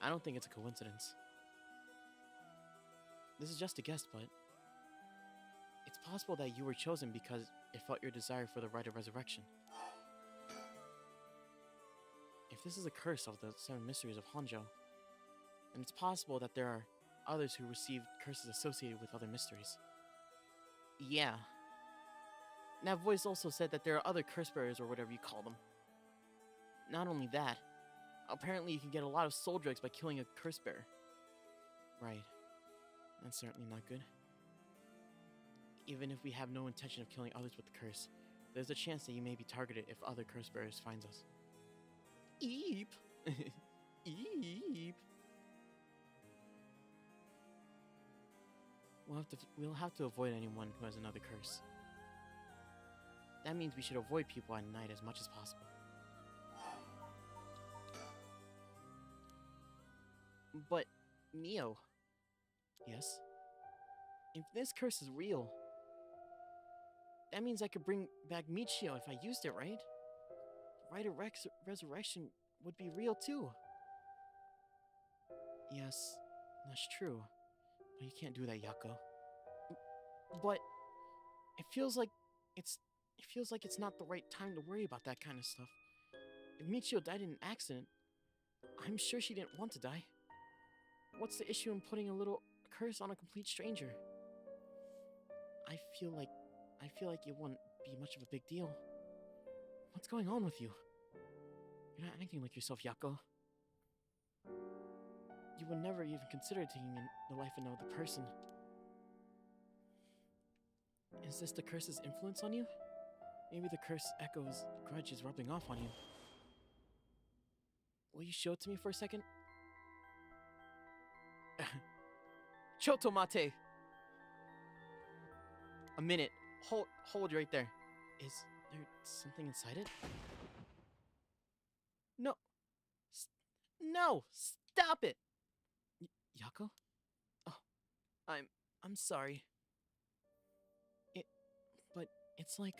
I don't think it's a coincidence. This is just a guess, but it's possible that you were chosen because it felt your desire for the right of resurrection. If this is a curse of the Seven Mysteries of Honjo, then it's possible that there are others who received curses associated with other mysteries. Yeah. That voice also said that there are other curse bearers or whatever you call them. Not only that, apparently you can get a lot of soul drugs by killing a curse bearer. Right. That's certainly not good. Even if we have no intention of killing others with the curse, there's a chance that you may be targeted if other curse bearers finds us. Eep! Eep! We'll have to avoid anyone who has another curse. That means we should avoid people at night as much as possible. But, Mio. Yes? If this curse is real, that means I could bring back Michio if I used it, right? The right of resurrection would be real too. Yes, that's true. But you can't do that, Yako. But it feels like it's not the right time to worry about that kind of stuff. If Michio died in an accident, I'm sure she didn't want to die. What's the issue in putting a little curse on a complete stranger? I feel like it wouldn't be much of a big deal. What's going on with you? You're not acting like yourself, Yako. You would never even consider taking the life of another person. Is this the curse's influence on you? Maybe the curse echoes grudge is rubbing off on you. Will you show it to me for a second? Chotomate! A minute. Hold right there. Is there something inside it? No. No! Stop it! Yako? Oh, I'm sorry. But it's like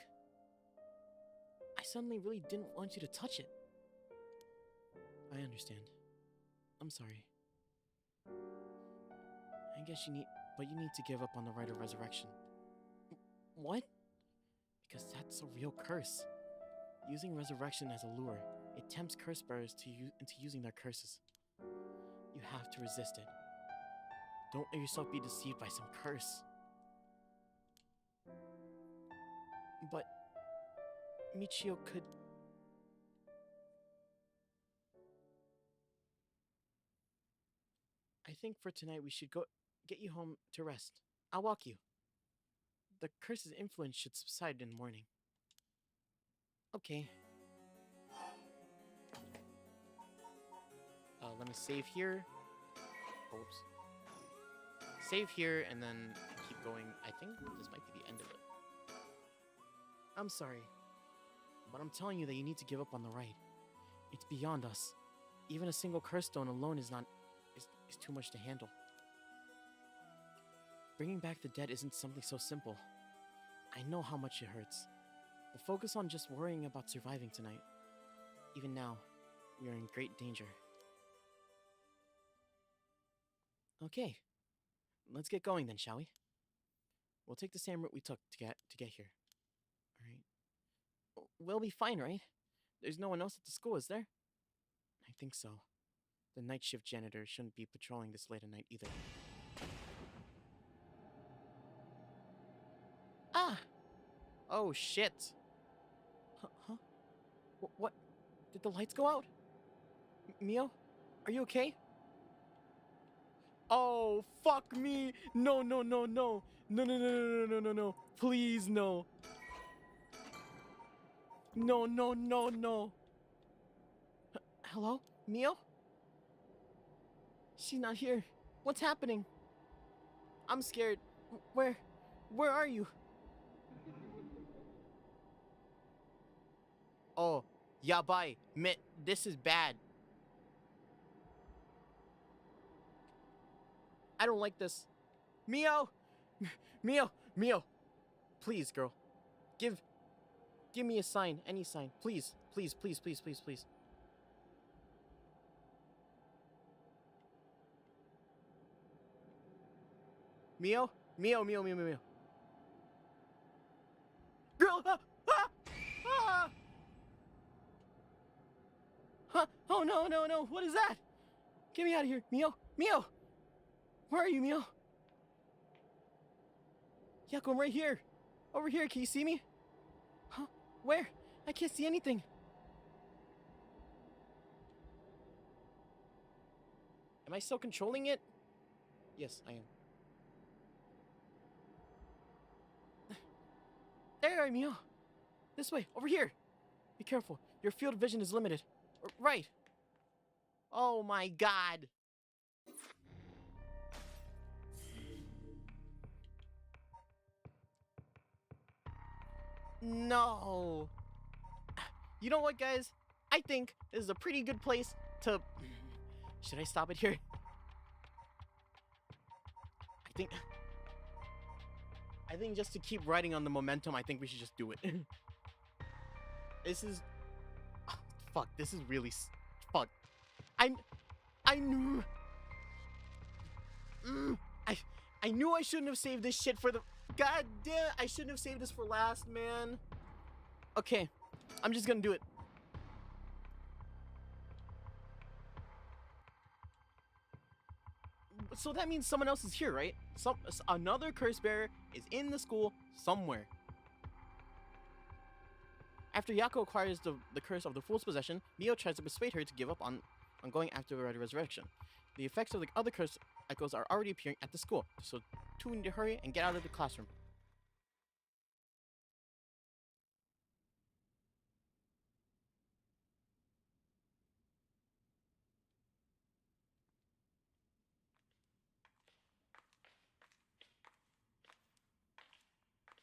I suddenly really didn't want you to touch it. I understand. I'm sorry. I guess you need to give up on the right of resurrection. What? Because that's a real curse. Using resurrection as a lure, it tempts curse bearers into using their curses. You have to resist it. Don't let yourself be deceived by some curse. But Michio could... I think for tonight we should go get you home to rest. I'll walk you. The curse's influence should subside in the morning. Okay. Let me save here. Oops. Save here and then keep going. I think this might be the end of it. I'm sorry, but I'm telling you that you need to give up on the right. It's beyond us. Even a single curse stone alone is too much to handle. Bringing back the dead isn't something so simple. I know how much it hurts. But focus on just worrying about surviving tonight. Even now, we are in great danger. Okay, let's get going then, shall we? We'll take the same route we took to get here. Alright. We'll be fine, right? There's no one else at the school, is there? I think so. The night shift janitor shouldn't be patrolling this late at night either. Ah! Oh, shit. Huh? What? Did the lights go out? Mio? Are you okay? Oh, fuck me! No. No. Please, no. No. Hello? Mio? She's not here. What's happening? I'm scared. Where are you? Oh, yabai. This is bad. I don't like this. Mio! Please, girl. Give me a sign. Any sign. Please. Mio? Mio. Girl! Ah! Huh? Oh, no. What is that? Get me out of here. Mio! Where are you, Mio? Yako, I'm right here. Over here. Can you see me? Huh? Where? I can't see anything. Am I still controlling it? Yes, I am. There, Mio. This way, over here. Be careful. Your field of vision is limited. Right. Oh my god. No. You know what, guys? I think this is a pretty good place to... Should I stop it here? I think just to keep riding on the momentum, I think we should just do it. This is... oh, fuck, this is really... fuck. I knew... I knew I shouldn't have saved this shit for the... God damn, I shouldn't have saved this for last, man. Okay, I'm just gonna do it. So that means someone else is here, right? Another curse bearer is in the school somewhere. After Yako acquires the curse of the fool's possession, Mio tries to persuade her to give up on going after the resurrection. The effects of the other curse echoes are already appearing at the school, so two need to hurry and get out of the classroom.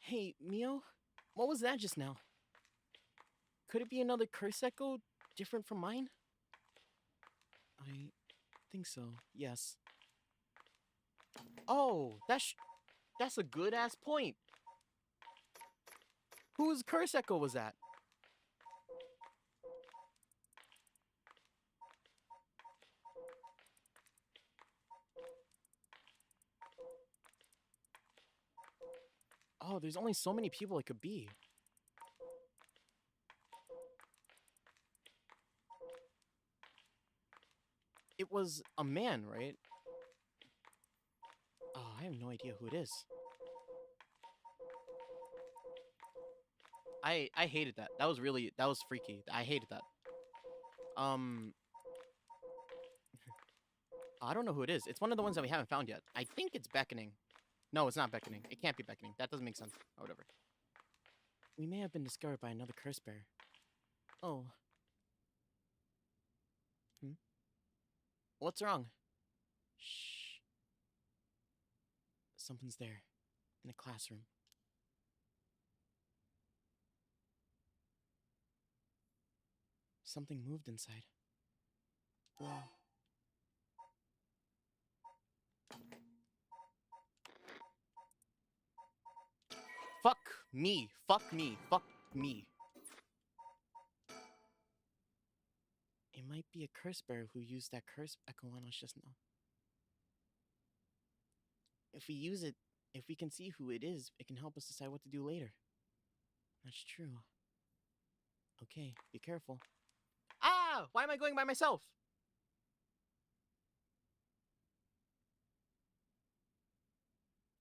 Hey, Mio? What was that just now? Could it be another curse echo, different from mine? I think so, yes. Oh, that's a good-ass point. Whose curse echo was that? Oh, there's only so many people it could be. It was a man, right? Oh, I have no idea who it is. I hated that. That was freaky. I hated that. I don't know who it is. It's one of the ones that we haven't found yet. I think it's beckoning. No, it's not beckoning. It can't be beckoning. That doesn't make sense. Or whatever. We may have been discovered by another curse bearer. Oh. What's wrong? Shh. Something's there. In a classroom. Something moved inside. Whoa. Fuck me. Fuck me. Fuck me. It might be a curse bearer who used that curse echo on us just now. If we use it, if we can see who it is, it can help us decide what to do later. That's true. Okay, be careful. Ah! Why am I going by myself?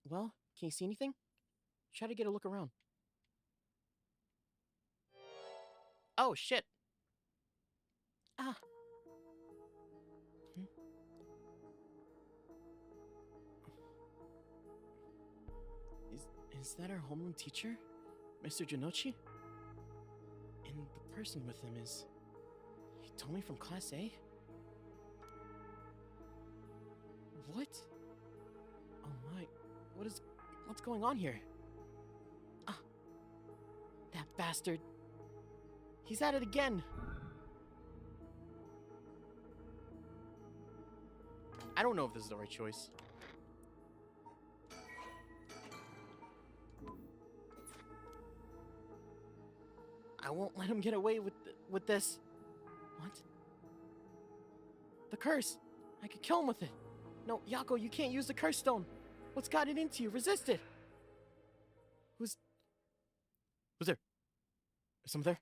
Well, can you see anything? Try to get a look around. Oh, shit. Ah. Is that our homeroom teacher? Mr. Janochi? And the person with him is... He told me from Class A? What? Oh my... What's going on here? Ah. That bastard. He's at it again. I don't know if this is the right choice. I won't let him get away with this. What? The curse. I could kill him with it. No, Yako, you can't use the curse stone. What's gotten into you? Resist it! Who's there? Is someone there?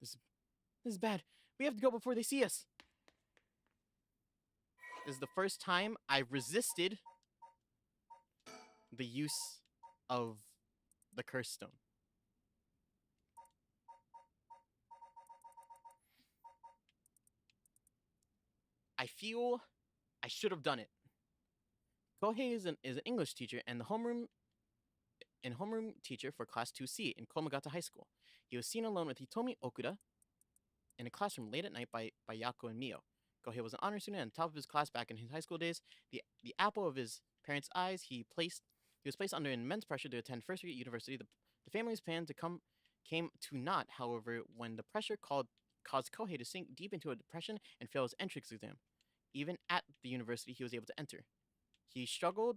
This is bad. We have to go before they see us. This is the first time I've resisted the use of the curse stone. I feel I should have done it. Kohei is an English teacher and the homeroom teacher for Class 2C in Komagata High School. He was seen alone with Hitomi Okuda in a classroom late at night by Yako and Mio. Kohei was an honor student and top of his class back in his high school days. The apple of his parents' eyes, he was placed under immense pressure to attend first year at university. The family's plan came to naught, however, when the pressure caused Kohei to sink deep into a depression and fail his entrance exam. Even at the university, he was able to enter. He struggled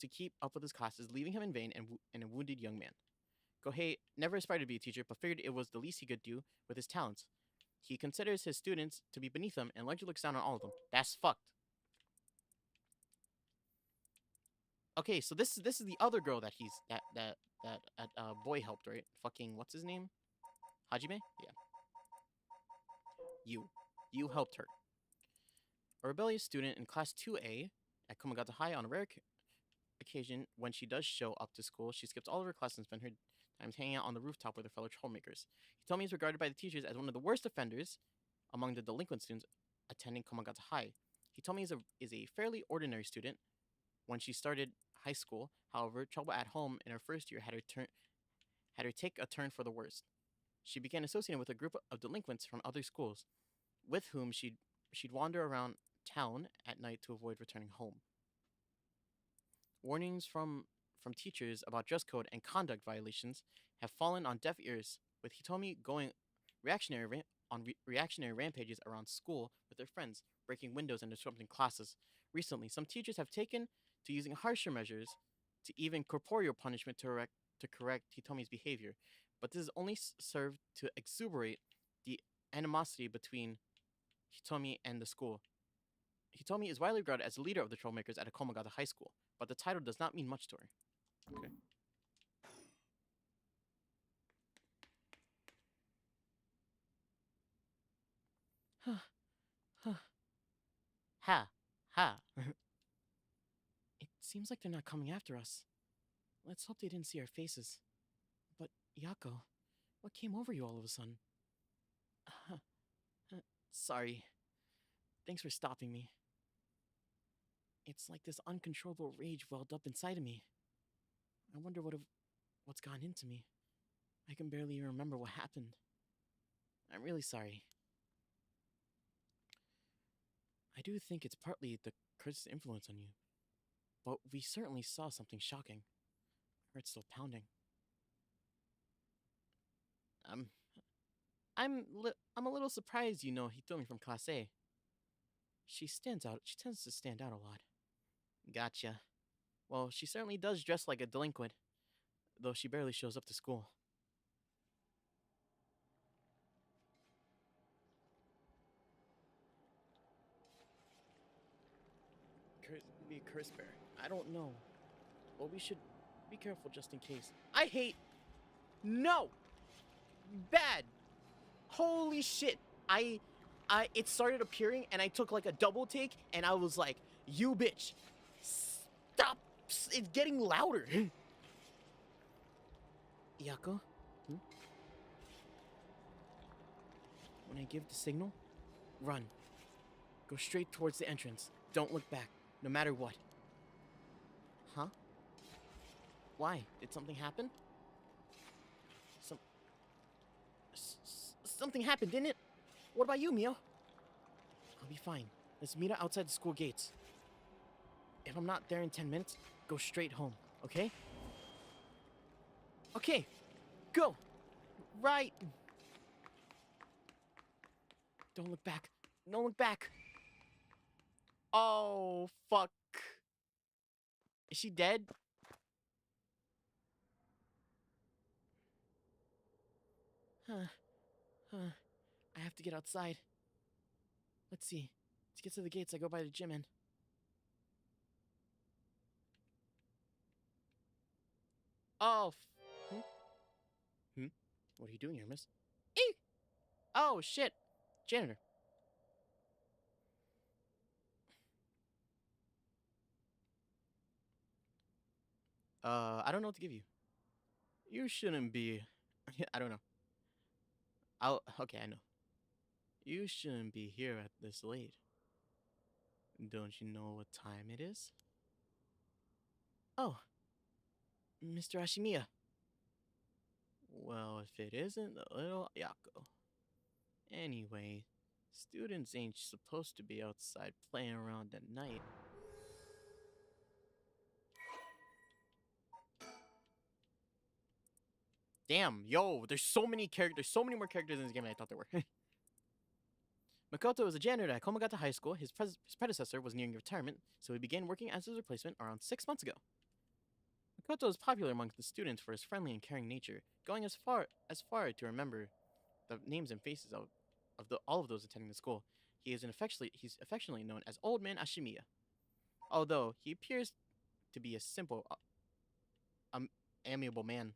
to keep up with his classes, leaving him in vain and a wounded young man. Kohei never aspired to be a teacher, but figured it was the least he could do with his talents. He considers his students to be beneath him and largely looks down on all of them. That's fucked. Okay, so this is the other girl that boy helped, right? Fucking what's his name? Hajime? Yeah. You helped her. A rebellious student in Class 2A at Komagata High. On a rare occasion, when she does show up to school, she skips all of her class and spends her times hanging out on the rooftop with her fellow troublemakers. Hitomi is regarded by the teachers as one of the worst offenders among the delinquent students attending Komagata High. Hitomi is a fairly ordinary student. When she started high school, however, trouble at home in her first year had her take a turn for the worst. She began associating with a group of delinquents from other schools, with whom she'd wander around town at night to avoid returning home. Warnings from teachers about dress code and conduct violations have fallen on deaf ears, with Hitomi going reactionary rampages around school with her friends, breaking windows and disrupting classes. Recently, some teachers have taken to using harsher measures, to even corporeal punishment to correct Hitomi's behavior, but this has only served to exuberate the animosity between Hitomi and the school. Hitomi is widely regarded as the leader of the troublemakers at Komagata High School, but the title does not mean much to her. Okay. Ha. It seems like they're not coming after us. Let's hope they didn't see our faces. But, Yako, what came over you all of a sudden? Sorry. Thanks for stopping me. It's like this uncontrollable rage welled up inside of me. I wonder what's gone into me. I can barely even remember what happened. I'm really sorry. I do think it's partly the curse's influence on you, but we certainly saw something shocking. Our heart's still pounding. I'm a little surprised you know Hitomi from Class A. She tends to stand out a lot. Gotcha. Well, she certainly does dress like a delinquent, though she barely shows up to school. Be a curse bearer. I don't know. Well, we should be careful just in case. No! Bad! Holy shit! It started appearing and I took like a double take and I was like, you bitch! Stop! It's getting louder! Yako? When I give the signal, run. Go straight towards the entrance. Don't look back, no matter what. Huh? Why? Did something happen? Something happened, didn't it? What about you, Mio? I'll be fine. Let's meet her outside the school gates. If I'm not there in 10 minutes, go straight home, okay? Okay, go! Right! Don't look back. Don't look back! Oh, fuck. Is she dead? I have to get outside. Let's see. To get to the gates, I go by the gym and... Oh, hmm? What are you doing here, miss? Eek! Oh, shit. Janitor. I don't know what to give you. You shouldn't be. I don't know. Okay, I know. You shouldn't be here at this late. Don't you know what time it is? Oh, Mr. Ashimiya. Well, if it isn't the little Yako. Anyway, students ain't supposed to be outside playing around at night. Damn, yo, there's so many characters, so many more characters in this game than I thought there were. Makoto is a janitor at Komagata High School. His predecessor was nearing retirement, so he began working as his replacement around 6 months ago. Makoto is popular among the students for his friendly and caring nature, going as far to remember the names and faces of all of those attending the school. He's affectionately known as Old Man Ashimiya, although he appears to be a simple, amiable man.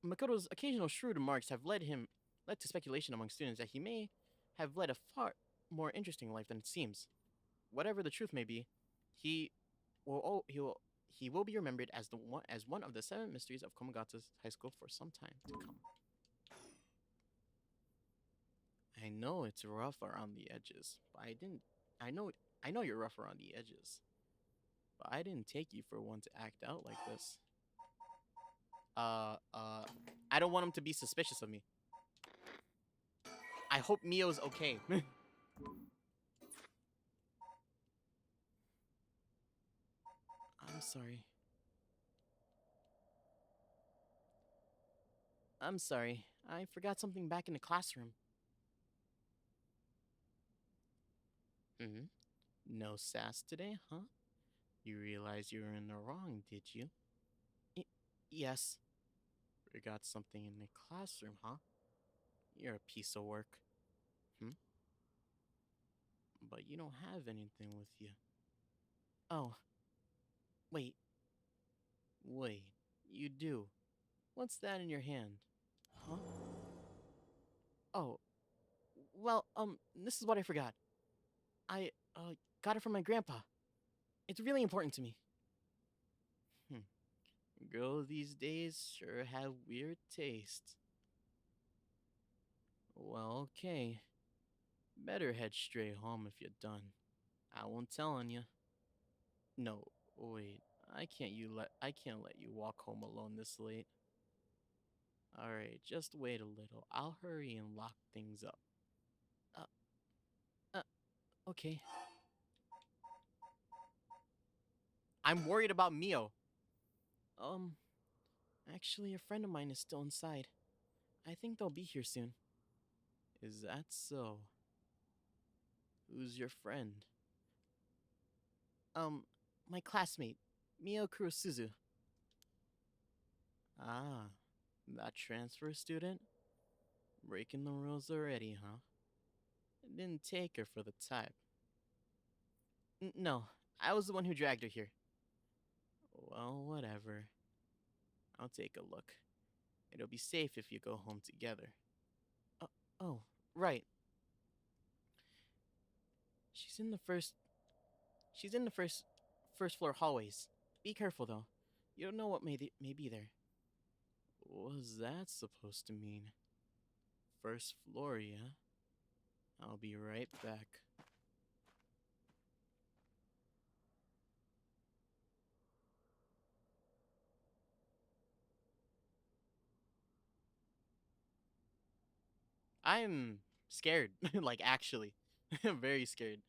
Makoto's occasional shrewd remarks have led to speculation among students that he may have led a far more interesting life than it seems. Whatever the truth may be, he will be remembered as one of the 7 mysteries of Komagata's high school for some time to come. I know it's rough around the edges, but I know you're rough around the edges, but I didn't take you for one to act out like this. I don't want him to be suspicious of me. I hope Mio's okay. I'm sorry. I'm sorry. I forgot something back in the classroom. Hmm? No sass today, huh? You realize you were in the wrong, did you? Yes. Forgot something in the classroom, huh? You're a piece of work. Hmm? But you don't have anything with you. Oh. Wait. Wait. You do. What's that in your hand? Huh? Oh. Well, this is what I forgot. I, got it from my grandpa. It's really important to me. Girls these days sure have weird taste. Well, okay. Better head straight home if you're done. I won't tell on you. No, wait. I can't let you walk home alone this late. Alright, just wait a little. I'll hurry and lock things up. Uh, okay. I'm worried about Mio. Actually, a friend of mine is still inside. I think they'll be here soon. Is that so? Who's your friend? My classmate, Mio Kurosuzu. Ah, that transfer student? Breaking the rules already, huh? Didn't take her for the type. No, I was the one who dragged her here. Well, whatever. I'll take a look. It'll be safe if you go home together. Oh, right. She's in the first first floor hallways. Be careful though. You don't know what may be there. What's that supposed to mean? First floor, yeah? I'll be right back. I'm scared. Like, actually. I'm very scared.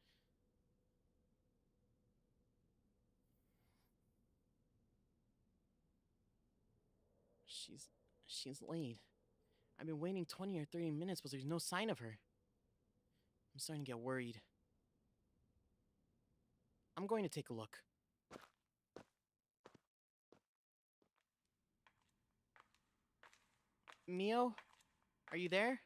She's... she's late. I've been waiting 20 or 30 minutes, but there's no sign of her. I'm starting to get worried. I'm going to take a look. Mio? Are you there?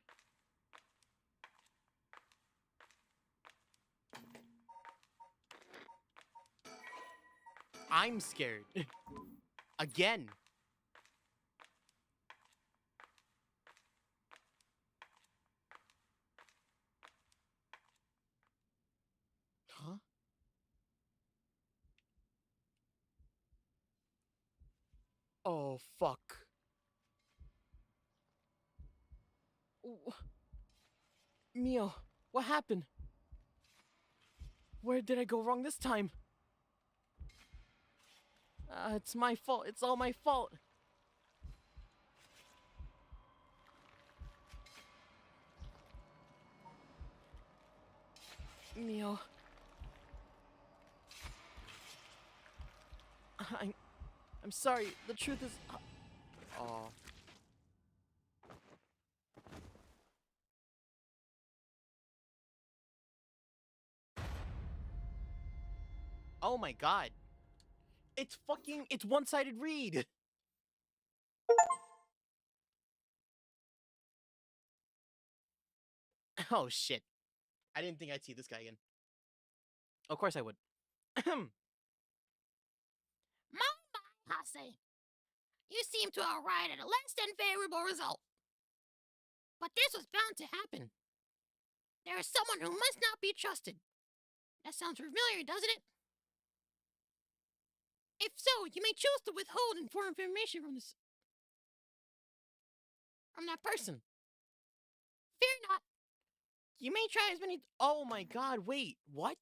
I'm scared. Again. Huh? Oh, fuck. W- Mio, what happened? Where did I go wrong this time? It's my fault. It's all my fault. Mio. I'm, I'm sorry. The truth is... Oh. Oh my god. It's one-sided read. Oh shit. I didn't think I'd see this guy again. Of course I would. My, Hase. You seem to have arrived at a less than favorable result. But this was bound to happen. There is someone who must not be trusted. That sounds familiar, doesn't it? If so, you may choose to withhold important information from that person. Fear not. You may try as many... Oh my god, wait. What?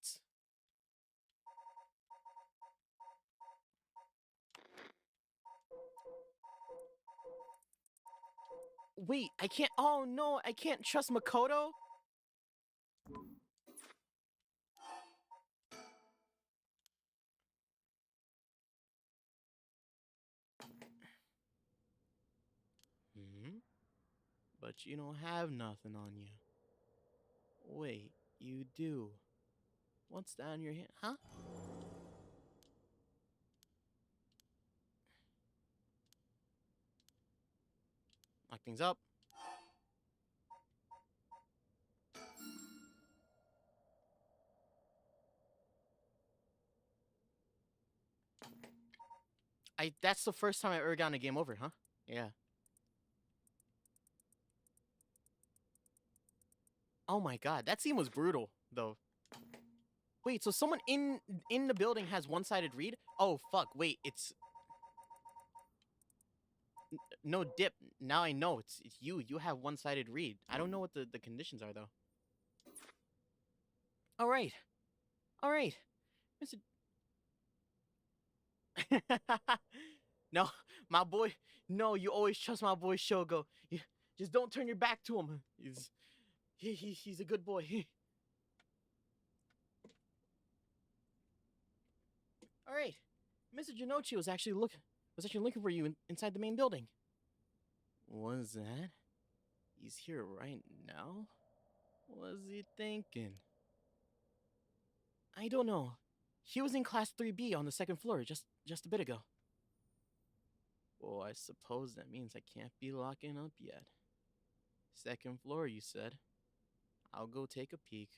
Wait, I can't... Oh no, I can't trust Makoto? Hmm? But you don't have nothing on you. Wait, you do. What's that in your hand? Huh? Lock things up. That's the first time I've ever gotten a game over, huh? Yeah. Oh my god, that scene was brutal, though. Wait, so someone in the building has one-sided read? Oh fuck, wait, it's... No, Dip, now I know, it's you. You have one-sided read. I don't know what the conditions are, though. Alright. Alright. Mr. No, my boy. No, you always trust my boy Shogo. Just don't turn your back to him. He's a good boy. All right, Mr. Jinochi was actually looking for you inside the main building. Was that? He's here right now. What's he thinking? I don't know. He was in class 3B on the second floor just a bit ago. Well, I suppose that means I can't be locking up yet. Second floor, you said. I'll go take a peek.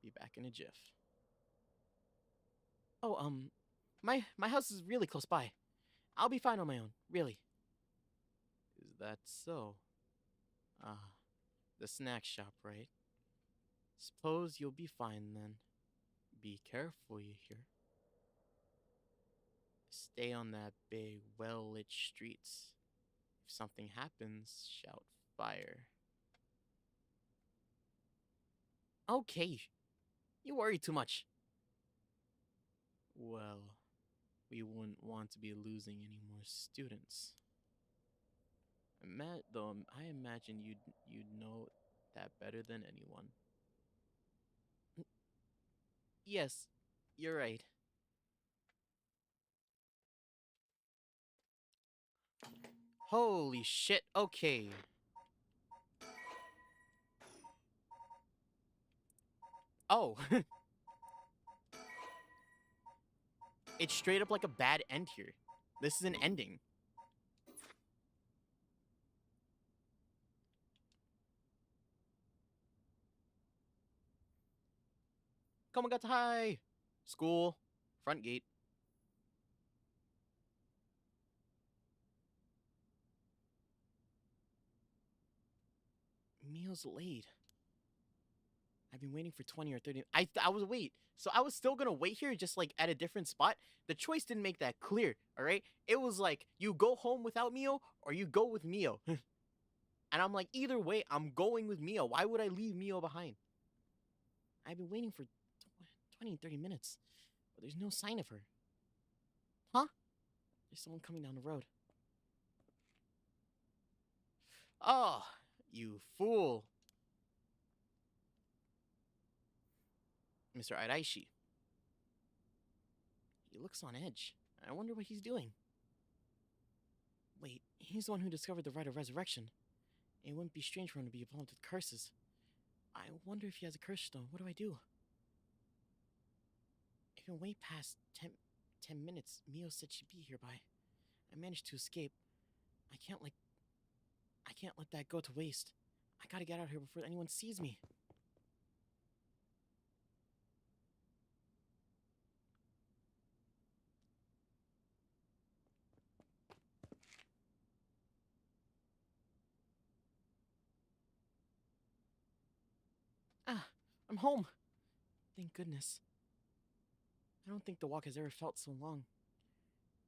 Be back in a jiff. Oh, my house is really close by. I'll be fine on my own, really. Is that so? Ah, the snack shop, right? Suppose you'll be fine then. Be careful, you hear? Stay on that big, well-lit streets. If something happens, shout fire. Okay, you worry too much. Well, we wouldn't want to be losing any more students. I imagine you'd know that better than anyone. Yes, you're right. Holy shit, okay. Oh. It's straight up like a bad end here. This is an ending. Komagata High! School. Front gate. Mio's late. I've been waiting for 20 or 30. I was wait. So I was still gonna wait here, just like at a different spot. The choice didn't make that clear. All right. It was like you go home without Mio or you go with Mio. And I'm like, either way, I'm going with Mio. Why would I leave Mio behind? I've been waiting for 20, 30 minutes, but there's no sign of her. Huh? There's someone coming down the road. Oh, you fool. Mr. Araishi. He looks on edge. I wonder what he's doing. Wait, he's the one who discovered the rite of resurrection. It wouldn't be strange for him to be involved with curses. I wonder if he has a curse stone. What do I do? If I wait past 10 minutes, Mio said she'd be here by. I managed to escape. I can't let that go to waste. I gotta get out of here before anyone sees me. Ah, I'm home. Thank goodness. I don't think the walk has ever felt so long.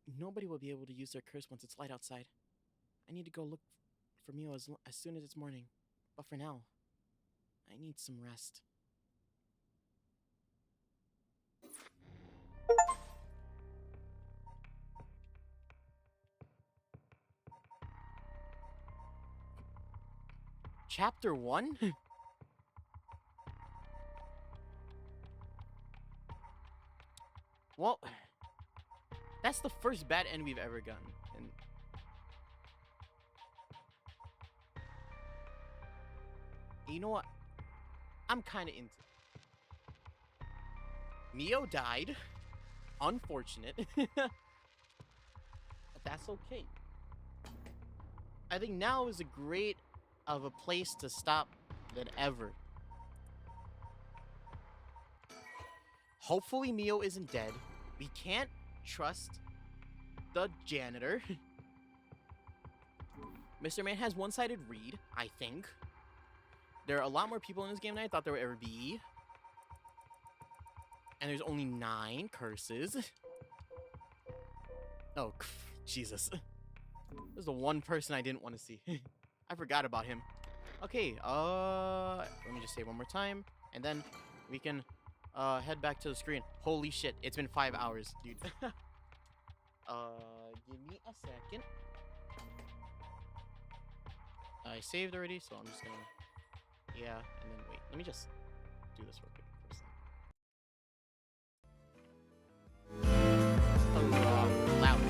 Nobody will be able to use their curse once it's light outside. I need to go look for Mio as soon as it's morning. But for now, I need some rest. Chapter 1? Well, that's the first bad end we've ever gotten. And you know what? I'm kind of into it. Mio died. Unfortunate. But that's okay. I think now is a great of a place to stop than ever. Hopefully Mio isn't dead. We can't trust the janitor. Mr. Man has one-sided read, I think. There are a lot more people in this game than I thought there would ever be. And there's only 9 curses. Oh, Jesus. There's the one person I didn't want to see. I forgot about him. Okay, let me just save one more time. And then we can head back to the screen. Holy shit, it's been 5 hours, dude. Give me a second. I saved already, so I'm just gonna... Yeah, and then wait. Let me just do this real quick first. Oh, loud.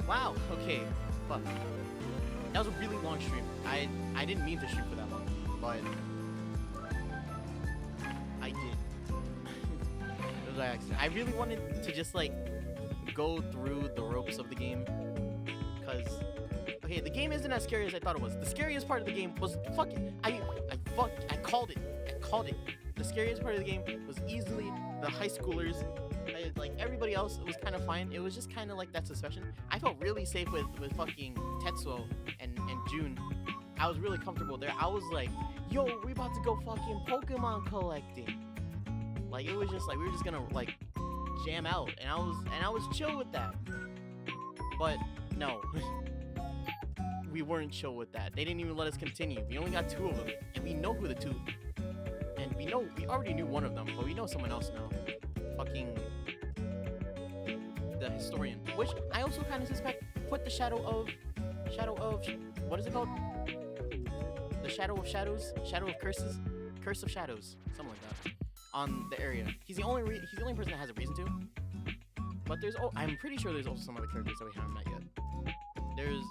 Wow, okay, fuck. That was a really long stream. I didn't mean to stream for that long, but I did. It was by accident. I really wanted to just like go through the ropes of the game, because okay, the game isn't as scary as I thought it was. The scariest part of the game was fucking I called it. I called it. The scariest part of the game was easily the high schoolers. Like everybody else was kind of fine. It was just kind of like that suspicion. I felt really safe with fucking Tetsuo and June. I was really comfortable there. I was like, yo, we about to go fucking Pokemon collecting. Like it was just like we were just gonna like jam out, and I was chill with that. But no, we weren't chill with that. They didn't even let us continue. We only got 2 of them, and we know who the 2. And we already knew one of them, but we know someone else now. Fucking the historian, which I also kind of suspect put the shadow of what is it called? The shadow of shadows, shadow of curses, curse of shadows, something like that, on the area. He's the only person that has a reason to. But I'm pretty sure there's also some other characters that we haven't met yet. There's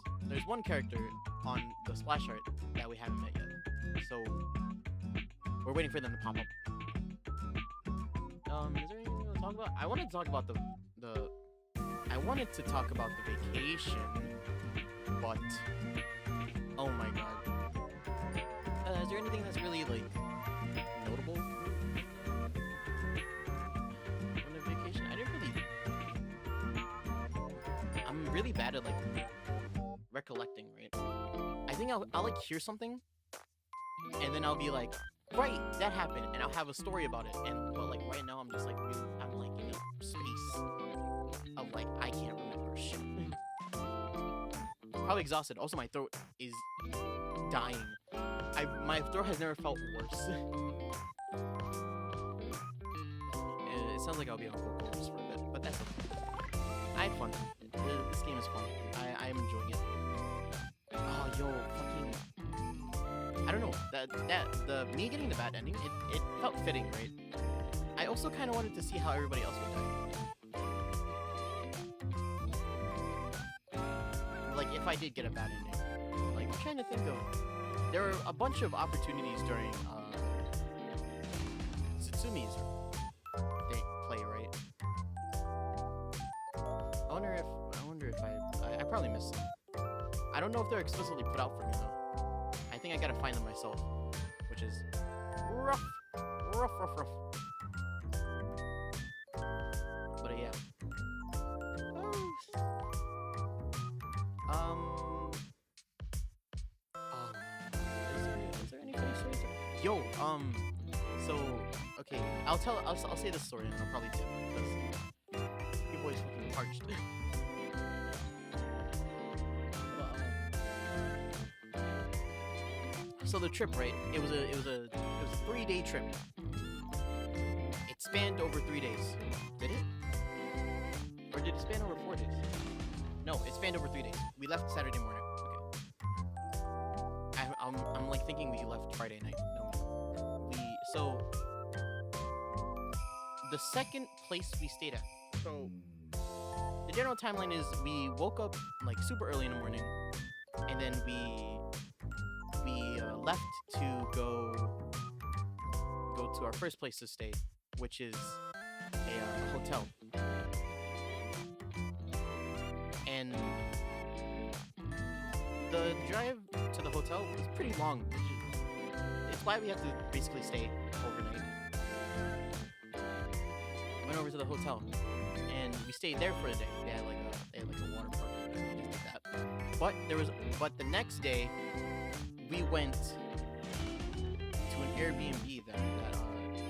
one character on the splash art that we haven't met yet. So we're waiting for them to pop up. Is there anything we want to talk about? I wanted to talk about the vacation, but oh my god. That's there anything that's really like notable on the vacation? I didn't really. I'm really bad at like recollecting, right? I think I'll like hear something, and then I'll be like, right, that happened, and I'll have a story about it. But like right now, I'm just like really, I'm like in a space of like I can't remember shit. Probably exhausted. Also, my throat is dying. My throat has never felt worse. It sounds like I'll be on vocals for a bit, but that's okay. I had fun. This game is fun. I am enjoying it. Oh, yo, fucking. I don't know. The me getting the bad ending, it felt fitting, right? I also kind of wanted to see how everybody else would die. Like if I did get a bad ending. Like I'm trying to think of. There were a bunch of opportunities during Tsumi's play, right? I wonder if I probably missed some. I don't know if they're explicitly put out for me though. I think I gotta find them myself, which is rough. But yeah. Is there any funny stories? Yo, so okay, I'll say this story and I'll probably tip because your boy's fucking parched. So the trip, right? It was a 3-day trip. It spanned over 3 days. Did it? Or did it span over 4 days? No, it spanned over 3 days. We left Saturday morning. Okay. I'm like thinking we left Friday night. No. So the second place we stayed at. So the general timeline is we woke up like super early in the morning, and then we left to go to our first place to stay, which is a hotel. And the drive to the hotel was pretty long. It's why we have to basically stay overnight. Went over to the hotel, and we stayed there for a day. They had like a water park. We just did that. But the next day, we went to an Airbnb that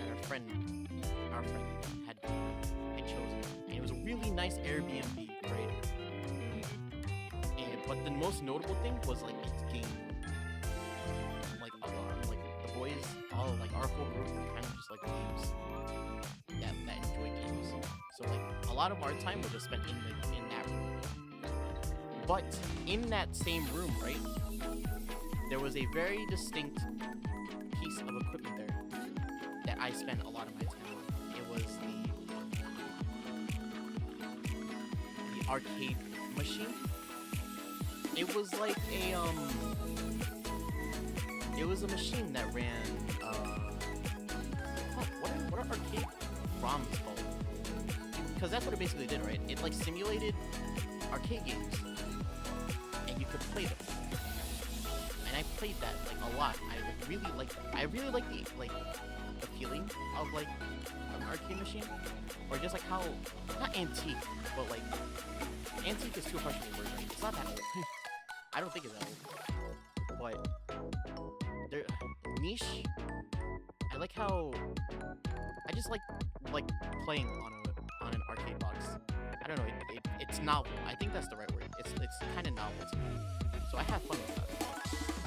our friend had chosen, and it was a really nice Airbnb, right? But the most notable thing was like its game. Like the boys, our whole group were kind of just like games that enjoy games. So like a lot of our time was just spent in that room. But in that same room, right? There was a very distinct piece of equipment there that I spent a lot of my time on. It was the arcade machine. It was like it was a machine that ran what are arcade ROMs called? Because that's what it basically did, right? It like simulated arcade games, and you could play them. And I played that like a lot. I really liked it. I really like the feeling of like an arcade machine, or just like how not antique, but like antique is too harsh of a word. Right? It's not that old. I don't think it's that old. But they're niche. I like how I just like playing on an arcade box. I don't know. It's novel. I think that's the right word. It's kind of novel to me. So I have fun with that.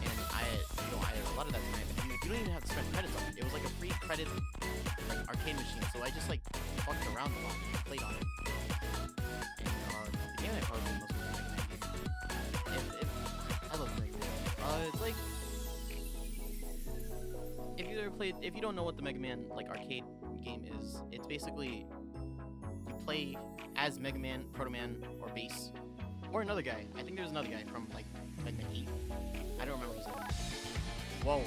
And I a lot of that time, you don't even have to spend credits on it. It was like a free credit arcade machine. So I just like fucked around a lot and played on it. And the game I probably most of the game. I love Mega Man. It's like if you don't know what the Mega Man like arcade game is, it's basically you play as Mega Man, Proto Man, or Bass, or another guy. I think there's another guy from like Mega Man 8. I don't remember his name. Whoa.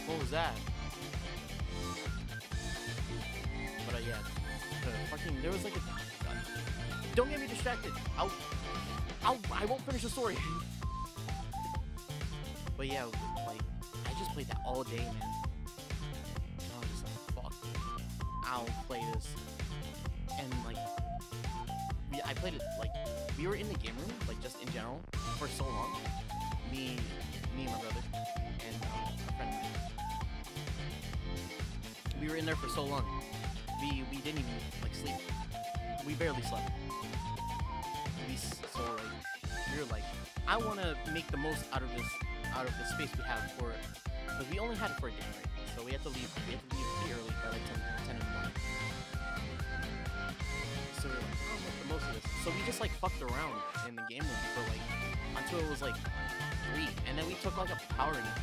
What was that? But yeah, there was like a. Don't get me distracted. I won't finish the story. But yeah, like I just played that all day, man. And I was just like, fuck, I'll play this. And like, I played it like we were in the game room, like just in general, for so long. Me, and my brother, and a friend. We were in there for so long. We didn't even like sleep. We barely slept. So like we were like, I want to make the most out of the space we have for it, because we only had it for a day, right? So we had to leave. We had to leave pretty early, by like 10 in the morning. So we were like, oh, make the most of this. So we just like fucked around in the game room for like until it was like 3, and then we took like a power nap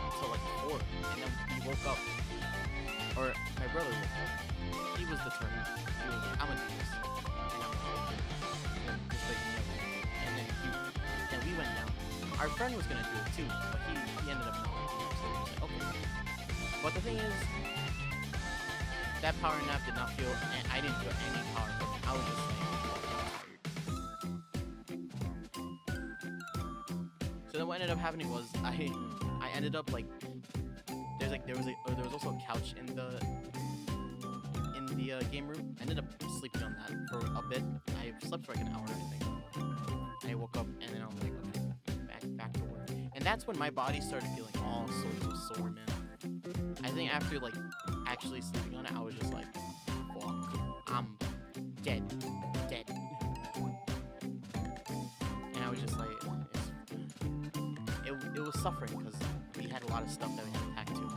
until like 4, and then we woke up. Or my brother woke up. He was determined. He was like, I'm gonna do this. And I'm like, okay. And just like, and then we went down. Our friend was gonna do it too, but he ended up not liking it. So we was like, okay. But the thing is, that power nap did not feel, and I didn't feel any power from it. I was just like, tired. So then what ended up happening was I ended up like, there was also a couch in the game room. I ended up sleeping on that for a bit. I slept for like an hour, I think. I woke up and then I was like, okay, back to work. And that's when my body started feeling all sorts of sore, man. I think after like actually sleeping on it, I was just like, fuck, I'm dead. And I was just like, it was suffering because we had a lot of stuff that we had to pack too.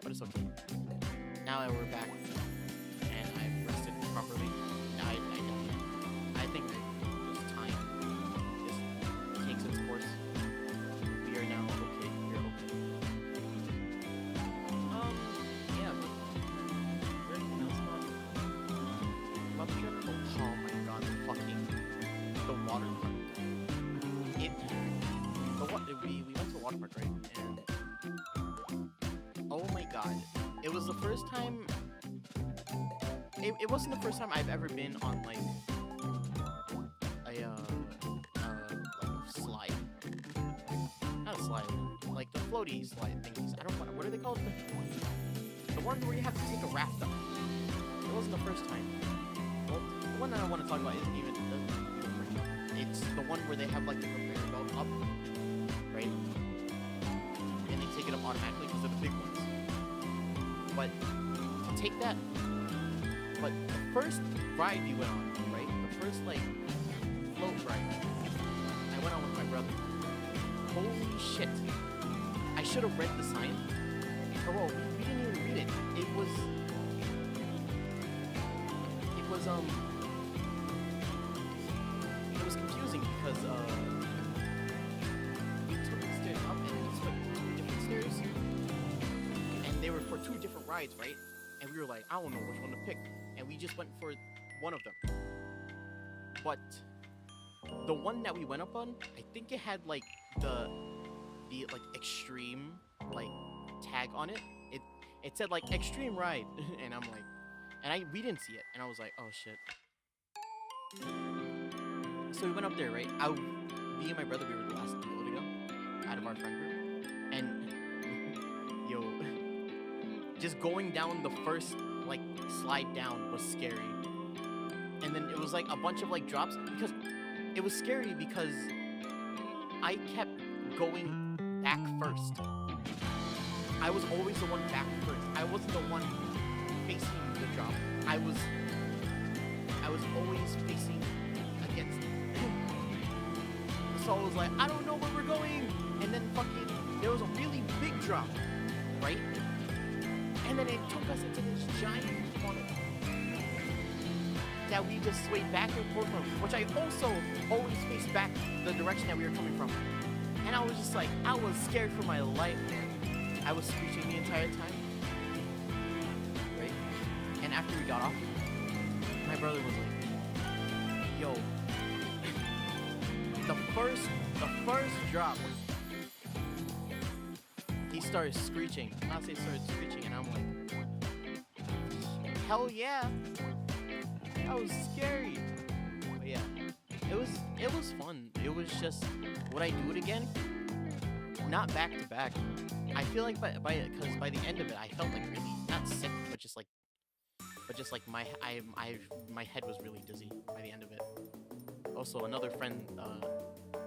But it's okay. Now that we're back and I've rested properly, I think that just time just takes its course. We are now okay. We're okay. Yeah. But anything else about the trip? Oh my god, the water park. We went to a water park, right? And oh my god, it was the first time. It wasn't the first time I've ever been on like a slide. Not a slide, like the floaty slide thingies. I don't know what are they called? The one where you have to take a raft up. It wasn't the first time. Well, the one that I want to talk about isn't even it's the one where they have like the conveyor belt up, right? And they take it up automatically because they're the big ones. But to take that, but the first ride we went on, right? The first like float ride, I went on with my brother. Holy shit! I should have read the sign. Oh, well, we didn't even read it. It was confusing because we took the stairs up and it was like 2 different stairs, and they were for 2 different rides, right? And we were like, I don't know which one to pick, and we just went for one of them. But the one that we went up on, I think it had like the like extreme like tag on it. It said like extreme ride, and I'm like, and we didn't see it, and I was like, oh shit. So we went up there, right? Me and my brother, we were the last people to go out of our friend group, and yo, just going down the first like slide down was scary, and then it was like a bunch of like drops because it was scary because I kept going back first. I was always the one back first. I wasn't the one facing the drop. I was always facing against it. So I was like, I don't know where we're going. And then fucking, there was a really big drop, right? And then it took us into this giant funnel that we just swayed back and forth from, which I also always faced back the direction that we were coming from. And I was just like, I was scared for my life, man. I was screeching the entire time, right? And after we got off, my brother was like, yo, the first drop, he started screeching. Hase started screeching, and I'm like, hell yeah. That was scary. But yeah, it was fun. It was just, would I do it again? not back to back. I feel like because by the end of it, I felt like really not sick, but just like my head was really dizzy by the end of it. Also, another friend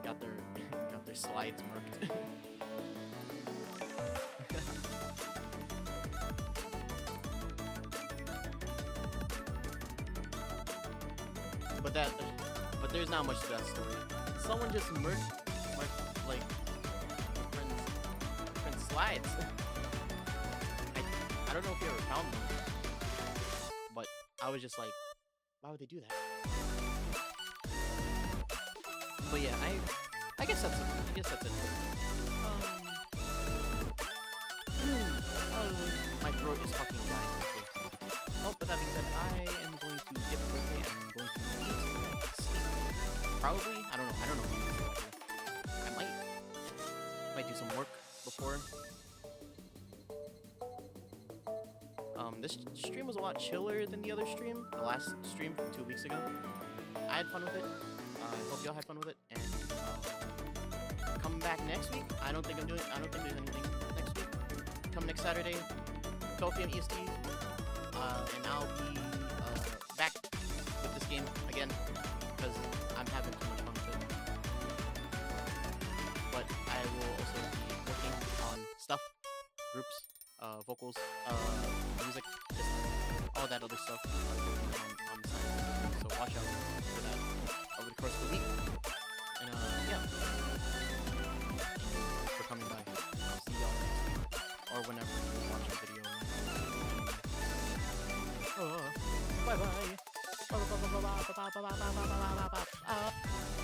got their got their slides marked. But there's not much to that story. Someone just murked my like friend's slides. I don't know if they ever found them, but I was just like, why would they do that? But yeah, I guess that's it. My throat is fucking dying. Oh, but that being said, I am going to dip quickly. I'm going to eat, sleep. Probably. I don't know. I might do some work before. This stream was a lot chiller than the other stream, the last stream from 2 weeks ago. I had fun with it. I hope y'all had fun with it. And come back next week. I don't think there's anything next week. Come next Saturday, 12 p.m. EST. And I'll be back with this game again because I'm having too much fun with it. But I will also be working on stuff, groups, vocals, music, just all that other stuff on the side. So watch out for that over the course of the week. And yeah, for coming by. I'll see y'all next week or whenever you watch the video. Bye bye.